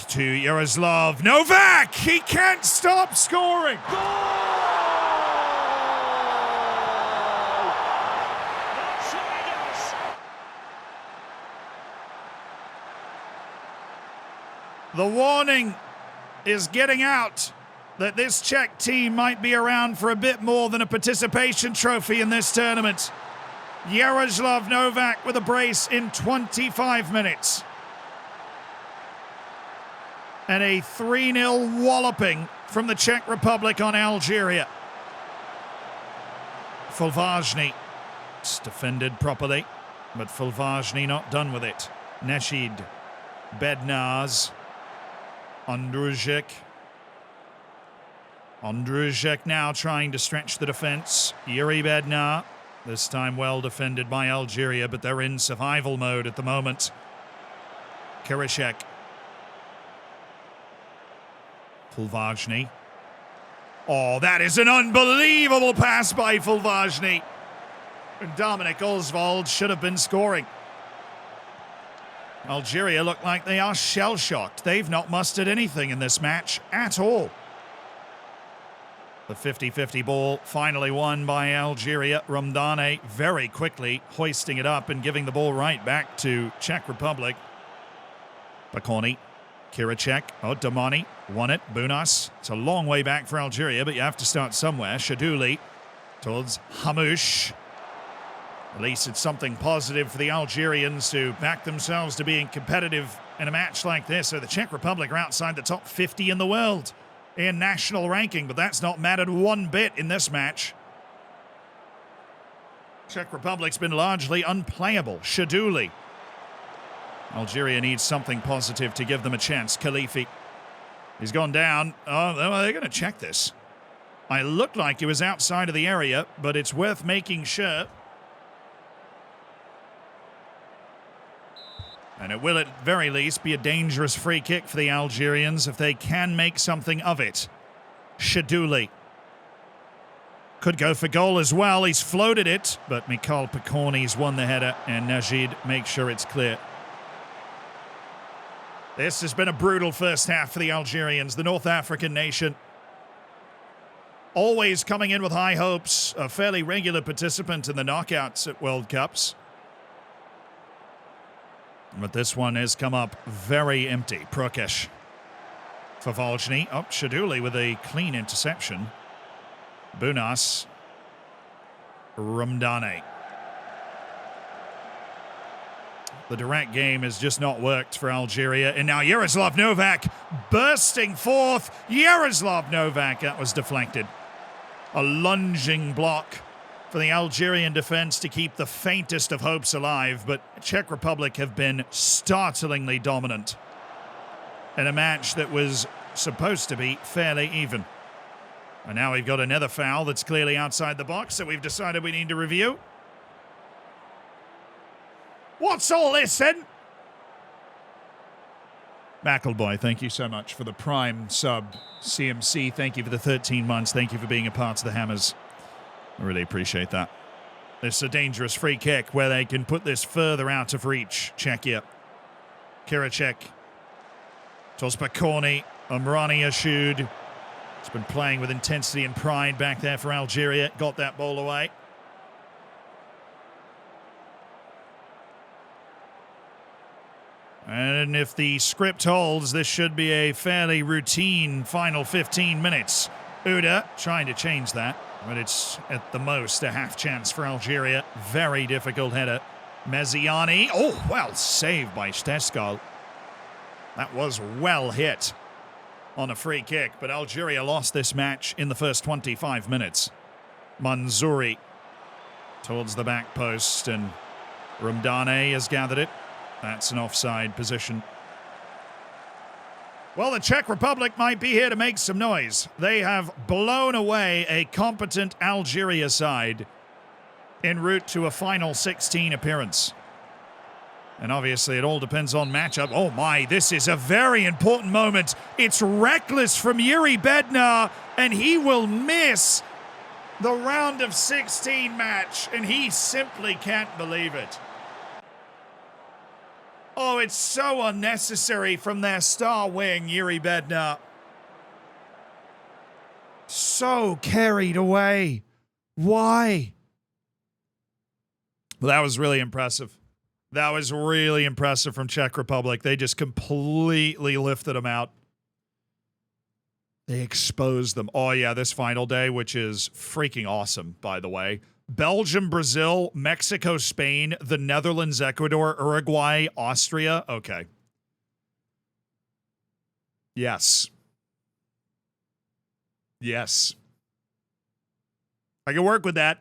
to Yaroslav Novak. He can't stop scoring. The warning is getting out that this Czech team might be around for a bit more than a participation trophy in this tournament. Yaroslav Novak with a brace in 25 minutes. And a 3-0 walloping from the Czech Republic on Algeria. Fulvajny. It's defended properly, but Fulvajny not done with it. Neshid. Bednars. Ondrujic now trying to stretch the defense. Yuri Bednar, this time well defended by Algeria, but they're in survival mode at the moment. Kiricek. Fulvajny. Oh, that is an unbelievable pass by Fulvajny. And Dominic Oswald should have been scoring. Algeria look like they are shell-shocked. They've not mustered anything in this match at all. The 50-50 ball finally won by Algeria. Ramdane very quickly hoisting it up and giving the ball right back to Czech Republic. Bakoni, Kiricek, Domani won it. Bunas. It's a long way back for Algeria, but you have to start somewhere. Shadouli towards Hamouche. At least it's something positive for the Algerians to back themselves to being competitive in a match like this. So the Czech Republic are outside the top 50 in the world in national ranking, but that's not mattered one bit in this match. Czech Republic's been largely unplayable. Shadouli. Algeria needs something positive to give them a chance. Khalifi. He's gone down. Oh, they're going to check this. I looked like he was outside of the area, but it's worth making sure. And it will at very least be a dangerous free kick for the Algerians if they can make something of it. Shadouli. Could go for goal as well. He's floated it, but Mikhail Pakoni's won the header and Najid makes sure it's clear. This has been a brutal first half for the Algerians, the North African nation. Always coming in with high hopes, a fairly regular participant in the knockouts at World Cups. But this one has come up very empty. Prokeš. Fulvajny. Oh, Shadouli with a clean interception. Bunas. Ramdane. The direct game has just not worked for Algeria. And now Yaroslav Novak bursting forth. Yaroslav Novak. That was deflected. A lunging block for the Algerian defense to keep the faintest of hopes alive, but Czech Republic have been startlingly dominant in a match that was supposed to be fairly even. And now we've got another foul that's clearly outside the box that we've decided we need to review. What's all this then? Mackleboy, thank you so much for the prime sub. CMC, thank you for the 13 months. Thank you for being a part of the Hammers. I really appreciate that. This is a dangerous free kick where they can put this further out of reach. Czechia. Kiricek. Tospakoni. Amrani Ashud. It's been playing with intensity and pride back there for Algeria. Got that ball away. And if the script holds, this should be a fairly routine final 15 minutes. Uda trying to change that, but it's at the most a half chance for Algeria. Very difficult header. Meziani. Oh, well saved by Steskal. That was well hit. on a free kick, but Algeria lost this match in the first 25 minutes. Manzouri towards the back post, and Rumdane has gathered it. That's an offside position. Well, the Czech Republic might be here to make some noise. They have blown away a competent Algeria side en route to a final 16 appearance. And obviously, it all depends on matchup. Oh my, this is a very important moment. It's reckless from Yuri Bednar, and he will miss the round of 16 match, and he simply can't believe it. Oh, it's so unnecessary from their star wing, Yuri Bednar. So carried away. Why? Well, that was really impressive. That was really impressive from Czech Republic. They just completely lifted them out. They exposed them. Oh, yeah, this final day, which is freaking awesome, by the way. Belgium, Brazil, Mexico, Spain, the Netherlands, Ecuador, Uruguay, Austria. Okay. Yes. Yes. I can work with that.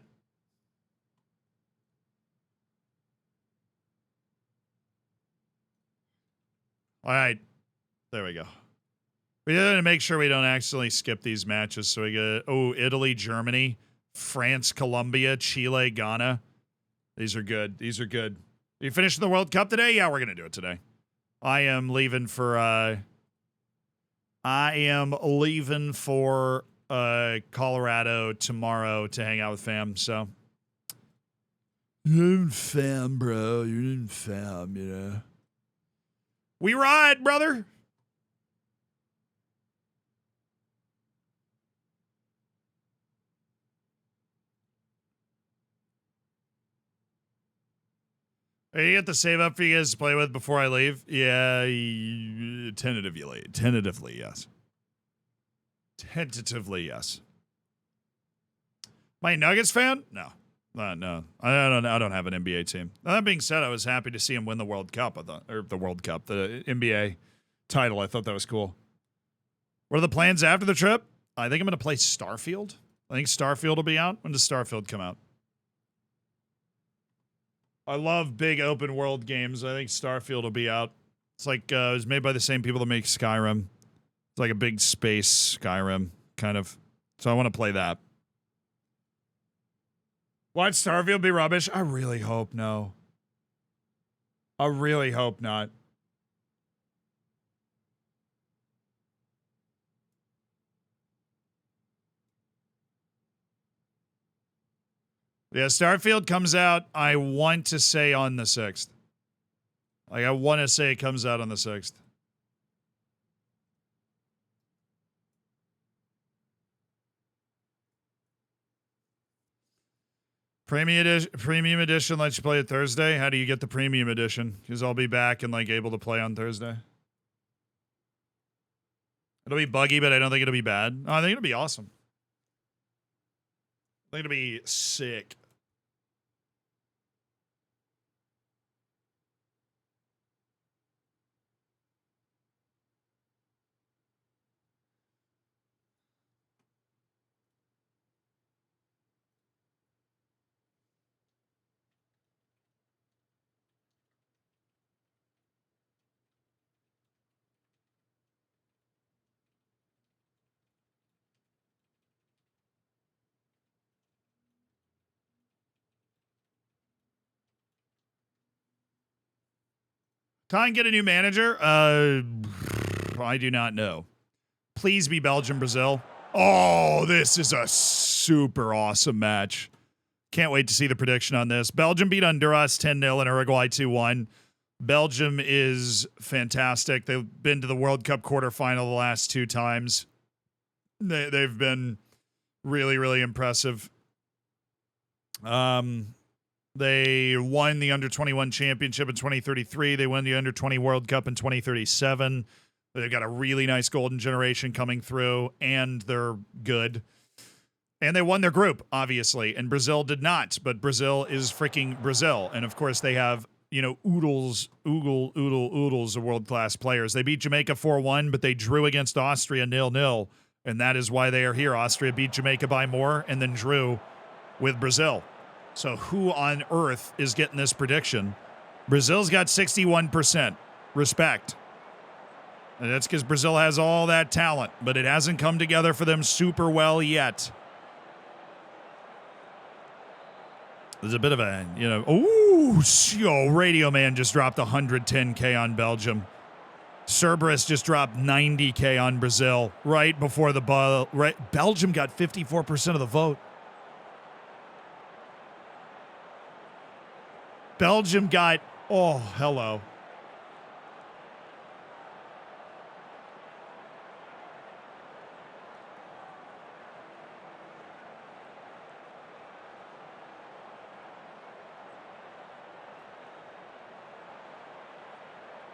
All right. There we go. We got to make sure we don't accidentally skip these matches. So we get, Italy, Germany, France, Colombia, Chile, Ghana. These are good. These are good. You finishing the World Cup today? Yeah, we're going to do it today. I am leaving for Colorado tomorrow to hang out with fam, so. You're in fam, bro. You're in fam, you know. We ride, brother. Hey, you get the save up for you guys to play with before I leave? Yeah, tentatively. Tentatively, yes. Tentatively, yes. My Nuggets fan? No. No. I don't have an NBA team. That being said, I was happy to see him win the World Cup, the NBA title. I thought that was cool. What are the plans after the trip? I think I'm going to play Starfield. I think Starfield will be out. When does Starfield come out? I love big open world games. I think Starfield will be out. It's like, it was made by the same people that make Skyrim. It's like a big space Skyrim, kind of. So I want to play that. Why'd Starfield be rubbish? I really hope no. I really hope not. Yeah, Starfield comes out, I want to say on the 6th. Like, I want to say it comes out on the 6th. Premium edition lets you play it Thursday. How do you get the premium edition? Because I'll be back and, like, able to play on Thursday. It'll be buggy, but I don't think it'll be bad. Oh, I think it'll be awesome. I think it'll be sick. Time get a new manager? I do not know. Please be Belgium, Brazil. Oh, this is a super awesome match. Can't wait to see the prediction on this. Belgium beat Honduras 10-0 and Uruguay 2-1. Belgium is fantastic. They've been to the World Cup quarterfinal the last 2 times. They've been really, really impressive. They won the Under-21 championship in 2033. They won the Under-20 World Cup in 2037. They've got a really nice golden generation coming through, and they're good. And they won their group, obviously, and Brazil did not. But Brazil is freaking Brazil. And, of course, they have, oodles of world-class players. They beat Jamaica 4-1, but they drew against Austria 0-0, and that is why they are here. Austria beat Jamaica by more and then drew with Brazil. So who on earth is getting this prediction? Brazil's got 61%. Respect. And that's because Brazil has all that talent, but it hasn't come together for them super well yet. There's a bit of a, Radio Man just dropped 110K on Belgium. Cerberus just dropped 90K on Brazil right before the ball. Right, Belgium got 54% of the vote. Belgium got, hello.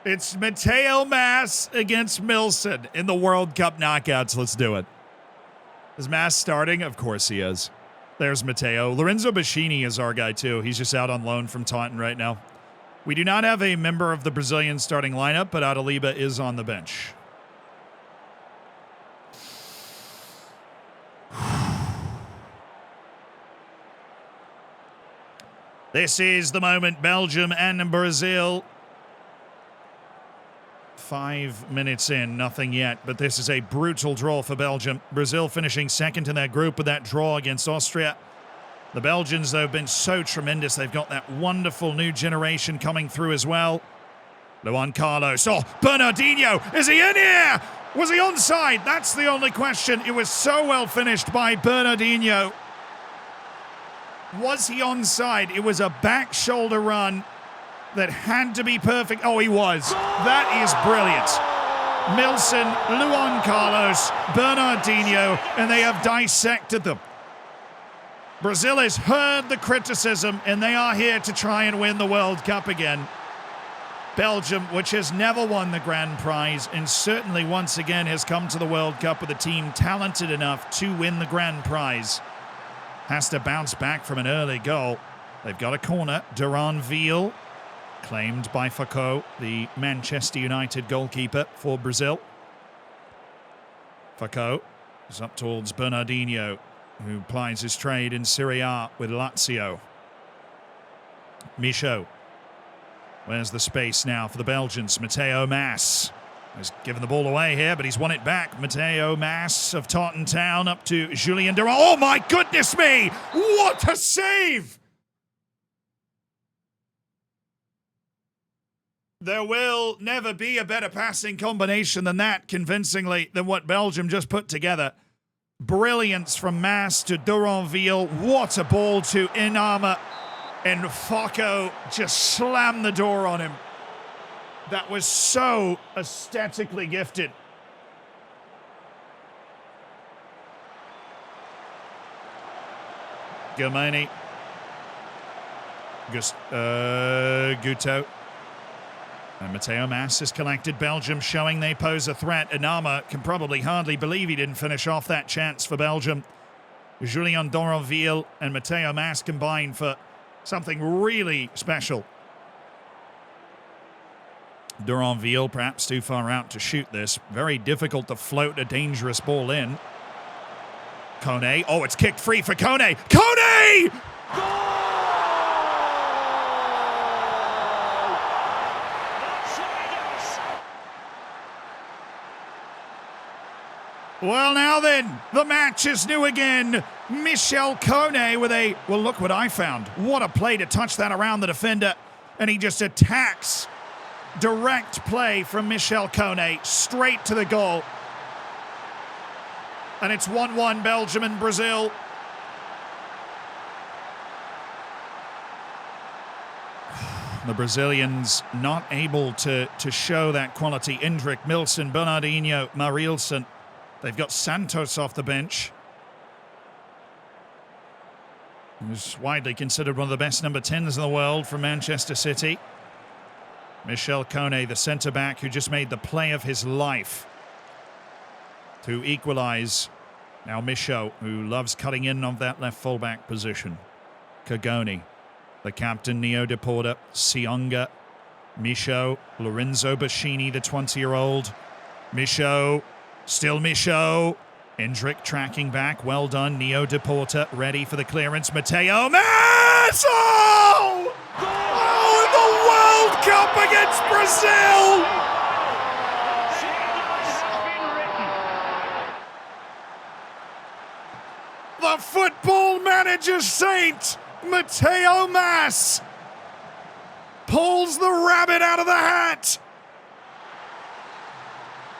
It's Mateo Mas against Milson in the World Cup knockouts. Let's do it. Is Mas starting? Of course he is. There's Mateo. Lorenzo Bacchini is our guy, too. He's just out on loan from Taunton right now. We do not have a member of the Brazilian starting lineup, but Adaliba is on the bench. This is the moment, Belgium and Brazil. 5 minutes in, nothing yet, but this is a brutal draw for Belgium. Brazil finishing second in their group with that draw against Austria. The Belgians, though, have been so tremendous. They've got that wonderful new generation coming through as well. Juan Carlos. Oh, Bernardinho. Is he in here? Was he onside? That's the only question. It was so well finished by Bernardinho. Was he onside? It was a back shoulder run that had to be perfect. Oh, he was. That is brilliant. Milson, Juan Carlos, Bernardinho, and they have dissected them. Brazil has heard the criticism, and they are here to try and win the World Cup again. Belgium, which has never won the grand prize, and certainly once again has come to the World Cup with a team talented enough to win the grand prize, has to bounce back from an early goal. They've got a corner. Duranville, claimed by Foucault, the Manchester United goalkeeper for Brazil. Foucault is up towards Bernardinho, who plies his trade in Serie A with Lazio. Michaud. Where's the space now for the Belgians? Mateo Mas has given the ball away here, but he's won it back. Mateo Mas of Taunton Town up to Julien Durand. Oh my goodness me! What a save! There will never be a better passing combination than that, convincingly, than what Belgium just put together. Brilliance from Mas to Duranville. What a ball to Inama. And Foucault just slammed the door on him. That was so aesthetically gifted. Gilmani. Guto. And Mateo Mas has collected. Belgium showing they pose a threat. Inama can probably hardly believe he didn't finish off that chance for Belgium. Julien Duranville and Mateo Mas combined for something really special. Duranville perhaps too far out to shoot this. Very difficult to float a dangerous ball in. Kone. Oh, it's kicked free for Kone. Kone! Well, now then, the match is new again. Michel Kone with a, well, look what I found. What a play to touch that around the defender. And he just attacks. Direct play from Michel Kone straight to the goal. And it's 1-1 Belgium and Brazil. The Brazilians not able to show that quality. Indrik, Milson, Bernardinho, Marilson. They've got Santos off the bench. He's widely considered one of the best number 10s in the world from Manchester City. Michel Kone, the centre-back who just made the play of his life to equalise. Now Michaud, who loves cutting in on that left full-back position. Kagoni. the captain, Neo Deporta, Sionga, Michaud, Lorenzo Bashini, the 20-year-old. Michaud, still Michaud. Indrik tracking back. Well done. Neo Deporta ready for the clearance. Matteo Mas! Oh! Oh, in the World Cup against Brazil! The football manager saint, Matteo Mas, pulls the rabbit out of the hat.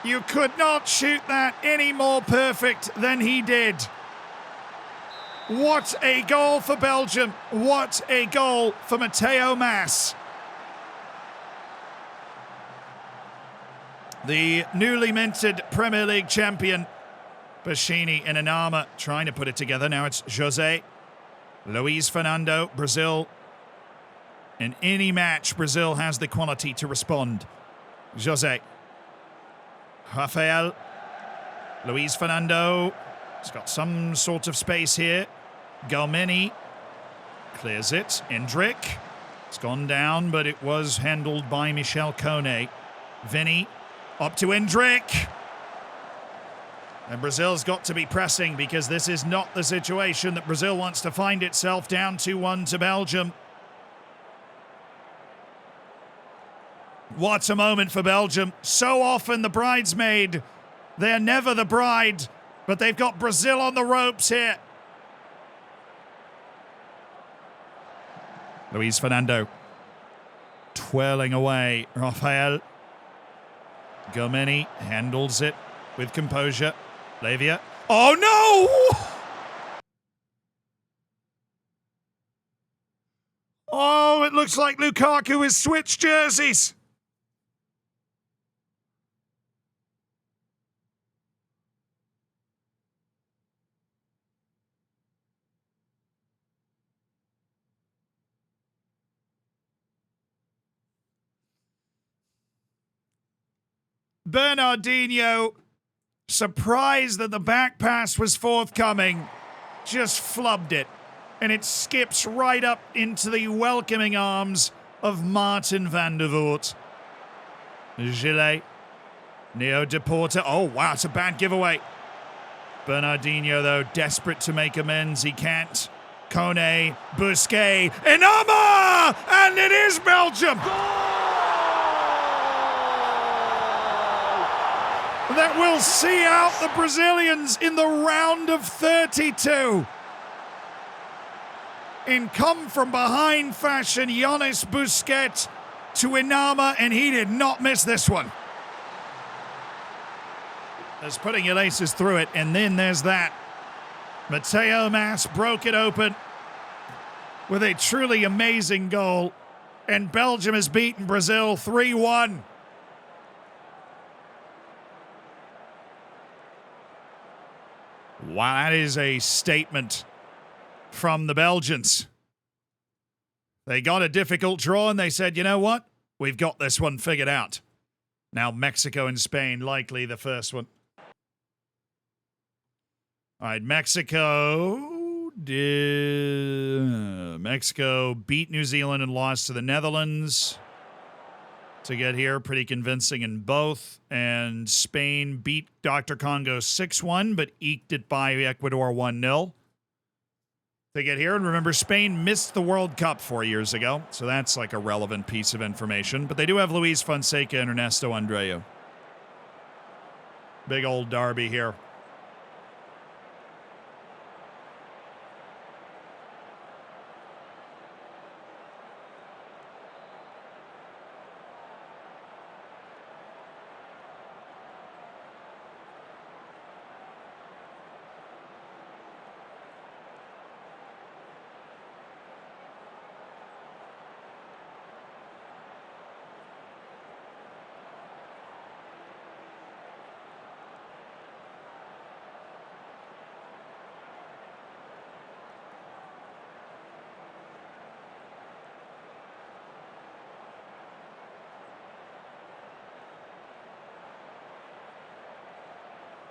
You could not shoot that any more perfect than he did. What a goal for Belgium. What a goal for Matteo Mas. The newly minted Premier League champion, Bashini and Inama trying to put it together. Now it's Jose. Luis Fernando, Brazil. In any match, Brazil has the quality to respond. Jose. Rafael. Luis Fernando. He's got some sort of space here. Galmeni. Clears it. Indrik. It's gone down, but it was handled by Michel Kone. Vinny. Up to Indrik. And Brazil's got to be pressing because this is not the situation that Brazil wants to find itself, down 2-1 to Belgium. What a moment for Belgium. So often the bridesmaid. They're never the bride, but they've got Brazil on the ropes here. Luis Fernando twirling away. Rafael. Gomeni handles it with composure. Lavia. Oh no! Oh, it looks like Lukaku has switched jerseys. Bernardinho, surprised that the back pass was forthcoming, just flubbed it. And it skips right up into the welcoming arms of Martin van der Voort. Gillet. Neo Deporta. Oh, wow, it's a bad giveaway. Bernardinho, though, desperate to make amends. He can't. Kone, Busquets, Inama! And it is Belgium! That will see out the Brazilians in the round of 32. In come-from-behind fashion, Jonas Busquets to Inama, and he did not miss this one. There's putting your laces through it, and then there's that. Matteo Mas broke it open with a truly amazing goal, and Belgium has beaten Brazil 3-1. Wow, that is a statement from the Belgians. They got a difficult draw and they said, you know what? We've got this one figured out. Now Mexico and Spain, likely the first one. All right, Mexico beat New Zealand and lost to the Netherlands to get here. Pretty convincing in both. And Spain beat Dr. Congo 6-1, but eked it by Ecuador 1-0 to get here. And remember, Spain missed the World Cup 4 years ago, so that's like a relevant piece of information. But they do have Luis Fonseca and Ernesto Andreu. Big old derby here.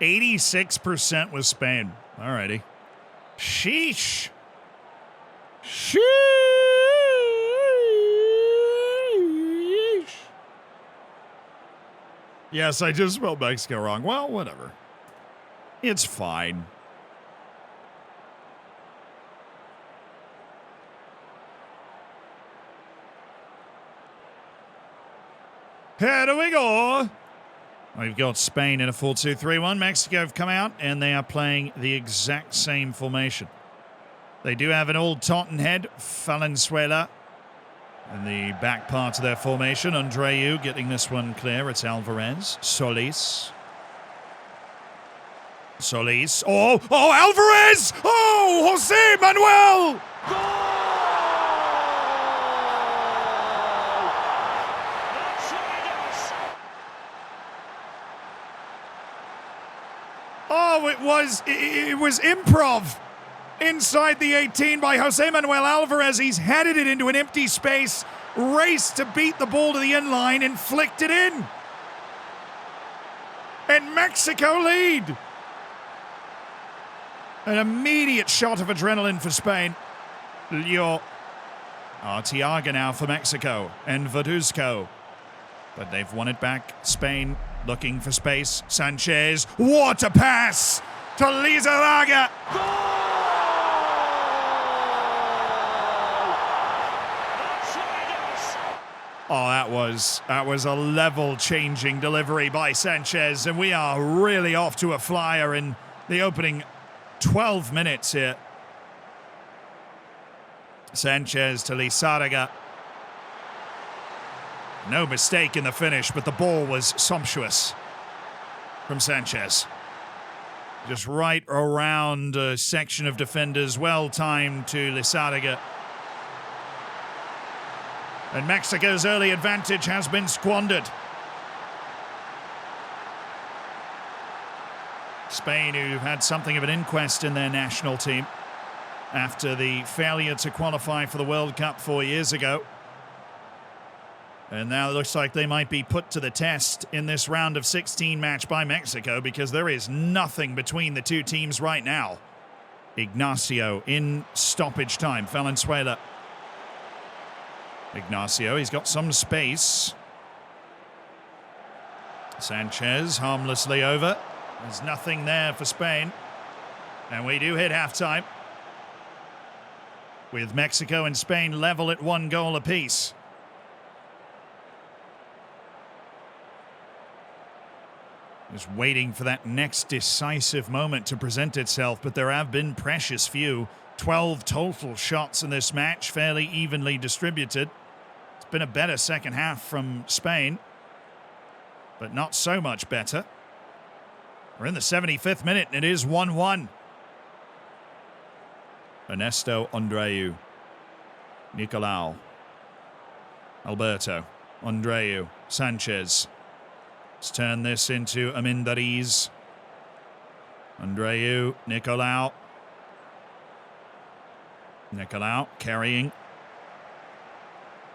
%86% was Spain. All righty. Sheesh. Sheesh. Yes, I just spelled Mexico wrong. Well, whatever. It's fine. Here we go. We've got Spain in a 4-2-3-1. Mexico have come out, and they are playing the exact same formation. They do have an old Taunton head, Valenzuela, in the back part of their formation. Andreu getting this one clear. It's Alvarez. Solis. Oh, Alvarez! Oh, Jose Manuel! Oh, it was improv inside the 18 by Jose Manuel Alvarez. He's headed it into an empty space, raced to beat the ball to the end line, and flicked it in. And Mexico lead. An immediate shot of adrenaline for Spain. Arteaga now for Mexico, and Verduzco. But they've won it back. Spain looking for space. Sanchez, what a pass to Lizarraga. Oh, that was a level-changing delivery by Sanchez, and we are really off to a flyer in the opening 12 minutes here. Sanchez to Lizarraga. No mistake in the finish, but the ball was sumptuous from Sanchez. Just right around a section of defenders, well timed to Lizarraga. And Mexico's early advantage has been squandered. Spain, who had something of an inquest in their national team after the failure to qualify for the World Cup 4 years ago. And now it looks like they might be put to the test in this round of 16 match by Mexico, because there is nothing between the two teams right now. Ignacio in stoppage time. Valenzuela. Ignacio, he's got some space. Sanchez harmlessly over. There's nothing there for Spain. And we do hit halftime, with Mexico and Spain level at 1 goal apiece. Just waiting for that next decisive moment to present itself, but there have been precious few. 12 total shots in this match, fairly evenly distributed. It's been a better second half from Spain, but not so much better. We're in the 75th minute, and it is 1-1. Ernesto Andreu. Nicolau. Alberto. Andreu. Sanchez. Let's turn this into Amindariz. Andreu, Nicolau. Nicolau carrying.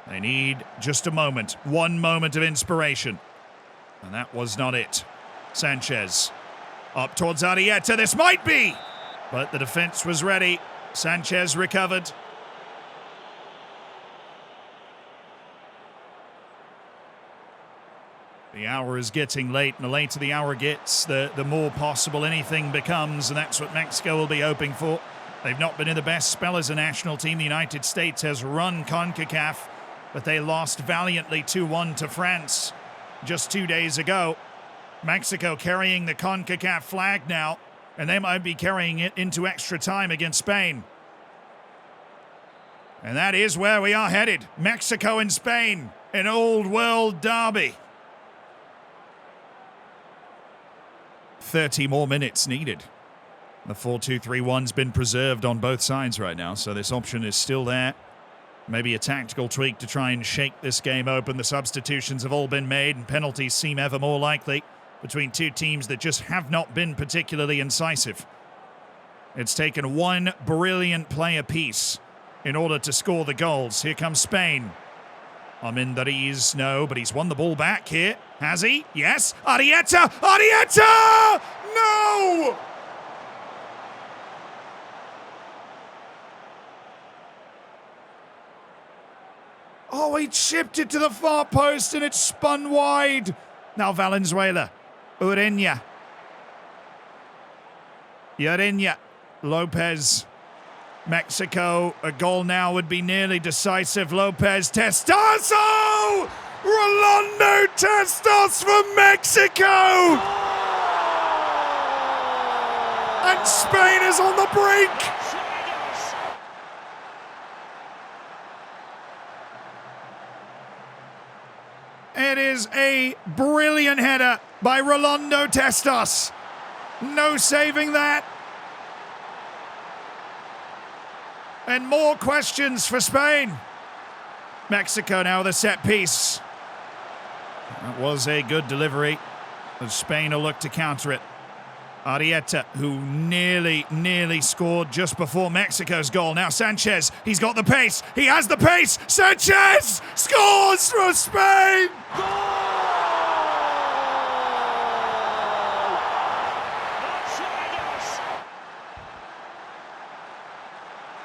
They need just a moment. 1 moment of inspiration. And that was not it. Sanchez. Up towards Arrieta. This might be! But the defense was ready. Sanchez recovered. The hour is getting late, and the later the hour gets, the more possible anything becomes, and that's what Mexico will be hoping for. They've not been in the best spell as a national team. The United States has run Concacaf, but they lost valiantly 2-1 to France just 2 days ago. Mexico carrying the Concacaf flag now, and they might be carrying it into extra time against Spain. And that is where we are headed. Mexico and Spain, an old world derby. 30 more minutes needed. The 4-2-3-1's been preserved on both sides right now, so this option is still there. Maybe a tactical tweak to try and shake this game open. The substitutions have all been made, and penalties seem ever more likely between two teams that just have not been particularly incisive. It's taken one brilliant play apiece in order to score the goals. Here comes Spain. Amindariz, no, but he's won the ball back here. Has he? Yes. Arrieta! Arrieta! No! Oh, he chipped it to the far post and it spun wide. Now Valenzuela. Ureña. Ureña. Lopez. Mexico. A goal now would be nearly decisive. Lopez. Testazo! Rolando Testos for Mexico! And Spain is on the brink! It is a brilliant header by Rolando Testos. No saving that. And more questions for Spain. Mexico now with a set piece. That was a good delivery. But Spain will look to counter it. Arrieta, who nearly scored just before Mexico's goal. Now Sanchez, he's got the pace. He has the pace. Sanchez scores for Spain.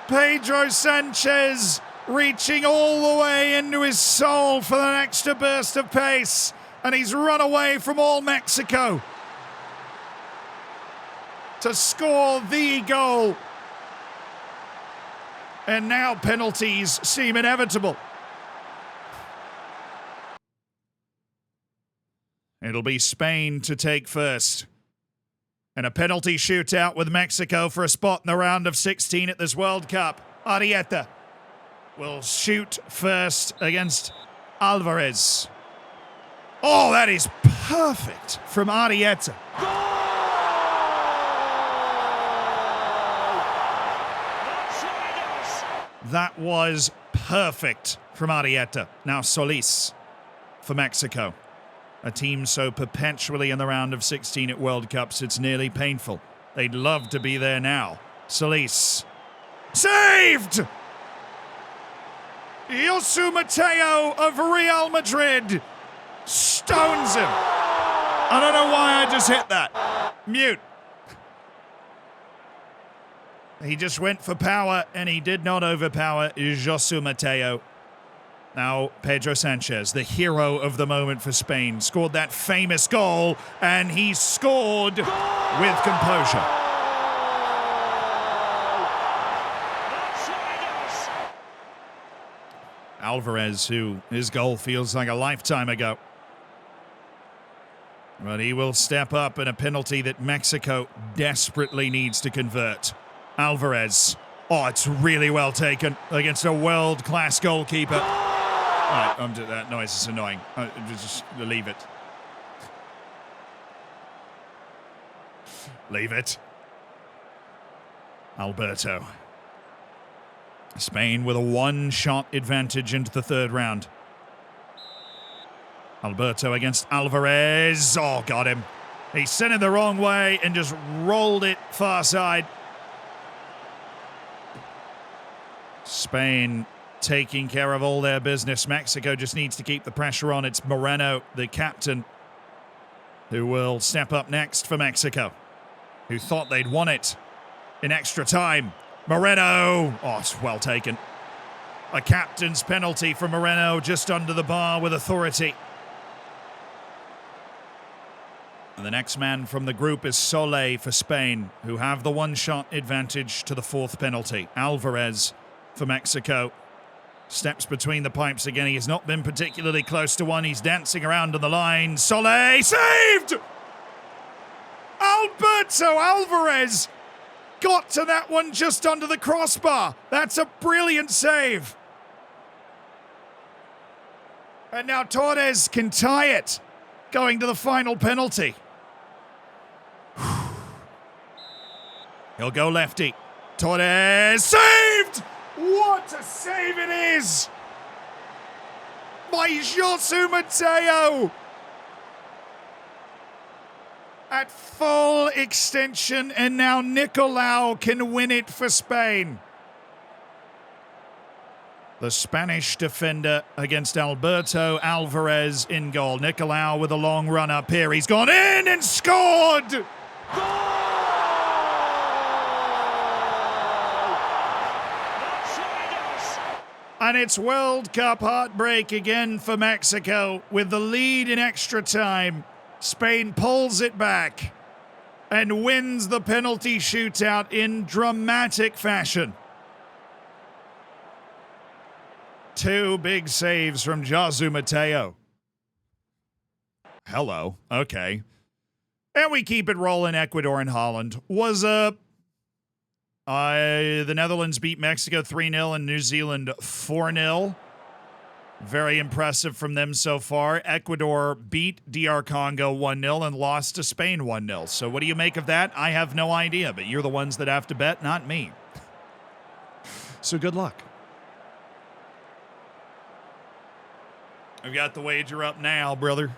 Pedro Sanchez reaching all the way into his soul for an extra burst of pace. And he's run away from all Mexico to score the goal. And now penalties seem inevitable. It'll be Spain to take first. And a penalty shootout with Mexico for a spot in the round of 16 at this World Cup. Arrieta will shoot first against Alvarez. Oh, that is perfect from Arrieta. That was perfect from Arrieta. Now Solis for Mexico. A team so perpetually in the round of 16 at World Cups, it's nearly painful. They'd love to be there now. Solis. Saved! Yosu Mateo of Real Madrid stones him. I don't know why I just hit that. Mute. He just went for power, and he did not overpower Josu Mateo. Now, Pedro Sanchez, the hero of the moment for Spain, scored that famous goal, and he scored with composure. Alvarez, who his goal feels like a lifetime ago. But he will step up in a penalty that Mexico desperately needs to convert. Alvarez. Oh, it's really well taken against a world-class goalkeeper. All right, that noise is annoying. Just leave it. Leave it. Alberto. Spain with a one-shot advantage into the third round. Alberto against Alvarez. Oh, got him. He sent it the wrong way and just rolled it far side. Spain taking care of all their business. Mexico just needs to keep the pressure on. It's Moreno, the captain, who will step up next for Mexico, who thought they'd won it in extra time. Moreno. Oh, it's well taken. A captain's penalty for Moreno, just under the bar with authority. And the next man from the group is Solé for Spain, who have the one-shot advantage to the fourth penalty. Alvarez for Mexico. Steps between the pipes again. He has not been particularly close to one. He's dancing around on the line. Solé saved! Alberto Alvarez got to that one just under the crossbar. That's a brilliant save. And now Torres can tie it, going to the final penalty. He'll go lefty. Torres saved! What a save it is! By Josu Mateo! At full extension, and now Nicolau can win it for Spain. The Spanish defender against Alberto Alvarez in goal. Nicolau with a long run up here. He's gone in and scored! And it's World Cup heartbreak again for Mexico with the lead in extra time. Spain pulls it back and wins the penalty shootout in dramatic fashion. 2 big saves from Josu Mateo. Hello. Okay. And we keep it rolling. Ecuador and Holland. Was the Netherlands beat Mexico 3-0 and New Zealand 4-0. Very impressive from them so far. Ecuador beat DR Congo 1-0 and lost to Spain 1-0. So what do you make of that? I have no idea, but you're the ones that have to bet, not me. So good luck. I've got the wager up now, brother.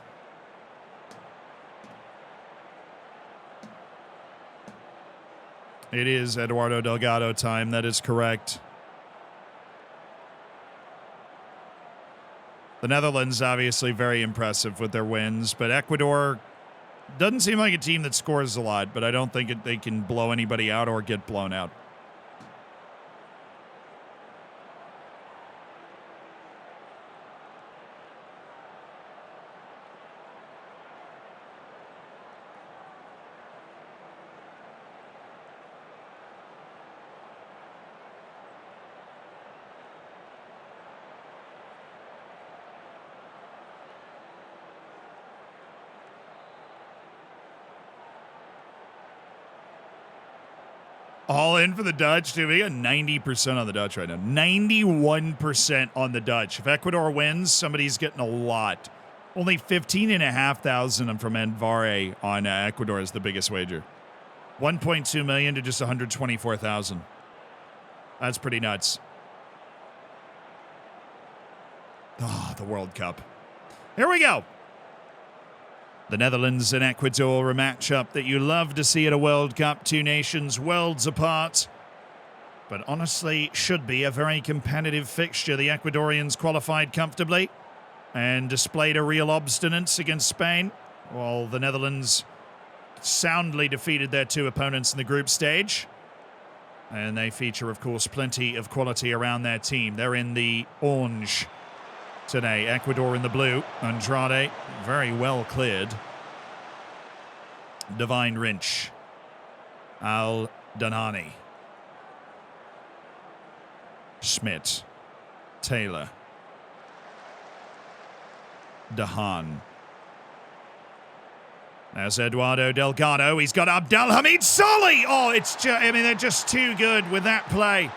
It is Eduardo Delgado time. That is correct. The Netherlands, obviously very impressive with their wins, but Ecuador doesn't seem like a team that scores a lot, but I don't think they can blow anybody out or get blown out. All in for the Dutch, dude. We got 90% on the Dutch right now. 91% on the Dutch. If Ecuador wins, somebody's getting a lot. Only 15,500 from Envare on Ecuador is the biggest wager. 1.2 million to just 124,000. That's pretty nuts. Oh, the World Cup. Here we go. The Netherlands and Ecuador, a matchup that you love to see at a World Cup. 2 nations worlds apart. But honestly, should be a very competitive fixture. The Ecuadorians qualified comfortably and displayed a real obstinance against Spain, while the Netherlands soundly defeated their 2 opponents in the group stage. And they feature, of course, plenty of quality around their team. They're in the orange today. Ecuador in the blue. Andrade, very well cleared. Divine Rinch. Al Danani. Schmidt. Taylor. Dahan. There's Eduardo Delgado. He's got Abdelhamid Saleh. Oh, they're just too good with that play.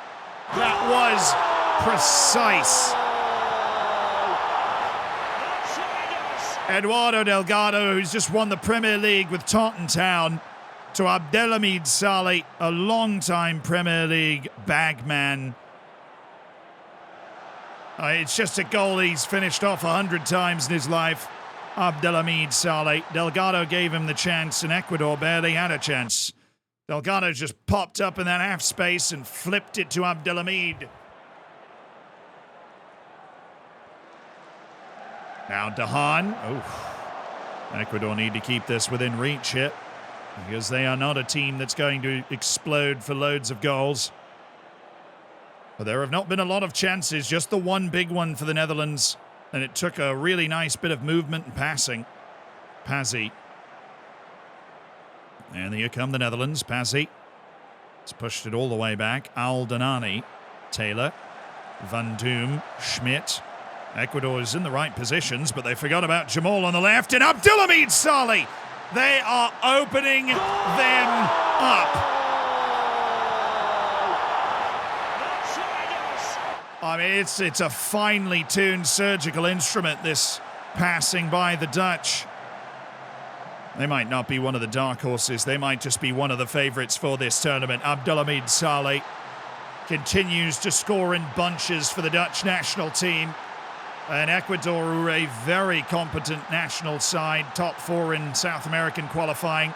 That was precise. Eduardo Delgado, who's just won the Premier League with Taunton Town, to Abdelhamid Saleh, a long-time Premier League bagman. It's just a goal he's finished off 100 times in his life. Abdelhamid Saleh. Delgado gave him the chance, and Ecuador barely had a chance. Delgado just popped up in that half space and flipped it to Abdelhamid. Now Dahan. Oh, Ecuador need to keep this within reach here, because they are not a team that's going to explode for loads of goals. But there have not been a lot of chances, just the one big one for the Netherlands, and it took a really nice bit of movement and passing. Pazzi. And here come the Netherlands. Pazzi. It's pushed it all the way back. Al Danani. Taylor. Van Doom. Schmidt. Ecuador is in the right positions, but they forgot about Jamal on the left, and Abdelhamid Saleh. They are opening them up. I mean, it's a finely tuned surgical instrument, this passing by the Dutch. They might not be one of the dark horses. They might just be one of the favorites for this tournament. Abdelhamid Saleh continues to score in bunches for the Dutch national team. And Ecuador are a very competent national side, top 4 in South American qualifying.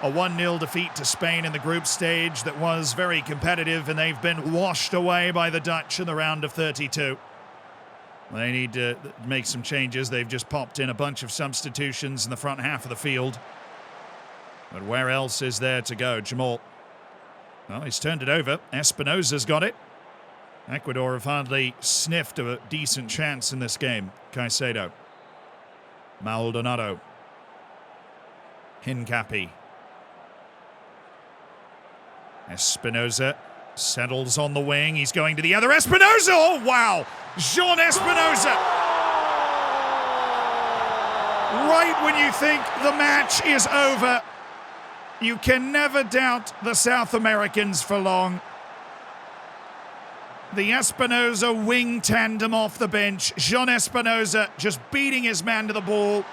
A 1-0 defeat to Spain in the group stage that was very competitive, and they've been washed away by the Dutch in the round of 32. They need to make some changes. They've just popped in a bunch of substitutions in the front half of the field. But where else is there to go? Jamal. Well, he's turned it over. Espinosa's got it. Ecuador have hardly sniffed a decent chance in this game. Caicedo. Maldonado. Hincapi. Espinosa settles on the wing. He's going to the other. Espinosa! Oh, wow! Jean Espinosa! Right when you think the match is over, you can never doubt the South Americans for long. The Espinosa wing tandem off the bench. Jean Espinosa just beating his man to the ball.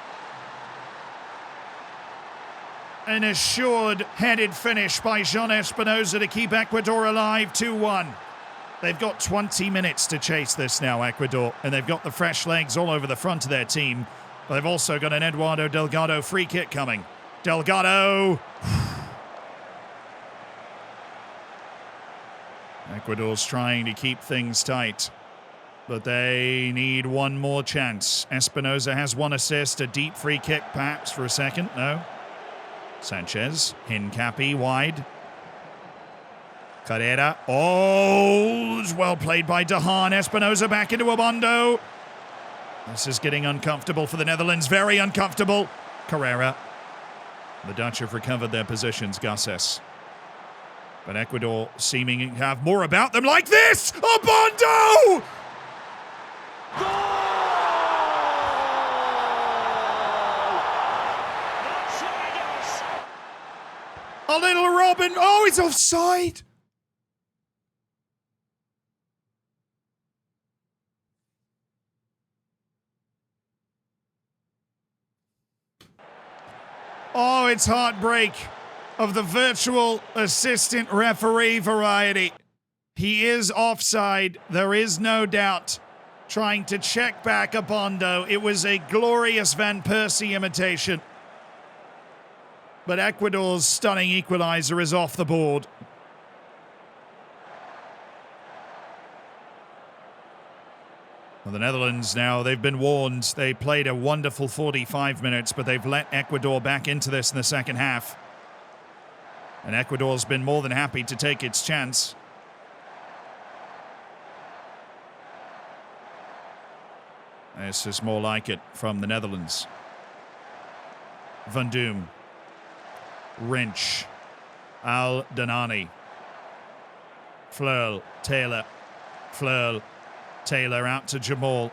An assured headed finish by Jean Espinosa to keep Ecuador alive, 2-1. They've got 20 minutes to chase this now, Ecuador, and they've got the fresh legs all over the front of their team. But they've also got an Eduardo Delgado free kick coming. Delgado! Ecuador's trying to keep things tight, but they need one more chance. Espinosa has one assist, a deep free kick perhaps for a second. No. Sanchez, Hincapi wide. Carrera. Oh, it's well played by Dahan. Espinosa back into Abondo. This is getting uncomfortable for the Netherlands. Very uncomfortable. Carrera. The Dutch have recovered their positions, Garces. But Ecuador seeming to have more about them like this. Abondo! A little Robin. Oh, it's offside. Oh, it's heartbreak of the virtual assistant referee variety. He is offside. There is no doubt. Trying to check back Abondo. It was a glorious Van Persie imitation. But Ecuador's stunning equalizer is off the board. Well, the Netherlands now, they've been warned. They played a wonderful 45 minutes, but they've let Ecuador back into this in the second half. And Ecuador's been more than happy to take its chance. This is more like it from the Netherlands. Van Doom. Wrench. Al-Danani. Fleur. Taylor. Fleur. Taylor out to Jamal.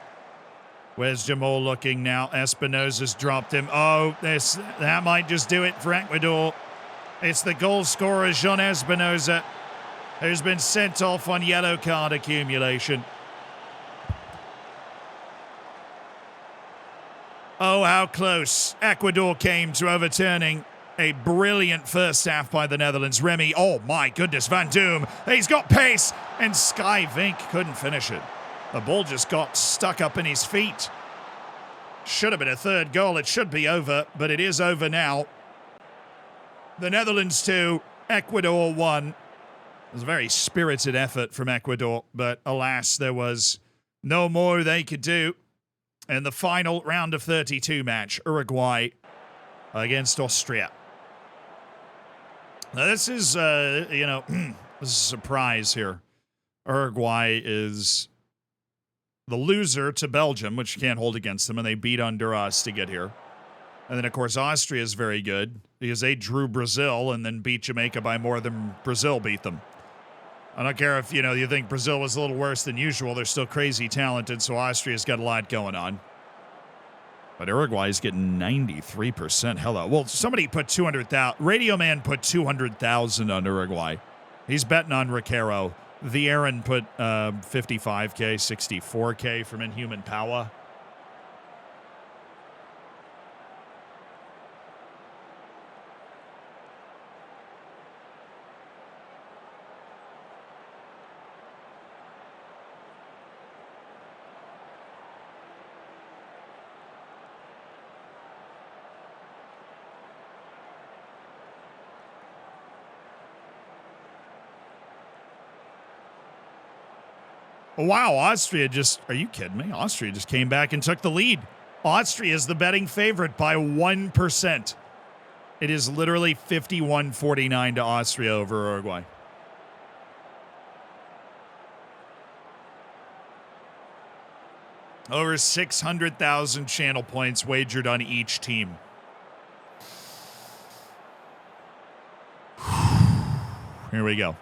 Where's Jamal looking now? Espinosa's dropped him. Oh, that might just do it for Ecuador. It's the goal scorer, Jean Espinosa, who's been sent off on yellow card accumulation. Oh, how close Ecuador came to overturning a brilliant first half by the Netherlands. Remy, oh my goodness, Van Doom. He's got pace, and Sky Vink couldn't finish it. The ball just got stuck up in his feet. Should have been a third goal. It should be over, but it is over now. The Netherlands 2, Ecuador 1. It was a very spirited effort from Ecuador, but alas, there was no more they could do. In the final round of 32 match, Uruguay against Austria. Now this is, this is a surprise here. Uruguay is the loser to Belgium, which you can't hold against them, and they beat Honduras to get here. And then, of course, Austria is very good because they drew Brazil and then beat Jamaica by more than Brazil beat them. I don't care if, you think Brazil was a little worse than usual. They're still crazy talented, so Austria's got a lot going on. But Uruguay's getting 93%. Hello. Well, somebody put 200,000. Radio Man put 200,000 on Uruguay. He's betting on Riquero. The Aaron put 55K, 64K from Inhuman Power. Wow, Austria are you kidding me? Austria just came back and took the lead. Austria is the betting favorite by 1%. It is literally 51-49 to Austria over Uruguay. Over 600,000 channel points wagered on each team. Here we go.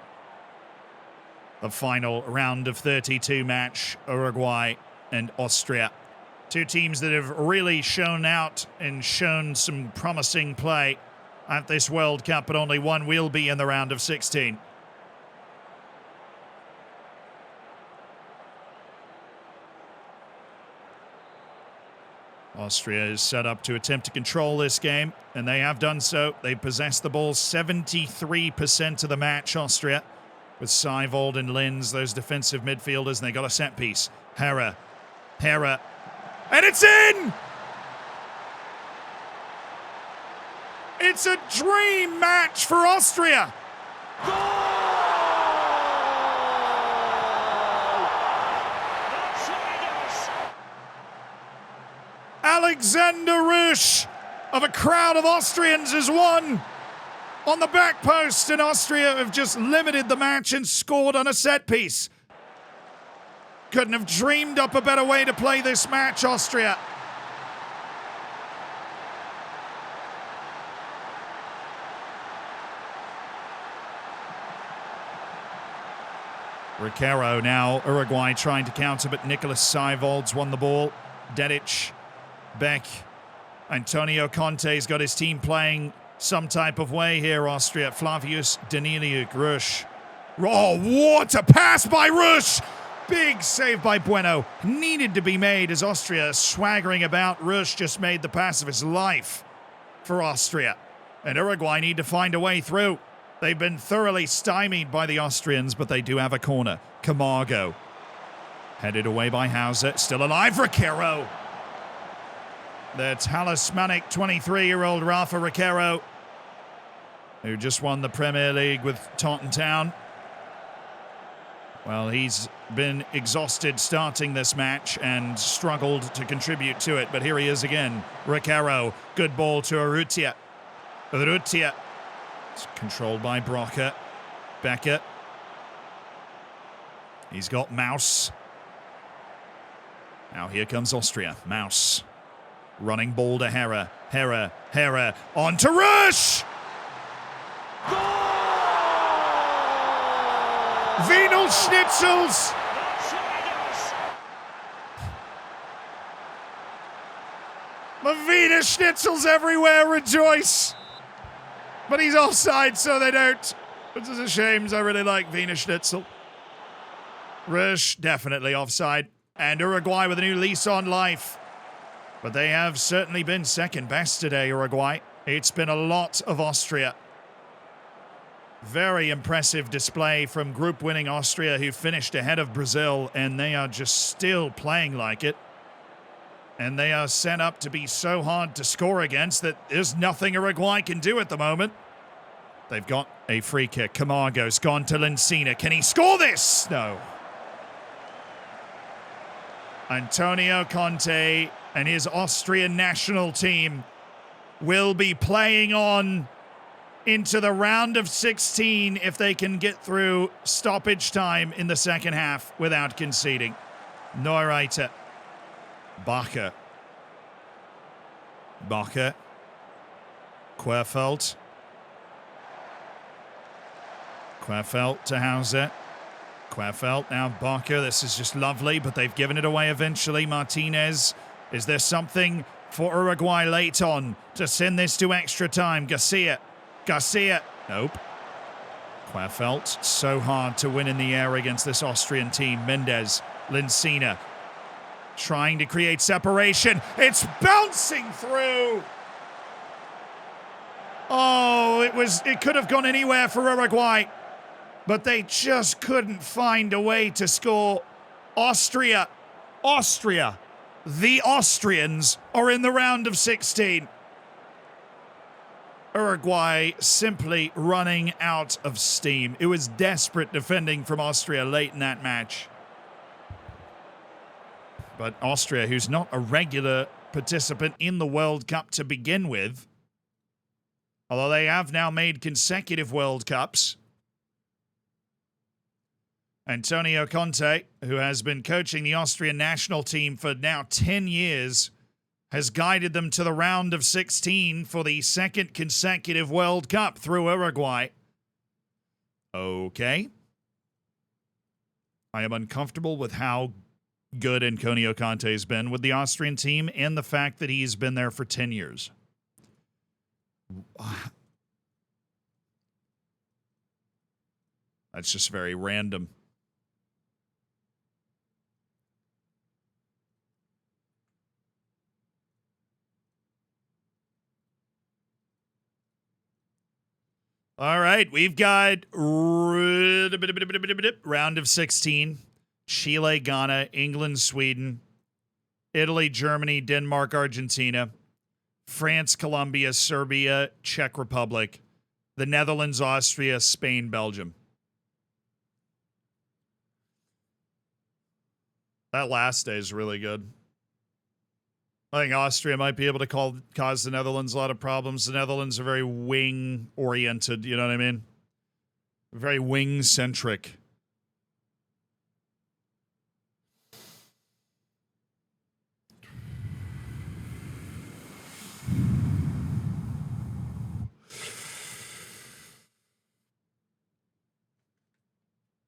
The final round of 32 match, Uruguay and Austria. Two teams that have really shown out and shown some promising play at this World Cup, but only one will be in the round of 16. Austria is set up to attempt to control this game, and they have done so. They possess the ball 73% of the match, Austria, with Seivold and Linz, those defensive midfielders, and they got a set piece. Hera, and it's in! It's a dream match for Austria. Alexander Rusch of a crowd of Austrians has won on the back post, and Austria have just limited the match and scored on a set piece. Couldn't have dreamed up a better way to play this match, Austria. Recaro now, Uruguay trying to counter, but Nicolas Seivold's won the ball. Dedic, Beck, Antonio Conte's got his team playing some type of way here, Austria. Flavius Daniliuk, Rusch. Oh, what a pass by Rusch! Big save by Bueno. Needed to be made as Austria swaggering about. Rusch just made the pass of his life for Austria. And Uruguay need to find a way through. They've been thoroughly stymied by the Austrians, but they do have a corner. Camargo. Headed away by Hauser. Still alive, Recaro. The talismanic 23-year-old Rafa Recaro, who just won the Premier League with Taunton Town. Well, he's been exhausted starting this match and struggled to contribute to it, but here he is again. Recaro, good ball to Urrutia. Urrutia. It's controlled by Brocker. Becker. He's got Maus. Now here comes Austria. Maus. Running ball to Hera. Hera. On to Rusch! Wiener Schnitzels! The Wiener Schnitzels everywhere rejoice! But he's offside, so they don't. Which is a shame, as I really like Wiener Schnitzel. Rusch, definitely offside. And Uruguay with a new lease on life. But they have certainly been second best today, Uruguay. It's been a lot of Austria. Very impressive display from group-winning Austria, who finished ahead of Brazil, and they are just still playing like it. And they are set up to be so hard to score against that there's nothing Uruguay can do at the moment. They've got a free kick. Camargo's gone to Lencina. Can he score this? No. Antonio Conte and his Austrian national team will be playing on into the round of 16 if they can get through stoppage time in the second half without conceding. Neureiter. Bacher. Querfeld. Querfeld to Hauser. Querfeld, now Bacher. This is just lovely, but they've given it away eventually. Martinez. Is there something for Uruguay late on to send this to extra time? Garcia. Nope. Querfeld. So hard to win in the air against this Austrian team. Mendes. Lencina. Trying to create separation. It's bouncing through. Oh, it could have gone anywhere for Uruguay, but they just couldn't find a way to score. Austria, the Austrians are in the round of 16. Uruguay simply running out of steam. It was desperate defending from Austria late in that match. But Austria, who's not a regular participant in the World Cup to begin with, although they have now made consecutive World Cups, Antonio Conte, who has been coaching the Austrian national team for now 10 years, has guided them to the round of 16 for the second consecutive World Cup through Uruguay. Okay. I am uncomfortable with how good Antonio Conte has been with the Austrian team and the fact that he's been there for 10 years. That's just very random. All right, we've got round of 16. Chile, Ghana, England, Sweden, Italy, Germany, Denmark, Argentina, France, Colombia, Serbia, Czech Republic, the Netherlands, Austria, Spain, Belgium. That last day is really good. I think Austria might be able to cause the Netherlands a lot of problems. The Netherlands are very wing-oriented, you know what I mean? Very wing-centric.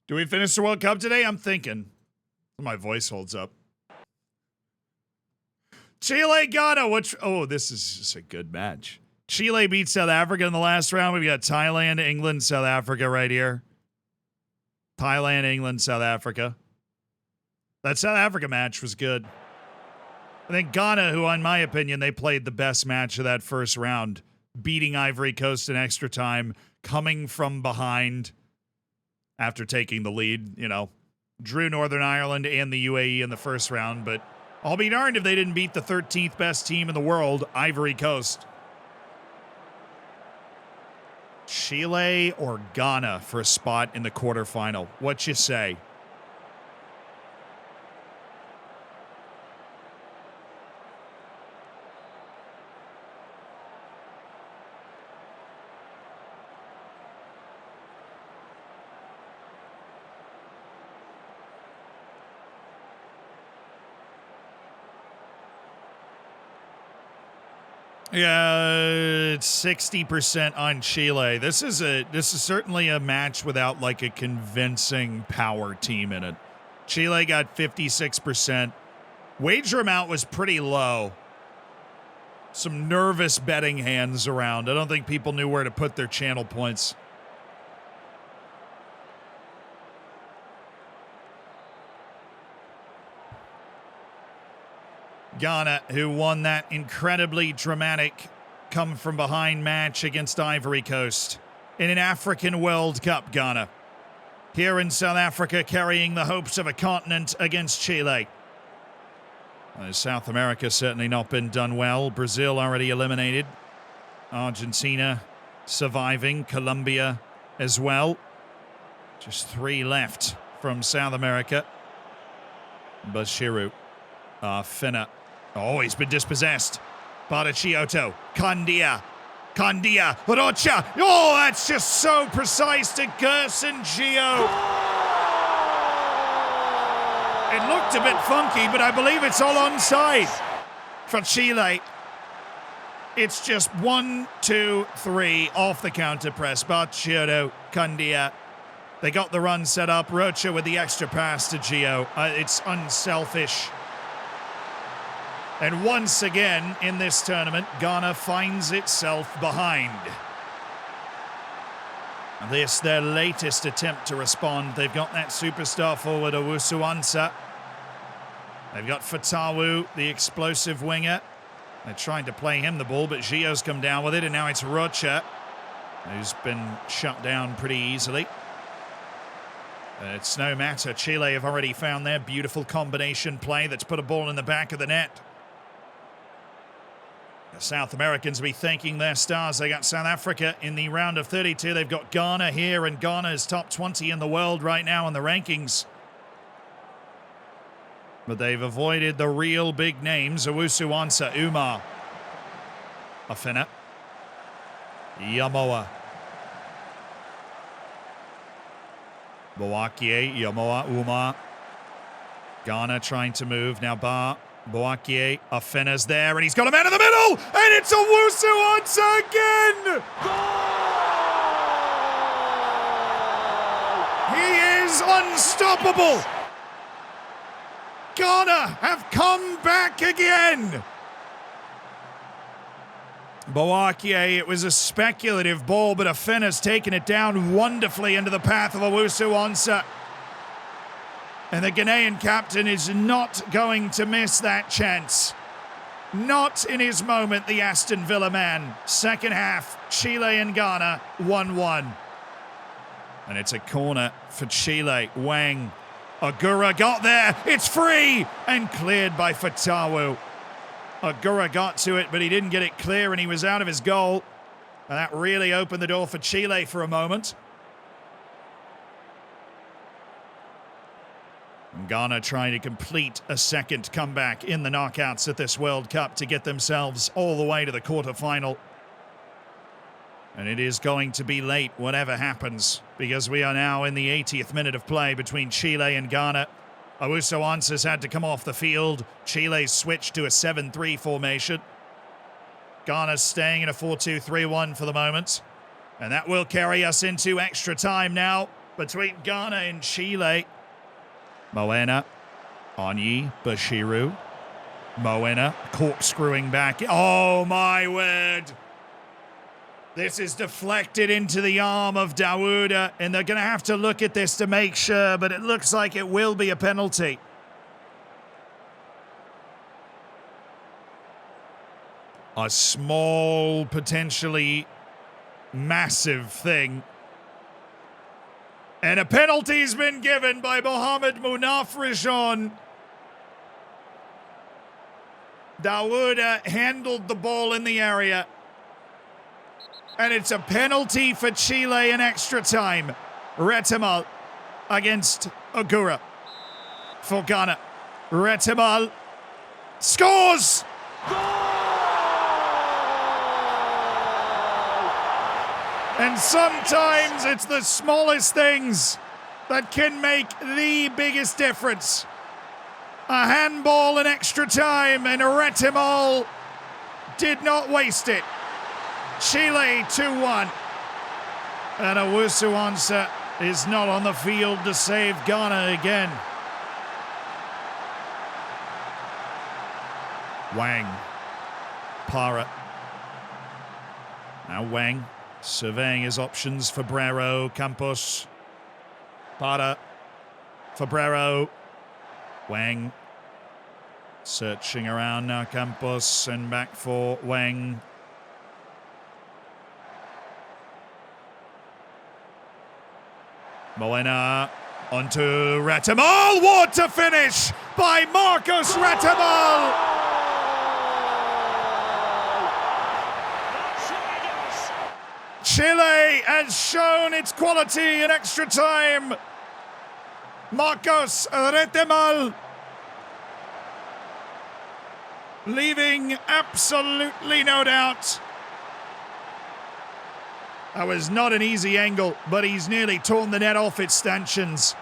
Do we finish the World Cup today? I'm thinking. My voice holds up. Chile, Ghana, this is just a good match. Chile beat South Africa in the last round. We've got Thailand, England, South Africa right here. Thailand, England, South Africa. That South Africa match was good. I think Ghana, who in my opinion, they played the best match of that first round, beating Ivory Coast in extra time, coming from behind after taking the lead, drew Northern Ireland and the UAE in the first round, but I'll be darned if they didn't beat the 13th best team in the world, Ivory Coast. Chile or Ghana for a spot in the quarterfinal. What you say? Yeah, it's 60% on Chile. This is certainly a match without like a convincing power team in it. Chile got 56%. Wager amount was pretty low. Some nervous betting hands around. I don't think people knew where to put their channel points. Ghana, who won that incredibly dramatic come-from-behind match against Ivory Coast in an African World Cup, Ghana. Here in South Africa, carrying the hopes of a continent against Chile. South America certainly not been done well. Brazil already eliminated. Argentina surviving. Colombia as well. Just 3 left from South America. Bashiru. Finna. Oh, he's been dispossessed. Baracchiotto. Candia. Rocha. Oh, that's just so precise to Gerson Gio. It looked a bit funky, but I believe it's all onside for Chile. It's just 1, 2, 3 off the counter press. Baracchiotto. Candia. They got the run set up. Rocha with the extra pass to Gio. It's unselfish. And once again in this tournament, Ghana finds itself behind. This, their latest attempt to respond. They've got that superstar forward, Owusu-Ansah. They've got Fatawu, the explosive winger. They're trying to play him the ball, but Gio's come down with it, and now it's Rocha, who's been shut down pretty easily. It's no matter. Chile have already found their beautiful combination play that's put a ball in the back of the net. The South Americans will be thanking their stars. They got South Africa in the round of 32. They've got Ghana here, and Ghana is top 20 in the world right now in the rankings. But they've avoided the real big names. Owusu-Ansah, Umar. Afena. Yamoa. Boakie, Yamoa, Uma. Ghana trying to move. Now Boakie, Afena's there, and he's got a man in the middle! And it's Owusu once again! He is unstoppable! Ghana have come back again! Boakie, it was a speculative ball, but Afena's taken it down wonderfully into the path of Owusu Onsa. And the Ghanaian captain is not going to miss that chance. Not in his moment, the Aston Villa man. Second half, Chile and Ghana, 1-1. And it's a corner for Chile. Wang. Agura got there. It's free and cleared by Fatawu. Agura got to it, but he didn't get it clear, and he was out of his goal. And that really opened the door for Chile for a moment. And Ghana trying to complete a second comeback in the knockouts at this World Cup to get themselves all the way to the quarterfinal. And it is going to be late, whatever happens, because we are now in the 80th minute of play between Chile and Ghana. Owusu Onsa's had to come off the field. Chile's switched to a 7-3 formation. Ghana's staying in a 4-2-3-1 for the moment. And that will carry us into extra time now between Ghana and Chile. Moena, Onyi, Bashiru. Moena corkscrewing back. Oh my word! This is deflected into the arm of Dawuda, and they're going to have to look at this to make sure, but it looks like it will be a penalty. A small, potentially massive thing. And a penalty's been given by Mohamed Munaf Rishon. Dawuda handled the ball in the area. And it's a penalty for Chile in extra time. Retimal against Agura for Ghana. Retimal scores! And sometimes it's the smallest things that can make the biggest difference. A handball in extra time, and Retimal did not waste it. Chile 2-1. And Owusu Onsa is not on the field to save Ghana again. Wang. Para. Now Wang surveying his options. Fabrero, Campos. Para. Fabrero. Wang. Searching around now, Campos, and back for Wang. Moena onto Retimal. What a finish by Marcos Retimal! Chile has shown its quality in extra time. Marcos Retimal leaving absolutely no doubt. That was not an easy angle, but he's nearly torn the net off its stanchions.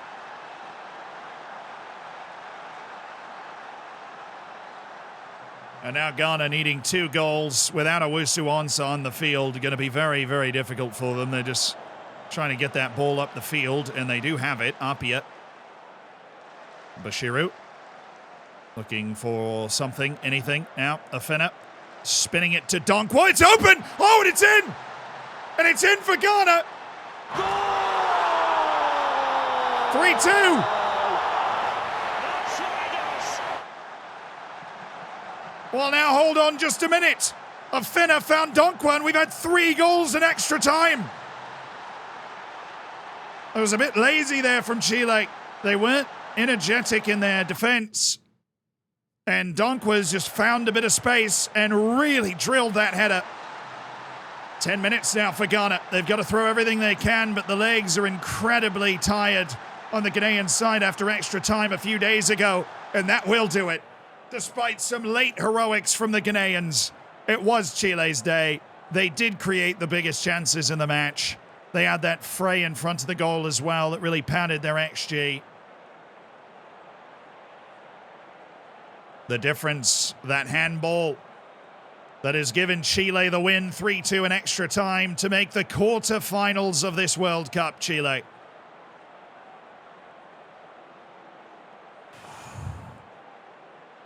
And now Ghana needing 2 goals without Owusu Onsa on the field. Going to be very, very difficult for them. They're just trying to get that ball up the field, and they do have it. Apia. Bashiru. Looking for something, anything. Now, Afena. Spinning it to Donkwa. It's open! Oh, and it's in! And it's in for Ghana. 3-2. Well, now hold on just a minute. Afena found Donkwa, and we've had 3 goals in extra time. It was a bit lazy there from Chile. They weren't energetic in their defense. And Donkwa's just found a bit of space and really drilled that header. 10 minutes now for Ghana. They've got to throw everything they can, but the legs are incredibly tired on the Ghanaian side after extra time a few days ago, and that will do it. Despite some late heroics from the Ghanaians, it was Chile's day. They did create the biggest chances in the match, They had that fray in front of the goal as well that really padded their XG. The difference, that handball that has given Chile the win 3-2 in extra time to make the quarterfinals of this World Cup, Chile.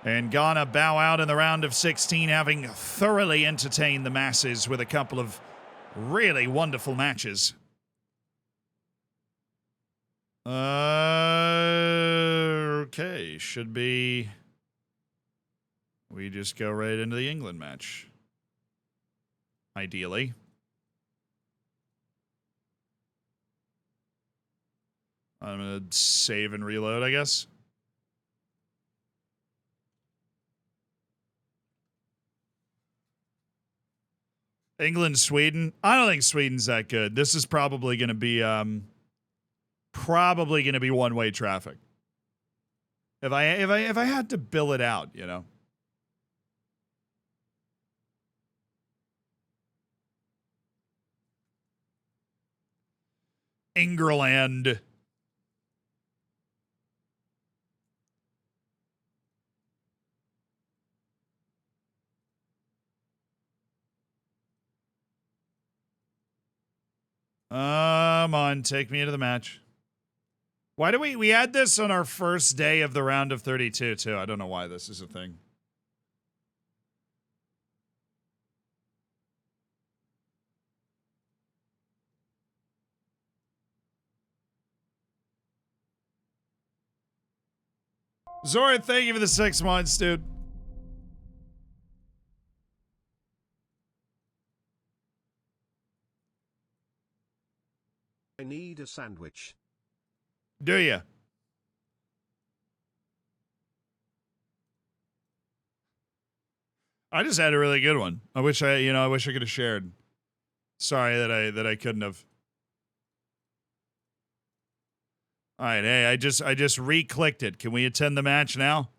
And Ghana bow out in the round of 16, having thoroughly entertained the masses with a couple of really wonderful matches. Okay, should be... We just go right into the England match. Ideally. I'm going to save and reload, I guess. England, Sweden. I don't think Sweden's that good. This is probably going to be one-way traffic. If I had to bill it out, you know. England. Come on, take me into the match. Why do we had this on our first day of the round of 32 too? I don't know why this is a thing. Zora, thank you for the 6 months, dude. I need a sandwich. Do you? I just had a really good one. I wish I could have shared. Sorry that I couldn't have. All right, hey, I just re-clicked it. Can we attend the match now?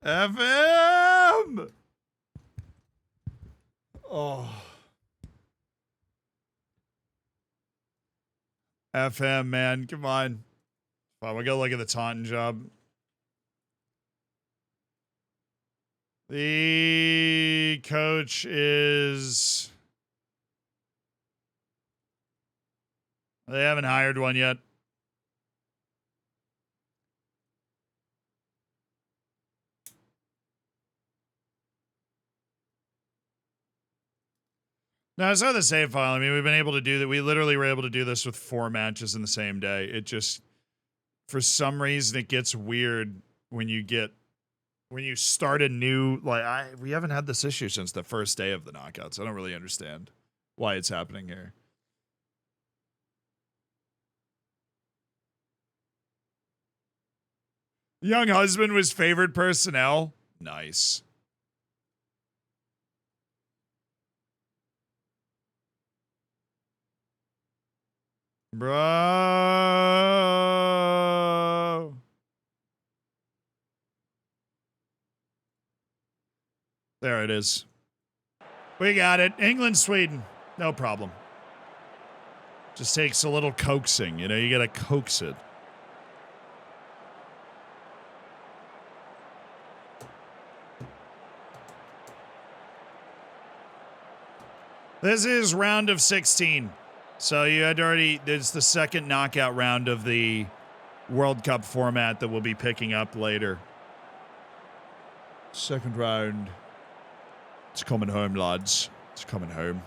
FM! Oh. FM, man, come on. Well, we go look at the Taunton job. The coach is... They haven't hired one yet. No, it's not the save file. I mean, we've been able to do that. We literally were able to do this with 4 matches in the same day. It just, for some reason, it gets weird when you start a new, we haven't had this issue since the first day of the knockouts. I don't really understand why it's happening here. Young husband was favored personnel. Nice. Bro. There it is. We got it. England, Sweden. No problem. Just takes a little coaxing. You know, you gotta coax it. This is round of 16. So you had already, it's the second knockout round of the World Cup format that we'll be picking up later. Second round. It's coming home, lads. It's coming home.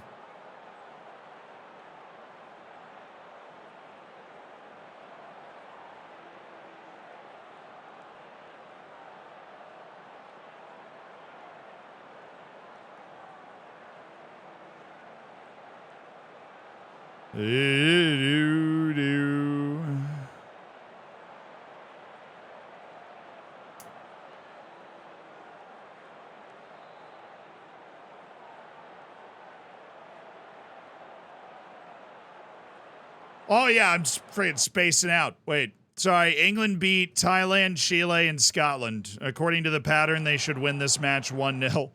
Oh, yeah, I'm freaking spacing out. Wait, sorry. England beat Thailand, Chile, and Scotland. According to the pattern, they should win this match 1-0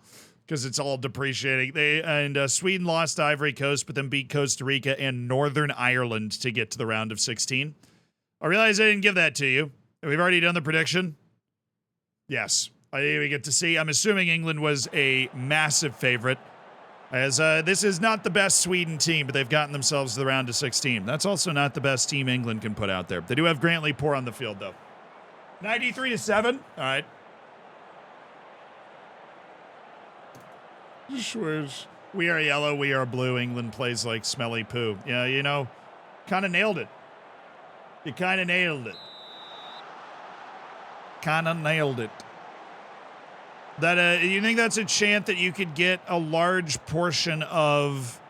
because it's all depreciating. Sweden lost to Ivory Coast, but then beat Costa Rica and Northern Ireland to get to the round of 16. I realize I didn't give that to you. We've already done the prediction. Yes, we get to see. I'm assuming England was a massive favorite. As this is not the best Sweden team, but they've gotten themselves to the round of 16. That's also not the best team England can put out there. They do have Grantley Poor on the field, though. 93-7. All right. Swish. We are yellow, we are blue. England plays like smelly poo. Yeah, you know, kind of nailed it. You kind of nailed it. Kind of nailed it. That you think that's a chant that you could get a large portion of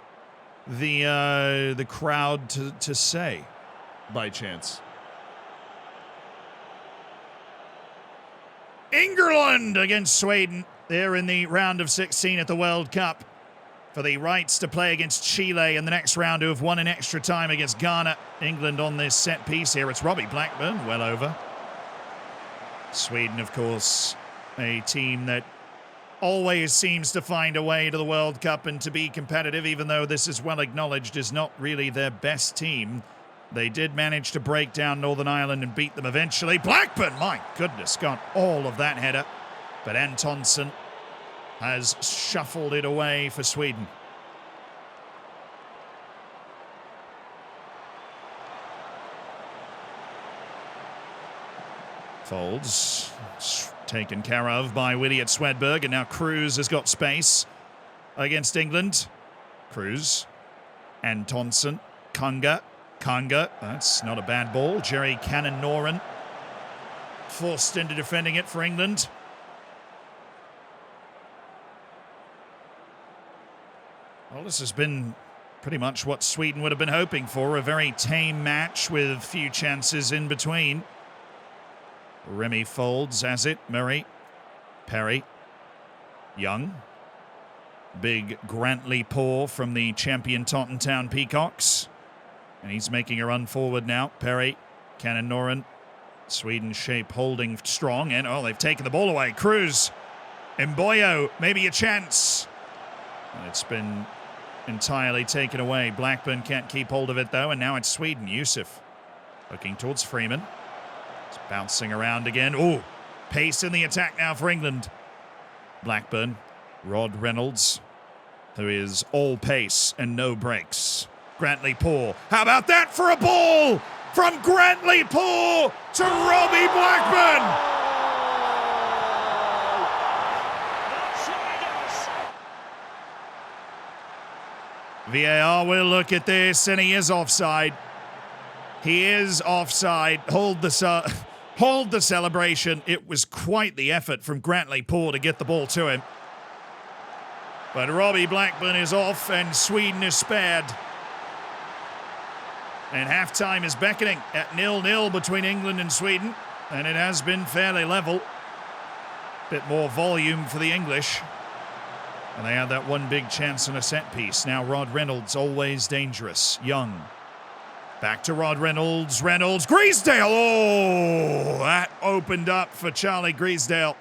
the crowd to say, by chance? England against Sweden. They're in the round of 16 at the World Cup for the rights to play against Chile in the next round, who have won in extra time against Ghana. England on this set piece here. It's Robbie Blackburn, well over. Sweden, of course, a team that always seems to find a way to the World Cup and to be competitive, even though this is well acknowledged is not really their best team. They did manage to break down Northern Ireland and beat them eventually. Blackburn, my goodness, got all of that header. But Antonsson has shuffled it away for Sweden. Folds. Taken care of by Willie at Swedberg, and now Cruz has got space against England. Cruz. Antonsson. Kunga. That's not a bad ball. Jerry Cannon-Noren forced into defending it for England. Well, this has been pretty much what Sweden would have been hoping for. A very tame match with few chances in between. Remy Folds has it. Murray. Perry. Young. Big Grantley Poor from the champion Taunton Town Peacocks. And he's making a run forward now. Perry. Cannon-Noren. Sweden shape holding strong. And, oh, they've taken the ball away. Cruz. Mboyo. Maybe a chance. It's been entirely taken away. Blackburn can't keep hold of it, though. And now it's Sweden. Yusuf looking towards Freeman. It's bouncing around again. Oh, pace in the attack now for England. Blackburn. Rod Reynolds, who is all pace and no brakes. Grantley Poor. How about that for a ball from Grantley Poor to Robbie Blackburn? VAR will look at this, and he is offside. He is offside. Hold the celebration. It was quite the effort from Grantley Poor to get the ball to him. But Robbie Blackburn is off, and Sweden is spared. And halftime is beckoning at 0-0 between England and Sweden, and it has been fairly level. Bit more volume for the English. And they had that one big chance in a set piece. Now Rod Reynolds, always dangerous. Young. Back to Rod Reynolds. Reynolds. Griesdale. Oh, that opened up for Charlie Griesdale.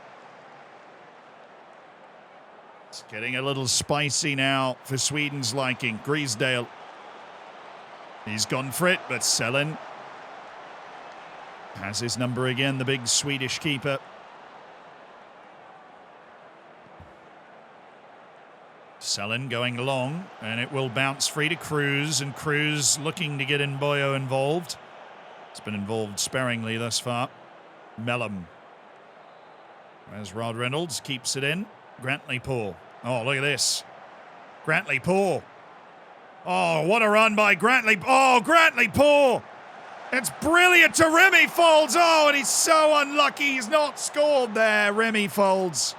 It's getting a little spicy now for Sweden's liking. Griesdale. He's gone for it, but Selin has his number again, the big Swedish keeper. Selin going long, and it will bounce free to Cruz, and Cruz looking to get Mboyo involved. It's been involved sparingly thus far. Mellum. As Rod Reynolds keeps it in. Grantley Poor. Oh, look at this. Grantley Poor. Oh, what a run by Grantley. Oh, Grantley Poor. It's brilliant to Remy Folds. Oh, and he's so unlucky he's not scored there, Remy Folds.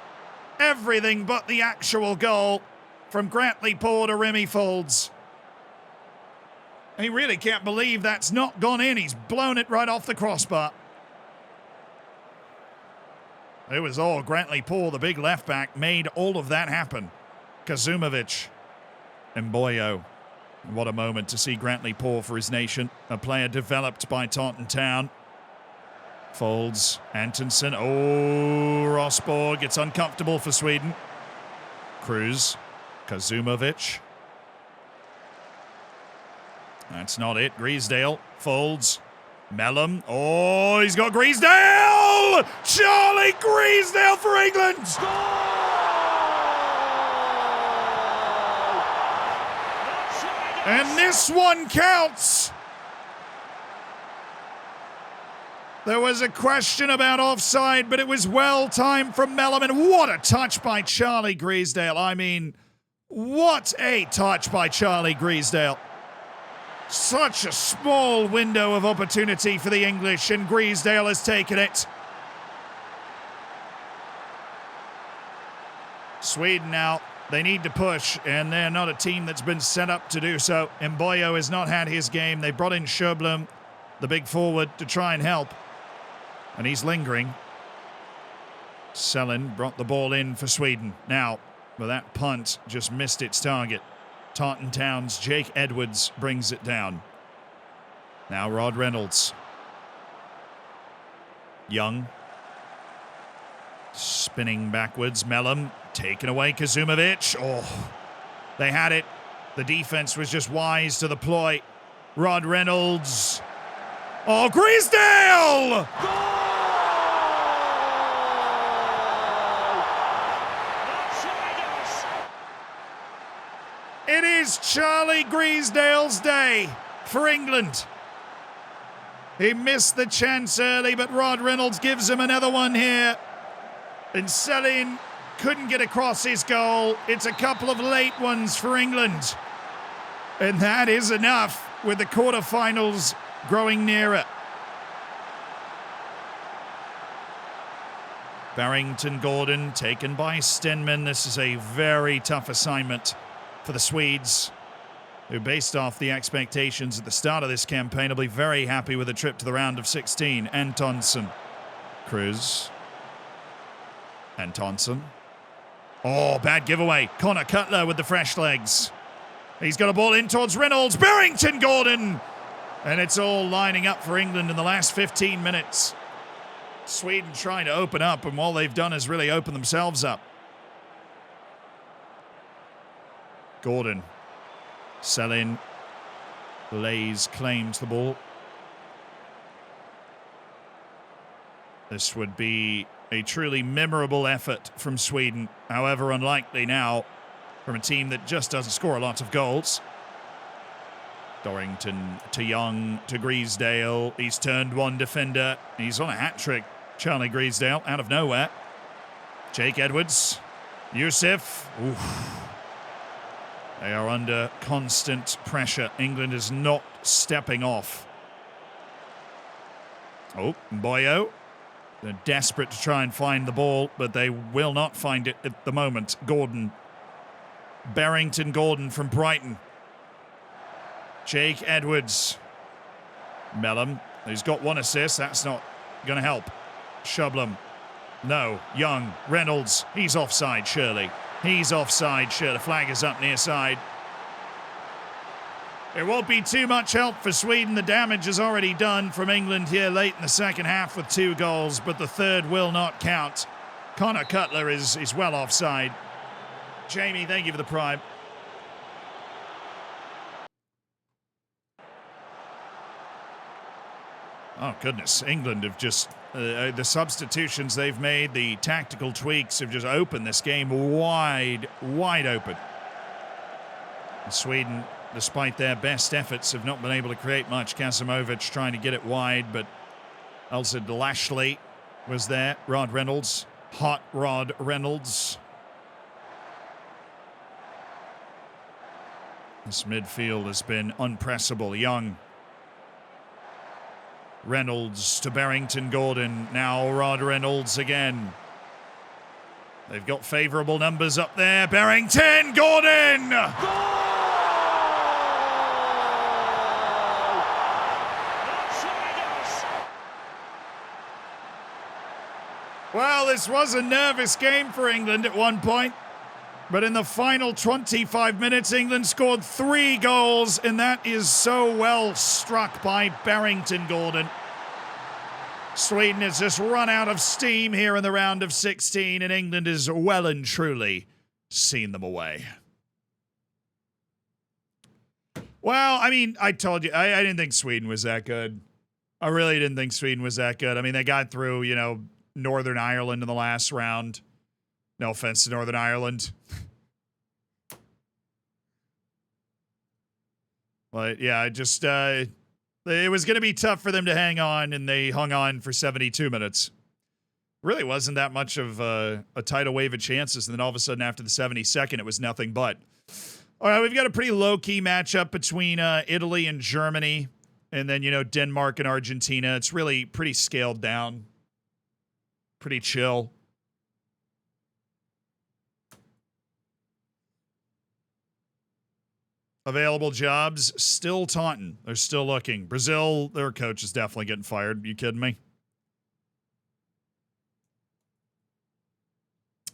Everything but the actual goal. From Grantley Poor to Remy Folds. He really can't believe that's not gone in. He's blown it right off the crossbar. It was all Grantley Poor, the big left back, made all of that happen. Kazumovic. Mboyo. What a moment to see Grantley pour for his nation. A player developed by Taunton Town. Folds. Antonsen. Oh, Rosborg. It's uncomfortable for Sweden. Cruz. Kazumovic. That's not it. Griesdale. Folds. Mellum. Oh, he's got Griesdale! Charlie Griesdale for England! And this one counts. There was a question about offside, but it was well timed from Mellum. And what a touch by Charlie Griesdale. I mean, what a touch by Charlie Griesdale. Such a small window of opportunity for the English, and Griesdale has taken it. Sweden now, they need to push, and they're not a team that's been set up to do so. Mboyo has not had his game. They brought in Sjöblom, the big forward, to try and help. And he's lingering. Selin brought the ball in for Sweden. Now, but that punt just missed its target. Taunton Town's Jake Edwards brings it down. Now Rod Reynolds. Young. Spinning backwards. Mellum taken away. Kazumovic. Oh, they had it. The defense was just wise to the ploy. Rod Reynolds. Oh, Griesdale! It is Charlie Griesdale's day for England. He missed the chance early, but Rod Reynolds gives him another one here. And Selin couldn't get across his goal. It's a couple of late ones for England. And that is enough with the quarterfinals growing nearer. Barrington Gordon taken by Stenman. This is a very tough assignment for the Swedes, who, based off the expectations at the start of this campaign, will be very happy with the trip to the round of 16. Antonsen. Cruz. Antonsen. Oh, bad giveaway. Connor Cutler with the fresh legs. He's got a ball in towards Reynolds. Barrington Gordon! And it's all lining up for England in the last 15 minutes. Sweden trying to open up, and all they've done is really open themselves up. Gordon. Selin lays claim to the ball. This would be a truly memorable effort from Sweden, however unlikely now from a team that just doesn't score a lot of goals. Dorrington to Young to Griesdale. He's turned one defender. He's on a hat-trick. Charlie Griesdale out of nowhere. Jake Edwards. Yusuf. Oof. They are under constant pressure. England is not stepping off. Oh, Mboyo. They're desperate to try and find the ball, but they will not find it at the moment. Gordon. Barrington Gordon from Brighton. Jake Edwards. Mellum, who's got one assist. That's not going to help. Sjöblom. No. Young. Reynolds. He's offside, surely. He's offside, sure. The flag is up near side. It won't be too much help for Sweden. The damage is already done from England here late in the second half with 2 goals, but the third will not count. Connor Cutler is well offside. Jamie, thank you for the prime. Oh, goodness. England have just... the substitutions they've made, the tactical tweaks have just opened this game wide open. And Sweden, despite their best efforts, have not been able to create much. Kasimovic trying to get it wide, but also Lashley was there. Rod Reynolds. Hot Rod Reynolds. This midfield has been unpressable. Young. Reynolds to Barrington Gordon. Now Rod Reynolds again. They've got favourable numbers up there. Barrington Gordon! Goal! Well, this was a nervous game for England at one point. But in the final 25 minutes, England scored 3 goals, and that is so well struck by Barrington Gordon. Sweden has just run out of steam here in the round of 16, and England has well and truly seen them away. Well, I mean, I told you, I didn't think Sweden was that good. I really didn't think Sweden was that good. I mean, they got through, you know, Northern Ireland in the last round. No offense to Northern Ireland. But, yeah, it was going to be tough for them to hang on, and they hung on for 72 minutes. Really wasn't that much of a tidal wave of chances, and then all of a sudden after the 72nd, it was nothing but. All right, we've got a pretty low-key matchup between Italy and Germany, and then, you know, Denmark and Argentina. It's really pretty scaled down. Pretty chill. Available jobs, still Taunton. They're still looking. Brazil, their coach is definitely getting fired. You kidding me?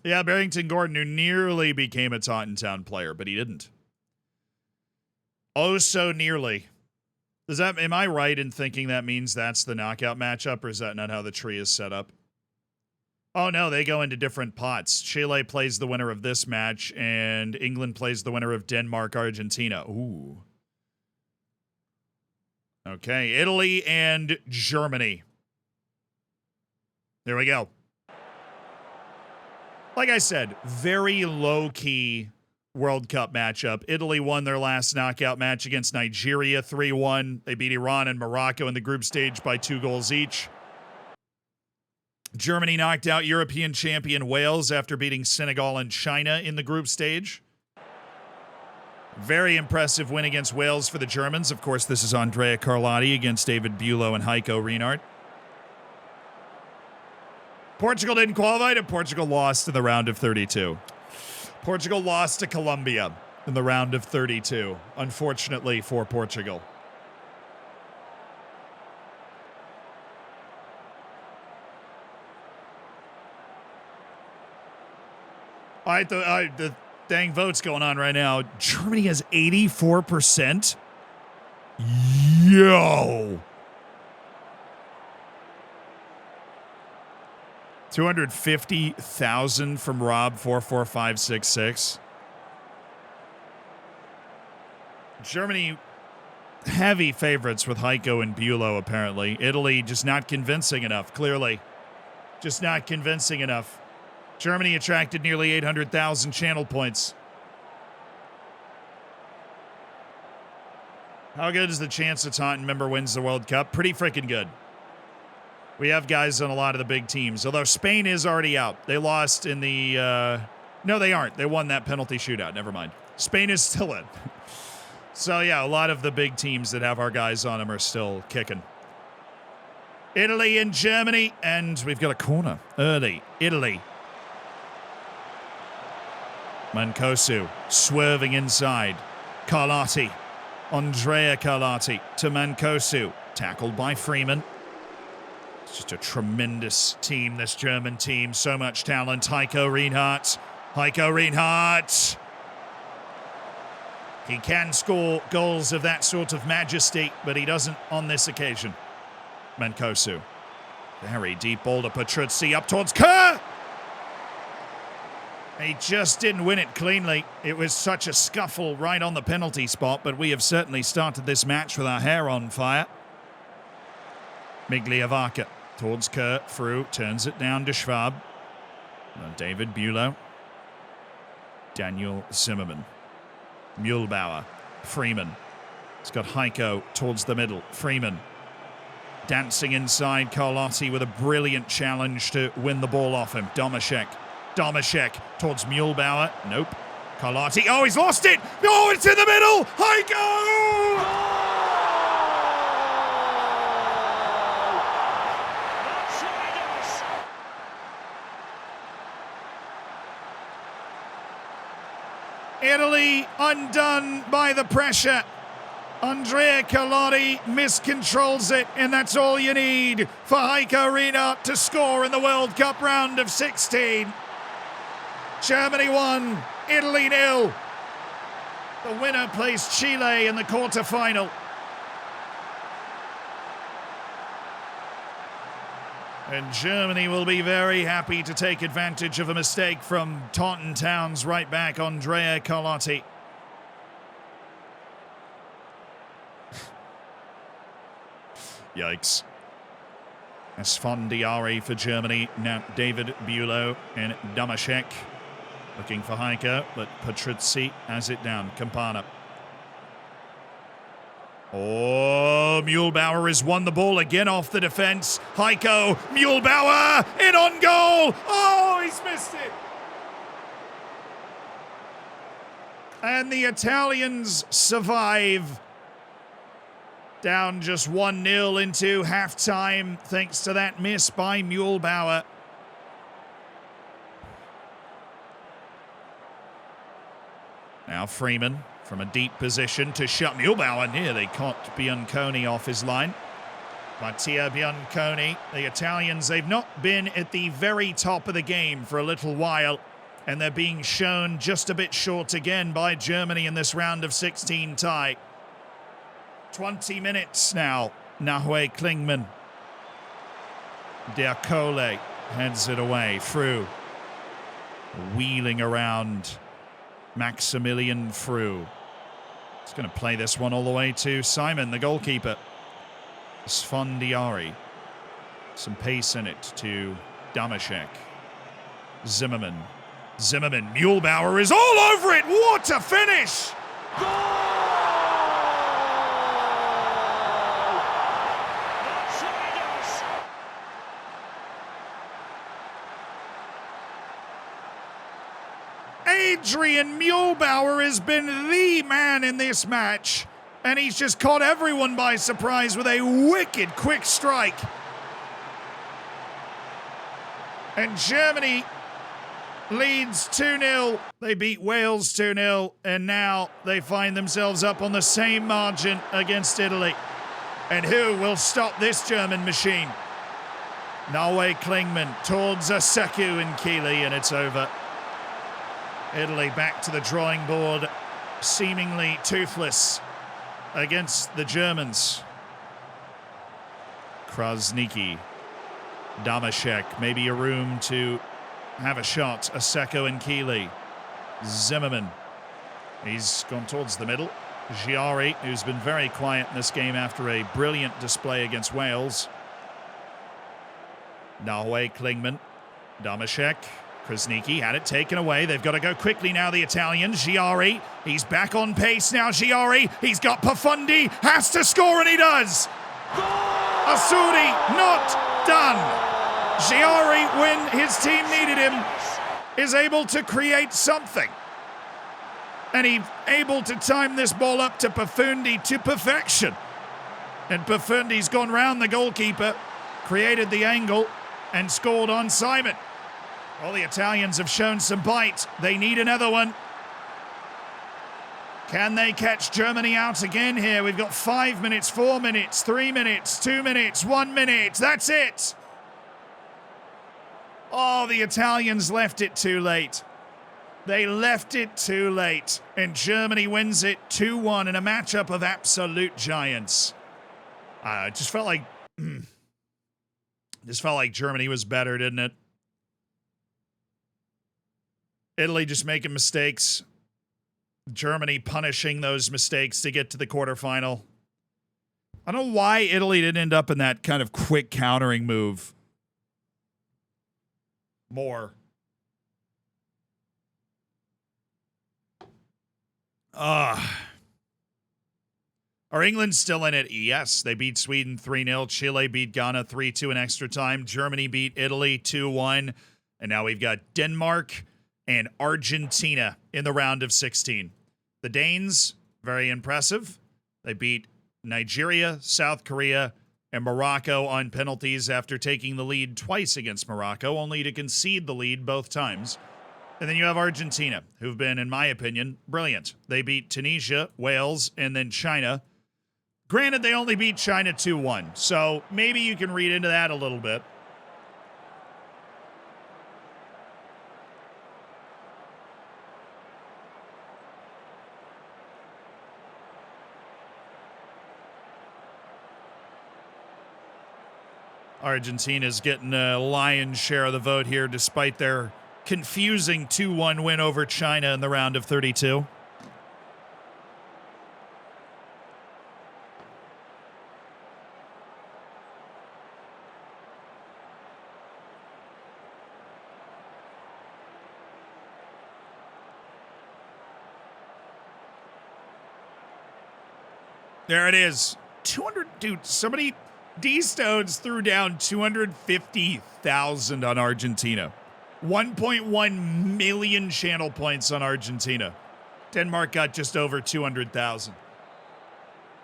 Yeah, Barrington Gordon, who nearly became a Taunton Town player, but he didn't. Oh, so nearly. Am I right in thinking that means that's the knockout matchup, or is that not how the tree is set up? Oh, no, they go into different pots. Chile plays the winner of this match, and England plays the winner of Denmark-Argentina. Ooh. Okay, Italy and Germany. There we go. Like I said, very low-key World Cup matchup. Italy won their last knockout match against Nigeria 3-1. They beat Iran and Morocco in the group stage by 2 goals each. Germany knocked out European champion Wales after beating Senegal and China in the group stage. Very impressive win against Wales for the Germans. Of course, this is Andrea Carlotti against David Bulow and Heiko Reinhardt. Portugal didn't qualify, and Portugal lost in the round of 32. Portugal lost to Colombia in the round of 32, unfortunately for Portugal. All right, the dang vote's going on right now. Germany has 84%. Yo. 250,000 from Rob 44566. Germany heavy favorites with Heiko and Bulow, apparently. Italy just not convincing enough, clearly. Just not convincing enough. Germany attracted nearly 800,000 channel points. How good is the chance a Taunton member wins the World Cup? Pretty freaking good. We have guys on a lot of the big teams, although Spain is already out. They lost in the... No, they aren't. They won that penalty shootout. Never mind. Spain is still in. So, yeah, a lot of the big teams that have our guys on them are still kicking. Italy and Germany, and we've got a corner early. Italy. Mancosu swerving inside. Carlotti. Andrea Carlotti to Mancosu. Tackled by Freeman. It's just a tremendous team, this German team. So much talent. Heiko Reinhardt. Heiko Reinhardt. He can score goals of that sort of majesty, but he doesn't on this occasion. Mancosu. Very deep ball to Petruzzi up towards Kerr. He just didn't win it cleanly. It was such a scuffle right on the penalty spot, but we have certainly started this match with our hair on fire. Migliavaca towards Kerr, through, turns it down to Schwab. David Bulow. Daniel Zimmerman. Mühlbauer. Freeman. It's got Heiko towards the middle. Freeman. Dancing inside Carlotti with a brilliant challenge to win the ball off him. Domashek towards Mühlbauer. Nope. Carlotti. Oh, he's lost it. Oh, it's in the middle. Heiko! Italy undone by the pressure. Andrea Carlotti miscontrols it, and that's all you need for Heiko Reinhardt to score in the World Cup round of 16. Germany 1, Italy 0. The winner plays Chile in the quarterfinal. And Germany will be very happy to take advantage of a mistake from Taunton Town's right back, Andrea Carlotti. Yikes. Esfandiari for Germany. Now David Bulow and Damashek. Looking for Heiko, but Patrizzi has it down. Campana. Oh, Mühlbauer has won the ball again off the defense. Heiko, Mühlbauer, in on goal. Oh, he's missed it. And the Italians survive. Down just 1-0 into halftime, thanks to that miss by Mühlbauer. Now Freeman from a deep position to shut Mühlbauer. Nearly caught Bianconi off his line. Mattia Bianconi, the Italians, they've not been at the very top of the game for a little while, and they're being shown just a bit short again by Germany in this round of 16 tie. 20 minutes now. Nahue Klingman. Diacole heads it away. Fru. Wheeling around. Maximilian Fru. He's going to play this one all the way to Simon, the goalkeeper. Sfondiari. Some pace in it to Damashek. Zimmerman. Mühlbauer is all over it. What a finish! Adrian Mühlbauer has been the man in this match, and he's just caught everyone by surprise with a wicked quick strike. And Germany leads 2-0. They beat Wales 2-0, and now they find themselves up on the same margin against Italy. And who will stop this German machine? Nahue Klingman towards Aseku and Keeley, and it's over. Italy back to the drawing board, seemingly toothless against the Germans. Krasniki, Damashek, maybe a room to have a shot. Aseko and Keeley. Zimmerman, he's gone towards the middle. Giari, who's been very quiet in this game after a brilliant display against Wales. Nahue Klingman, Damashek. Krasniki had it taken away. They've got to go quickly now, the Italians. Giari, he's back on pace now. Giari, he's got Profondi, has to score, and he does. Asuri not done. Giari, when his team needed him, is able to create something. And he's able to time this ball up to Profondi to perfection. And Profondi's gone round the goalkeeper, created the angle, and scored on Simon. Well, the Italians have shown some bite. They need another one. Can they catch Germany out again here? We've got 5 minutes, 4 minutes, 3 minutes, 2 minutes, 1 minute. That's it. Oh, the Italians left it too late. They left it too late. And Germany wins it 2-1 in a matchup of absolute giants. It just felt like Germany was better, didn't it? Italy just making mistakes. Germany punishing those mistakes to get to the quarterfinal. I don't know why Italy didn't end up in that kind of quick countering move more. Are England still in it? Yes. They beat Sweden 3-0. Chile beat Ghana 3-2 in extra time. Germany beat Italy 2-1. And now we've got Denmark and Argentina in the round of 16. The Danes, very impressive. They beat Nigeria, South Korea, and Morocco on penalties after taking the lead twice against Morocco, only to concede the lead both times. And then you have Argentina, who've been, in my opinion, brilliant. They beat Tunisia, Wales, and then China. Granted, they only beat China 2-1, so maybe you can read into that a little bit. Argentina's getting a lion's share of the vote here despite their confusing 2-1 win over China in the round of 32. There it is. 200, dude, somebody, D-Stones threw down 250,000 on Argentina. 1.1 million channel points on Argentina. Denmark got just over 200,000.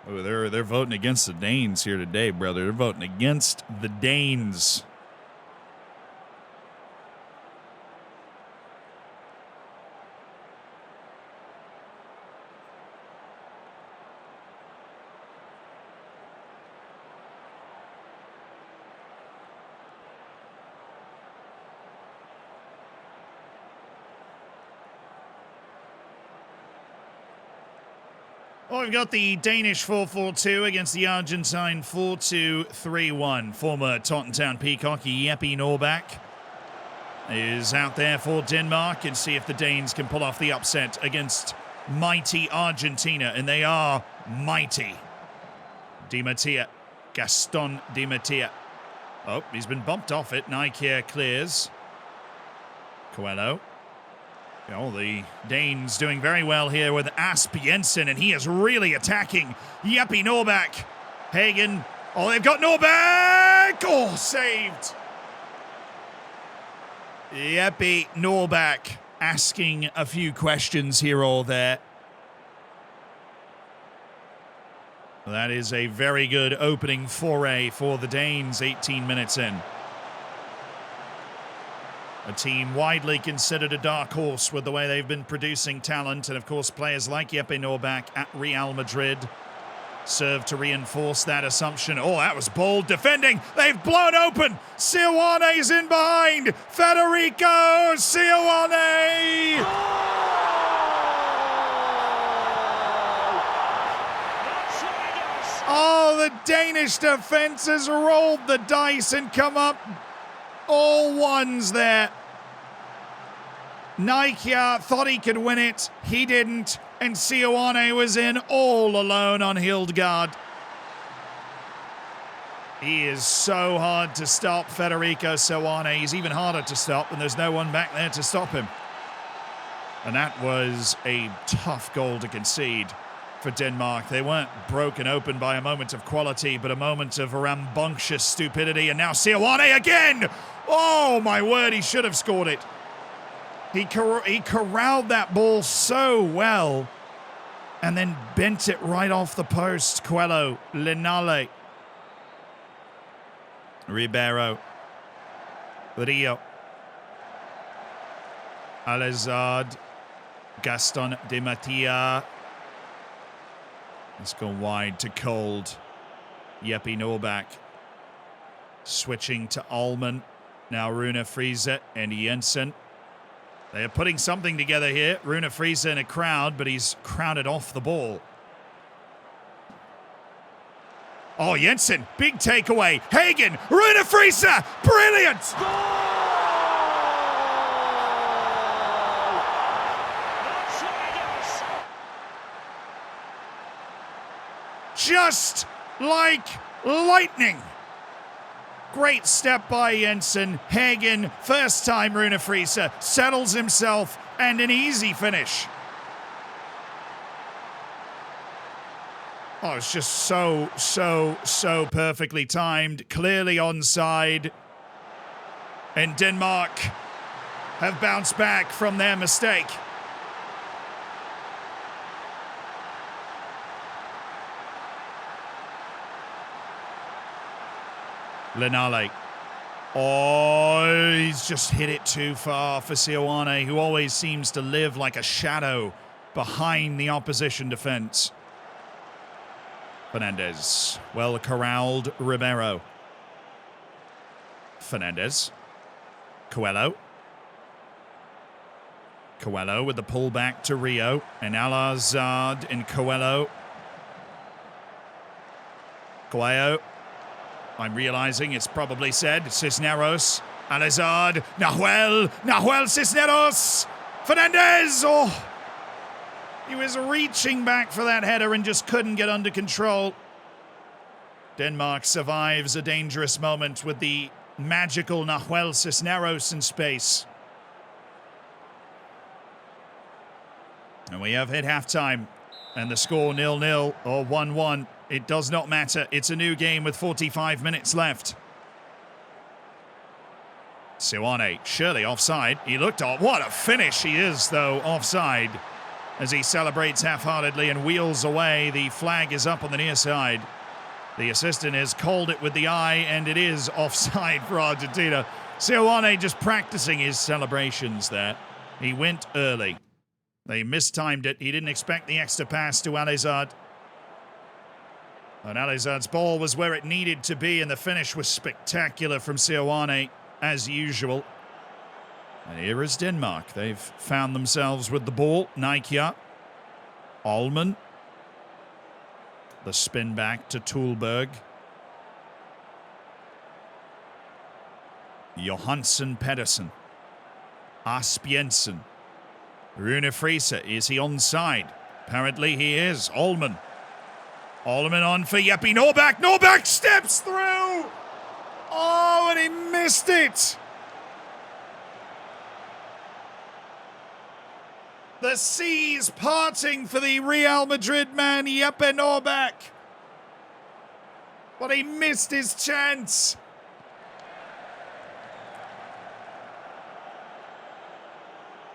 Oh, they're voting against the Danes here today, brother. They're voting against the Danes. Well, we've got the Danish 4-4-2 against the Argentine 4-2-3-1. Former Taunton Town Peacock, Jeppe Norback, is out there for Denmark and see if the Danes can pull off the upset against mighty Argentina. And they are mighty. Di Mattia. Gaston Di Mattia. Oh, he's been bumped off it. Nike clears. Coelho. Oh, the Danes doing very well here with Asp Jensen, and he is really attacking Jeppe Norback. Hagen. Oh, they've got Norback! Oh, saved. Jeppe Norback asking a few questions here or there. That is a very good opening foray for the Danes, 18 minutes in. A team widely considered a dark horse with the way they've been producing talent. And, of course, players like Jeppe Norback at Real Madrid serve to reinforce that assumption. Oh, that was bold defending. They've blown open. Sioane's in behind. Federico Sioane. Oh, the Danish defense has rolled the dice and come up all ones there. Nike thought he could win it. He didn't. And Sioane was in all alone on Hildegard. He is so hard to stop, Federico Sioane. He's even harder to stop, and there's no one back there to stop him. And that was a tough goal to concede for Denmark. They weren't broken open by a moment of quality, but a moment of rambunctious stupidity. And now Sioane again! Oh, my word, he should have scored it. He corralled that ball so well and then bent it right off the post. Coelho, Linale, Ribeiro, Rio, Alezard, Gaston Di Mattia. Let's go wide to Cold. Jeppe Norback switching to Ullman. Now Rune Friese and Jensen. They are putting something together here. Rune Friese in a crowd, but he's crowded off the ball. Oh, Jensen, big takeaway. Hagen, Rune Friese, brilliant! Just like lightning. Great step by Jensen. Hagen, first time Rune Friese, settles himself, and an easy finish. Oh, it's just so perfectly timed. Clearly onside. And Denmark have bounced back from their mistake. Linale. Oh, he's just hit it too far for Sioane, who always seems to live like a shadow behind the opposition defense. Fernandez. Well corralled. Ribeiro. Fernandez. Coelho. Coelho with the pullback to Rio. And Alazard and Coelho. Coelho. I'm realizing it's probably said Cisneros, Alizard, Nahuel Cisneros, Fernandez. Oh, he was reaching back for that header and just couldn't get under control. Denmark survives a dangerous moment with the magical Nahuel Cisneros in space. And we have hit halftime, and the score 0-0 or 1-1. It does not matter. It's a new game with 45 minutes left. Sioane, surely offside. He looked off. What a finish he is, though, offside. As he celebrates half-heartedly and wheels away, the flag is up on the near side. The assistant has called it with the eye, and it is offside for Argentina. Sioane just practicing his celebrations there. He went early. They mistimed it. He didn't expect the extra pass to Alizard. And Alizard's ball was where it needed to be, and the finish was spectacular from Sioane, as usual. And here is Denmark. They've found themselves with the ball. Nijkja. Allman. The spin back to Tulberg. Johansson Pedersen. Asbjensen. Rune Friese, is he onside? Apparently he is. Allman. Allman on for Jeppe Norback. Norback steps through! Oh, and he missed it! The seas parting for the Real Madrid man, Jeppe Norback. But he missed his chance.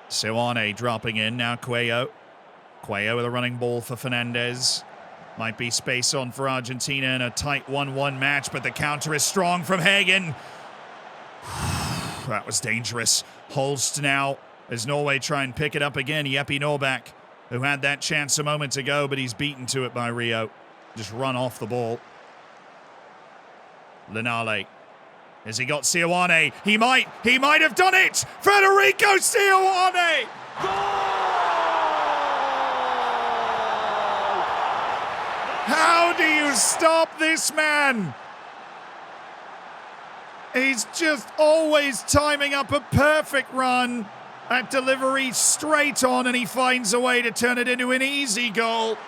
Sioane dropping in, now Cuello. Cuello with a running ball for Fernandez. Might be space on for Argentina in a tight 1-1 match, but the counter is strong from Hagen. That was dangerous. Holst now, as Norway try and pick it up again. Jeppe Norback, who had that chance a moment ago, but he's beaten to it by Rio. Just run off the ball. Linale. Has he got Sioane? He might have done it! Federico Sioane! How do you stop this man? He's just always timing up a perfect run. That delivery straight on, and he finds a way to turn it into an easy goal.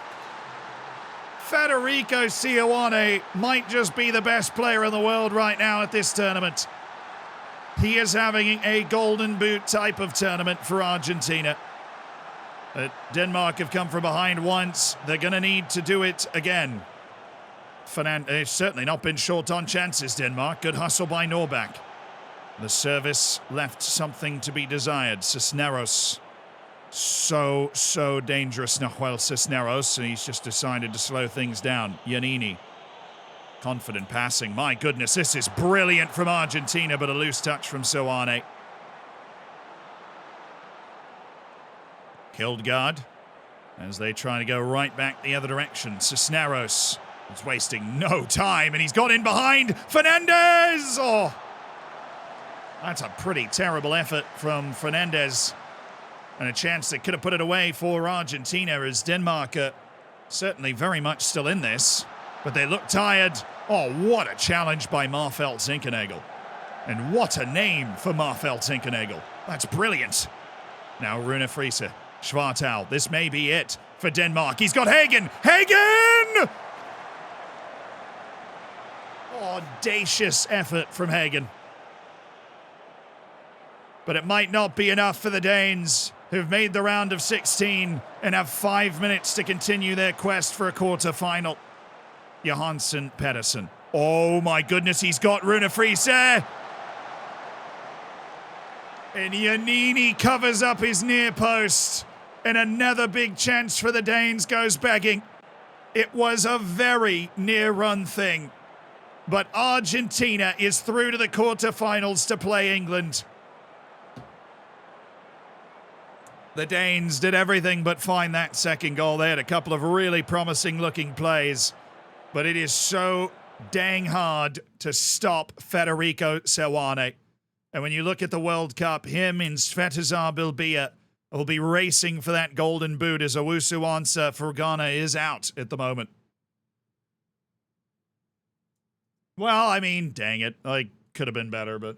Federico Sioane might just be the best player in the world right now at this tournament. He is having a golden boot type of tournament for Argentina. Denmark have come from behind once. They're going to need to do it again. They've certainly not been short on chances, Denmark. Good hustle by Norback. The service left something to be desired. Cisneros. So dangerous, Nahuel Cisneros. And he's just decided to slow things down. Giannini. Confident passing. My goodness, this is brilliant from Argentina, but a loose touch from Sioane. Hildgaard, as they try to go right back the other direction. Cisneros is wasting no time, and he's got in behind Fernandez! Oh, that's a pretty terrible effort from Fernandez. And a chance that could have put it away for Argentina, as Denmark are certainly very much still in this. But they look tired. Oh, what a challenge by Marfelt Zinkernagel. And what a name for Marfelt Zinkernagel. That's brilliant. Now Rune Friese. Schwartau, this may be it for Denmark. He's got Hagen! Hagen! Audacious effort from Hagen. But it might not be enough for the Danes, who've made the round of 16 and have 5 minutes to continue their quest for a quarter-final. Johansson Pedersen. Oh my goodness, he's got Rune Friese! And Giannini covers up his near post. And another big chance for the Danes goes begging. It was a very near-run thing. But Argentina is through to the quarterfinals to play England. The Danes did everything but find that second goal. They had a couple of really promising-looking plays. But it is so dang hard to stop Federico Sioane. And when you look at the World Cup, him and Svetozar Bilbia will be racing for that golden boot as Owusu Ansah for Ghana is out at the moment. Well, I mean, dang it. Like, could have been better, but...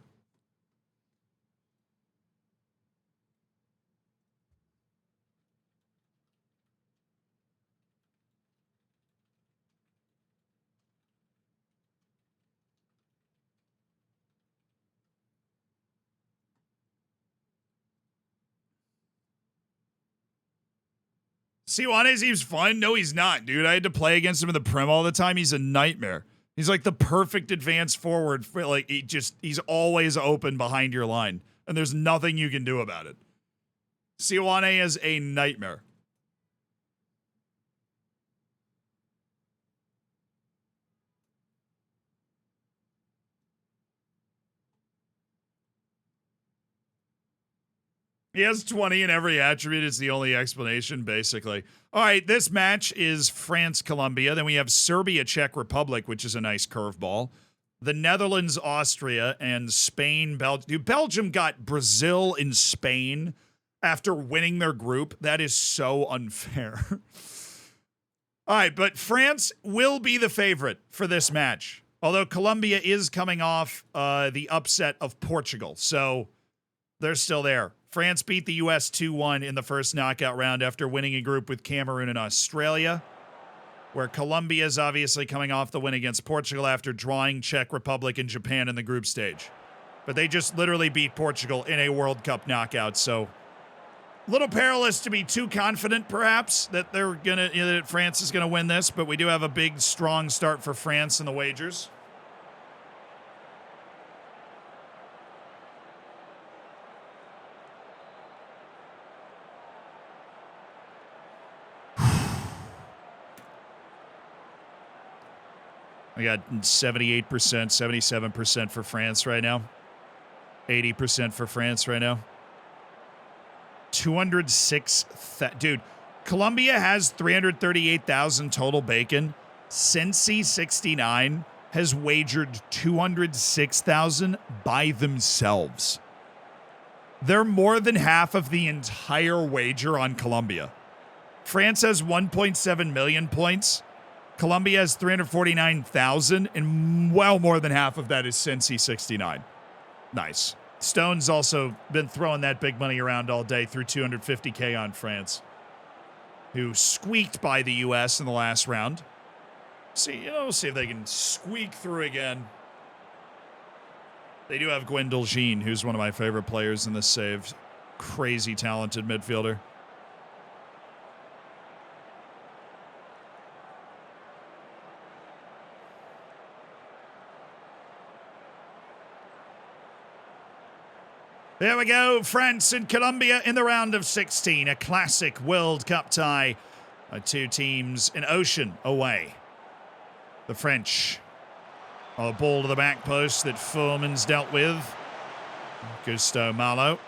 Siwane seems fun. No, he's not, dude. I had to play against him in the Prim all the time. He's a nightmare. He's like the perfect advanced forward for like he's always open behind your line, and there's nothing you can do about it. Siwane is a nightmare. He has 20 in every attribute. It's the only explanation, basically. All right, this match is France-Colombia. Then we have Serbia-Czech Republic, which is a nice curveball. The Netherlands, Austria, and Spain, Belgium. Dude, Belgium got Brazil and Spain after winning their group. That is so unfair. All right, but France will be the favorite for this match. Although Colombia is coming off the upset of Portugal. So they're still there. France beat the U.S. 2-1 in the first knockout round after winning a group with Cameroon and Australia, where Colombia is obviously coming off the win against Portugal after drawing Czech Republic and Japan in the group stage. But they just literally beat Portugal in a World Cup knockout, so a little perilous to be too confident, perhaps, that they're gonna, that France is gonna win this. But we do have a big, strong start for France in the wagers. We got 78%, 77% for France right now. 80% for France right now. 206, dude. Colombia has 338,000 total bacon. Sensi 69 has wagered 206,000 by themselves. They're more than half of the entire wager on Colombia. France has 1.7 million points. Colombia has 349,000, and well more than half of that is Sensi 69. Nice. Stone's also been throwing that big money around all day through 250K on France, who squeaked by the U.S. in the last round. We'll see if they can squeak through again. They do have Gwendal Jean, who's one of my favorite players in this save. Crazy talented midfielder. There we go, France and Colombia in the round of 16. A classic World Cup tie. Two teams in Ocean away. The French. A ball to the back post that Foreman's dealt with. Gusto Malo.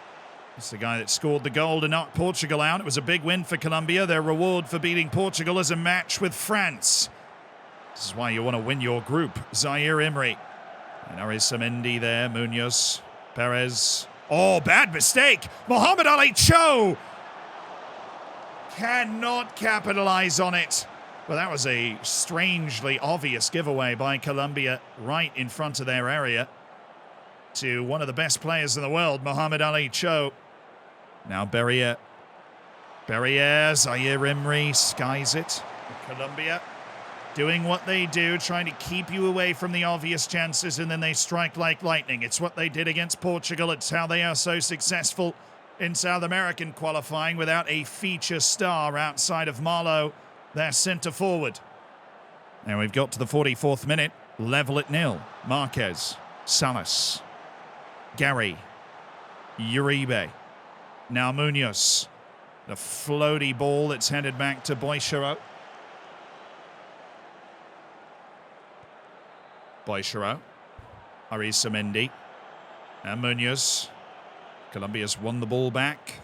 It's the guy that scored the goal to knock Portugal out. It was a big win for Colombia. Their reward for beating Portugal is a match with France. This is why you want to win your group. Zaire Emery. And Arisamendi there. Munoz. Perez. Oh, bad mistake. Mohamed Ali Cho cannot capitalize on it. Well, that was a strangely obvious giveaway by Colombia right in front of their area to one of the best players in the world, Mohamed Ali Cho. Now Berrier. Zaire Emery skies it. Colombia doing what they do, trying to keep you away from the obvious chances, and then they strike like lightning. It's what they did against Portugal. It's how they are so successful in South American qualifying without a feature star outside of Marlowe, their centre forward. Now we've got to the 44th minute, level at 0. Marquez, Salas, Gary, Uribe, now Munoz. The floaty ball that's headed back to Boichero. Arisamendi, and Munoz. Colombia's won the ball back.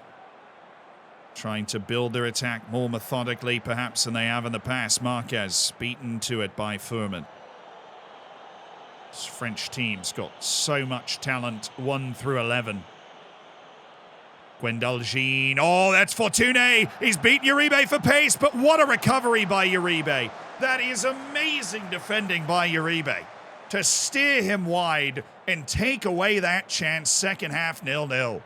Trying to build their attack more methodically, perhaps, than they have in the past. Marquez beaten to it by Furman. This French team's got so much talent, 1 through 11. Gwendal Jean. Oh, that's Fortuné. He's beat Uribe for pace, but what a recovery by Uribe. That is amazing defending by Uribe. to steer him wide and take away that chance. Second half 0-0.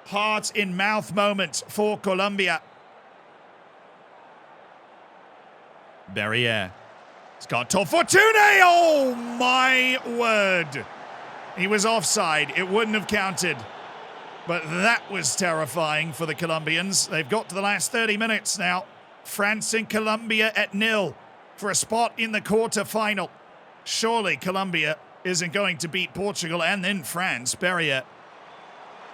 Heart in mouth moment for Colombia. Berrier. It's got to Fortune. Oh my word. He was offside. It wouldn't have counted. But that was terrifying for the Colombians. They've got to the last 30 minutes now. France and Colombia at 0 for a spot in the quarter-final. Surely Colombia isn't going to beat Portugal and then France. Berrier.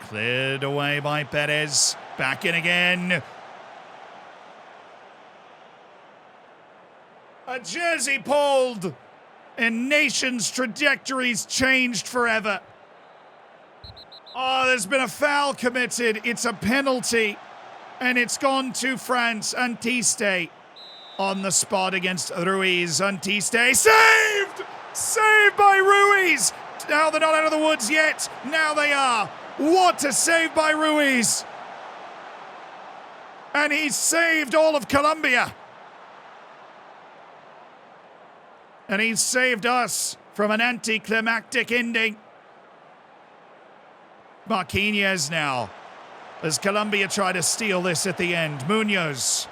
Cleared away by Perez. Back in again. A jersey pulled. And nations' trajectories changed forever. Oh, there's been a foul committed. It's a penalty. And it's gone to France. Antiste on the spot against Ruiz. Antiste saved! Saved by Ruiz! Now they're not out of the woods yet. Now they are. What a save by Ruiz! And he's saved all of Colombia. And he's saved us from an anticlimactic ending. Marquinhos now, as Colombia try to steal this at the end. Munoz.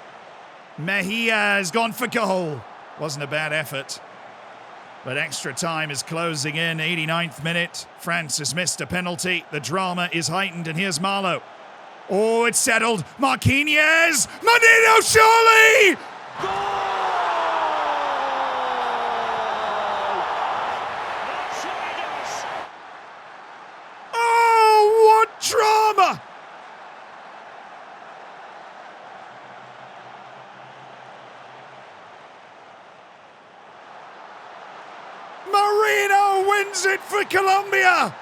Mejia has gone for goal. Wasn't a bad effort. But extra time is closing in. 89th minute. France has missed a penalty. The drama is heightened, and here's Marlowe. Oh, it's settled. Marquinhos. Manino, surely! Oh, what drama! Marino wins it for Colombia!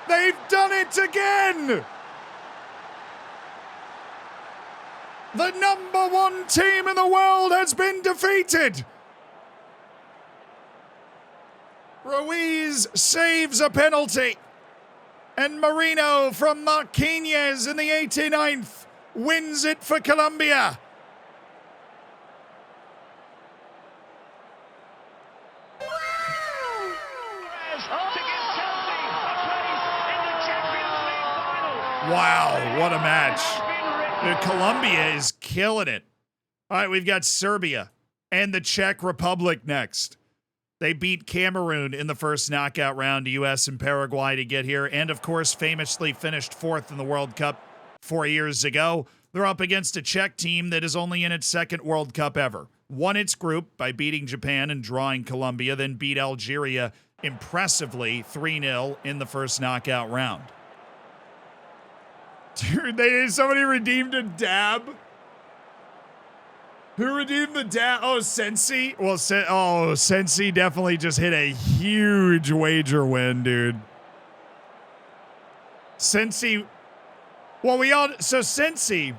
They've done it again! The number one team in the world has been defeated! Ruiz saves a penalty. And Marino from Marquinhos in the 89th wins it for Colombia. Wow, what a match. Dude, Colombia is killing it. All right, we've got Serbia and the Czech Republic next. They beat Cameroon in the first knockout round, US and Paraguay to get here, and of course famously finished fourth in the World Cup 4 years ago. They're up against a Czech team that is only in its second World Cup ever. Won its group by beating Japan and drawing Colombia, then beat Algeria impressively 3-0 in the first knockout round. Dude, somebody redeemed a dab. Who redeemed the dab? Oh, Sensi? Well, Sensi definitely just hit a huge wager win, dude. Sensi. Well, Sensi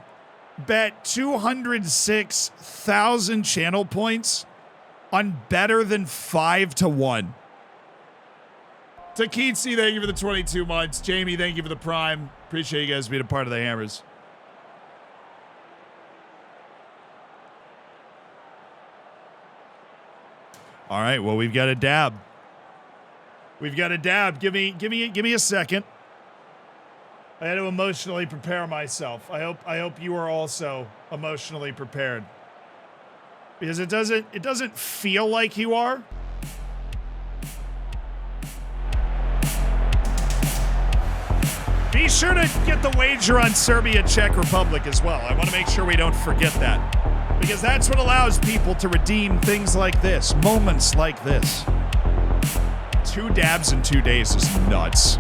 bet 206,000 channel points on better than 5-1. Takitsi, thank you for the 22 months. Jamie, thank you for the Prime. Appreciate you guys being a part of the Hammers. All right, well, we've got a dab. We've got a dab. Give me a second. I had to emotionally prepare myself. I hope you are also emotionally prepared. Because it doesn't feel like you are. Be sure to get the wager on Serbia, Czech Republic as well. I want to make sure we don't forget that. Because that's what allows people to redeem things like this, moments like this. 2 dabs in 2 days is nuts.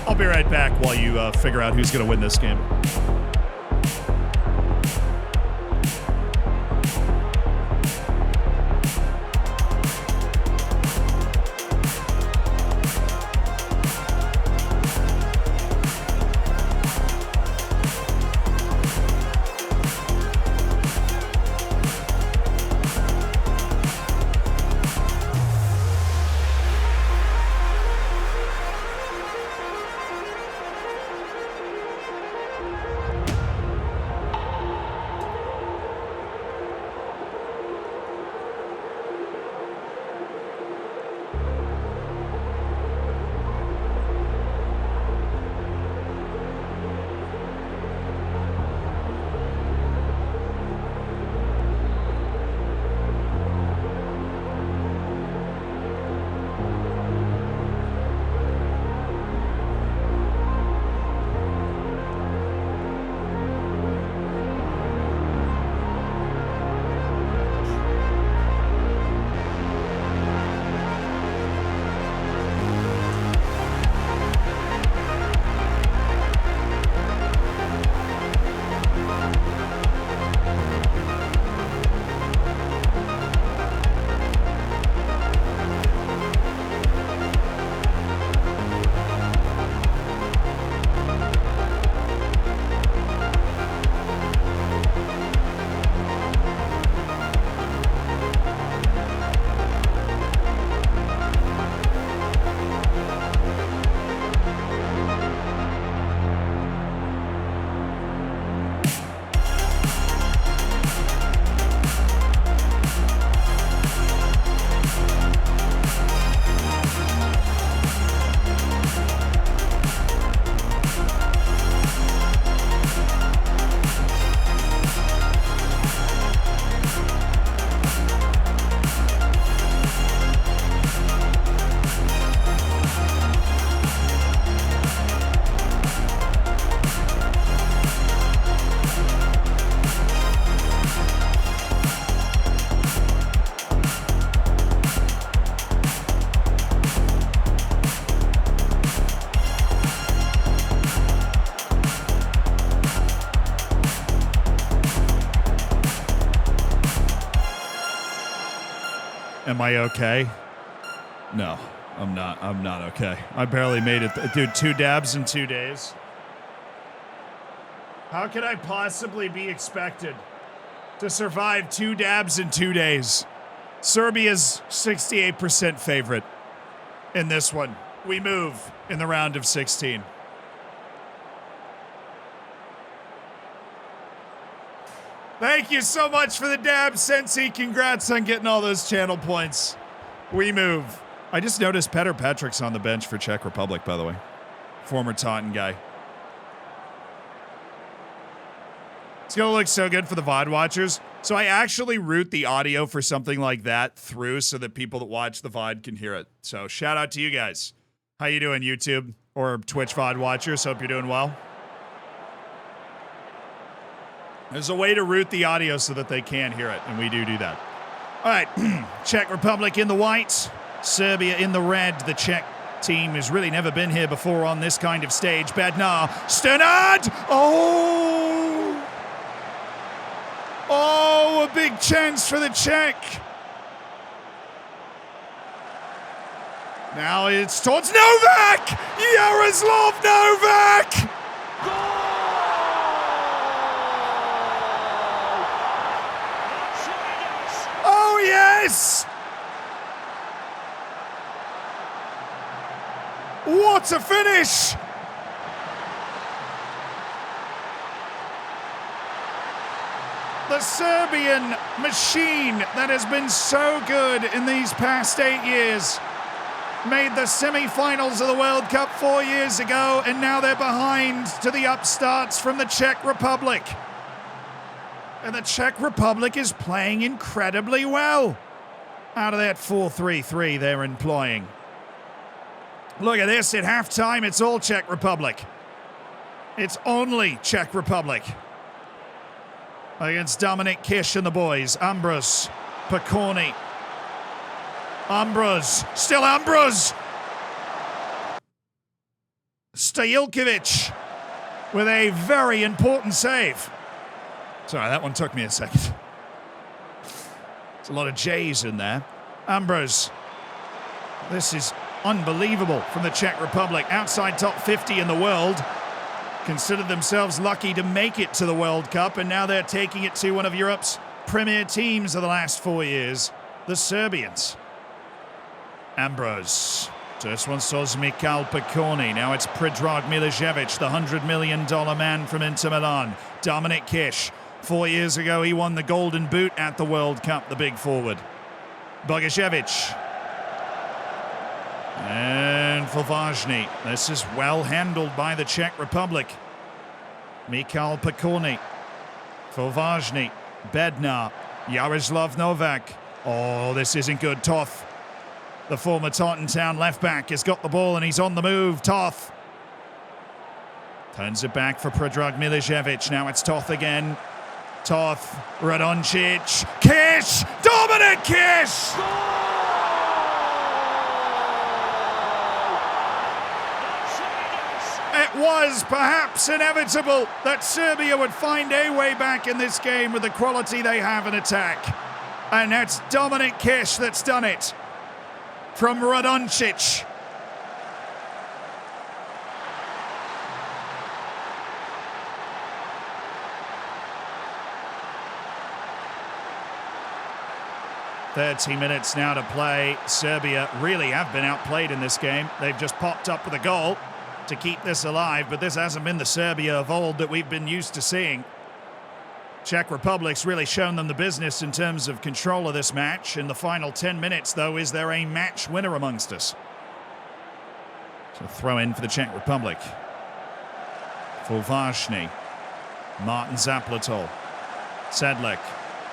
I'll be right back while you figure out who's going to win this game. Am I okay? No, I'm not. I'm not okay. I barely made it. Dude, 2 dabs in 2 days. How could I possibly be expected to survive 2 dabs in 2 days? Serbia's 68% favorite in this one. We move in the round of 16. Thank you so much for the dab, Sensi. Congrats on getting all those channel points. We move. I just noticed Petr Petrik's on the bench for Czech Republic, by the way. Former Taunton guy. It's going to look so good for the VOD watchers. So I actually route the audio for something like that through so that people that watch the VOD can hear it. So shout out to you guys. How you doing, YouTube or Twitch VOD watchers? Hope you're doing well. There's a way to route the audio so that they can hear it, and we do that. All right, Czech Republic in the white, Serbia in the red. The Czech team has really never been here before on this kind of stage. Bednar, Stannard! Oh, a big chance for the Czech. Now it's towards Novak! Yaroslav Novak! Oh, yes! What a finish! The Serbian machine that has been so good in these past 8 years made the semi-finals of the World Cup 4 years ago, and now they're behind to the upstarts from the Czech Republic. And the Czech Republic is playing incredibly well out of that 4-3-3 they're employing. Look at this, at halftime, it's all Czech Republic. It's only Czech Republic. Against Dominic Kish and the boys. Ambros, Paconi. Ambros, still Ambros. Stojilkovic with a very important save. Sorry, that one took me a second. There's a lot of J's in there. Ambros. This is unbelievable from the Czech Republic. Outside top 50 in the world. Considered themselves lucky to make it to the World Cup, and now they're taking it to one of Europe's premier teams of the last 4 years, the Serbians. Ambros. This one saws Mikhail Paconi. Now it's Predrag Milicevic, the $100 million man from Inter Milan. Dominic Kish. 4 years ago, he won the Golden Boot at the World Cup, the big forward. Bogašević. And Fulvajny. This is well handled by the Czech Republic. Mikhail Paconi. Fulvajny. Bednar. Yaroslav Novak. Oh, this isn't good. Toth, the former Taunton Town left back, has got the ball and he's on the move. Toth. Turns it back for Predrag Milicevic. Now it's Toth again. Toth. Radoncic. Kish. Dominic Kish. It was perhaps inevitable that Serbia would find a way back in this game with the quality they have in attack. And that's Dominic Kish that's done it. From Radoncic. "30 minutes now to play. Serbia really have been outplayed in this game. They've just popped up with a goal to keep this alive, but this hasn't been the Serbia of old that we've been used to seeing. Czech Republic's really shown them the business in terms of control of this match. In the final 10 minutes, though, is there a match winner amongst us? So throw in for the Czech Republic. Fulvajny. Martin Zapletol. Sedlec.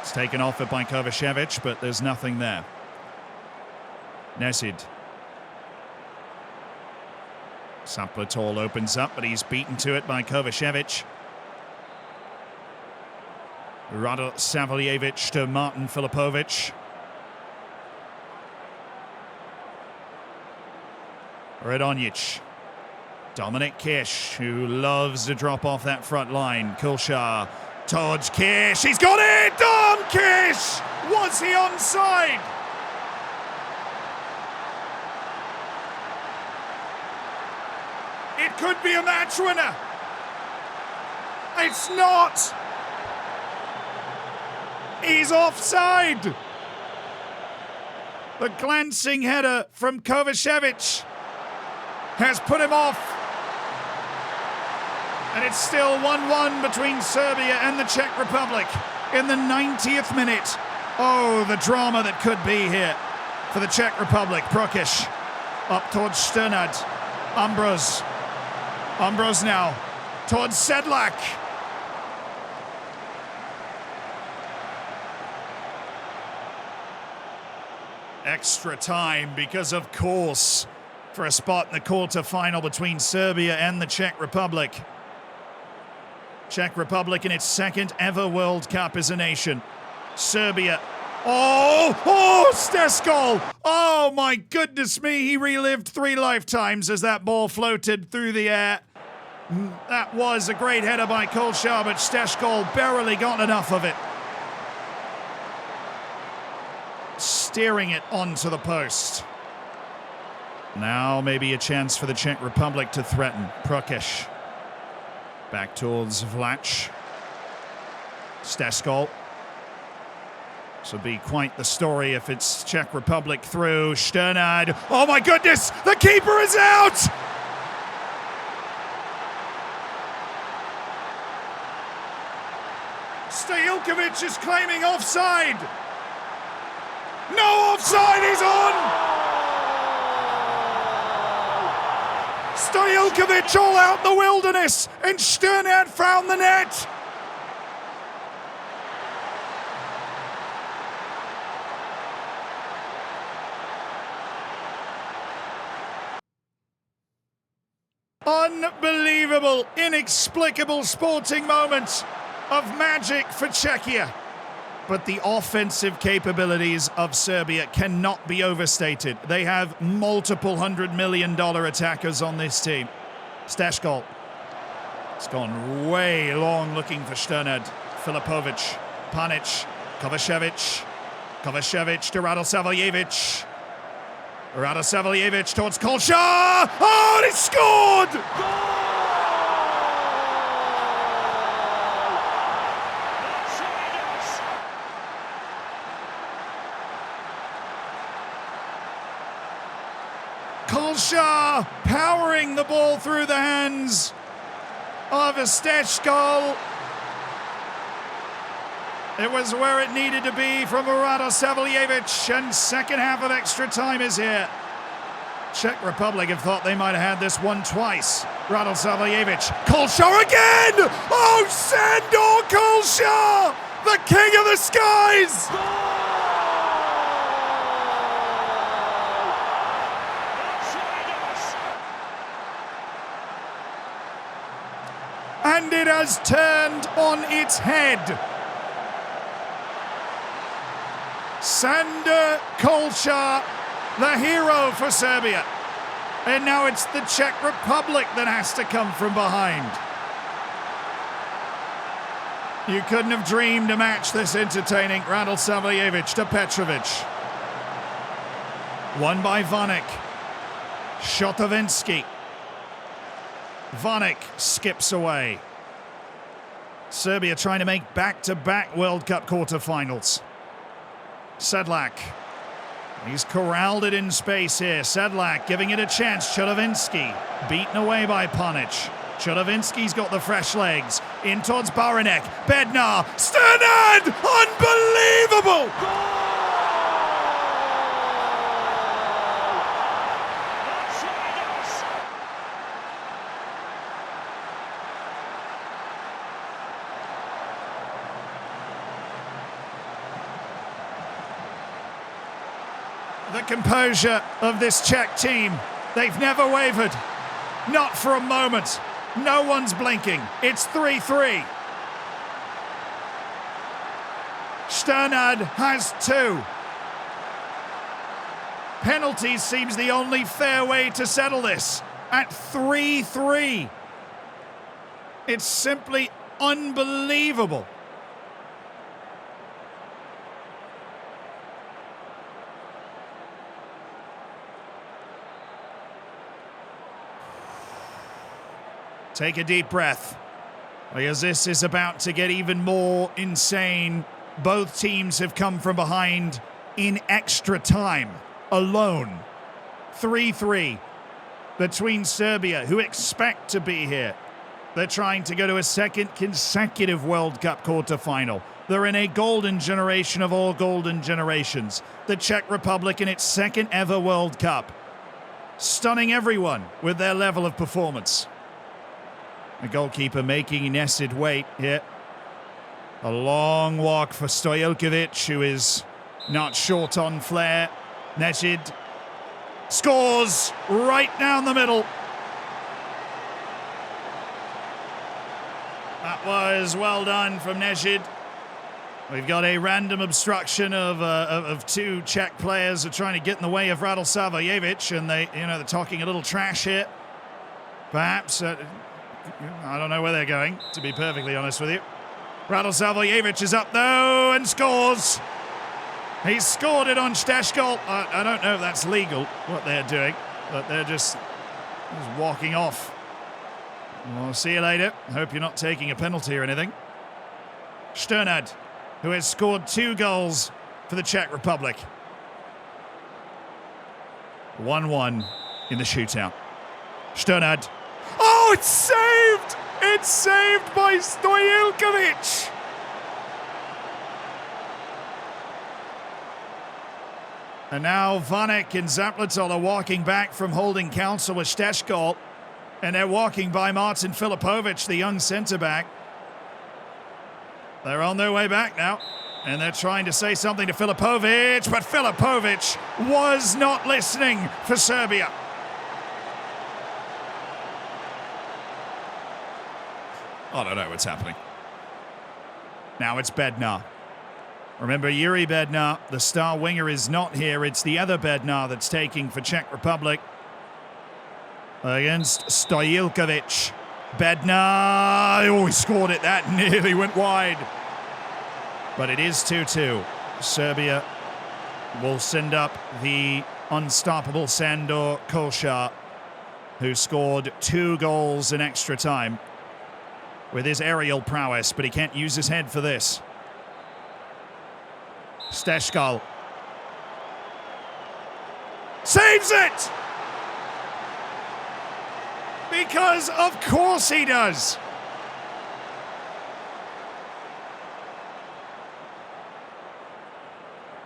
It's taken off it by Kovacevic, but there's nothing there. Nesid. Zapletol opens up, but he's beaten to it by Kovacevic. Rado Saveljevic to Martin Filipovic. Radonjic. Dominic Kish, who loves to drop off that front line. Kulshar towards Kish. He's got it! Dom Kish! Was he onside? It could be a match winner. It's not. He's offside. The glancing header from Kovacevic has put him off. And it's still 1-1 between Serbia and the Czech Republic in the 90th minute. Oh, the drama that could be here for the Czech Republic. Prokic up towards Sternad. Ambros now towards Sedlak. Extra time because, of course, for a spot in the quarter-final between Serbia and the Czech Republic. Czech Republic in its second ever World Cup as a nation. Serbia. Oh, Steskol! Oh my goodness me, he relived 3 lifetimes as that ball floated through the air. That was a great header by Kolchar, but Steskol barely got enough of it. Steering it onto the post. Now maybe a chance for the Czech Republic to threaten. Prokic. Back towards Vlach. Steskol. This would be quite the story if it's Czech Republic through. Sternad. Oh my goodness! The keeper is out! Stojilkovic is claiming offside. No offside, he's on! Stojilkovic all out in the wilderness, and Sternad found the net. Unbelievable, inexplicable sporting moment of magic for Czechia. But the offensive capabilities of Serbia cannot be overstated. They have multiple $100 million attackers on this team. Steskol. It's gone way long looking for Sternad. Filipovic. Panic. Kovacevic. Kovacevic to Radosavljevic. Radosavljevic towards Kolchar. Oh, and he scored! Kolchar powering the ball through the hands of Steskol. It was where it needed to be from Radosavljevic, and second half of extra time is here. Czech Republic have thought they might have had this one twice. Radosavljevic, Kolchar again! Oh, Sandor Kolchar, the king of the skies! And it has turned on its head. Sandor Kolchar, the hero for Serbia. And now it's the Czech Republic that has to come from behind. You couldn't have dreamed a match this entertaining. Radosavljevic to Petrovic. Won by Vanek. Shotovinsky. Vanek skips away. Serbia trying to make back-to-back World Cup quarterfinals. Sedlak. He's corralled it in space here. Sedlak giving it a chance. Chodovinsky beaten away by Panic. Chodovinsky's got the fresh legs. In towards Baranek. Bednar. Sternad! Unbelievable! The composure of this Czech team. They've never wavered. Not for a moment. No one's blinking. It's 3-3. Sternad has 2. Penalties seems the only fair way to settle this. At 3-3. It's simply unbelievable. Take a deep breath, because this is about to get even more insane. Both teams have come from behind in extra time alone. 3-3 between Serbia, who expect to be here. They're trying to go to a second consecutive World Cup quarterfinal. They're in a golden generation of all golden generations. The Czech Republic in its second ever World Cup. Stunning everyone with their level of performance. The goalkeeper making Nesid wait here. A long walk for Stojilkovic, who is not short on flair. Nesid scores right down the middle. That was well done from Nesid. We've got a random obstruction of two Czech players who are trying to get in the way of Radel Savojevic, and they're talking a little trash here. Perhaps, I don't know where they're going, to be perfectly honest with you. Radel Savojevic is up though and scores. He scored it on Steshkol. I don't know if that's legal, what they're doing, but they're just walking off. We'll see you later. Hope you're not taking a penalty or anything. Sternad, who has scored 2 goals for the Czech Republic. 1-1 in the shootout. Sternad. Oh, it's saved! It's saved by Stojilkovic! And now Vanek and Zapletol are walking back from holding counsel with Steshkol. And they're walking by Martin Filipovic, the young centre-back. They're on their way back now. And they're trying to say something to Filipovic, but Filipovic was not listening for Serbia. I don't know what's happening. Now it's Bednar. Remember, Yuri Bednar, the star winger, is not here. It's the other Bednar that's taking for Czech Republic. Against Stojilkovic. Bednar. Oh, he scored it. That nearly went wide. But it is 2-2. Serbia will send up the unstoppable Sandor Kolšar, who scored 2 goals in extra time with his aerial prowess, but he can't use his head for this. Steshkal saves it! Because of course he does.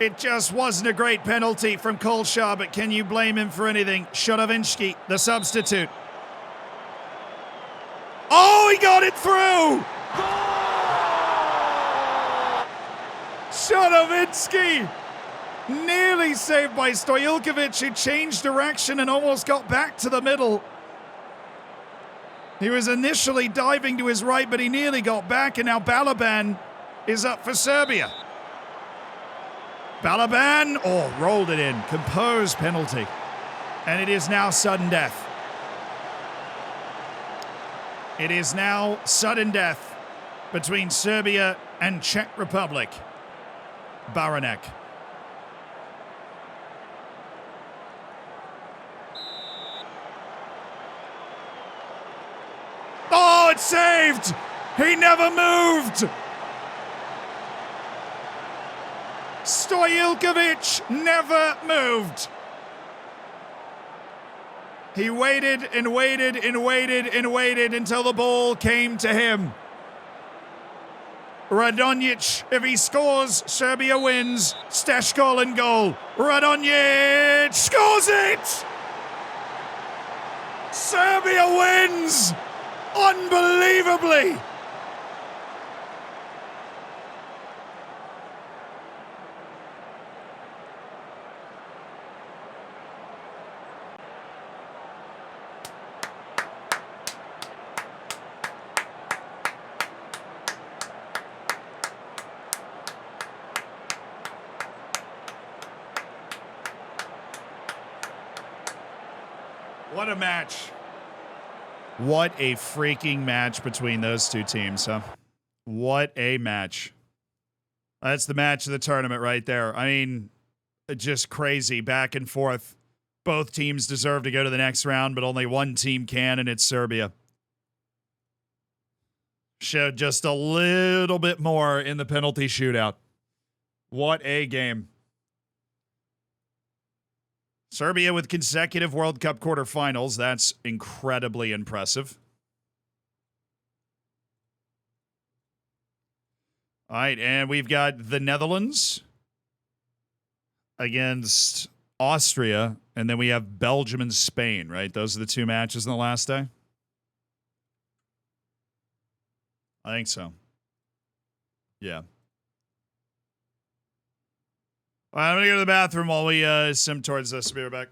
It just wasn't a great penalty from Kolšar, but can you blame him for anything? Shodovinski, the substitute. Oh, he got it through! Shodovinski! Nearly saved by Stojilkovic, who changed direction and almost got back to the middle. He was initially diving to his right, but he nearly got back, and now Balaban is up for Serbia. Balaban, oh, rolled it in. Composed penalty. And it is now sudden death. It is now sudden death between Serbia and Czech Republic. Baranek. Oh, it's saved! He never moved! Stojilkovic never moved. He waited and waited and waited and waited until the ball came to him. Radonjic, if he scores, Serbia wins. Steshkol in goal. Radonjic scores it! Serbia wins! Unbelievably! What a match. What a freaking match between those two teams, huh? What a match. That's the match of the tournament right there. I mean, just crazy back and forth. Both teams deserve to go to the next round, but only one team can, and it's Serbia. showed just a little bit more in the penalty shootout. What a game. Serbia with consecutive World Cup quarterfinals. That's incredibly impressive. All right, and we've got the Netherlands against Austria, and then we have Belgium and Spain, right? Those are the two matches in the last day? I think so. Yeah. All right, I'm going to go to the bathroom while we sim towards this. Be right back.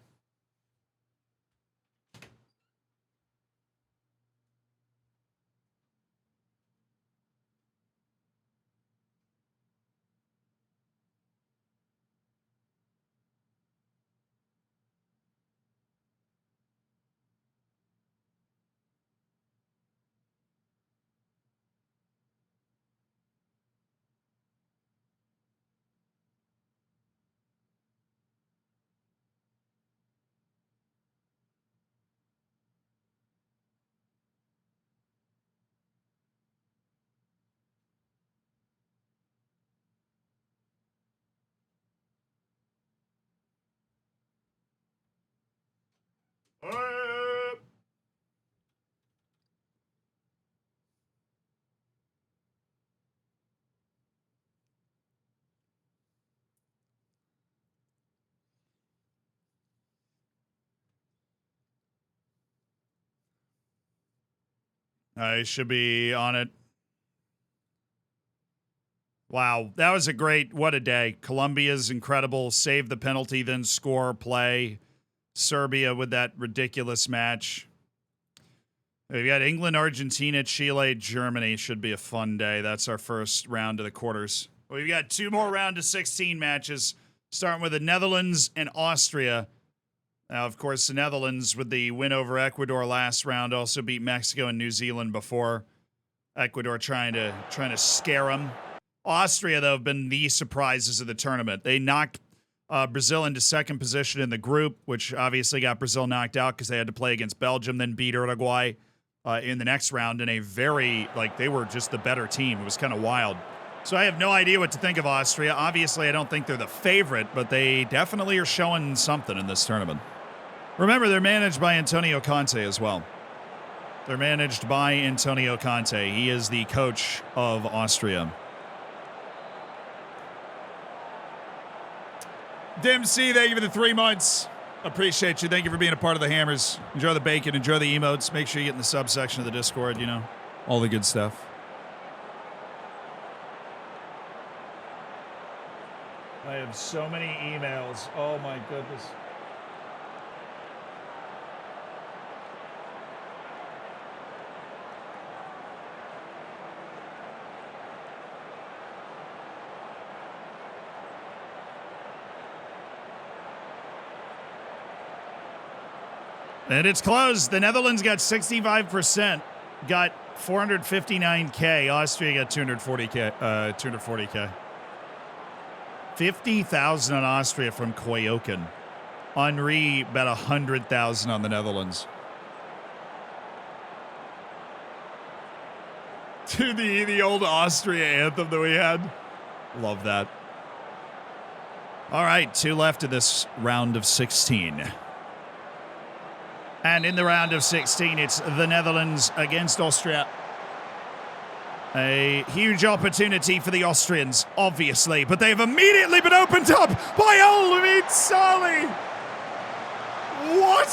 I should be on it. Wow, that was a great, what a day. Colombia's incredible, save the penalty, then score, play. Serbia with that ridiculous match. We got England, Argentina, Chile, Germany. Should be a fun day. That's our first round of the quarters. We've got two more round of 16 matches, starting with the Netherlands and Austria. Now, of course, the Netherlands with the win over Ecuador last round also beat Mexico and New Zealand before. Ecuador trying to scare them. Austria, though, have been the surprises of the tournament. They knocked Brazil into second position in the group, which obviously got Brazil knocked out because they had to play against Belgium, then beat Uruguay in the next round in a very, they were just the better team. It was kind of wild. So I have no idea what to think of Austria. Obviously, I don't think they're the favorite, but they definitely are showing something in this tournament. Remember, they're managed by Antonio Conte as well. They're managed by Antonio Conte. He is the coach of Austria. Dempsey, thank you for the 3 months. Appreciate you. Thank you for being a part of the Hammers. Enjoy the bacon. Enjoy the emotes. Make sure you get in the subsection of the Discord, all the good stuff. I have so many emails. Oh, my goodness. And it's closed. The Netherlands got 65%, got 459K. Austria got 240K. 50,000 on Austria from Koyoken. Henri bet 100,000 on the Netherlands. To the old Austria anthem that we had. Love that. All right, 2 left in this round of 16. And in the round of 16, it's the Netherlands against Austria. A huge opportunity for the Austrians, obviously, but they've immediately been opened up by Olmid Salih. What?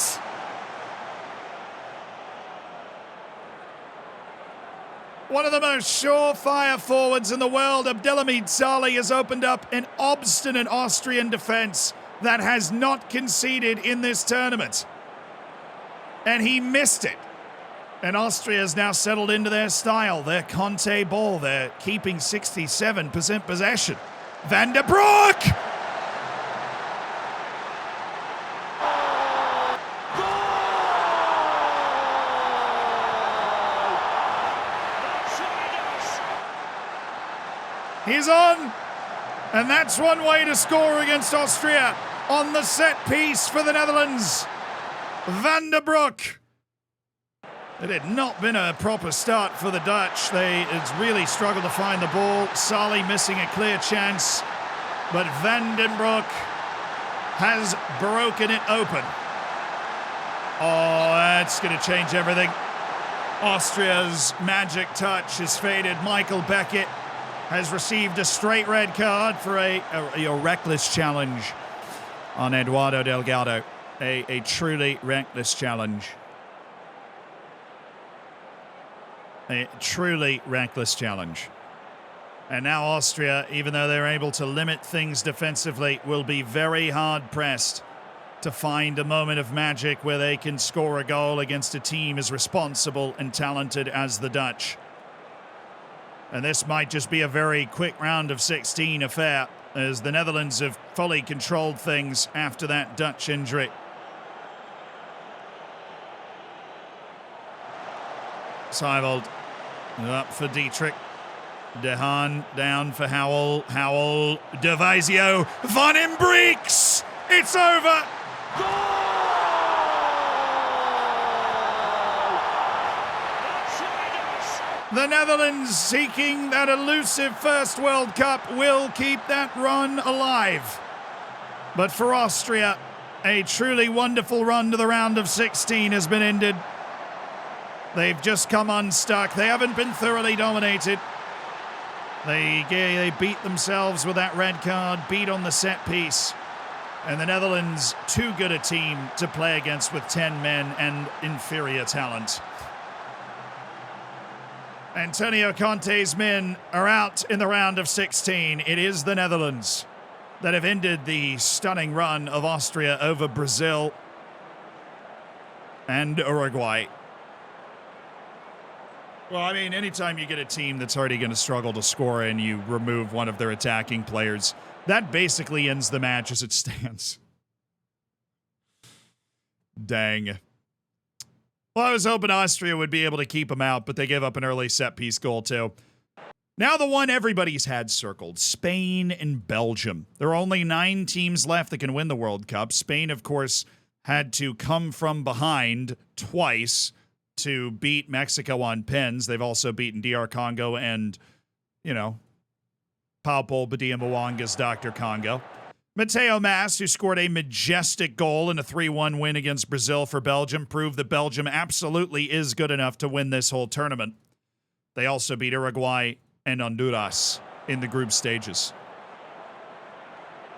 One of the most surefire forwards in the world, Abdelhamid Salih, has opened up an obstinate Austrian defense that has not conceded in this tournament. And he missed it. And Austria has now settled into their style, their Conte ball. They're keeping 67% possession. Van der Broek! He's on. And that's one way to score against Austria on the set piece for the Netherlands. Van der Broek. It had not been a proper start for the Dutch. It's really struggled to find the ball. Sali missing a clear chance, but Van den Broek has broken it open. Oh, that's going to change everything. Austria's magic touch is faded. Michael Beckett has received a straight red card for a reckless challenge on Eduardo Delgado. A truly reckless challenge. A truly reckless challenge. And now Austria, even though they're able to limit things defensively, will be very hard-pressed to find a moment of magic where they can score a goal against a team as responsible and talented as the Dutch. And this might just be a very quick round of 16 affair, as the Netherlands have fully controlled things after that Dutch injury. Seibold up for Dietrich. De Haan down for Howell. Howell, De Vizio, Van Imbrieks! It's over! The Netherlands, seeking that elusive first World Cup, will keep that run alive. But for Austria, a truly wonderful run to the round of 16 has been ended. They've just come unstuck. They haven't been thoroughly dominated. They beat themselves with that red card, beat on the set piece. And the Netherlands, too good a team to play against with 10 men and inferior talent. Antonio Conte's men are out in the round of 16. It is the Netherlands that have ended the stunning run of Austria over Brazil and Uruguay. Well, I mean, anytime you get a team that's already going to struggle to score and you remove one of their attacking players, that basically ends the match as it stands. Dang. Well, I was hoping Austria would be able to keep them out, but they gave up an early set-piece goal, too. Now the one everybody's had circled, Spain and Belgium. There are only 9 teams left that can win the World Cup. Spain, of course, had to come from behind twice to beat Mexico on pens. They've also beaten DR Congo and, you know, Paul Badia Mwanga's Dr. Congo. Mateo Mas, who scored a majestic goal in a 3-1 win against Brazil for Belgium, proved that Belgium absolutely is good enough to win this whole tournament. They also beat Uruguay and Honduras in the group stages.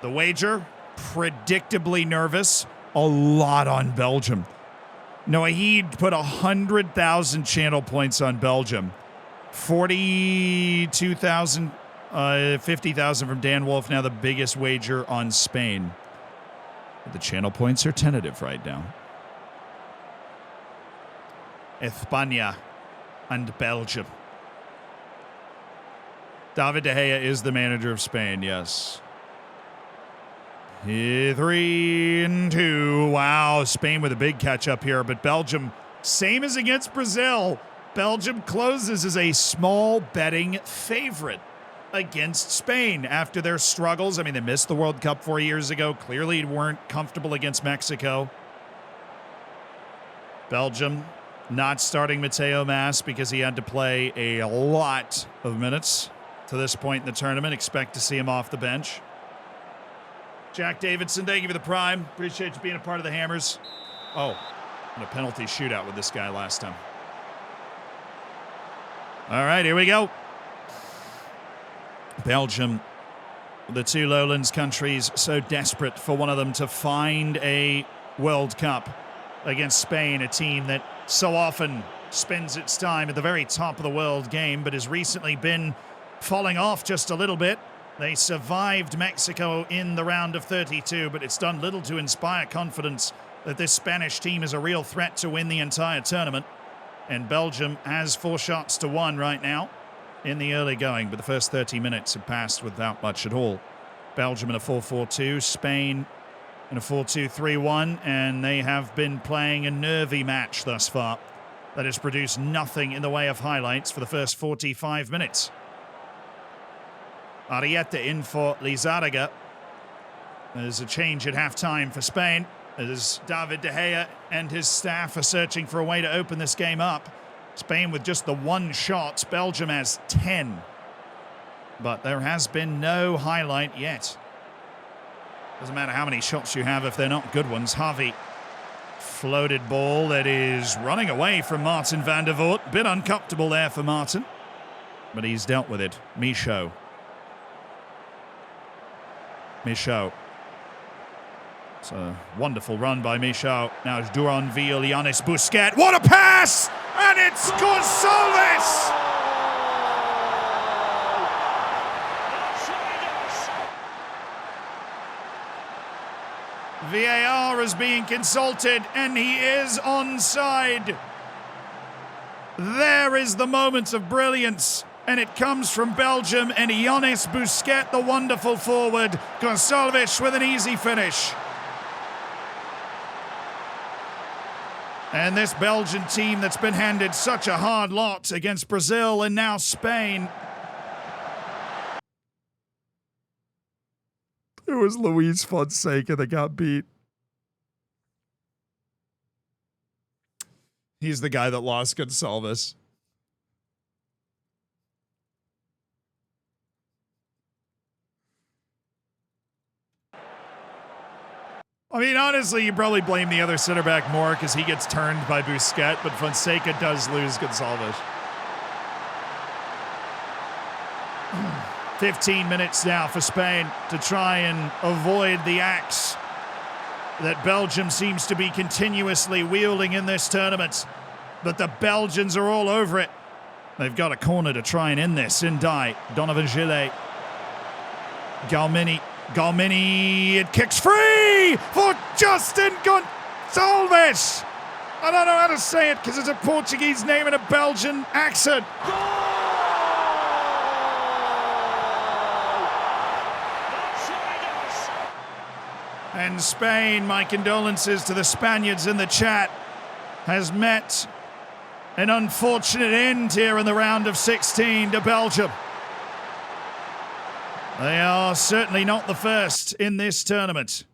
The wager, predictably nervous, a lot on Belgium. Noahid put 100,000 channel points on Belgium. 42,000, 50,000 from Dan Wolf, now the biggest wager on Spain. The channel points are tentative right now. España and Belgium. David De Gea is the manager of Spain, yes. 3-2. Wow, Spain with a big catch up here, but Belgium, same as against Brazil. Belgium closes as a small betting favorite against Spain after their struggles. I mean, they missed the World Cup 4 years ago. Clearly weren't comfortable against Mexico. Belgium not starting Mateo Mas because he had to play a lot of minutes to this point in the tournament. Expect to see him off the bench. Jack Davidson, thank you for the prime. Appreciate you being a part of the Hammers. Oh, and a penalty shootout with this guy last time. All right, here we go. Belgium, the two lowlands countries, so desperate for one of them to find a World Cup against Spain, a team that so often spends its time at the very top of the world game, but has recently been falling off just a little bit. They survived Mexico in the round of 32, but it's done little to inspire confidence that this Spanish team is a real threat to win the entire tournament. And Belgium has 4 shots to 1 right now in the early going, but the first 30 minutes have passed without much at all. Belgium in a 4-4-2, Spain in a 4-2-3-1, and they have been playing a nervy match thus far that has produced nothing in the way of highlights for the first 45 minutes. Arrieta in for Lizarraga. There's a change at halftime for Spain. as David De Gea and his staff are searching for a way to open this game up. Spain with just the one shot. Belgium has 10. But there has been no highlight yet. Doesn't matter how many shots you have if they're not good ones. Harvey. Floated ball that is running away from Martin van der Voort. Bit uncomfortable there for Martin. But he's dealt with it. Michaud. It's a wonderful run by Michaud. Now it's Duranville, Yannis Busquets. What a pass! And it's Gonçalves! VAR is being consulted, and he is onside. There is the moment of brilliance, and it comes from Belgium and Yannis Busquets, the wonderful forward. Gonçalves with an easy finish. And this Belgian team that's been handed such a hard lot against Brazil and now Spain. It was Luis Fonseca that got beat. He's the guy that lost Gonçalves. I mean, honestly, you probably blame the other center back more because he gets turned by Busquets, but Fonseca does lose Gonçalves. 15 minutes now for Spain to try and avoid the axe that Belgium seems to be continuously wielding in this tournament. But the Belgians are all over it. They've got a corner to try and end this. Sindai, Donovan Gillet, Galmini, it kicks free for Justin Gonçalves. I don't know how to say it because it's a Portuguese name and a Belgian accent. And Spain, my condolences to the Spaniards in the chat, has met an unfortunate end here in the round of 16 to Belgium. They are certainly not the first in this tournament.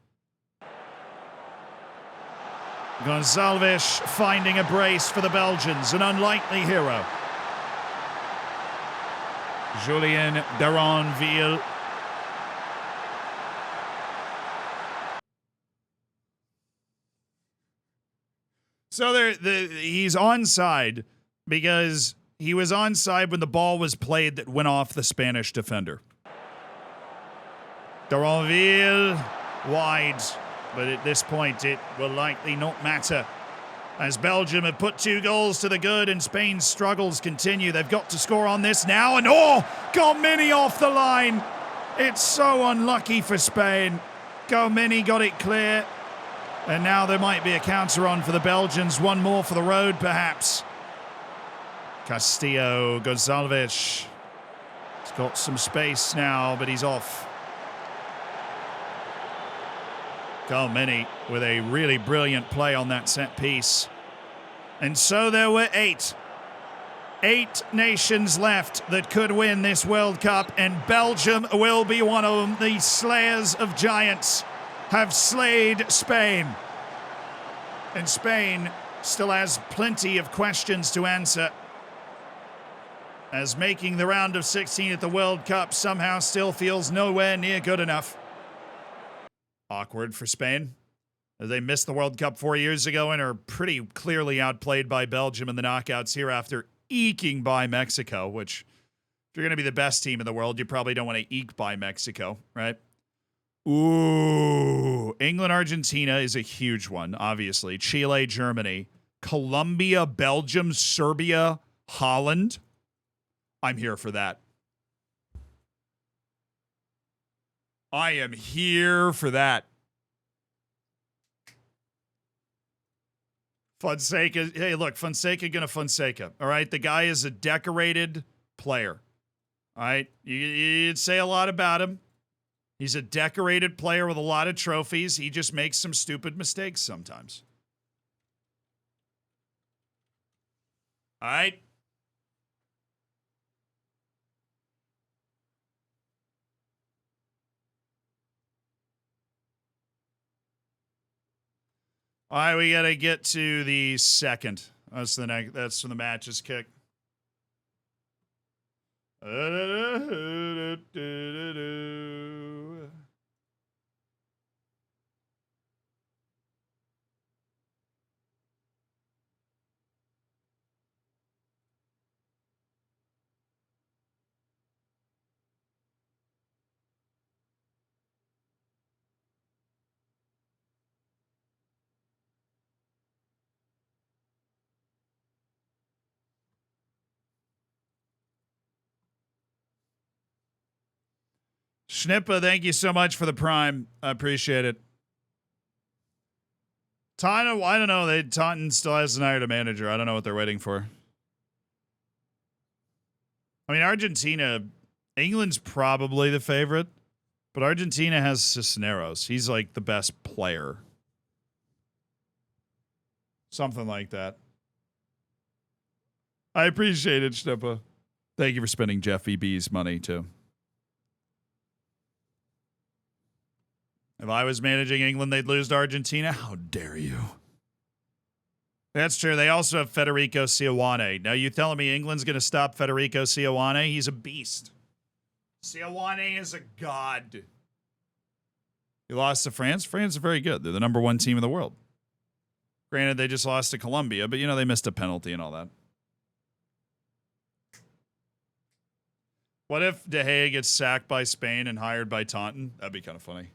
Gonçalves finding a brace for the Belgians, an unlikely hero. Julien Duranville. So he's onside because he was onside when the ball was played that went off the Spanish defender. Duranville wide, but at this point it will likely not matter as Belgium have put 2 goals to the good and Spain's struggles continue. They've got to score on this now, and Galmini off the line. It's so unlucky for Spain. Galmini got it clear. And now there might be a counter on for the Belgians. One more for the road, perhaps. Castillo, Gonçalves. He's got some space now, but he's off. Galmini with a really brilliant play on that set piece. And so there were 8. 8 nations left that could win this World Cup, and Belgium will be one of them. The slayers of giants have slayed Spain. And Spain still has plenty of questions to answer, as making the round of 16 at the World Cup somehow still feels nowhere near good enough. Awkward for Spain, as they missed the World Cup 4 years ago and are pretty clearly outplayed by Belgium in the knockouts here after eking by Mexico, which, if you're going to be the best team in the world, you probably don't want to eke by Mexico, right? Ooh, England, Argentina is a huge one, obviously. Chile, Germany, Colombia, Belgium, Serbia, Holland. I'm here for that. I am here for that. Fonseca, hey, look, Fonseca gonna Fonseca, all right? The guy is a decorated player, all right? You'd say a lot about him. He's a decorated player with a lot of trophies. He just makes some stupid mistakes sometimes. All right? All right, we got to get to the second. That's the next. That's when the matches kick. Schnippa, thank you so much for the prime. I appreciate it. Taunton, I don't know. Taunton still hasn't hired a manager. I don't know what they're waiting for. I mean, Argentina, England's probably the favorite, but Argentina has Cisneros. He's like the best player. Something like that. I appreciate it, Schnippa. Thank you for spending Jeff EB's money, too. If I was managing England, they'd lose to Argentina. How dare you? That's true. They also have Federico Sioane. Now, you telling me England's going to stop Federico Sioane? He's a beast. Sioane is a god. He lost to France. France is very good. They're the number one team in the world. Granted, they just lost to Colombia, but, you know, they missed a penalty and all that. What if De Gea gets sacked by Spain and hired by Taunton? That'd be kind of funny.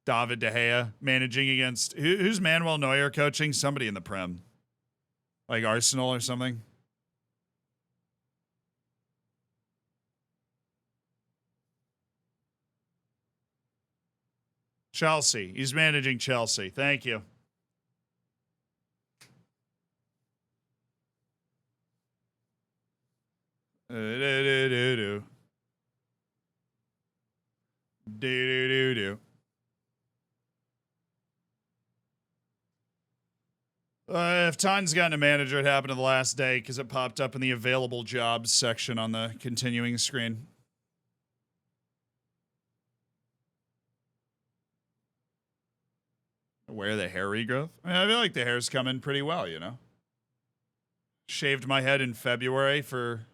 David De Gea managing against who's Manuel Neuer coaching? Somebody in the Prem, like Arsenal or something. Chelsea. He's managing Chelsea. Thank you. Do. If Taunton's gotten a manager, it happened on the last day because it popped up in the available jobs section on the continuing screen. Where the hair regrowth? I mean, I feel like the hair's coming pretty well, you know? Shaved my head in February for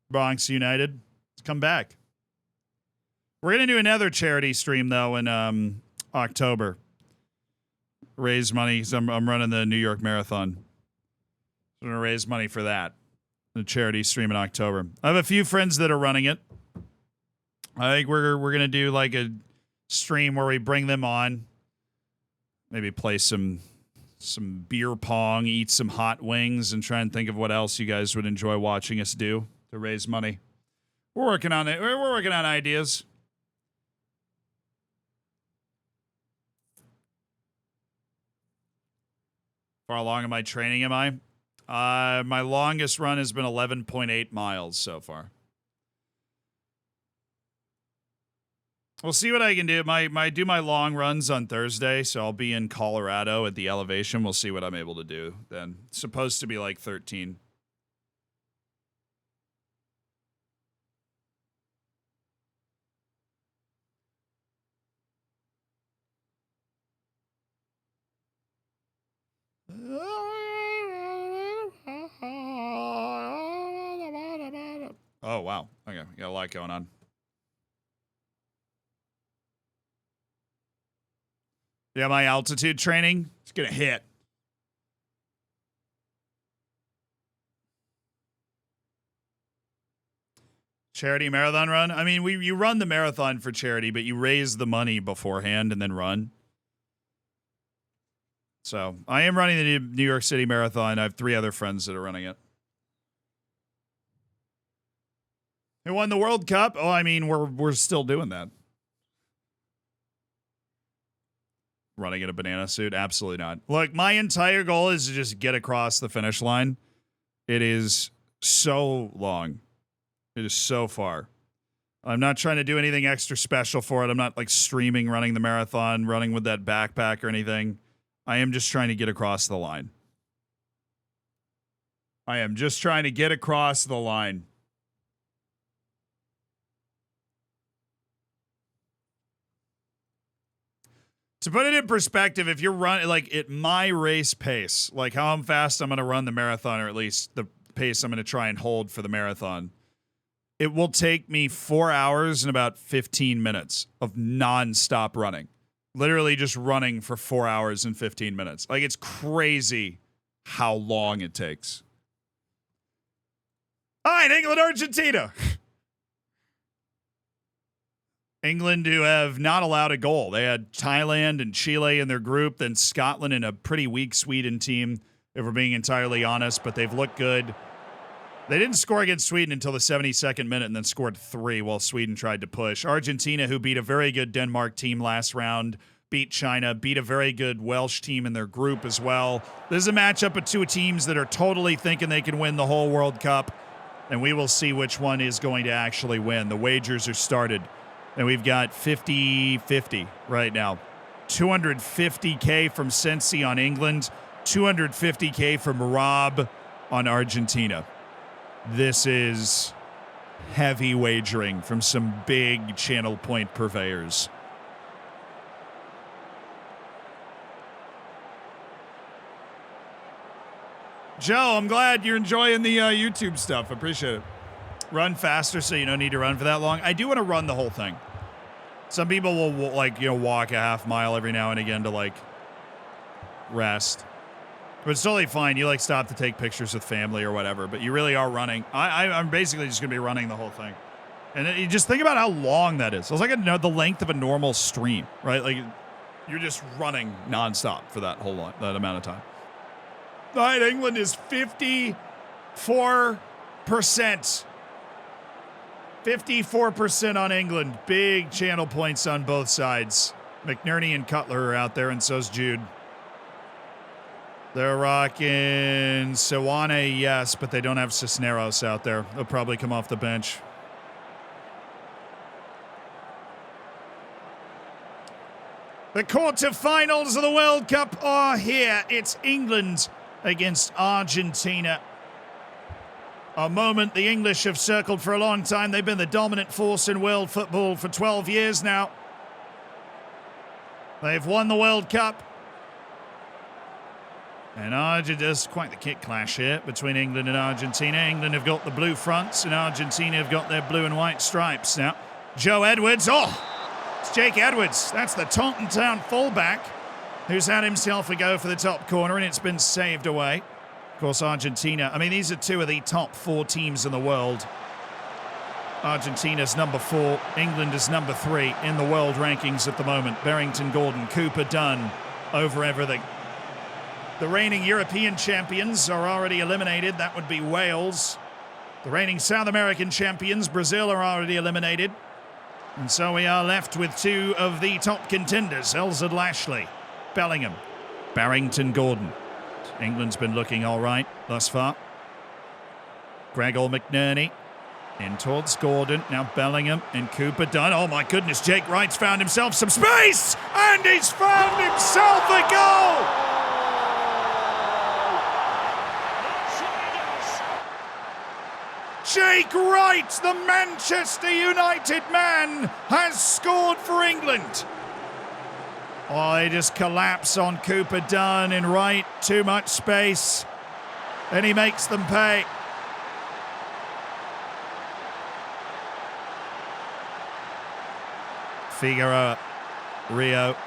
Bronx United. It's come back. We're going to do another charity stream, though, in October. Raise money because I'm running the New York Marathon. I'm going to raise money for that. The charity stream in October. I have a few friends that are running it. I think we're going to do like a stream where we bring them on. Maybe play some beer pong, eat some hot wings, and try and think of what else you guys would enjoy watching us do to raise money. We're working on it. We're working on ideas. Far along in my training am I? My longest run has been 11.8 miles so far. We'll see what I can do. Do my long runs on Thursday, so I'll be in Colorado at the elevation. We'll see what I'm able to do then. It's supposed to be like 13. Oh, wow. Okay, got a lot going on. Yeah, my altitude training, it's going to hit. Charity marathon run? I mean, you run the marathon for charity, but you raise the money beforehand and then run. So I am running the New York City Marathon. I have 3 other friends that are running it. Who won the World Cup? Oh, I mean, we're still doing that. Running in a banana suit? Absolutely not. Look, my entire goal is to just get across the finish line. It is so long. It is so far. I'm not trying to do anything extra special for it. I'm not like streaming running the marathon, running with that backpack or anything. I am just trying to get across the line. I am just trying to get across the line. To put it in perspective, if you're running like at my race pace, like how fast I'm going to run the marathon, or at least the pace I'm going to try and hold for the marathon, it will take me 4 hours and about 15 minutes of nonstop running. Literally just running for 4 hours and 15 minutes. Like, it's crazy how long it takes. All right, England, Argentina. England, who have not allowed a goal. They had Thailand and Chile in their group, then Scotland and a pretty weak Sweden team, if we're being entirely honest, but they've looked good. They didn't score against Sweden until the 72nd minute and then scored 3 while Sweden tried to push. Argentina, who beat a very good Denmark team last round, beat China, beat a very good Welsh team in their group as well. This is a matchup of two teams that are totally thinking they can win the whole World Cup, and we will see which one is going to actually win. The wagers are started. And we've got 50-50 right now. 250K from Sensi on England, 250K from Rob on Argentina. This is heavy wagering from some big channel point purveyors. Joe, I'm glad you're enjoying the YouTube stuff. Appreciate it. Run faster so you don't need to run for that long. I do want to run the whole thing. Some people will walk a half mile every now and again to rest. But it's totally fine. You stop to take pictures with family or whatever, but you really are running. I'm basically just going to be running the whole thing. And you just think about how long that is. It's like the length of a normal stream, right? Like you're just running nonstop for that that amount of time. All right, England is 54%. 54% on England. Big channel points on both sides. McNerney and Cutler are out there, and so's Jude. They're rocking Sewane, yes, but they don't have Cisneros out there. They'll probably come off the bench. The quarterfinals of the World Cup are here. It's England against Argentina. A moment the English have circled for a long time. They've been the dominant force in world football for 12 years now. They've won the World Cup. And there's quite the kick clash here between England and Argentina. England have got the blue fronts and Argentina have got their blue and white stripes. Now, Joe Edwards. Oh, it's Jake Edwards. That's the Taunton Town fullback who's had himself a go for the top corner, and it's been saved away. Of course, Argentina, these are two of the top 4 teams in the world. Argentina's number 4, England is number 3 in the world rankings at the moment. Barrington Gordon, Cooper Dunn over everything. The reigning European champions are already eliminated. That would be Wales. The reigning South American champions, Brazil, are already eliminated. And so we are left with 2 of the top contenders, Elzad Lashley, Bellingham, Barrington Gordon. England's been looking all right thus far. Gregor McNerney in towards Gordon. Now Bellingham and Cooper Dunn. Oh my goodness, Jake Wright's found himself some space! And he's found himself a goal! Jake Wright, the Manchester United man, has scored for England. Oh, they just collapse on Cooper Dunn and Wright. Too much space. And he makes them pay. Figueroa, Rio.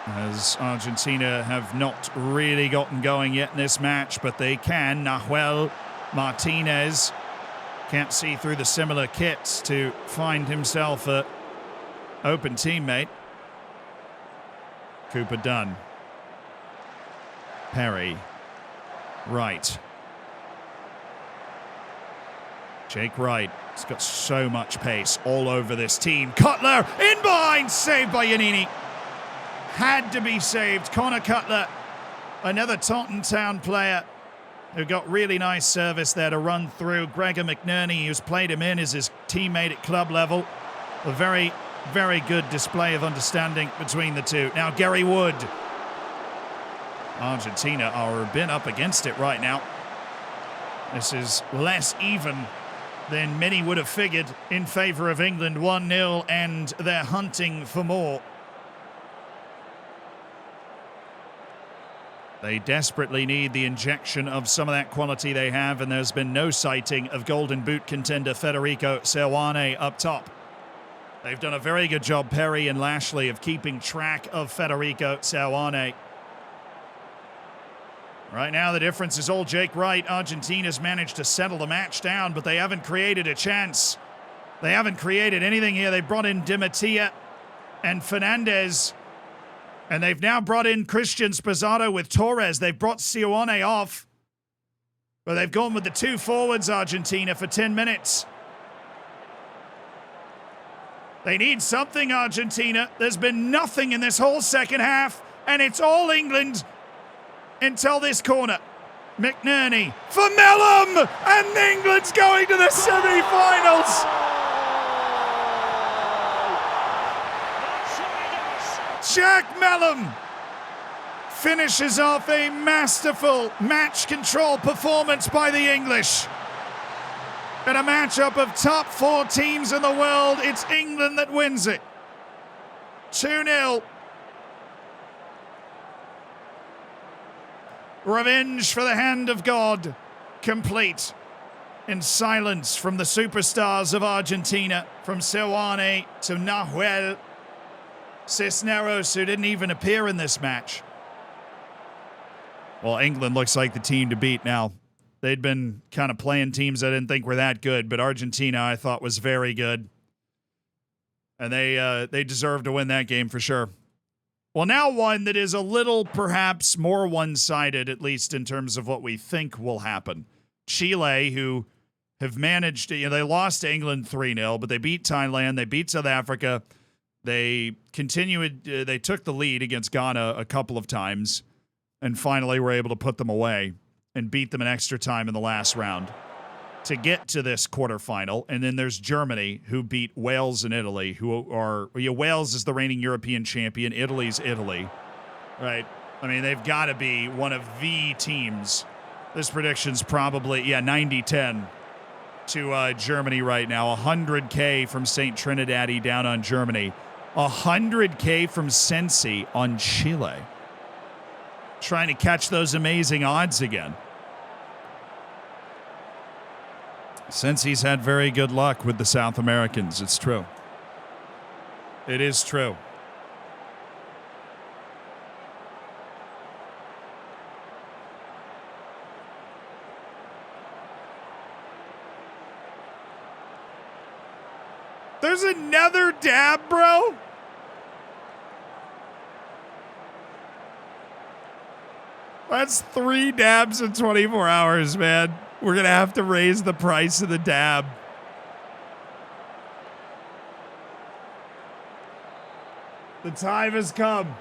As Argentina have not really gotten going yet in this match, but they can. Nahuel Martinez can't see through the similar kits to find himself a open teammate. Cooper Dunn. Perry. Wright. Jake Wright. He's got so much pace all over this team. Cutler in behind, saved by Yanini. Had to be saved. Connor Cutler, another Taunton Town player who got really nice service there to run through. Gregor McNerney, who's played him in as his teammate at club level. A very, very good display of understanding between the two. Now Gary Wood. Argentina are a bit up against it right now. This is less even than many would have figured in favor of England 1-0, and they're hunting for more. They desperately need the injection of some of that quality they have, and there's been no sighting of Golden Boot contender Federico Seoane up top. They've done a very good job, Perry and Lashley, of keeping track of Federico Seoane. Right now, the difference is all Jake Wright. Argentina's managed to settle the match down, but they haven't created a chance. They haven't created anything here. They brought in Di Mattia and Fernandez, and they've now brought in Christian Spazzato with Torres. They've brought Seoane off, but they've gone with the two forwards, Argentina, for 10 minutes. They need something, Argentina. There's been nothing in this whole second half, and it's all England until this corner. McNerney for Mellum, and England's going to the semi-finals. Jack Mellum finishes off a masterful match control performance by the English. In a matchup of top 4 teams in the world, it's England that wins it. 2-0. Revenge for the hand of God, complete in silence from the superstars of Argentina, from Seoane to Nahuel Cisneros, who didn't even appear in this match. Well, England looks like the team to beat now. They'd been kind of playing teams I didn't think were that good, but Argentina I thought was very good. And they deserve to win that game for sure. Well, now one that is a little perhaps more one-sided, at least in terms of what we think will happen. Chile, who have managed to, they lost to England 3-0, but they beat Thailand, they beat South Africa. They they took the lead against Ghana a couple of times, and finally were able to put them away and beat them in extra time in the last round to get to this quarterfinal. And then there's Germany, who beat Wales and Italy, who are, Wales is the reigning European champion. Italy's Italy, right? I mean, they've got to be one of the teams. This prediction's probably, 90-10 to Germany right now. 100K from St. Trinidad down on Germany. 100K from Sensi on Chile. Trying to catch those amazing odds again. Sensi's had very good luck with the South Americans. It's true. It is true. There's another dab, bro. That's 3 dabs in 24 hours, man. We're going to have to raise the price of the dab. The time has come.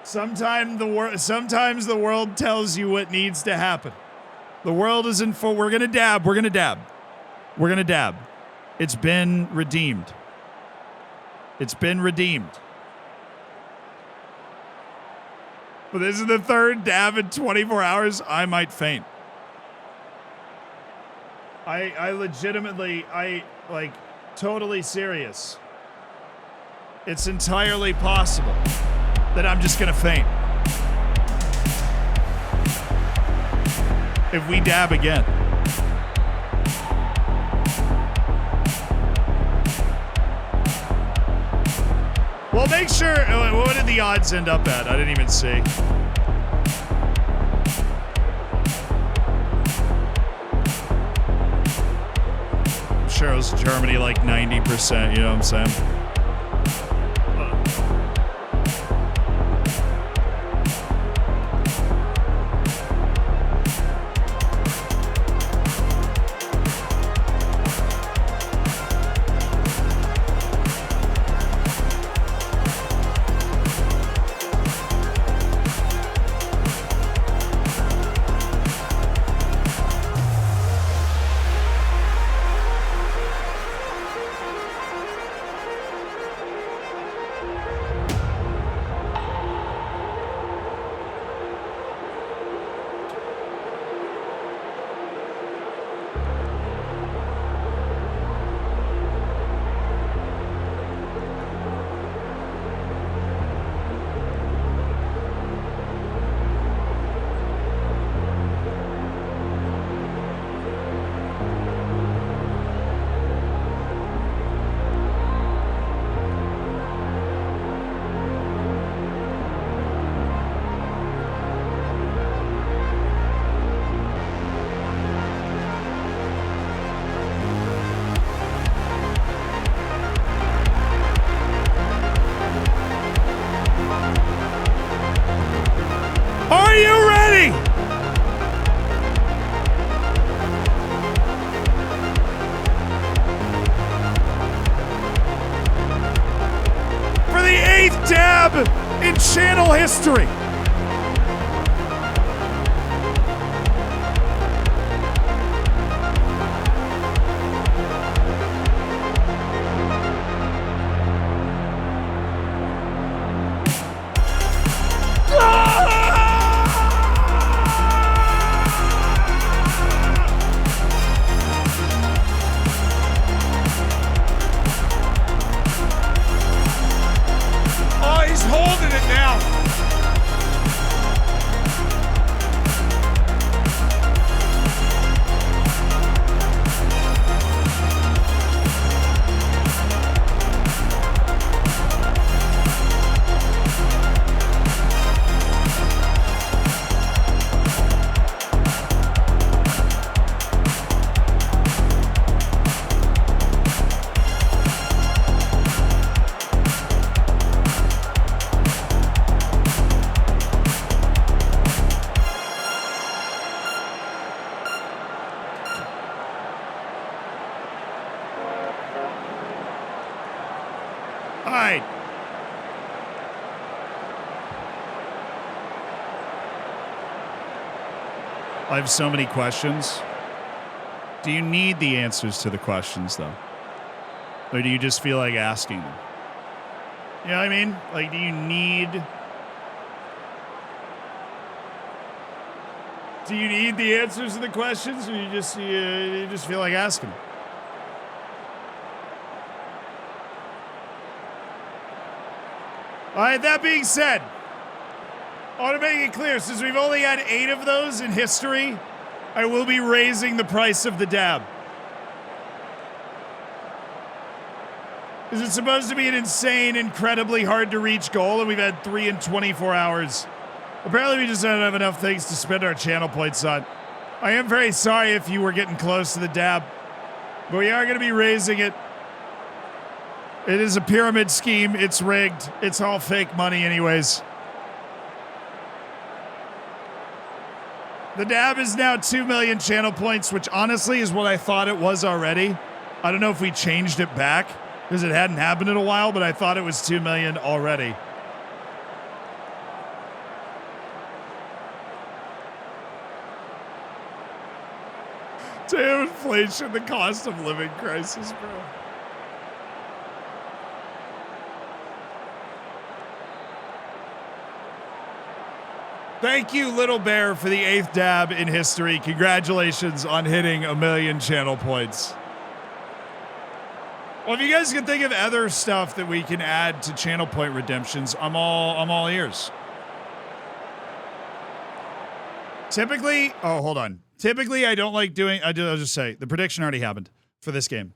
Sometimes the world tells you what needs to happen. The world is in full. We're going to dab. We're going to dab. We're going to dab. It's been redeemed. It's been redeemed. But this is the 3rd dab in 24 hours. I might faint. I legitimately, totally serious. It's entirely possible that I'm just going to faint if we dab again. Well, make sure, what did the odds end up at? I didn't even see. I'm sure it was Germany like 90%, you know what I'm saying? in channel history. I have so many questions. Do you need the answers to the questions, though? Or do you just feel like asking them? You know what I mean? Like, do you need the answers to the questions, or you just feel like asking them? All right, that being said, I want to make it clear, since we've only had 8 of those in history, I will be raising the price of the dab. Is it supposed to be an insane, incredibly hard-to-reach goal, and we've had 3 in 24 hours? Apparently we just don't have enough things to spend our channel points on. I am very sorry if you were getting close to the dab, but we are going to be raising it. It is a pyramid scheme. It's rigged. It's all fake money anyways. The dab is now 2 million channel points, which honestly is what I thought it was already. I don't know if we changed it back because it hadn't happened in a while, but I thought it was 2 million already. Damn inflation, the cost of living crisis, bro. Thank you, Little Bear, for the 8th dab in history. Congratulations on hitting 1 million channel points. Well, if you guys can think of other stuff that we can add to channel point redemptions, I'm all ears. Typically, hold on. Typically, I don't like doing. I'll just say the prediction already happened for this game.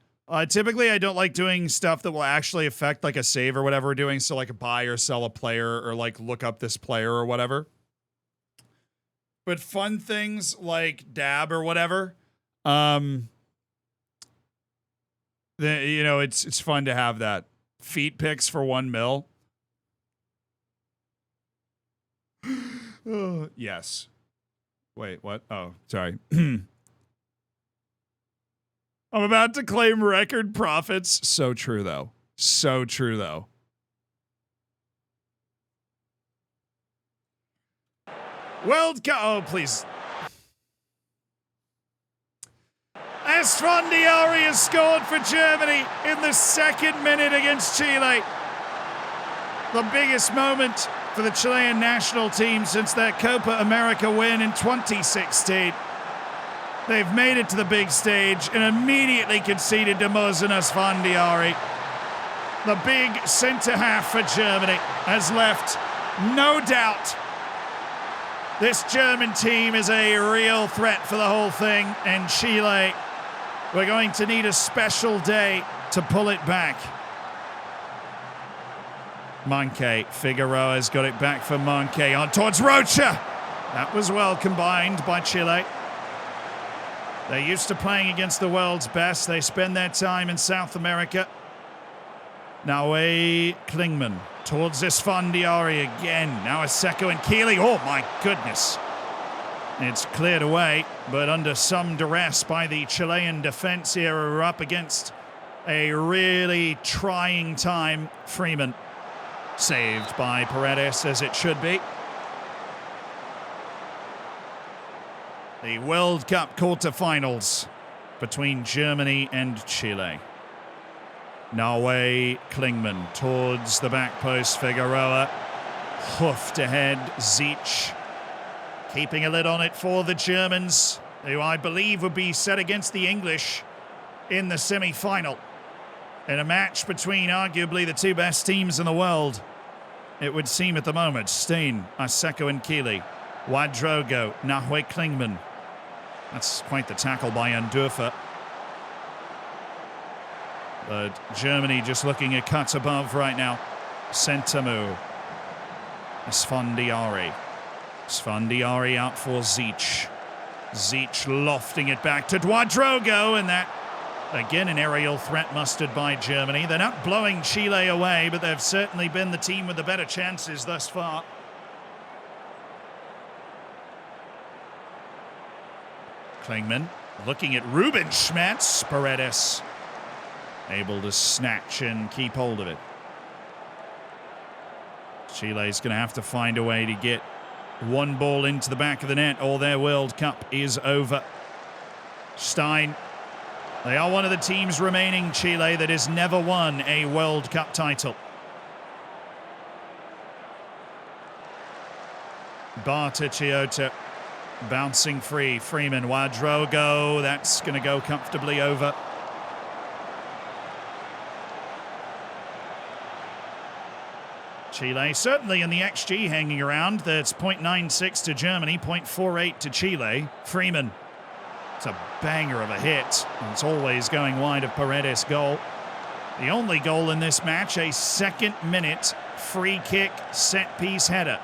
Typically, I don't like doing stuff that will actually affect like a save or whatever we're doing. So like a buy or sell a player or like look up this player or whatever. But fun things like dab or whatever, it's fun to have that. Feet picks for 1 mil. Yes. Wait, what? Oh, sorry. I'm about to claim record profits. So true, though. So true, though. World Cup. Oh, please. Asfondiari has scored for Germany in the 2nd minute against Chile. The biggest moment for the Chilean national team since their Copa America win in 2016. They've made it to the big stage and immediately conceded to Mosen Asfondiari. The big centre-half for Germany has left no doubt this German team is a real threat for the whole thing, and Chile, we're going to need a special day to pull it back. Monke, Figueroa's got it back for Monke, on towards Rocha. That was well combined by Chile. They're used to playing against the world's best. They spend their time in South America. Now Klingman towards Esfandiari again. Now Aseko and Keeley. Oh my goodness. It's cleared away, but under some duress by the Chilean defense here, who are up against a really trying time. Freeman. Saved by Paredes, as it should be. The World Cup quarterfinals between Germany and Chile. Norway, Klingman towards the back post. Figueroa hoofed ahead. Zeech keeping a lid on it for the Germans, who I believe would be set against the English in the semi-final. In a match between arguably the two best teams in the world, it would seem at the moment. Steen, Aseko and Keeley. Wadrogo, Nahue Klingman. That's quite the tackle by Andurfa. But Germany just looking a cut above right now. Sentamu. Esfandiari. Esfandiari out for Zeech. Zeech lofting it back to Wadrogo, and that, again, an aerial threat mustered by Germany. They're not blowing Chile away, but they've certainly been the team with the better chances thus far. Klingman looking at Ruben Schmetz. Paredes able to snatch and keep hold of it. Chile's going to have to find a way to get one ball into the back of the net, or their World Cup is over. Stein. They are one of the teams remaining, Chile, that has never won a World Cup title. Barta Chioto bouncing free. Freeman, Wadrogo. That's going to go comfortably over. Chile certainly in the XG hanging around. That's 0.96 to Germany, 0.48 to Chile. Freeman. It's a banger of a hit. And it's always going wide of Paredes' goal. The only goal in this match, a second-minute free kick set-piece header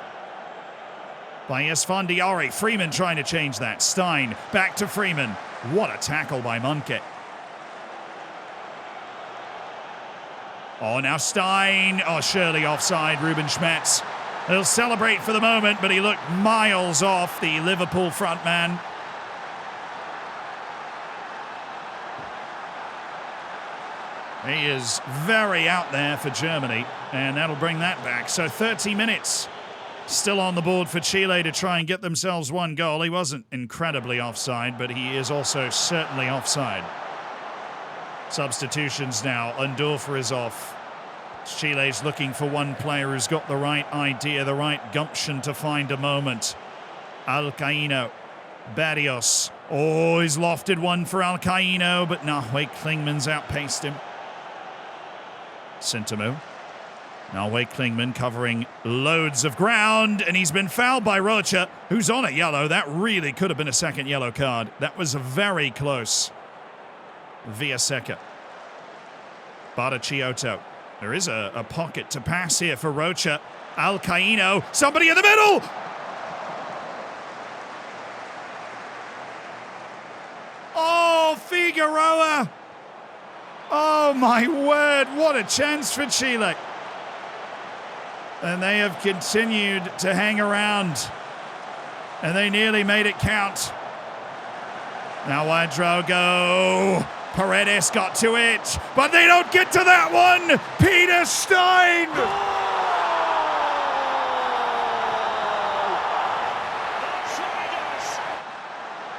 by Esfandiari. Freeman trying to change that. Stein back to Freeman. What a tackle by Munke. Oh, now Stein. Oh, surely offside. Ruben Schmetz. He'll celebrate for the moment, but he looked miles off, the Liverpool front man. He is very out there for Germany, and that'll bring that back. So 30 minutes still on the board for Chile to try and get themselves one goal. He wasn't incredibly offside, but he is also certainly offside. Substitutions now. Andorfer is off. Chile's looking for one player who's got the right idea, the right gumption to find a moment. Alcaíno. Barrios. Oh, he's lofted one for Alcaíno, but Nahue Klingman's outpaced him. Sentamu. Nahue Klingman covering loads of ground, and he's been fouled by Rocha, who's on a yellow. That really could have been a second yellow card. That was very close. Villaseca. Barta Chioto. There is a pocket to pass here for Rocha. Alcaíno. Somebody in the middle! Oh, Figueroa! Oh, my word. What a chance for Chile. And they have continued to hang around. And they nearly made it count. Now Wadrogo. Paredes got to it, but they don't get to that one. Peter Stein.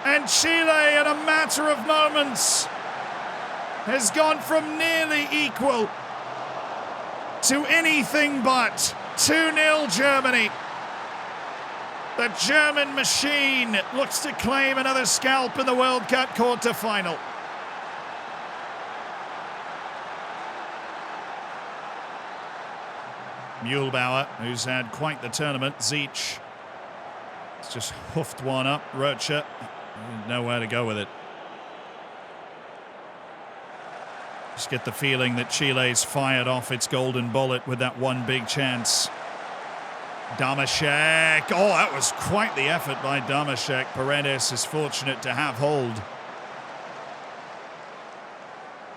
And Chile, in a matter of moments, has gone from nearly equal to anything but 2-0 Germany. The German machine looks to claim another scalp in the World Cup quarterfinal. Mühlbauer, who's had quite the tournament. Zeech has just hoofed one up. Rocha, nowhere to go with it. Just get the feeling that Chile's fired off its golden bullet with that one big chance. Damashek. Oh, that was quite the effort by Damashek. Paredes is fortunate to have hold.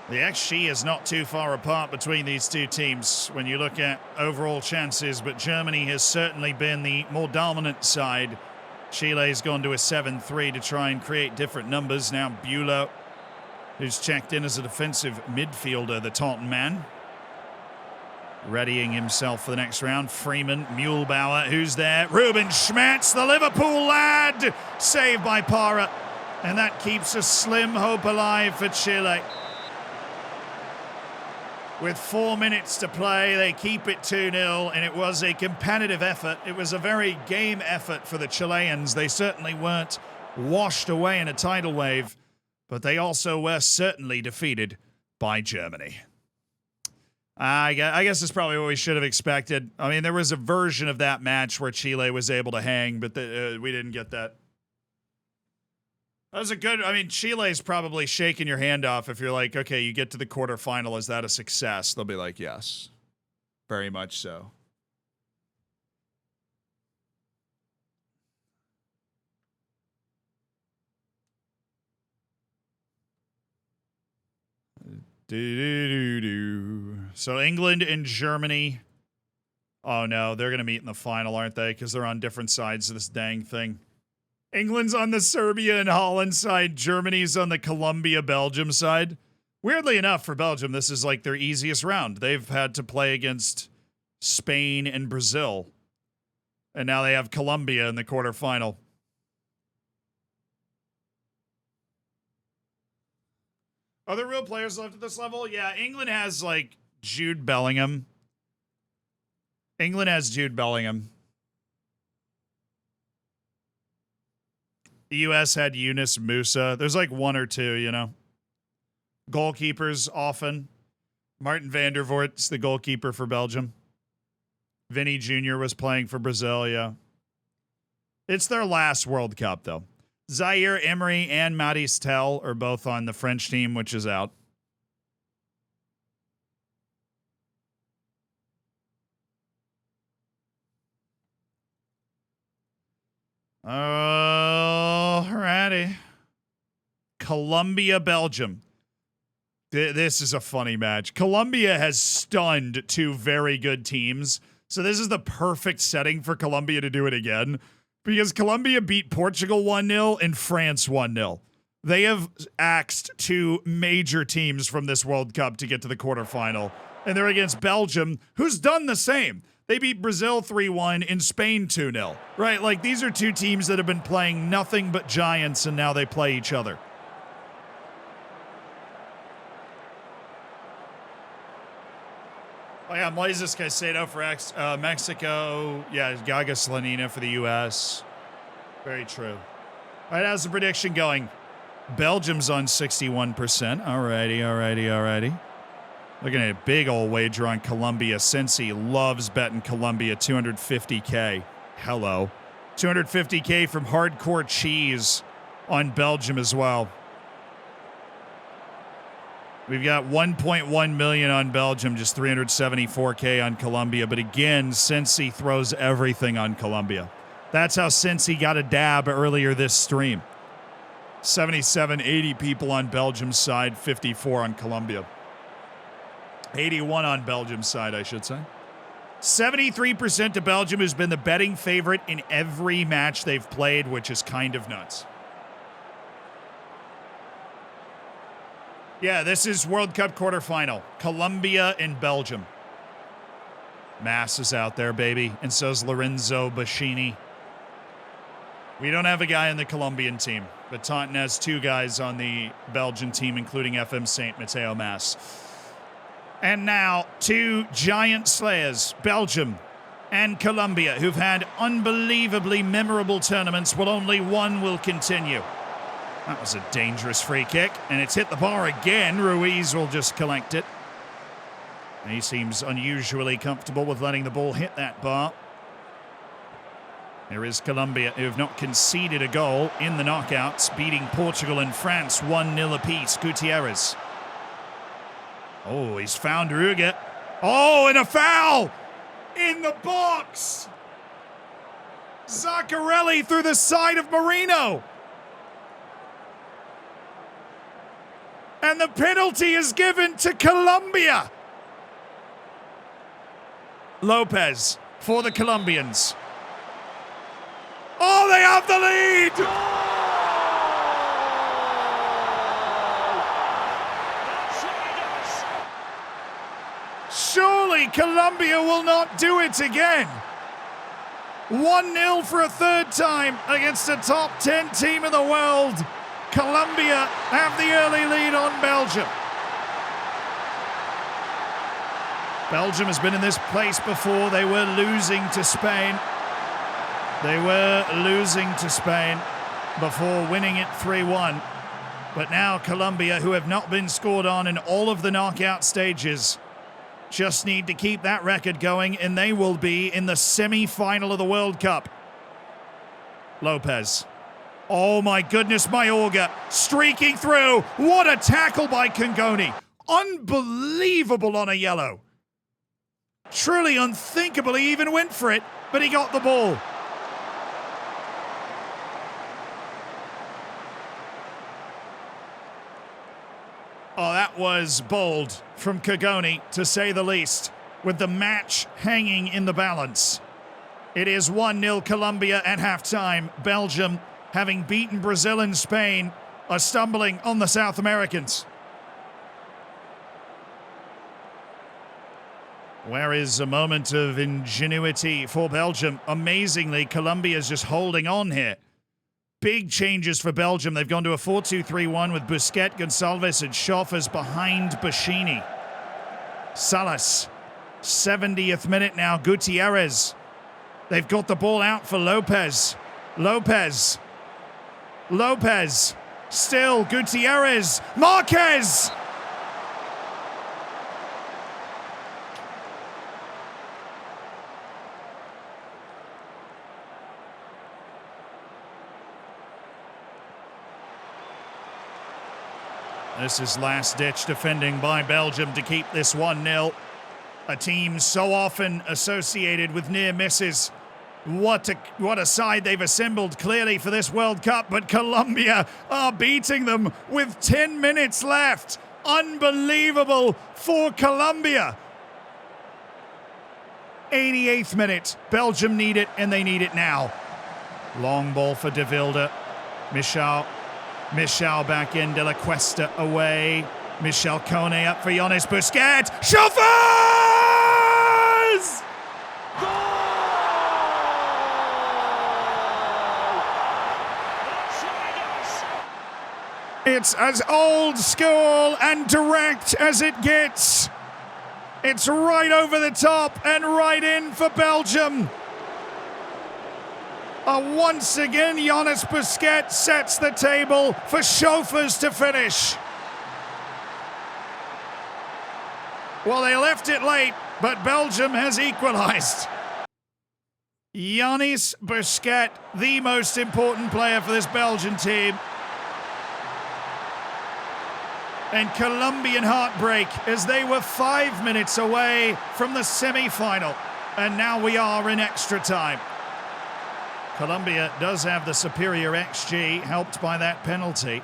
The XG is not too far apart between these two teams when you look at overall chances, but Germany has certainly been the more dominant side. Chile's gone to a 7-3 to try and create different numbers. Now Bulow, who's checked in as a defensive midfielder, the Taunton man. readying himself for the next round. Freeman, Muehlbauer, who's there? Ruben Schmetz, the Liverpool lad, saved by Para. And that keeps a slim hope alive for Chile. With 4 minutes to play, they keep it 2-0, and it was a competitive effort. It was a very game effort for the Chileans. They certainly weren't washed away in a tidal wave, but they also were certainly defeated by Germany. I guess it's probably what we should have expected. I mean, there was a version of that match where Chile was able to hang, but we didn't get that. That was a good, I mean, Chile's probably shaking your hand off if you're like, okay, you get to the quarterfinal, is that a success? They'll be like, yes, very much so. So England and Germany. Oh no, they're going to meet in the final, aren't they? Because they're on different sides of this dang thing. England's on the Serbia and Holland side. Germany's on the Colombia-Belgium side. Weirdly enough, for Belgium, this is like their easiest round. They've had to play against Spain and Brazil. And now they have Colombia in the quarterfinal. Are there real players left at this level? Yeah, England has, like, Jude Bellingham. England has Jude Bellingham. The U.S. had Yunus Musa. There's, like, one or two, you know. Goalkeepers, often. Martin van der Voort's the goalkeeper for Belgium. Vinny Jr. was playing for Brazil, yeah. It's their last World Cup, though. Zaire Emery and Maurice Tell are both on the French team, which is out. Alrighty. Colombia, Belgium. This is a funny match. Colombia has stunned two very good teams. So this is the perfect setting for Colombia to do it again. Because Colombia beat Portugal 1-0 and France 1-0. They have axed two major teams from this World Cup to get to the quarterfinal. And they're against Belgium, who's done the same. They beat Brazil 3-1 and Spain 2-0. Right? Like, these are two teams that have been playing nothing but giants, and now they play each other. Oh, yeah, Moises Caicedo for Mexico. Yeah, Gaga Slanina for the U.S. Very true. All right, how's the prediction going? Belgium's on 61%. Alrighty. Looking at a big old wager on Colombia. Sensi loves betting Colombia, 250K. Hello. 250K from Hardcore Cheese on Belgium as well. We've got 1.1 million on Belgium, just 374K on Colombia. But again, Sensi throws everything on Colombia. That's how Sensi got a dab earlier this stream. 77, 80 people on Belgium's side, 54 on Colombia. 81 on Belgium's side, I should say. 73% to Belgium, who's been the betting favorite in every match they've played, which is kind of nuts. Yeah, this is World Cup quarterfinal. Colombia and Belgium. Mass is out there, baby. And so's Lorenzo Bascini. We don't have a guy on the Colombian team, but Taunton has two guys on the Belgian team, including FM St. Mateo Mass. And now, two giant slayers, Belgium and Colombia, who've had unbelievably memorable tournaments, while only one will continue. That was a dangerous free kick, and it's hit the bar again. Ruiz will just collect it. And he seems unusually comfortable with letting the ball hit that bar. Here is Colombia, who have not conceded a goal in the knockouts, beating Portugal and France 1-0 apiece. Gutierrez. Oh, he's found Ruge. Oh, and a foul in the box. Zaccarelli through the side of Marino. And the penalty is given to Colombia. Lopez for the Colombians. Oh, they have the lead! Surely Colombia will not do it again. 1-0 for a third time against a top 10 team in the world. Colombia have the early lead on Belgium. Belgium has been in this place before. They were losing to Spain. They were losing to Spain before winning it 3-1. But now Colombia, who have not been scored on in all of the knockout stages, just need to keep that record going, and they will be in the semi-final of the World Cup. Lopez. Oh my goodness, Mayorga streaking through. What a tackle by Kangoni. Unbelievable on a yellow. Truly unthinkable. He even went for it, but he got the ball. Oh, that was bold from Kagoni, to say the least, with the match hanging in the balance. It is 1-0 Colombia at halftime. Belgium, having beaten Brazil and Spain, are stumbling on the South Americans. Where is a moment of ingenuity for Belgium? Amazingly, Colombia is just holding on here. Big changes for Belgium. They've gone to a 4-2-3-1 with Busquets, Gonçalves, and Schoffers behind Bashini. Salas, 70th minute now. Gutierrez. They've got the ball out for Lopez. Lopez. Still Gutierrez. Marquez. This is last-ditch defending by Belgium to keep this 1-0. A team so often associated with near misses. What a side they've assembled clearly for this World Cup, but Colombia are beating them with 10 minutes left. Unbelievable for Colombia. 88th minute. Belgium need it, and they need it now. Long ball for De Wilde. Michel back in, De La Cuesta away. Michel Kone up for Jonas Busquets. Schoffers! It's as old school and direct as it gets. It's right over the top and right in for Belgium. Once again, Jonas Busquets sets the table for Schoffers to finish. Well, they left it late, but Belgium has equalized. Jonas Busquets, the most important player for this Belgian team. And Colombian heartbreak as they were 5 minutes away from the semi-final. And now we are in extra time. Colombia does have the superior XG, helped by that penalty.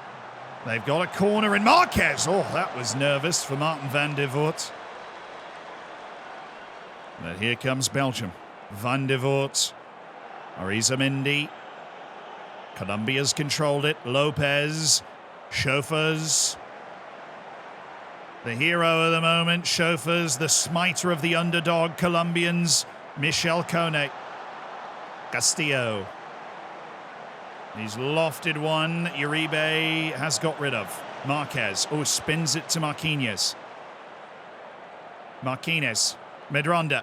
They've got a corner in Marquez. Oh, that was nervous for Martin van der Voort. But here comes Belgium. Van der Voort. Arizamendi. Colombia's controlled it. Lopez. Schoffers. The hero of the moment. Schoffers, the smiter of the underdog Colombians. Michel Kone. Castillo. He's lofted one. Uribe has got rid of. Marquez. Oh, spins it to Marquinhos. Medronda.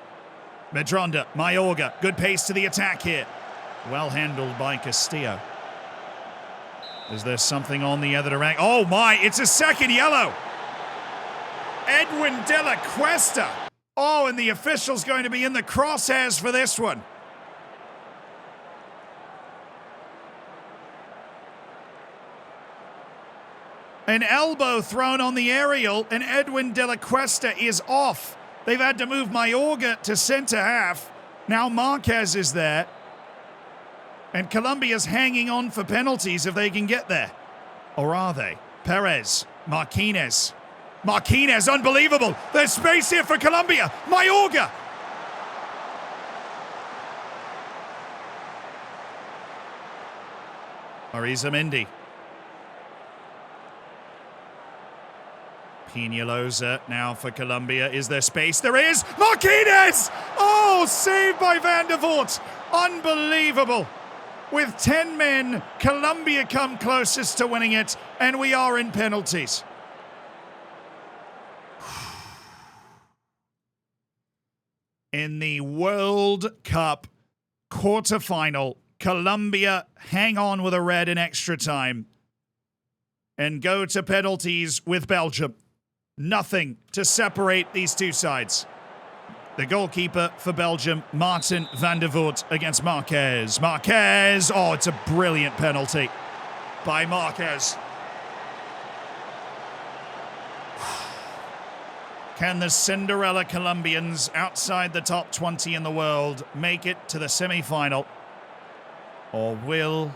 Mayorga. Good pace to the attack here. Well handled by Castillo. Is there something on the other rank? Oh my, it's a second yellow. Edwin De La Cuesta. Oh, and the official's going to be in the crosshairs for this one. An elbow thrown on the aerial, and Edwin De La Cuesta is off. They've had to move Mayorga to center half. Now Marquez is there. And Colombia's hanging on for penalties if they can get there. Or are they? Perez. Marquinhos, unbelievable. There's space here for Colombia. Mayorga. Arizamendi. Peñalosa now for Colombia. Is there space? There is! Marquinez! Oh, saved by Van der Voort. Unbelievable. With 10 men, Colombia come closest to winning it, and we are in penalties. In the World Cup quarterfinal, Colombia hang on with a red in extra time and go to penalties with Belgium. Nothing to separate these two sides. The goalkeeper for Belgium, Martin van der Voort against Marquez. Marquez, oh, it's a brilliant penalty by Marquez. Can the Cinderella Colombians outside the top 20 in the world make it to the semi-final? Or will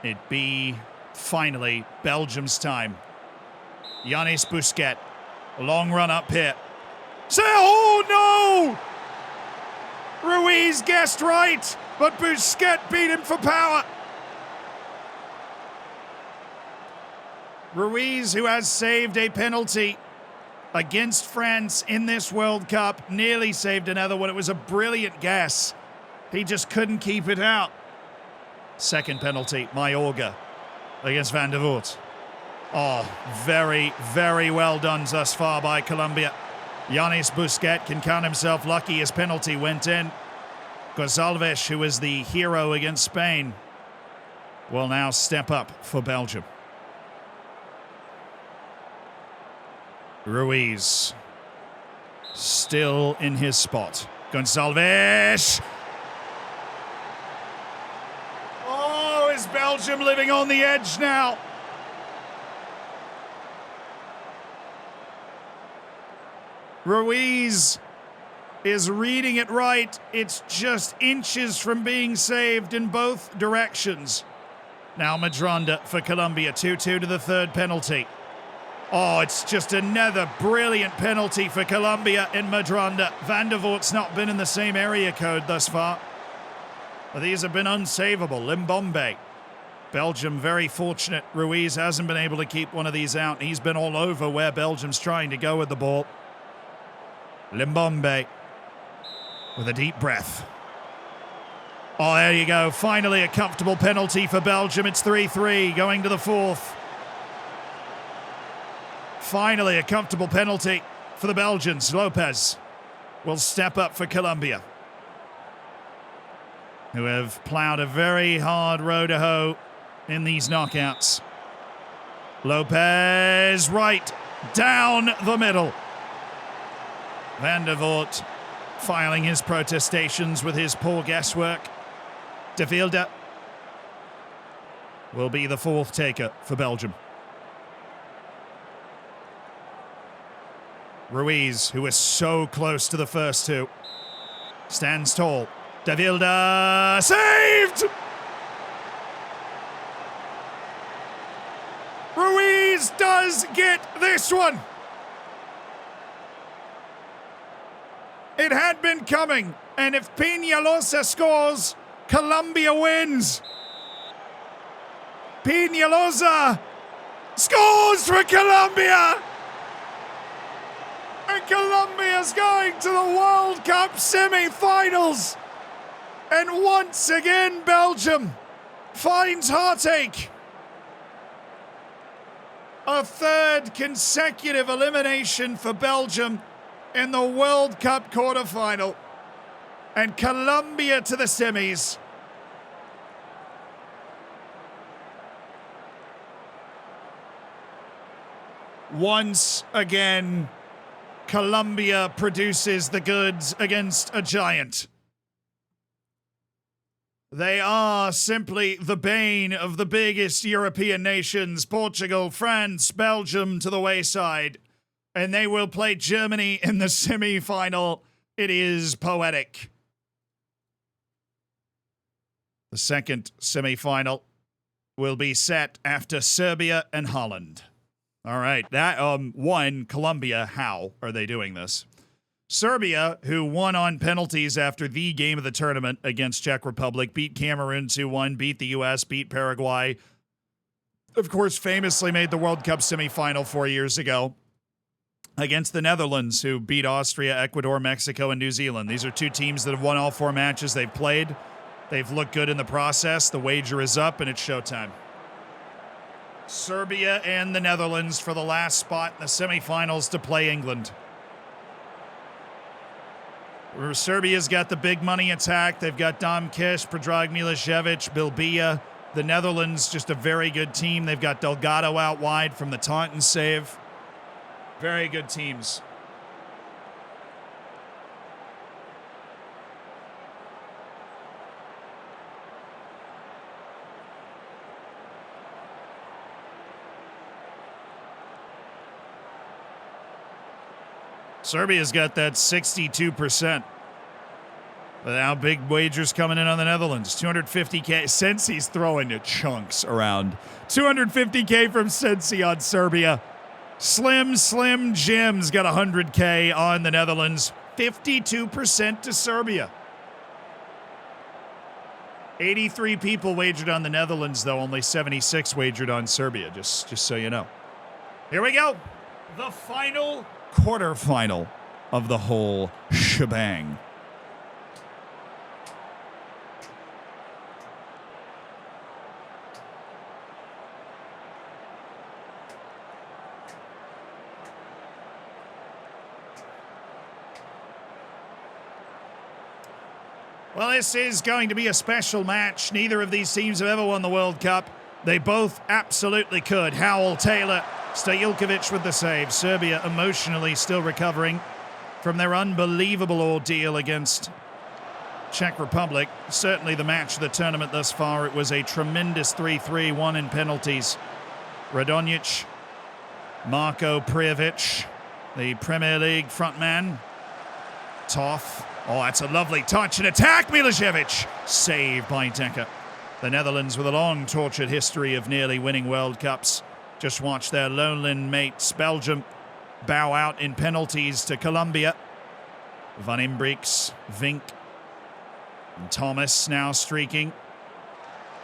it be finally Belgium's time? Yanis Busquets, long run up here. Oh no! Ruiz guessed right, but Busquets beat him for power. Ruiz, who has saved a penalty against France in this World Cup, nearly saved another one. It was a brilliant guess. He just couldn't keep it out. Second penalty, Mayorga against Van der Voort. Oh, very, very well done thus far by Colombia. Yanis Busquets can count himself lucky his penalty went in. Gonçalves, who was the hero against Spain, will now step up for Belgium. Ruiz still in his spot. Gonçalves. Oh, is Belgium living on the edge now? Ruiz is reading it right. It's just inches from being saved in both directions. Now Madronda for Colombia, 2-2 to the third penalty. Oh, it's just another brilliant penalty for Colombia in Madronda. Van der Voort's not been in the same area code thus far. But these have been unsavable. Limbombe. Belgium very fortunate. Ruiz hasn't been able to keep one of these out. He's been all over where Belgium's trying to go with the ball. Limbombe with a deep breath. Oh, there you go. Finally a comfortable penalty for Belgium. It's 3-3 going to the fourth. Finally, a comfortable penalty for the Belgians. Lopez will step up for Colombia, who have plowed a very hard row to hoe in these knockouts. Lopez, right down the middle. Van der Voort filing his protestations with his poor guesswork. De Vilde will be the fourth taker for Belgium. Ruiz, who is so close to the first two, stands tall. De Vilde saved! Ruiz does get this one. It had been coming, and if Peñalosa scores, Colombia wins. Peñalosa scores for Colombia! And Colombia's going to the World Cup semi-finals. And once again, Belgium finds heartache. A third consecutive elimination for Belgium in the World Cup quarterfinal. And Colombia to the semis. Once again, Colombia produces the goods against a giant. They are simply the bane of the biggest European nations, Portugal, France, Belgium to the wayside. And they will play Germany in the semi-final. It is poetic. The second semi-final will be set after Serbia and Holland. All right, that one, Colombia, how are they doing this? Serbia, who won on penalties after the game of the tournament against Czech Republic, beat Cameroon 2-1, beat the U.S., beat Paraguay. Of course, famously made the World Cup semifinal 4 years ago. against the Netherlands, who beat Austria, Ecuador, Mexico, and New Zealand. These are two teams that have won all 4 matches they've played. They've looked good in the process. The wager is up, and it's showtime. Serbia and the Netherlands for the last spot in the semifinals to play England. Serbia's got the big money attack. They've got Dom Kish, Predrag Milicevic, Bilbia. The Netherlands, just a very good team. They've got Delgado out wide from the Taunton save. Very good teams. Serbia's got that 62%. But now big wagers coming in on the Netherlands. 250K. Sensi's throwing the chunks around. 250K from Sensi on Serbia. Slim Jim's got 100K on the Netherlands. 52% to Serbia. 83 people wagered on the Netherlands, though. Only 76 wagered on Serbia, just so you know. Here we go. The final quarterfinal of the whole shebang. Well, this is going to be a special match. Neither of these teams have ever won the World Cup. They both absolutely could. Howell, Taylor, Stojilkovic with the save. Serbia emotionally still recovering from their unbelievable ordeal against Czech Republic. Certainly the match of the tournament thus far. It was a tremendous 3-3, won in penalties. Radonjic, Marko Prijovic, the Premier League frontman. Toff. Oh, that's a lovely touch and attack. Milicevic, saved by Decker. The Netherlands with a long tortured history of nearly winning World Cups. Just watch their lonely mates, Belgium, bow out in penalties to Colombia. Van Imbrieks, Vink, and Thomas now streaking.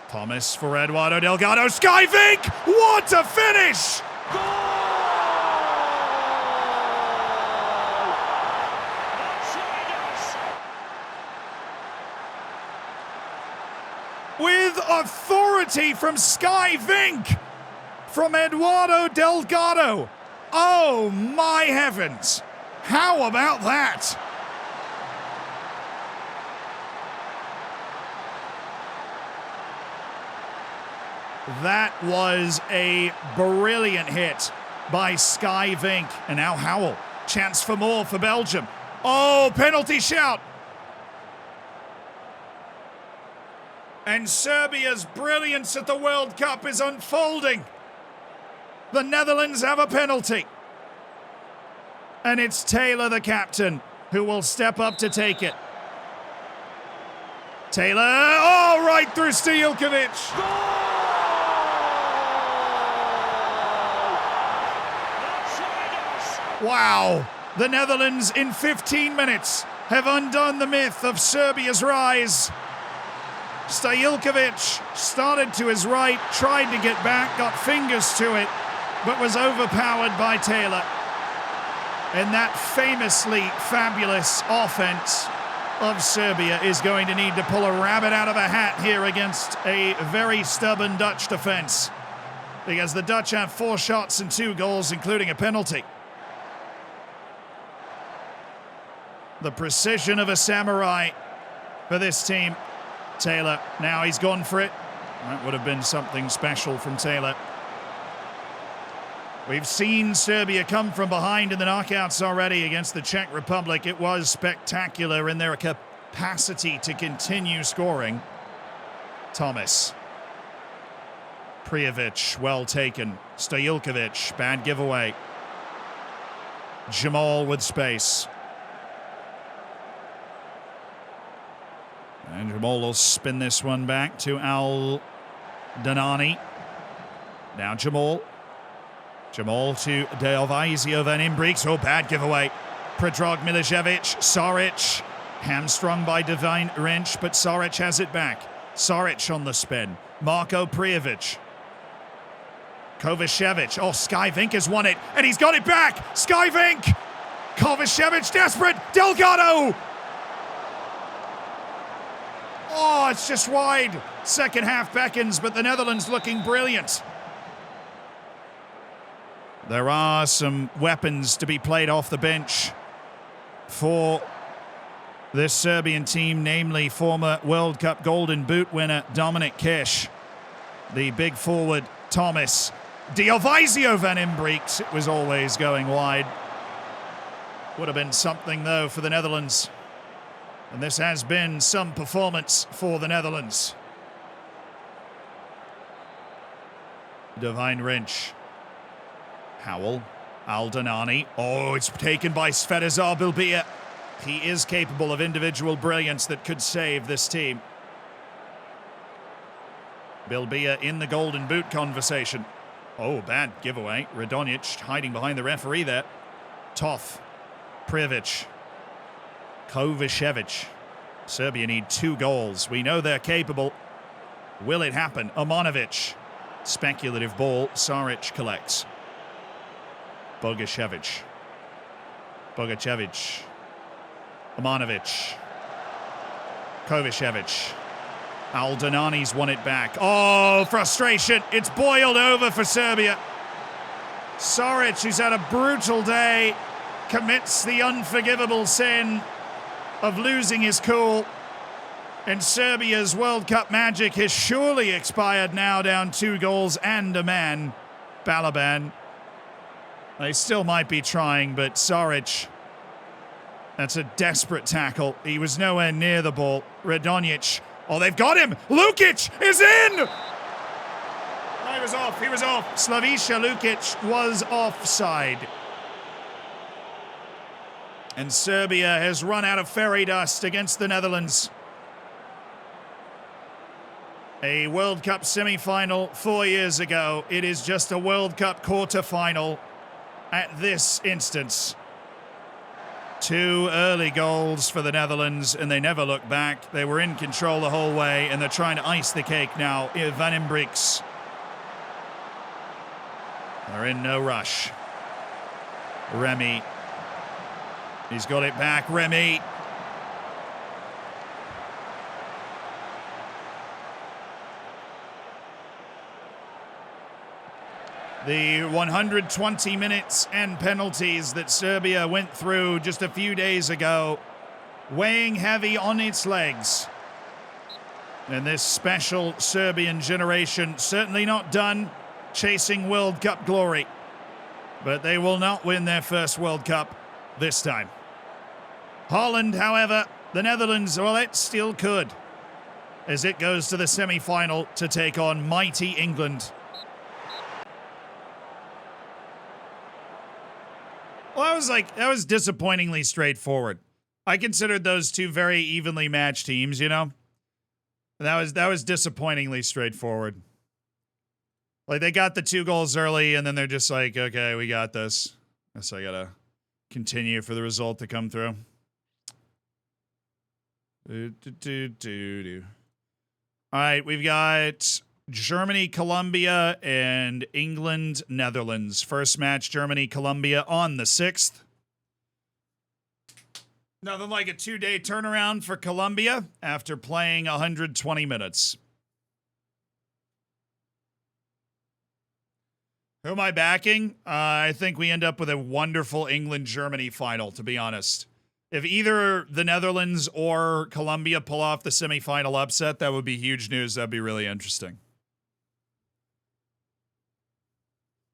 Thomas for Eduardo Delgado. Sky Vink! What a finish! With authority from Sky Vink, from Eduardo Delgado. Oh my heavens. How about that? That was a brilliant hit by Sky Vink. And now Howell. Chance for more for Belgium. Oh, penalty shout. And Serbia's brilliance at the World Cup is unfolding. The Netherlands have a penalty. And it's Taylor, the captain, who will step up to take it. Taylor, oh, right through Stojilkovic. Wow, the Netherlands in 15 minutes have undone the myth of Serbia's rise. Stojilkovic started to his right, tried to get back, got fingers to it, but was overpowered by Taylor. And that famously fabulous offense of Serbia is going to need to pull a rabbit out of a hat here against a very stubborn Dutch defense, because the Dutch have 4 shots and 2 goals, including a penalty. The precision of a samurai for this team. Taylor, now he's gone for it. That would have been something special from Taylor. We've seen Serbia come from behind in the knockouts already against the Czech Republic. It was spectacular in their capacity to continue scoring. Thomas. Prijovic, well taken. Stojilkovic, bad giveaway. Jamal with space. And Jamal will spin this one back to Al-Danani. Now Jamal. Jamal to Delvizio Van Imbrieks. Oh, bad giveaway. Predrag Milicevic. Saric. Hamstrung by Divine Wrench, but Saric has it back. Saric on the spin. Marko Prijovic. Kovacevic. Oh, Skyvink has won it, and he's got it back. Skyvink! Kovacevic desperate. Delgado! Oh, it's just wide. Second half beckons, but the Netherlands looking brilliant. There are some weapons to be played off the bench for this Serbian team, namely former World Cup Golden Boot winner Dominic Kish, the big forward Thomas Diovizio van Imbreeks. It was always going wide. Would have been something, though, for the Netherlands. And this has been some performance for the Netherlands. Divine Wrench. Howell. Aldanani. Oh, it's taken by Svetozar Bilbia. He is capable of individual brilliance that could save this team. Bilbia in the Golden Boot conversation. Oh, bad giveaway. Radonjic hiding behind the referee there. Toth. Privic. Kovacevic. Serbia need 2 goals. We know they're capable. Will it happen? Omanovic. Speculative ball. Saric collects. Bogacevic. Bogacevic. Omanovic. Kovacevic. Aldanani's won it back. Oh, frustration. It's boiled over for Serbia. Saric, who's had a brutal day, commits the unforgivable sin of losing his cool. And Serbia's World Cup magic has surely expired now, down 2 goals and a man. Balaban. They still might be trying, but Saric, that's a desperate tackle. He was nowhere near the ball. Radonjic. Oh, they've got him. Lukic is in. Oh, he was off. He was off. Slaviša Lukic was offside. And Serbia has run out of fairy dust against the Netherlands. A World Cup semi-final 4 years ago. It is just a World Cup quarter-final at this instance. 2 early goals for the Netherlands, and they never look back. They were in control the whole way, and they're trying to ice the cake now. Van Imbreeks. They're in no rush. Remy. He's got it back. Remy. The 120 minutes and penalties that Serbia went through just a few days ago, weighing heavy on its legs. And this special Serbian generation certainly not done chasing World Cup glory. But they will not win their first World Cup this time. Holland, however, the Netherlands, well, it still could, as it goes to the semi-final to take on mighty England. Well, that was disappointingly straightforward. I considered those 2 very evenly matched teams, you know? That was disappointingly straightforward. Like, they got the 2 goals early, and then they're just like, okay, we got this. Guess I gotta continue for the result to come through. All right, we've got Germany, Colombia, and England, Netherlands. First match, Germany, Colombia on the 6th. Nothing like a 2-day turnaround for Colombia after playing 120 minutes. Who am I backing? I think we end up with a wonderful England-Germany final, to be honest. If either the Netherlands or Colombia pull off the semifinal upset, that would be huge news. That'd be really interesting.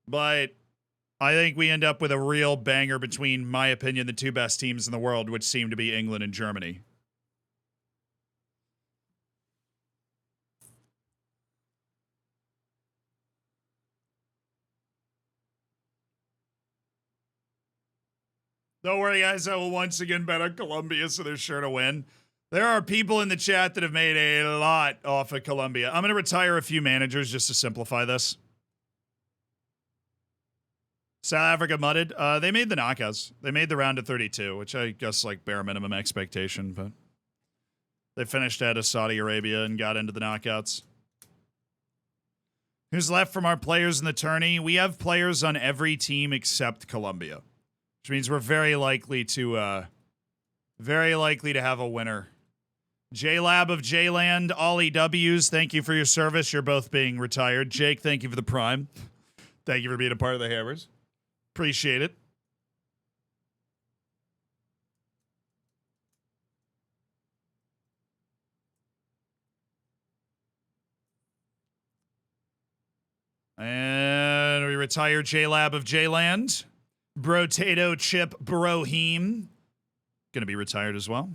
But I think we end up with a real banger between, my opinion, the 2 best teams in the world, which seem to be England and Germany. Don't worry, guys. I will once again bet on Colombia, so they're sure to win. There are people in the chat that have made a lot off of Colombia. I'm going to retire a few managers just to simplify this. South Africa mudded. They made the knockouts. They made the round of 32, which I guess like bare minimum expectation, but they finished out of Saudi Arabia and got into the knockouts. Who's left from our players in the tourney? We have players on every team except Colombia, which means we're very likely to have a winner. J-Lab of J-Land, Ollie W's, thank you for your service. You're both being retired. Jake, thank you for the prime. Thank you for being a part of the Hammers. Appreciate it. And we retire J-Lab of J-Land. Brotato Chip Broheem. Gonna be retired as well.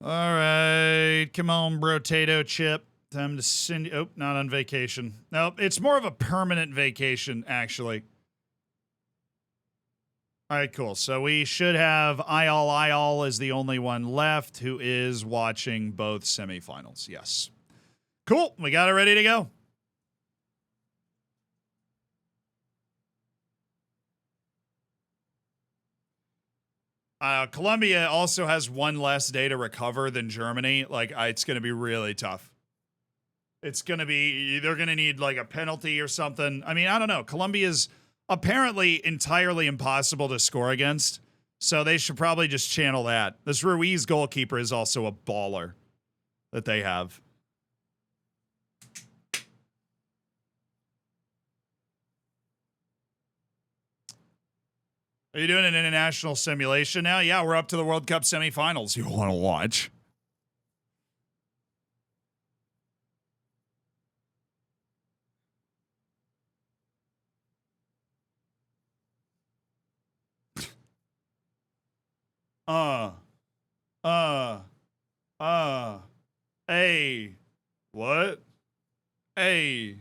All right. Come on, Brotato Chip. Time to send you. Oh, not on vacation. Nope. It's more of a permanent vacation, actually. All right, cool. So we should have Ayal as the only one left who is watching both semifinals. Yes. Cool. We got it ready to go. Colombia also has one less day to recover than Germany. Like, it's going to be really tough. It's going to be, they're going to need like a penalty or something. I mean, I don't know. Colombia's apparently entirely impossible to score against, so they should probably just channel that. This Ruiz goalkeeper is also a baller that they have. Are you doing an international simulation now? Yeah, we're up to the World Cup semifinals. You want to watch? Hey. What? Hey.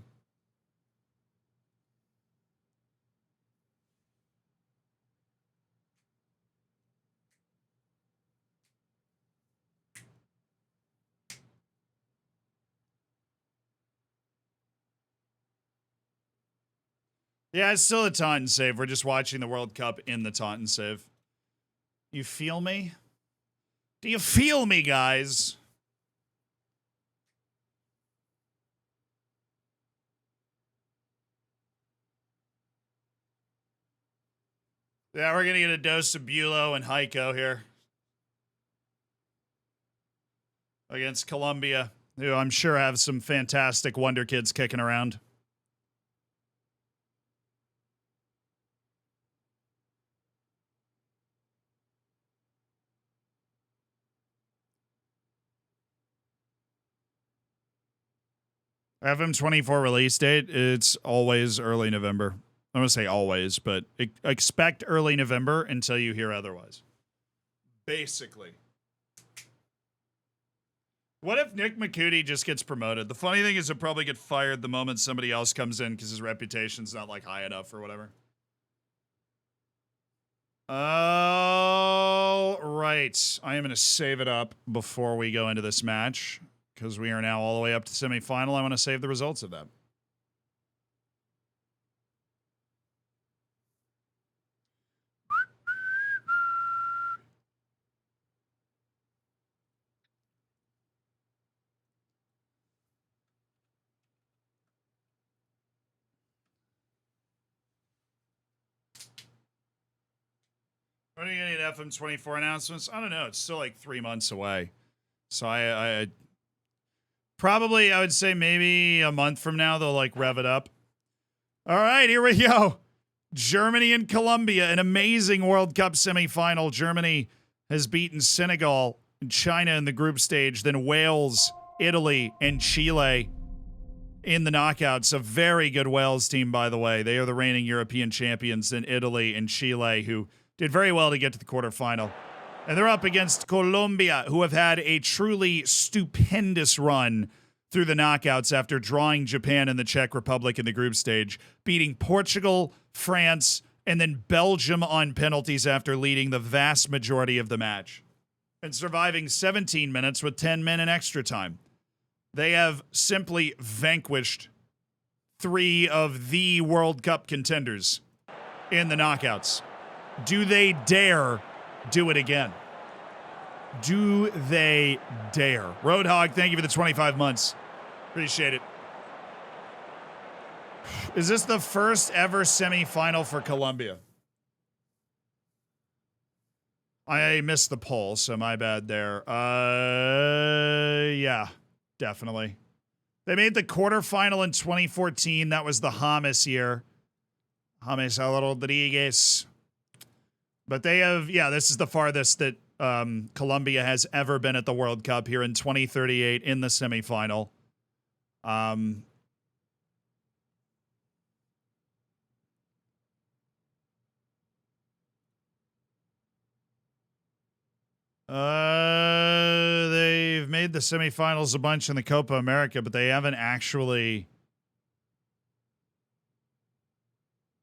Yeah, it's still a Taunton save. We're just watching the World Cup in the Taunton save. You feel me? Do you feel me, guys? Yeah, we're going to get a dose of Bulow and Heiko here. Against Colombia, who I'm sure have some fantastic Wonder Kids kicking around. FM24 release date, it's always early November. I'm going to say always, but expect early November until you hear otherwise. Basically. What if Nick McCooty just gets promoted? The funny thing is he'll probably get fired the moment somebody else comes in because his reputation's not like high enough or whatever. All right. I am going to save it up before we go into this match because we are now all the way up to the semifinal. I want to save the results of that. When are you going to get FM24 announcements? I don't know. It's still like 3 months away. So I probably, I would say maybe a month from now, they'll like rev it up. All right, here we go. Germany and Colombia, an amazing World Cup semifinal. Germany has beaten Senegal and China in the group stage, then Wales, Italy, and Chile in the knockouts. A very good Wales team, by the way. They are the reigning European champions in Italy and Chile, who did very well to get to the quarterfinal. And they're up against Colombia, who have had a truly stupendous run through the knockouts after drawing Japan and the Czech Republic in the group stage, beating Portugal, France, and then Belgium on penalties after leading the vast majority of the match, and surviving 17 minutes with 10 men in extra time. They have simply vanquished 3 of the World Cup contenders in the knockouts. Do they dare do it again? Do they dare? Roadhog, thank you for the 25 months. Appreciate it. Is this the first ever semifinal for Colombia? I missed the poll, so my bad there. Yeah, definitely. They made the quarterfinal in 2014. That was the James year. James Rodriguez. But they have, yeah, this is the farthest that Colombia has ever been at the World Cup here in 2038 in the semifinal. They've made the semifinals a bunch in the Copa America, but they haven't actually.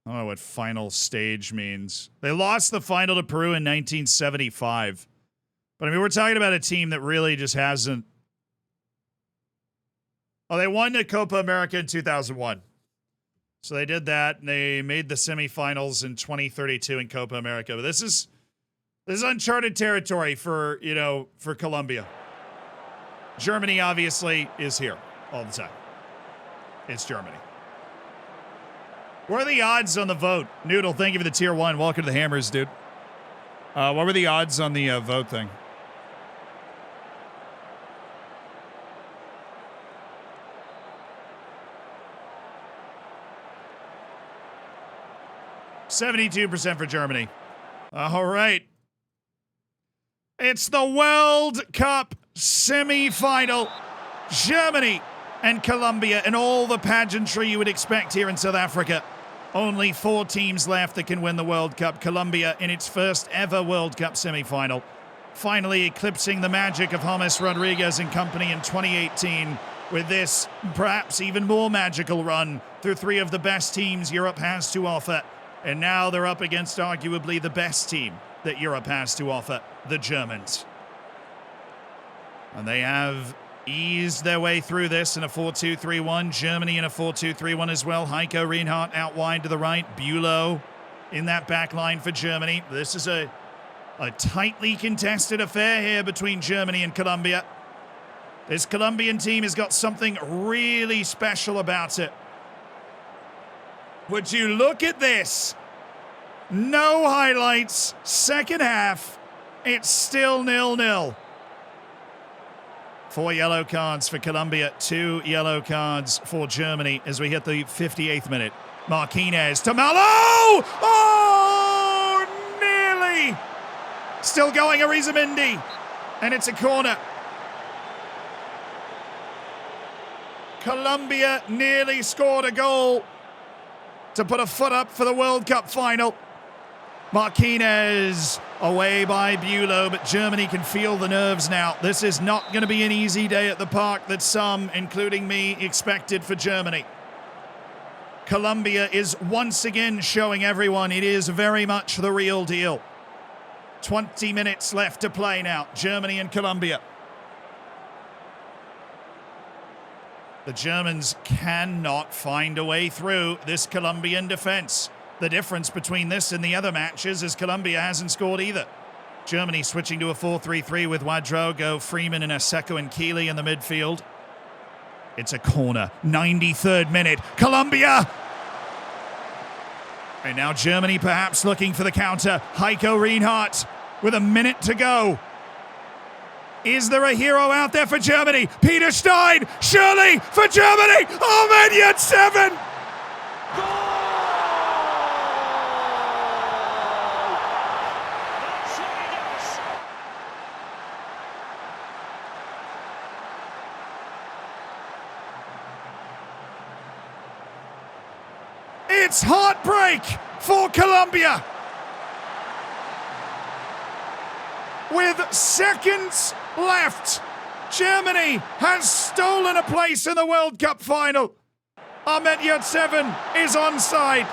I don't know what final stage means. They lost the final to Peru in 1975. But I mean, we're talking about a team that really just hasn't. Oh, they won the Copa America in 2001. So they did that, and they made the semifinals in 2032 in Copa America. But this is uncharted territory for, for Colombia. Germany obviously is here all the time. It's Germany. What are the odds on the vote? Noodle, thank you for the tier 1. Welcome to the Hammers, dude. What were the odds on the vote thing? %72% for Germany. All right. It's the World Cup semi-final. Germany and Colombia and all the pageantry you would expect here in South Africa. Only 4 teams left that can win the World Cup. Colombia in its first ever World Cup semi-final. Finally eclipsing the magic of James Rodriguez and company in 2018 with this perhaps even more magical run through 3 of the best teams Europe has to offer. And now they're up against arguably the best team that Europe has to offer, the Germans. And they have eased their way through this in a 4-2-3-1. Germany in a 4-2-3-1 as well. Heiko Reinhardt out wide to the right. Bülow in that back line for Germany. This is a tightly contested affair here between Germany and Colombia. This Colombian team has got something really special about it. Would you look at this? No highlights. Second half. It's still 0-0. 4 yellow cards for Colombia. 2 yellow cards for Germany as we hit the 58th minute. Marquinez to Malo! Oh, nearly! Still going, Arizamendi. And it's a corner. Colombia nearly scored a goal to put a foot up for the World Cup final. Marquinez away by Bülow, but Germany can feel the nerves now. This is not going to be an easy day at the park that some, including me, expected for Germany. Colombia is once again showing everyone it is very much the real deal. 20 minutes left to play now. Germany and Colombia. The Germans cannot find a way through this Colombian defense. The difference between this and the other matches is Colombia hasn't scored either. Germany switching to a 4-3-3 with Ouedraogo, Freeman, and Aseko and Keeley in the midfield. It's a corner. 93rd minute. Colombia! And now Germany perhaps looking for the counter. Heiko Reinhardt with a minute to go. Is there a hero out there for Germany? Peter Stein, surely for Germany. Ahmed 7. It's heartbreak for Colombia. With seconds left, Germany has stolen a place in the World Cup final. Ahmed 7 is onside.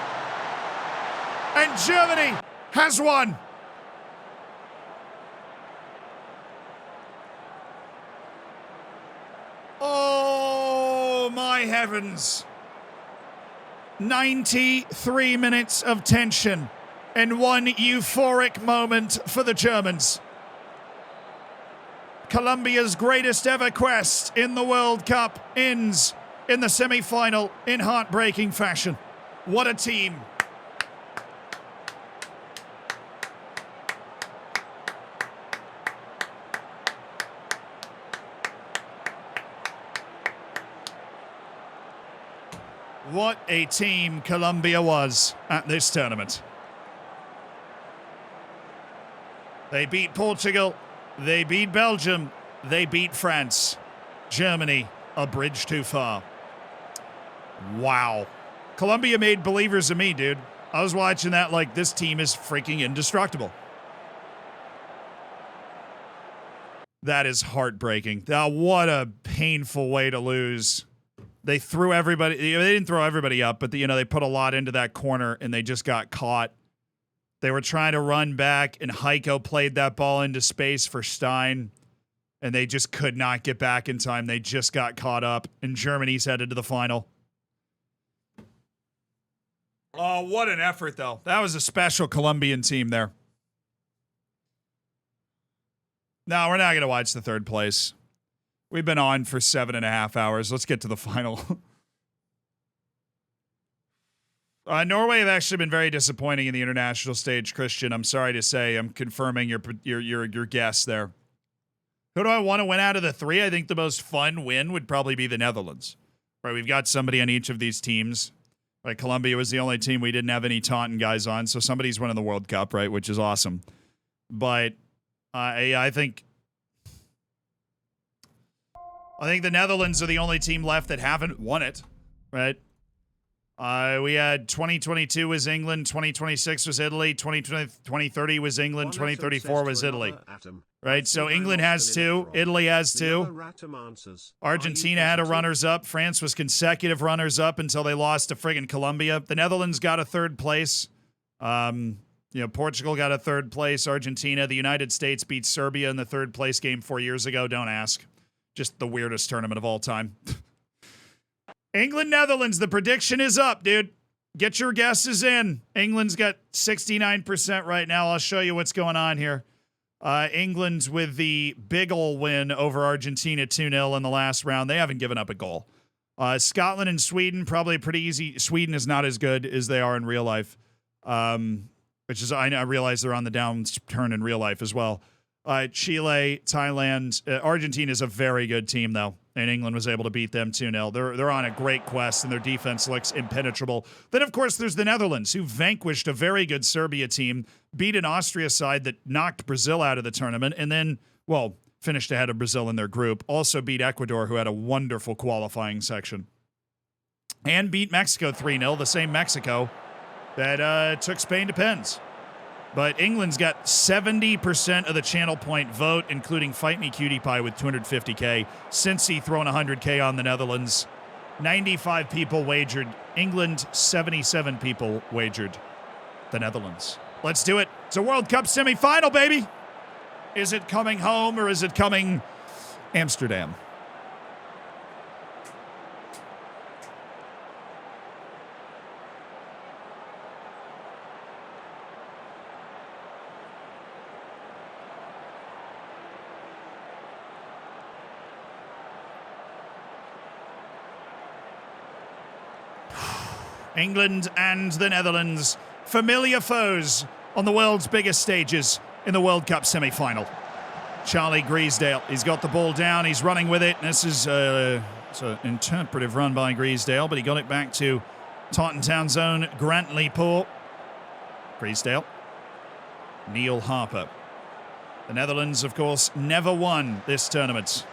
And Germany has won. Oh, my heavens. 93 minutes of tension and one euphoric moment for the Germans. Colombia's greatest ever quest in the World Cup ends in the semi-final in heartbreaking fashion. What a team. What a team Colombia was at this tournament. They beat Portugal, they beat Belgium, they beat France. Germany, a bridge too far. Wow. Colombia made believers of me, dude. I was watching that like this team is freaking indestructible. That is heartbreaking. What a painful way to lose. They threw everybody. They didn't throw everybody up, but they put a lot into that corner, and they just got caught. They were trying to run back, and Heiko played that ball into space for Stein, and they just could not get back in time. They just got caught up, and Germany's headed to the final. Oh, what an effort, though. That was a special Colombian team there. No, we're not going to watch the third place. We've been on for 7.5 hours. Let's get to the final. Norway have actually been very disappointing in the international stage, Christian. I'm sorry to say. I'm confirming your guess there. Who do I want to win out of the three? I think the most fun win would probably be the Netherlands. Right, we've got somebody on each of these teams. Right, Colombia was the only team we didn't have any Taunton guys on, so somebody's winning the World Cup, right, which is awesome. But I think the Netherlands are the only team left that haven't won it, right? We had 2022 was England, 2026 was Italy, 2030 was England, 2034 was Italy. Right, so England has 2, Italy has 2. Argentina had a runners-up. France was consecutive runners-up until they lost to friggin' Colombia. The Netherlands got a 3rd place. Portugal got a 3rd place. Argentina, the United States beat Serbia in the 3rd place game 4 years ago. Don't ask. Just the weirdest tournament of all time. England, Netherlands, the prediction is up, dude. Get your guesses in. England's got 69% right now. I'll show you what's going on here. England's with the big ol' win over Argentina 2-0 in the last round. They haven't given up a goal. Scotland and Sweden, probably pretty easy. Sweden is not as good as they are in real life. Which is, I realize they're on the downturn in real life as well. Chile, Thailand, Argentina is a very good team, though, and England was able to beat them 2-0. They're on a great quest, and their defense looks impenetrable. Then, of course, there's the Netherlands, who vanquished a very good Serbia team, beat an Austria side that knocked Brazil out of the tournament, and then, finished ahead of Brazil in their group. Also beat Ecuador, who had a wonderful qualifying section. And beat Mexico 3-0, the same Mexico that took Spain to pens. But England's got 70% of the channel point vote, including Fight Me Cutie Pie with 250K. Cincy throwing 100K on the Netherlands. 95 people wagered England, 77 people wagered the Netherlands. Let's do it. It's a World Cup semifinal, baby. Is it coming home or is it coming Amsterdam? England and the Netherlands, familiar foes on the world's biggest stages in the World Cup semi-final. Charlie Griesdale, he's got the ball down, he's running with it. This is it's an interpretive run by Griesdale, but he got it back to Taunton Town zone, Grantley Poole. Griesdale, Neil Harper. The Netherlands, of course, never won this tournament.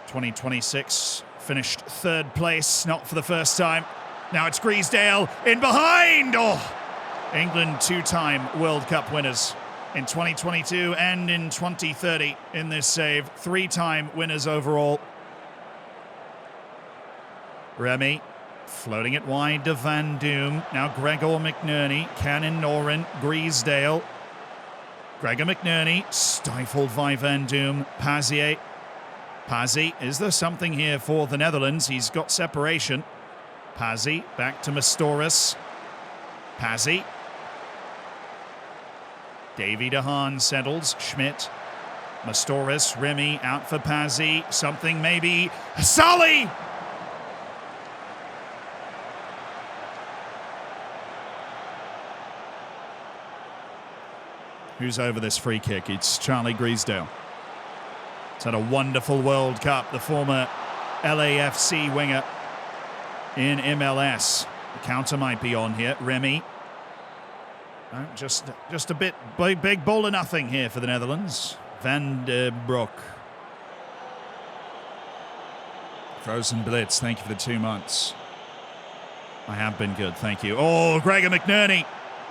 2026, finished 3rd place, not for the first time. Now it's Griesdale in behind. England 2-time World Cup winners in 2022 and in 2030 in this save. 3-time winners overall. Remy floating it wide to Van Doom. Now Gregor McNerney, Cannon Noren, Griesdale. Gregor McNerney stifled by Van Doom. Pazzi, is there something here for the Netherlands? He's got separation. Pazzi, back to Mastoris. Pazzi. Davy DeHaan settles. Schmidt. Mastoris, Remy, out for Pazzi. Something maybe. Sully! Who's over this free kick? It's Charlie Griesdale. He's had a wonderful World Cup, the former LAFC winger in MLS. The counter might be on here. Remy. No, just a bit big ball of nothing here for the Netherlands. Van der Broek. Frozen Blitz, thank you for the 2 months. I have been good, thank you. Oh, Gregor McNerney,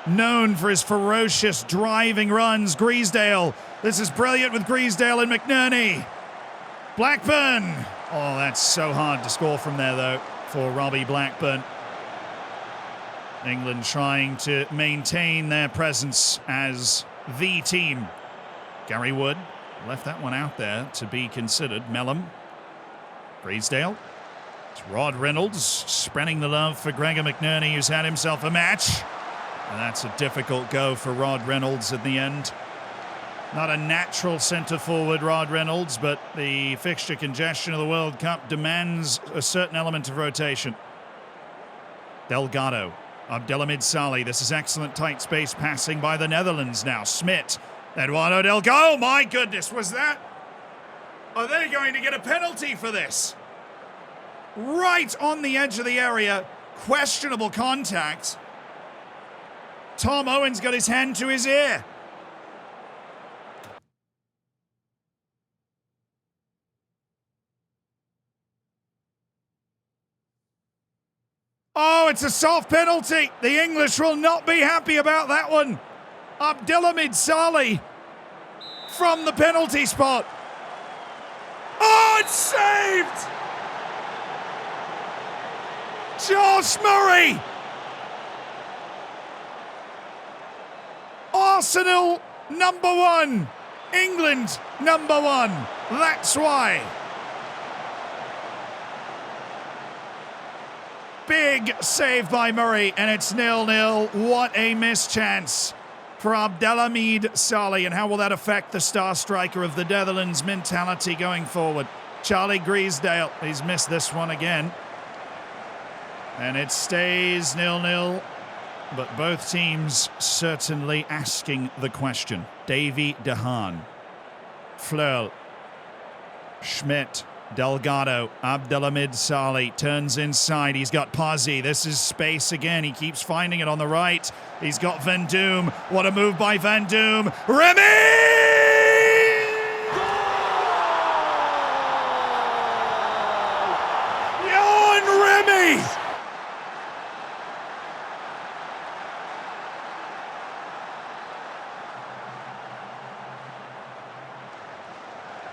known for his ferocious driving runs. Griesdale. This is brilliant with Griesdale and McNerney. Blackburn. Oh, that's so hard to score from there, though, for Robbie Blackburn. England trying to maintain their presence as the team. Gary Wood left that one out there to be considered. Mellum. Griesdale. It's Rod Reynolds spreading the love for Gregor McNerney, who's had himself a match. And that's a difficult go for Rod Reynolds at the end. Not a natural centre-forward, Rod Reynolds, but the fixture congestion of the World Cup demands a certain element of rotation. Delgado. Abdelhamid Saleh. This is excellent tight space passing by the Netherlands now. Smit. Eduardo Delgado. Oh, my goodness, was that? Are they going to get a penalty for this? Right on the edge of the area. Questionable contact. Tom Owen's got his hand to his ear. Oh, it's a soft penalty. The English will not be happy about that one. Abdelhamid Saleh from the penalty spot. Oh, it's saved! Josh Murray! Arsenal #1. England #1. That's why. Big save by Murray, and it's 0-0. What a missed chance for Abdelhamid Saleh, and how will that affect the star striker of the Netherlands mentality going forward? Charlie Griesdale, he's missed this one again. And it stays 0-0, but both teams certainly asking the question. Davy DeHaan, Fleur, Schmidt, Delgado, Abdelhamid Saleh turns inside. He's got Pazzi. This is space again. He keeps finding it on the right. He's got Van Doom. What a move by Van Doom. Remy! Johan Remy!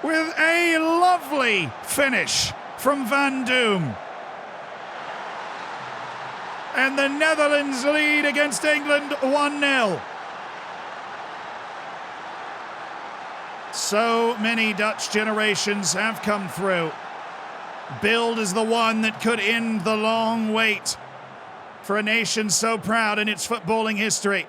With a lovely finish from Van Doom. And the Netherlands lead against England 1-0. So many Dutch generations have come through. Billed as the one that could end the long wait for a nation so proud in its footballing history.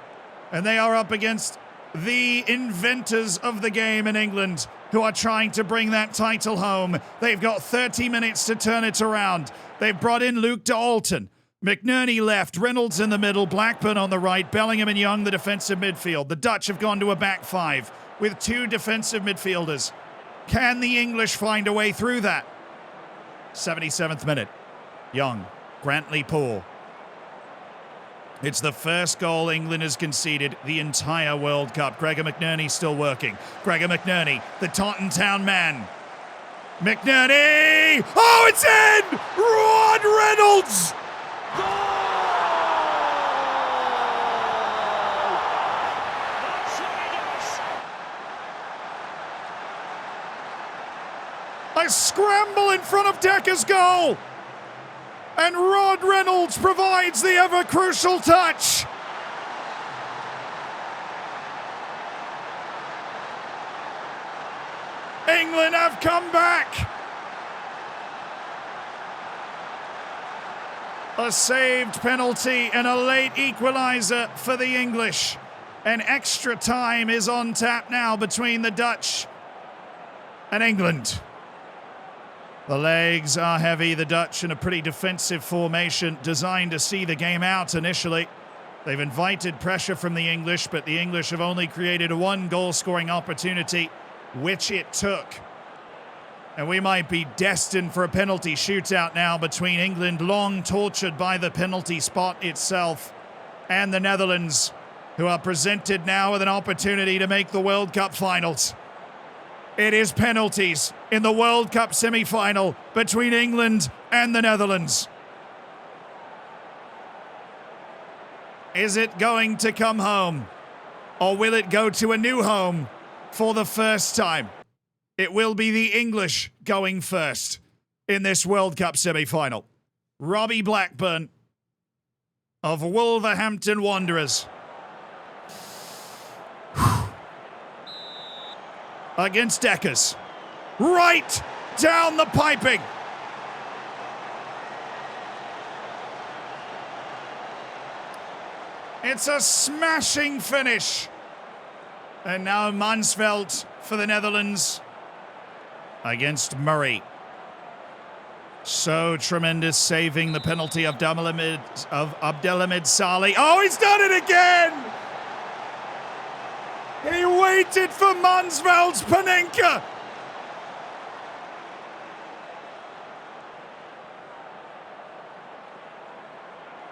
And they are up against the inventors of the game in England, who are trying to bring that title home. They've got 30 minutes to turn it around. They've brought in Luke de Alton. McNerney left, Reynolds in the middle, Blackburn on the right, Bellingham and Young the defensive midfield. The Dutch have gone to a back five with 2 defensive midfielders. Can the English find a way through that? 77th minute. Young, Grantley Poole. It's the first goal England has conceded the entire World Cup. Gregor McNerney still working. Gregor McNerney, the Taunton Town man. McNerney! Oh, it's in! Rod Reynolds! A scramble in front of Decker's goal. And Rod Reynolds provides the ever-crucial touch. England have come back. A saved penalty and a late equaliser for the English. And extra time is on tap now between the Dutch and England. The legs are heavy, the Dutch in a pretty defensive formation designed to see the game out initially. They've invited pressure from the English, but the English have only created one goal-scoring opportunity, which it took. And we might be destined for a penalty shootout now between England, long tortured by the penalty spot itself, and the Netherlands, who are presented now with an opportunity to make the World Cup finals. It is penalties in the World Cup semi-final between England and the Netherlands. Is it going to come home? Or will it go to a new home for the first time? It will be the English going first in this World Cup semi-final. Robbie Blackburn of Wolverhampton Wanderers against Deckers. Right down the piping. It's a smashing finish. And now Mansveld for the Netherlands against Murray. So tremendous, saving the penalty of Abdelhamid Saleh. Oh, he's done it again! He waited for Mansveld's Panenka.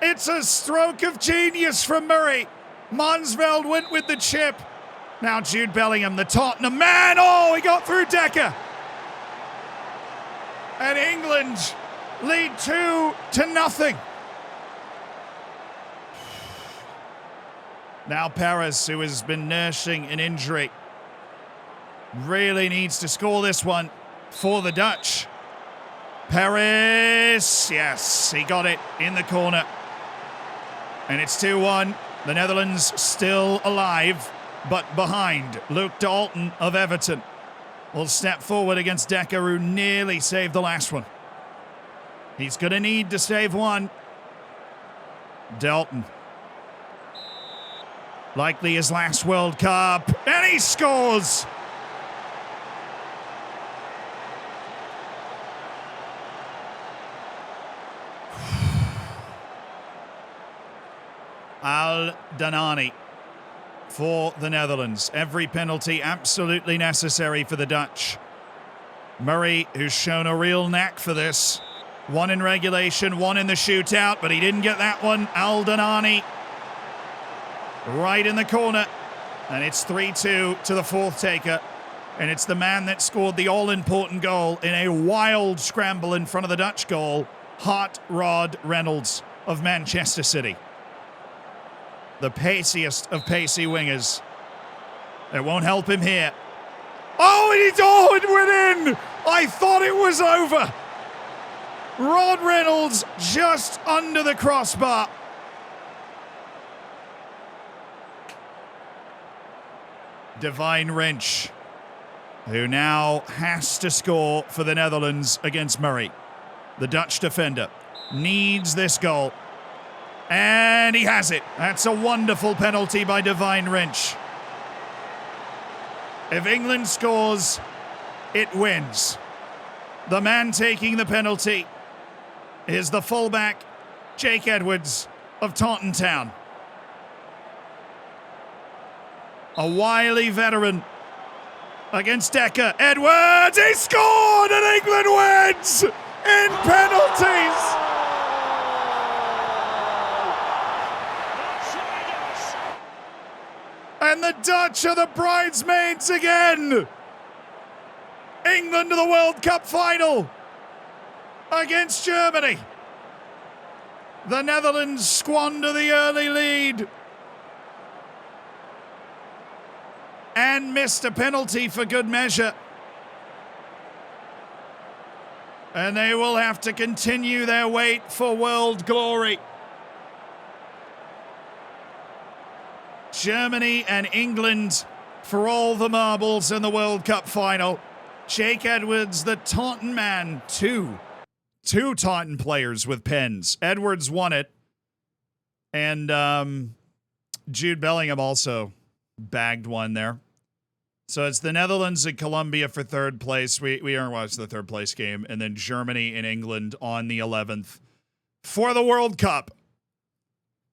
It's a stroke of genius from Murray. Mansveld went with the chip. Now Jude Bellingham, the Tottenham man. Oh, he got through Decker. And England lead 2-0. Now Paris, who has been nursing an injury, really needs to score this one for the Dutch. Paris, yes, he got it in the corner. And it's 2-1. The Netherlands still alive, but behind. Luke Dalton of Everton will step forward against Decker, who nearly saved the last one. He's going to need to save one. Dalton. Likely his last World Cup. And he scores! Al-Danani for the Netherlands. Every penalty absolutely necessary for the Dutch. Murray, who's shown a real knack for this. One in regulation, one in the shootout, but he didn't get that one. Al-Danani right in the corner. And it's 3-2 to the fourth taker. And it's the man that scored the all-important goal in a wild scramble in front of the Dutch goal, Hot Rod Reynolds of Manchester City. The paciest of pacey wingers. It won't help him here. Oh, it went in! I thought it was over. Rod Reynolds just under the crossbar. Divine Wrench, who now has to score for the Netherlands against Murray. The Dutch defender needs this goal. And he has it. That's a wonderful penalty by Divine Wrench. If England scores, it wins. The man taking the penalty is the fullback, Jake Edwards of Taunton Town. A wily veteran against Decker. Edwards, he scored and England wins in penalties. And the Dutch are the bridesmaids again. England to the World Cup final against Germany. The Netherlands squander the early lead and missed a penalty for good measure. And they will have to continue their wait for world glory. Germany and England for all the marbles in the World Cup final. Jake Edwards, the Taunton man, 2 two Taunton players with pens. Edwards won it, and Jude Bellingham also bagged one there. So it's the Netherlands and Colombia for third place. We aren't watching the third place game. And then Germany and England on the 11th for the World Cup.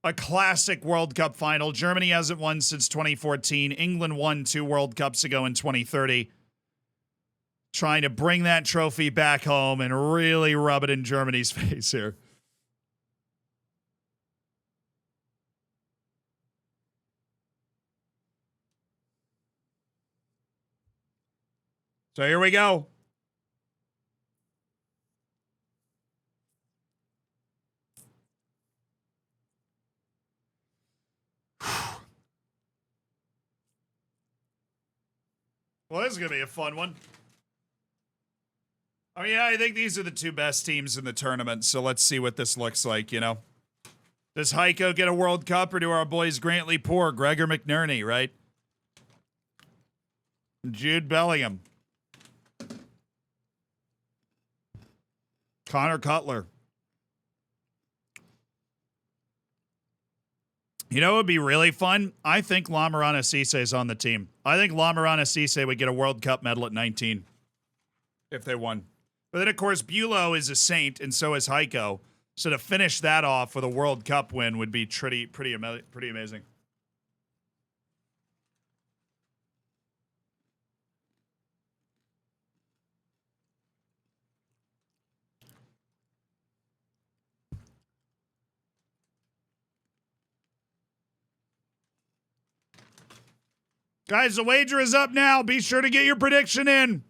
A classic World Cup final. Germany hasn't won since 2014. England won 2 World Cups ago in 2030. Trying to bring that trophy back home and really rub it in Germany's face here. So here we go. Well, this is going to be a fun one. I mean, I think these are the 2 best teams in the tournament, so let's see what this looks like, you know? Does Heiko get a World Cup, or do our boys Grantley Poor, Gregor McNerney, right? Jude Bellingham. Connor Cutler. You know what would be really fun? I think Lamarana Cisse is on the team. I think Lamarana Cisse would get a World Cup medal at 19 if they won. But then, of course, Bulow is a saint, and so is Heiko. So to finish that off with a World Cup win would be pretty amazing. Guys, the wager is up now. Be sure to get your prediction in.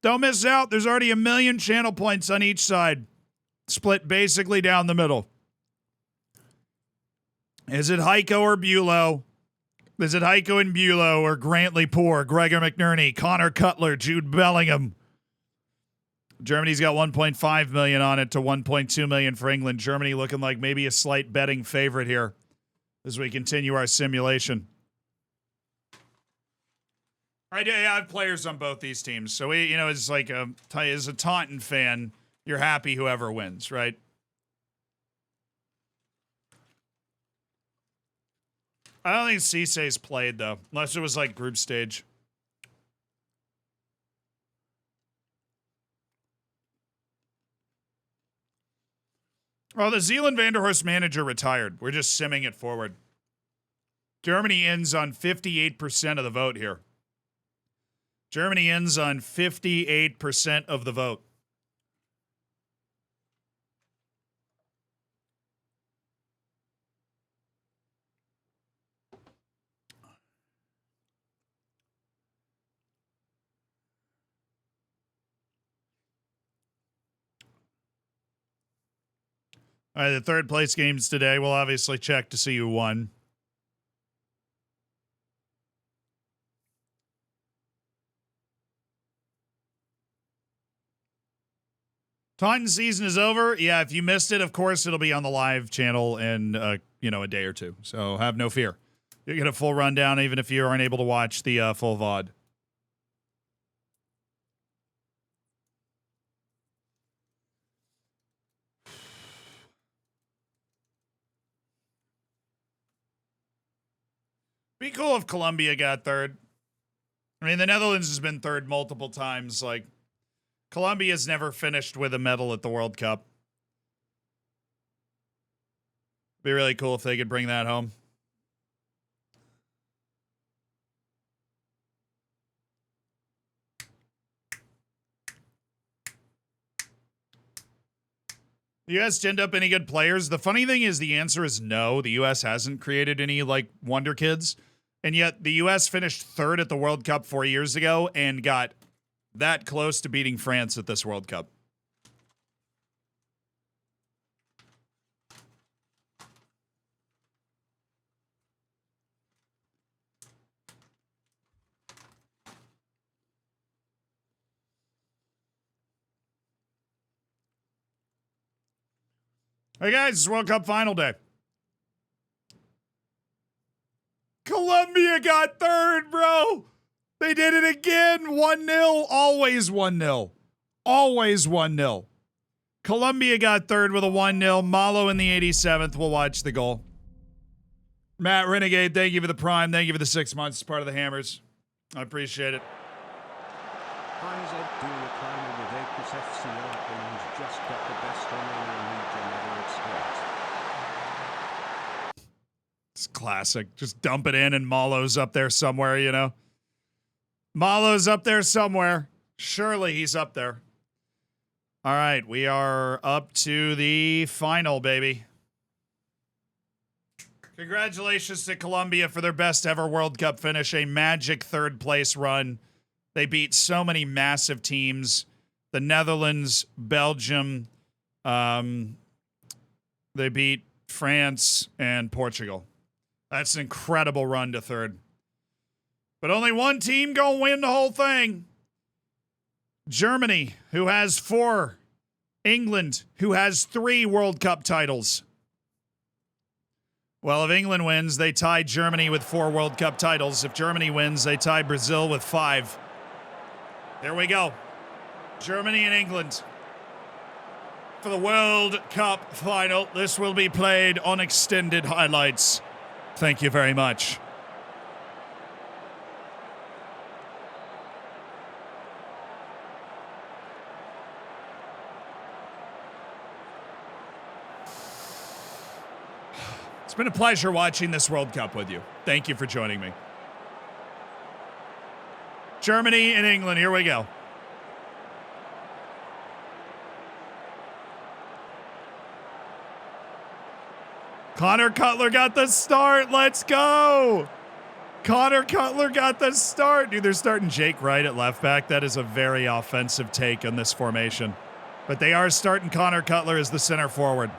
Don't miss out. There's already 1 million channel points on each side. Split basically down the middle. Is it Heiko or Bulow? Is it Heiko and Bulow or Grantley Poor, Gregor McNerney, Connor Cutler, Jude Bellingham? Germany's got 1.5 million on it to 1.2 million for England. Germany looking like maybe a slight betting favorite here as we continue our simulation. I have players on both these teams. So, it's like as a Taunton fan, you're happy whoever wins, right? I don't think Cisse's played, though, unless it was like group stage. Well, the Zeeland Vanderhorst manager retired. We're just simming it forward. Germany ends on 58% of the vote here. Germany ends on 58% of the vote. All right, the third place games today. We'll obviously check to see who won. Taunton season is over. Yeah, if you missed it, of course, it'll be on the live channel in, a day or two. So have no fear. You get a full rundown even if you aren't able to watch the full VOD. Be cool if Colombia got third. I mean, the Netherlands has been third multiple times. Like, Colombia's never finished with a medal at the World Cup. Be really cool if they could bring that home. The U.S. ginned up any good players? The funny thing is the answer is no. The U.S. hasn't created any, wonder kids. And yet the U.S. finished third at the World Cup 4 years ago and got that close to beating France at this World Cup. Hey guys, it's World Cup final day. Colombia got third, bro. They did it again. 1-0. Always 1-0. Always 1-0. Colombia got third with a 1-0. Malo in the 87th. We'll watch the goal. Matt Renegade, thank you for the prime. Thank you for the 6 months. Part of the Hammers. I appreciate it. Hi Zed, doing a climber with Acres FC and just got the best Romanian region ever. It's great. It's classic. Just dump it in and Malo's up there somewhere, you know? Malo's up there somewhere. Surely he's up there. All right, we are up to the final, baby. Congratulations to Colombia for their best ever World Cup finish, a magic third place run. They beat so many massive teams. The Netherlands, Belgium, they beat France and Portugal. That's an incredible run to third. But only one team gonna win the whole thing. Germany, who has 4. England, who has 3 World Cup titles. Well, if England wins, they tie Germany with 4 World Cup titles. If Germany wins, they tie Brazil with 5. There we go. Germany and England for the World Cup final. This will be played on extended highlights. Thank you very much. It's been a pleasure watching this World Cup with you. Thank you for joining me. Germany and England, here we go. Connor Cutler got the start. Let's go. Connor Cutler got the start. Dude, they're starting Jake Wright at left back. That is a very offensive take on this formation. But they are starting Connor Cutler as the center forward.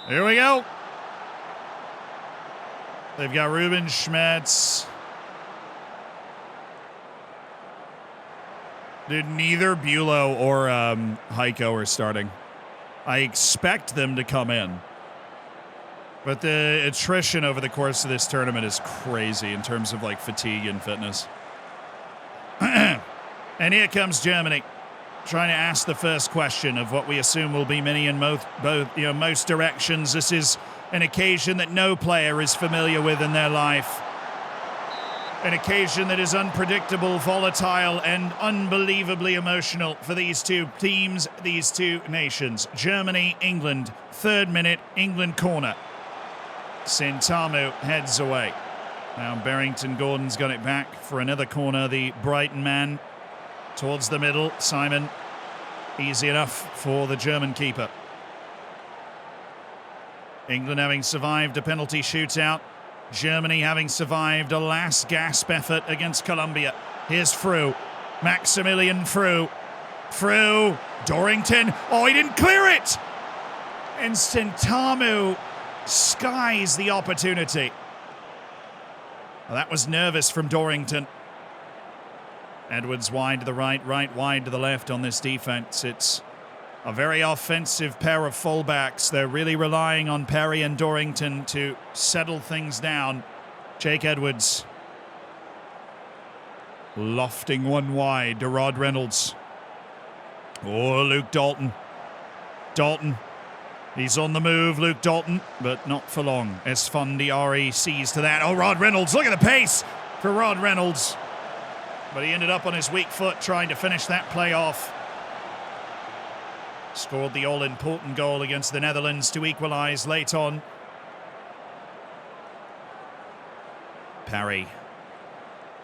Here we go. They've got Ruben Schmetz. Dude, neither Bulow or Heiko are starting. I expect them to come in. But the attrition over the course of this tournament is crazy in terms of like fatigue and fitness. And here comes Germany, trying to ask the first question of what we assume will be many in most directions. This is an occasion that no player is familiar with in their life. An occasion that is unpredictable, volatile, and unbelievably emotional for these two teams, these two nations. Germany, England, 3rd minute, England corner. Sentamu heads away. Now Barrington Gordon's got it back for another corner. The Brighton man towards the middle. Simon, easy enough for the German keeper. England having survived a penalty shootout. Germany having survived a last gasp effort against Colombia. Here's Frew. Maximilian Frew. Frew. Dorrington. Oh, he didn't clear it! And Sentamu skies the opportunity. Well, that was nervous from Dorrington. Edwards wide to the right, right wide to the left on this defense. It's a very offensive pair of fullbacks. They're really relying on Perry and Dorrington to settle things down. Jake Edwards lofting one wide to Rod Reynolds. Oh, Luke Dalton. Dalton. He's on the move, Luke Dalton, but not for long. Esfandiari sees to that. Oh, Rod Reynolds. Look at the pace for Rod Reynolds. But he ended up on his weak foot trying to finish that play off. Scored the all-important goal against the Netherlands to equalise late on. Parry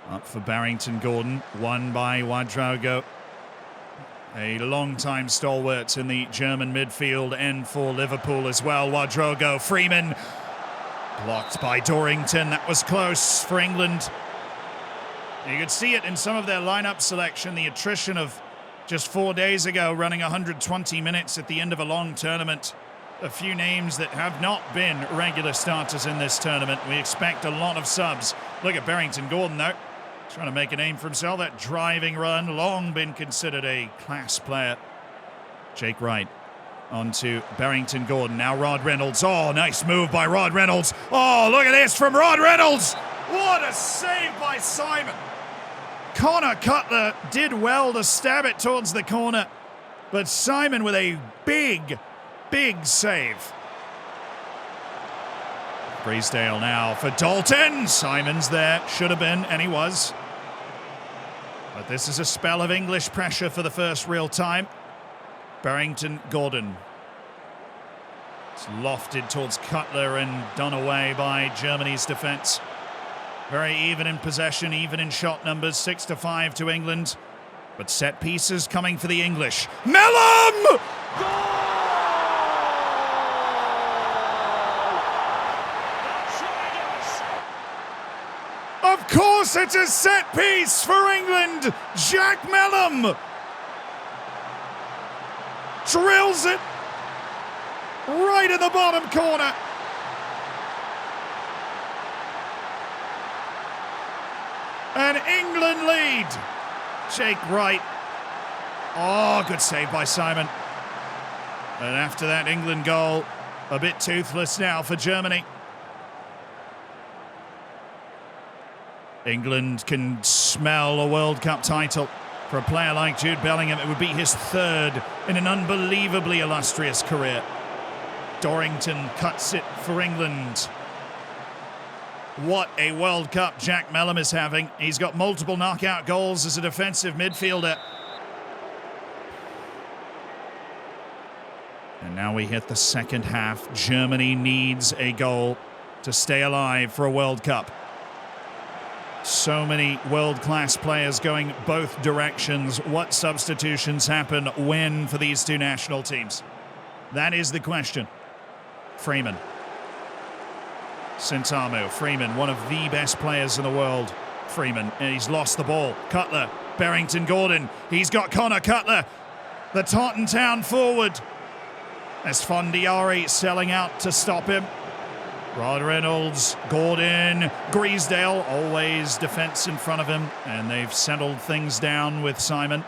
up for Barrington Gordon, won by Ouedraogo. A long-time stalwart in the German midfield and for Liverpool as well. Ouedraogo, Freeman, blocked by Dorrington. That was close for England. You could see it in some of their lineup selection, the attrition of just 4 days ago, running 120 minutes at the end of a long tournament. A few names that have not been regular starters in this tournament. We expect a lot of subs. Look at Barrington Gordon, though. Trying to make a name for himself. That driving run, long been considered a class player. Jake Wright onto Barrington Gordon. Now Rod Reynolds. Oh, nice move by Rod Reynolds. Oh, look at this from Rod Reynolds. What a save by Simon. Connor Cutler did well to stab it towards the corner, but Simon with a big save. Griesdale now for Dalton. Simon's there. Should have been, and he was. But this is a spell of English pressure for the first real time. Barrington Gordon. It's lofted towards Cutler and done away by Germany's defence. Very even in possession, even in shot numbers, 6-5 to England. But set pieces coming for the English. Mellum! Of course it's a set piece for England. Jack Mellum drills it right in the bottom corner. And England lead. Jake Wright. Oh, good save by Simon. And after that England goal, a bit toothless now for Germany. England can smell a World Cup title. For a player like Jude Bellingham, it would be his third in an unbelievably illustrious career. Dorrington cuts it for England. What a World Cup Jack Mellum is having. He's got multiple knockout goals as a defensive midfielder. And now we hit the second half. Germany needs a goal to stay alive for a World Cup. So many world-class players going both directions. What substitutions happen when for these two national teams? That is the question. Freeman. Sintamo. Freeman, one of the best players in the world. Freeman, and he's lost the ball. Cutler. Barrington Gordon. He's got Connor Cutler. The Taunton Town forward. As Fondiari selling out to stop him. Rod Reynolds, Gordon, Griesdale, always defence in front of him, and they've settled things down with Simon.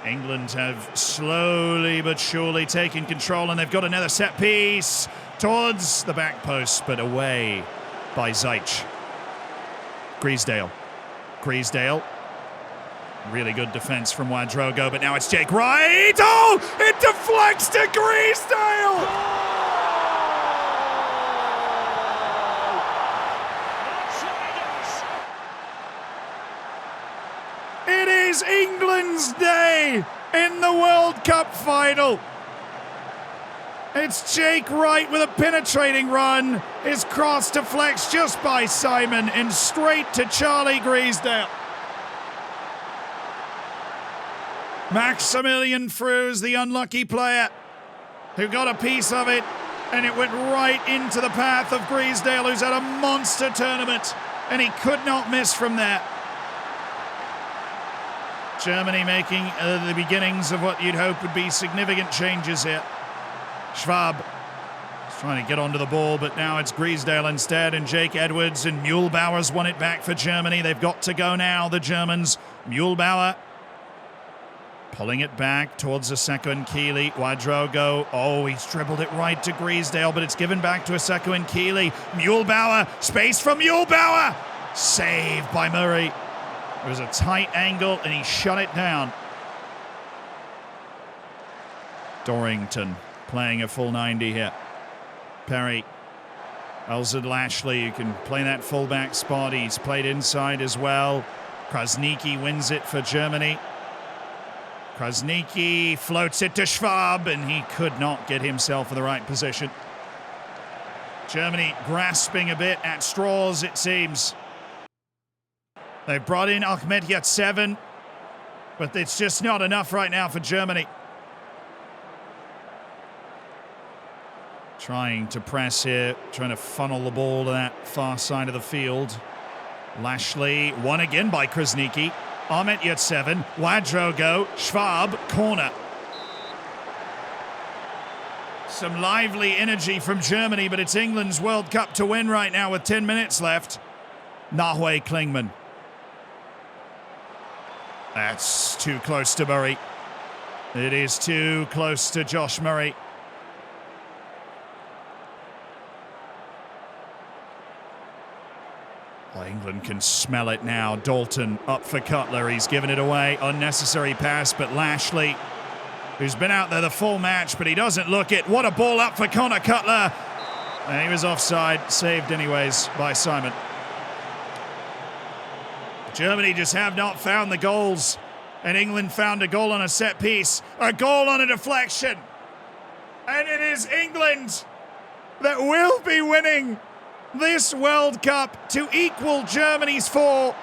England have slowly but surely taken control, and they've got another set piece towards the back post, but away by Zeich. Griesdale. Really good defence from Wadrogo, but now it's Jake Wright. Oh, it deflects to Griesdale! It is England's day in the World Cup final. It's Jake Wright with a penetrating run. His cross deflects just by Simon and straight to Charlie Griesdale. Maximilian Frews, the unlucky player, who got a piece of it, and it went right into the path of Griesdale, who's had a monster tournament, and he could not miss from there. Germany making the beginnings of what you'd hope would be significant changes here. Schwab is trying to get onto the ball, but now it's Griesdale instead, and Jake Edwards, and Mühlbauer's won it back for Germany. They've got to go now, the Germans. Mühlbauer pulling it back towards Aseko and Keeley. Wadrogo, oh, he's dribbled it right to Griesdale, but it's given back to Aseko and Keeley. Mühlbauer, space from Mühlbauer! Saved by Murray. It was a tight angle, and he shut it down. Dorrington playing a full 90 here. Perry. Elzad Lashley, you can play that fullback spot. He's played inside as well. Krasniqi wins it for Germany. Krasniqi floats it to Schwab, and he could not get himself in the right position. Germany grasping a bit at straws, it seems. They've brought in Ahmed Yatseven, but it's just not enough right now for Germany. Trying to press here, trying to funnel the ball to that far side of the field. Lashley, won again by Krasniqi. Ahmed Yatseven, Wadrogo, Schwab, corner. Some lively energy from Germany, but it's England's World Cup to win right now with 10 minutes left. Nahue Klingman. That's too close to Murray. It is too close to Josh Murray. Well, England can smell it now. Dalton up for Cutler. He's given it away. Unnecessary pass, but Lashley, who's been out there the full match, but he doesn't look it. What a ball up for Connor Cutler. And he was offside. Saved anyways by Simon. Germany just have not found the goals. And England found a goal on a set piece. A goal on a deflection. And it is England that will be winning this World Cup to equal Germany's 4.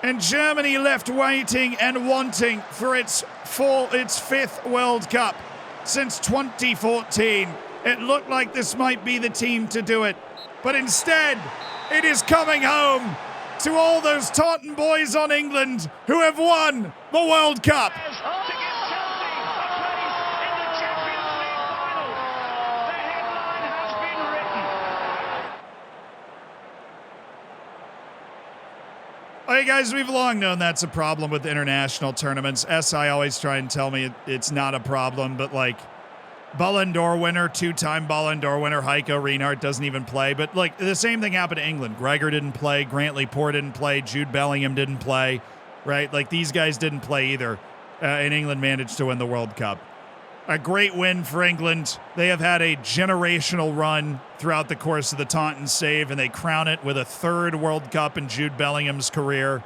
And Germany left waiting and wanting for its 5th World Cup since 2014. It looked like this might be the team to do it. But instead, it is coming home to all those Taunton boys on England who have won the World Cup. Hey guys, we've long known that's a problem with international tournaments. SI always try and tell me it's not a problem, but like Ballon d'Or winner, 2-time Ballon d'Or winner, Heiko Reinhardt doesn't even play. But like the same thing happened to England. Gregor didn't play, Grant Laporte didn't play, Jude Bellingham didn't play, right? Like these guys didn't play either, and England managed to win the World Cup. A great win for England. They have had a generational run throughout the course of the Taunton save, and they crown it with a 3rd World Cup in Jude Bellingham's career.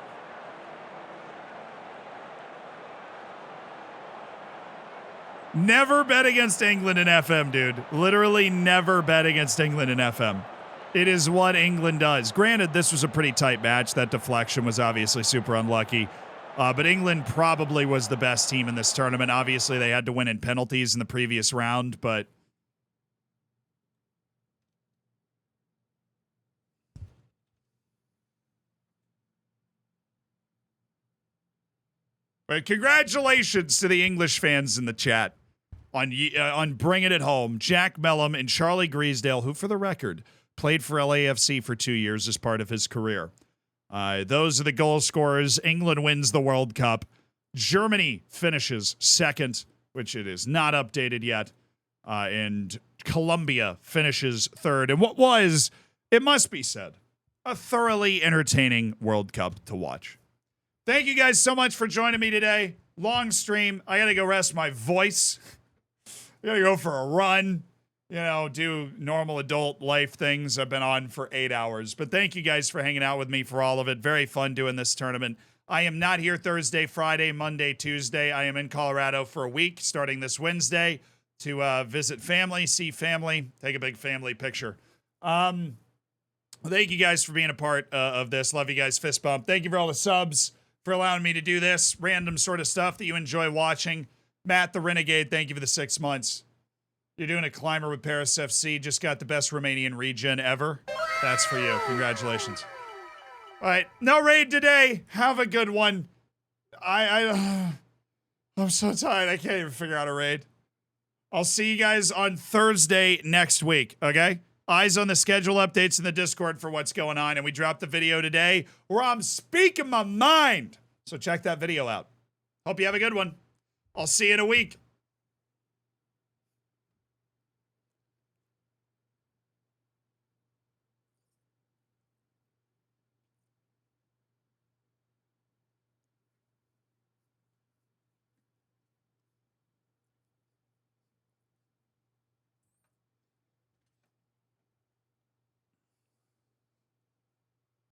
Never bet against England in FM, dude. Literally never bet against England in FM. It is what England does. Granted, this was a pretty tight match. That deflection was obviously super unlucky. But England probably was the best team in this tournament. Obviously, they had to win in penalties in the previous round, but congratulations to the English fans in the chat on bringing it home. Jack Mellum and Charlie Griesdale, who, for the record, played for LAFC for 2 years as part of his career. Those are the goal scorers. England wins the World Cup. Germany finishes 2nd, which it is not updated yet. And Colombia finishes 3rd. And what was, it must be said, a thoroughly entertaining World Cup to watch. Thank you guys so much for joining me today. Long stream. I got to go rest my voice. I got to go for a run. Do normal adult life things. I've been on for 8 hours. But thank you guys for hanging out with me for all of it. Very fun doing this tournament. I am not here Thursday, Friday, Monday, Tuesday. I am in Colorado for a week, starting this Wednesday, to visit family, see family, take a big family picture. Thank you guys for being a part of this. Love you guys. Fist bump. Thank you for all the subs, for allowing me to do this random sort of stuff that you enjoy watching. Matt the Renegade, thank you for the 6 months. You're doing a climber with Paris FC. Just got the best Romanian regen ever. That's for you. Congratulations. All right. No raid today. Have a good one. I'm so tired. I can't even figure out a raid. I'll see you guys on Thursday next week. Okay? Eyes on the schedule updates in the Discord for what's going on. And we dropped the video today where I'm speaking my mind. So check that video out. Hope you have a good one. I'll see you in a week.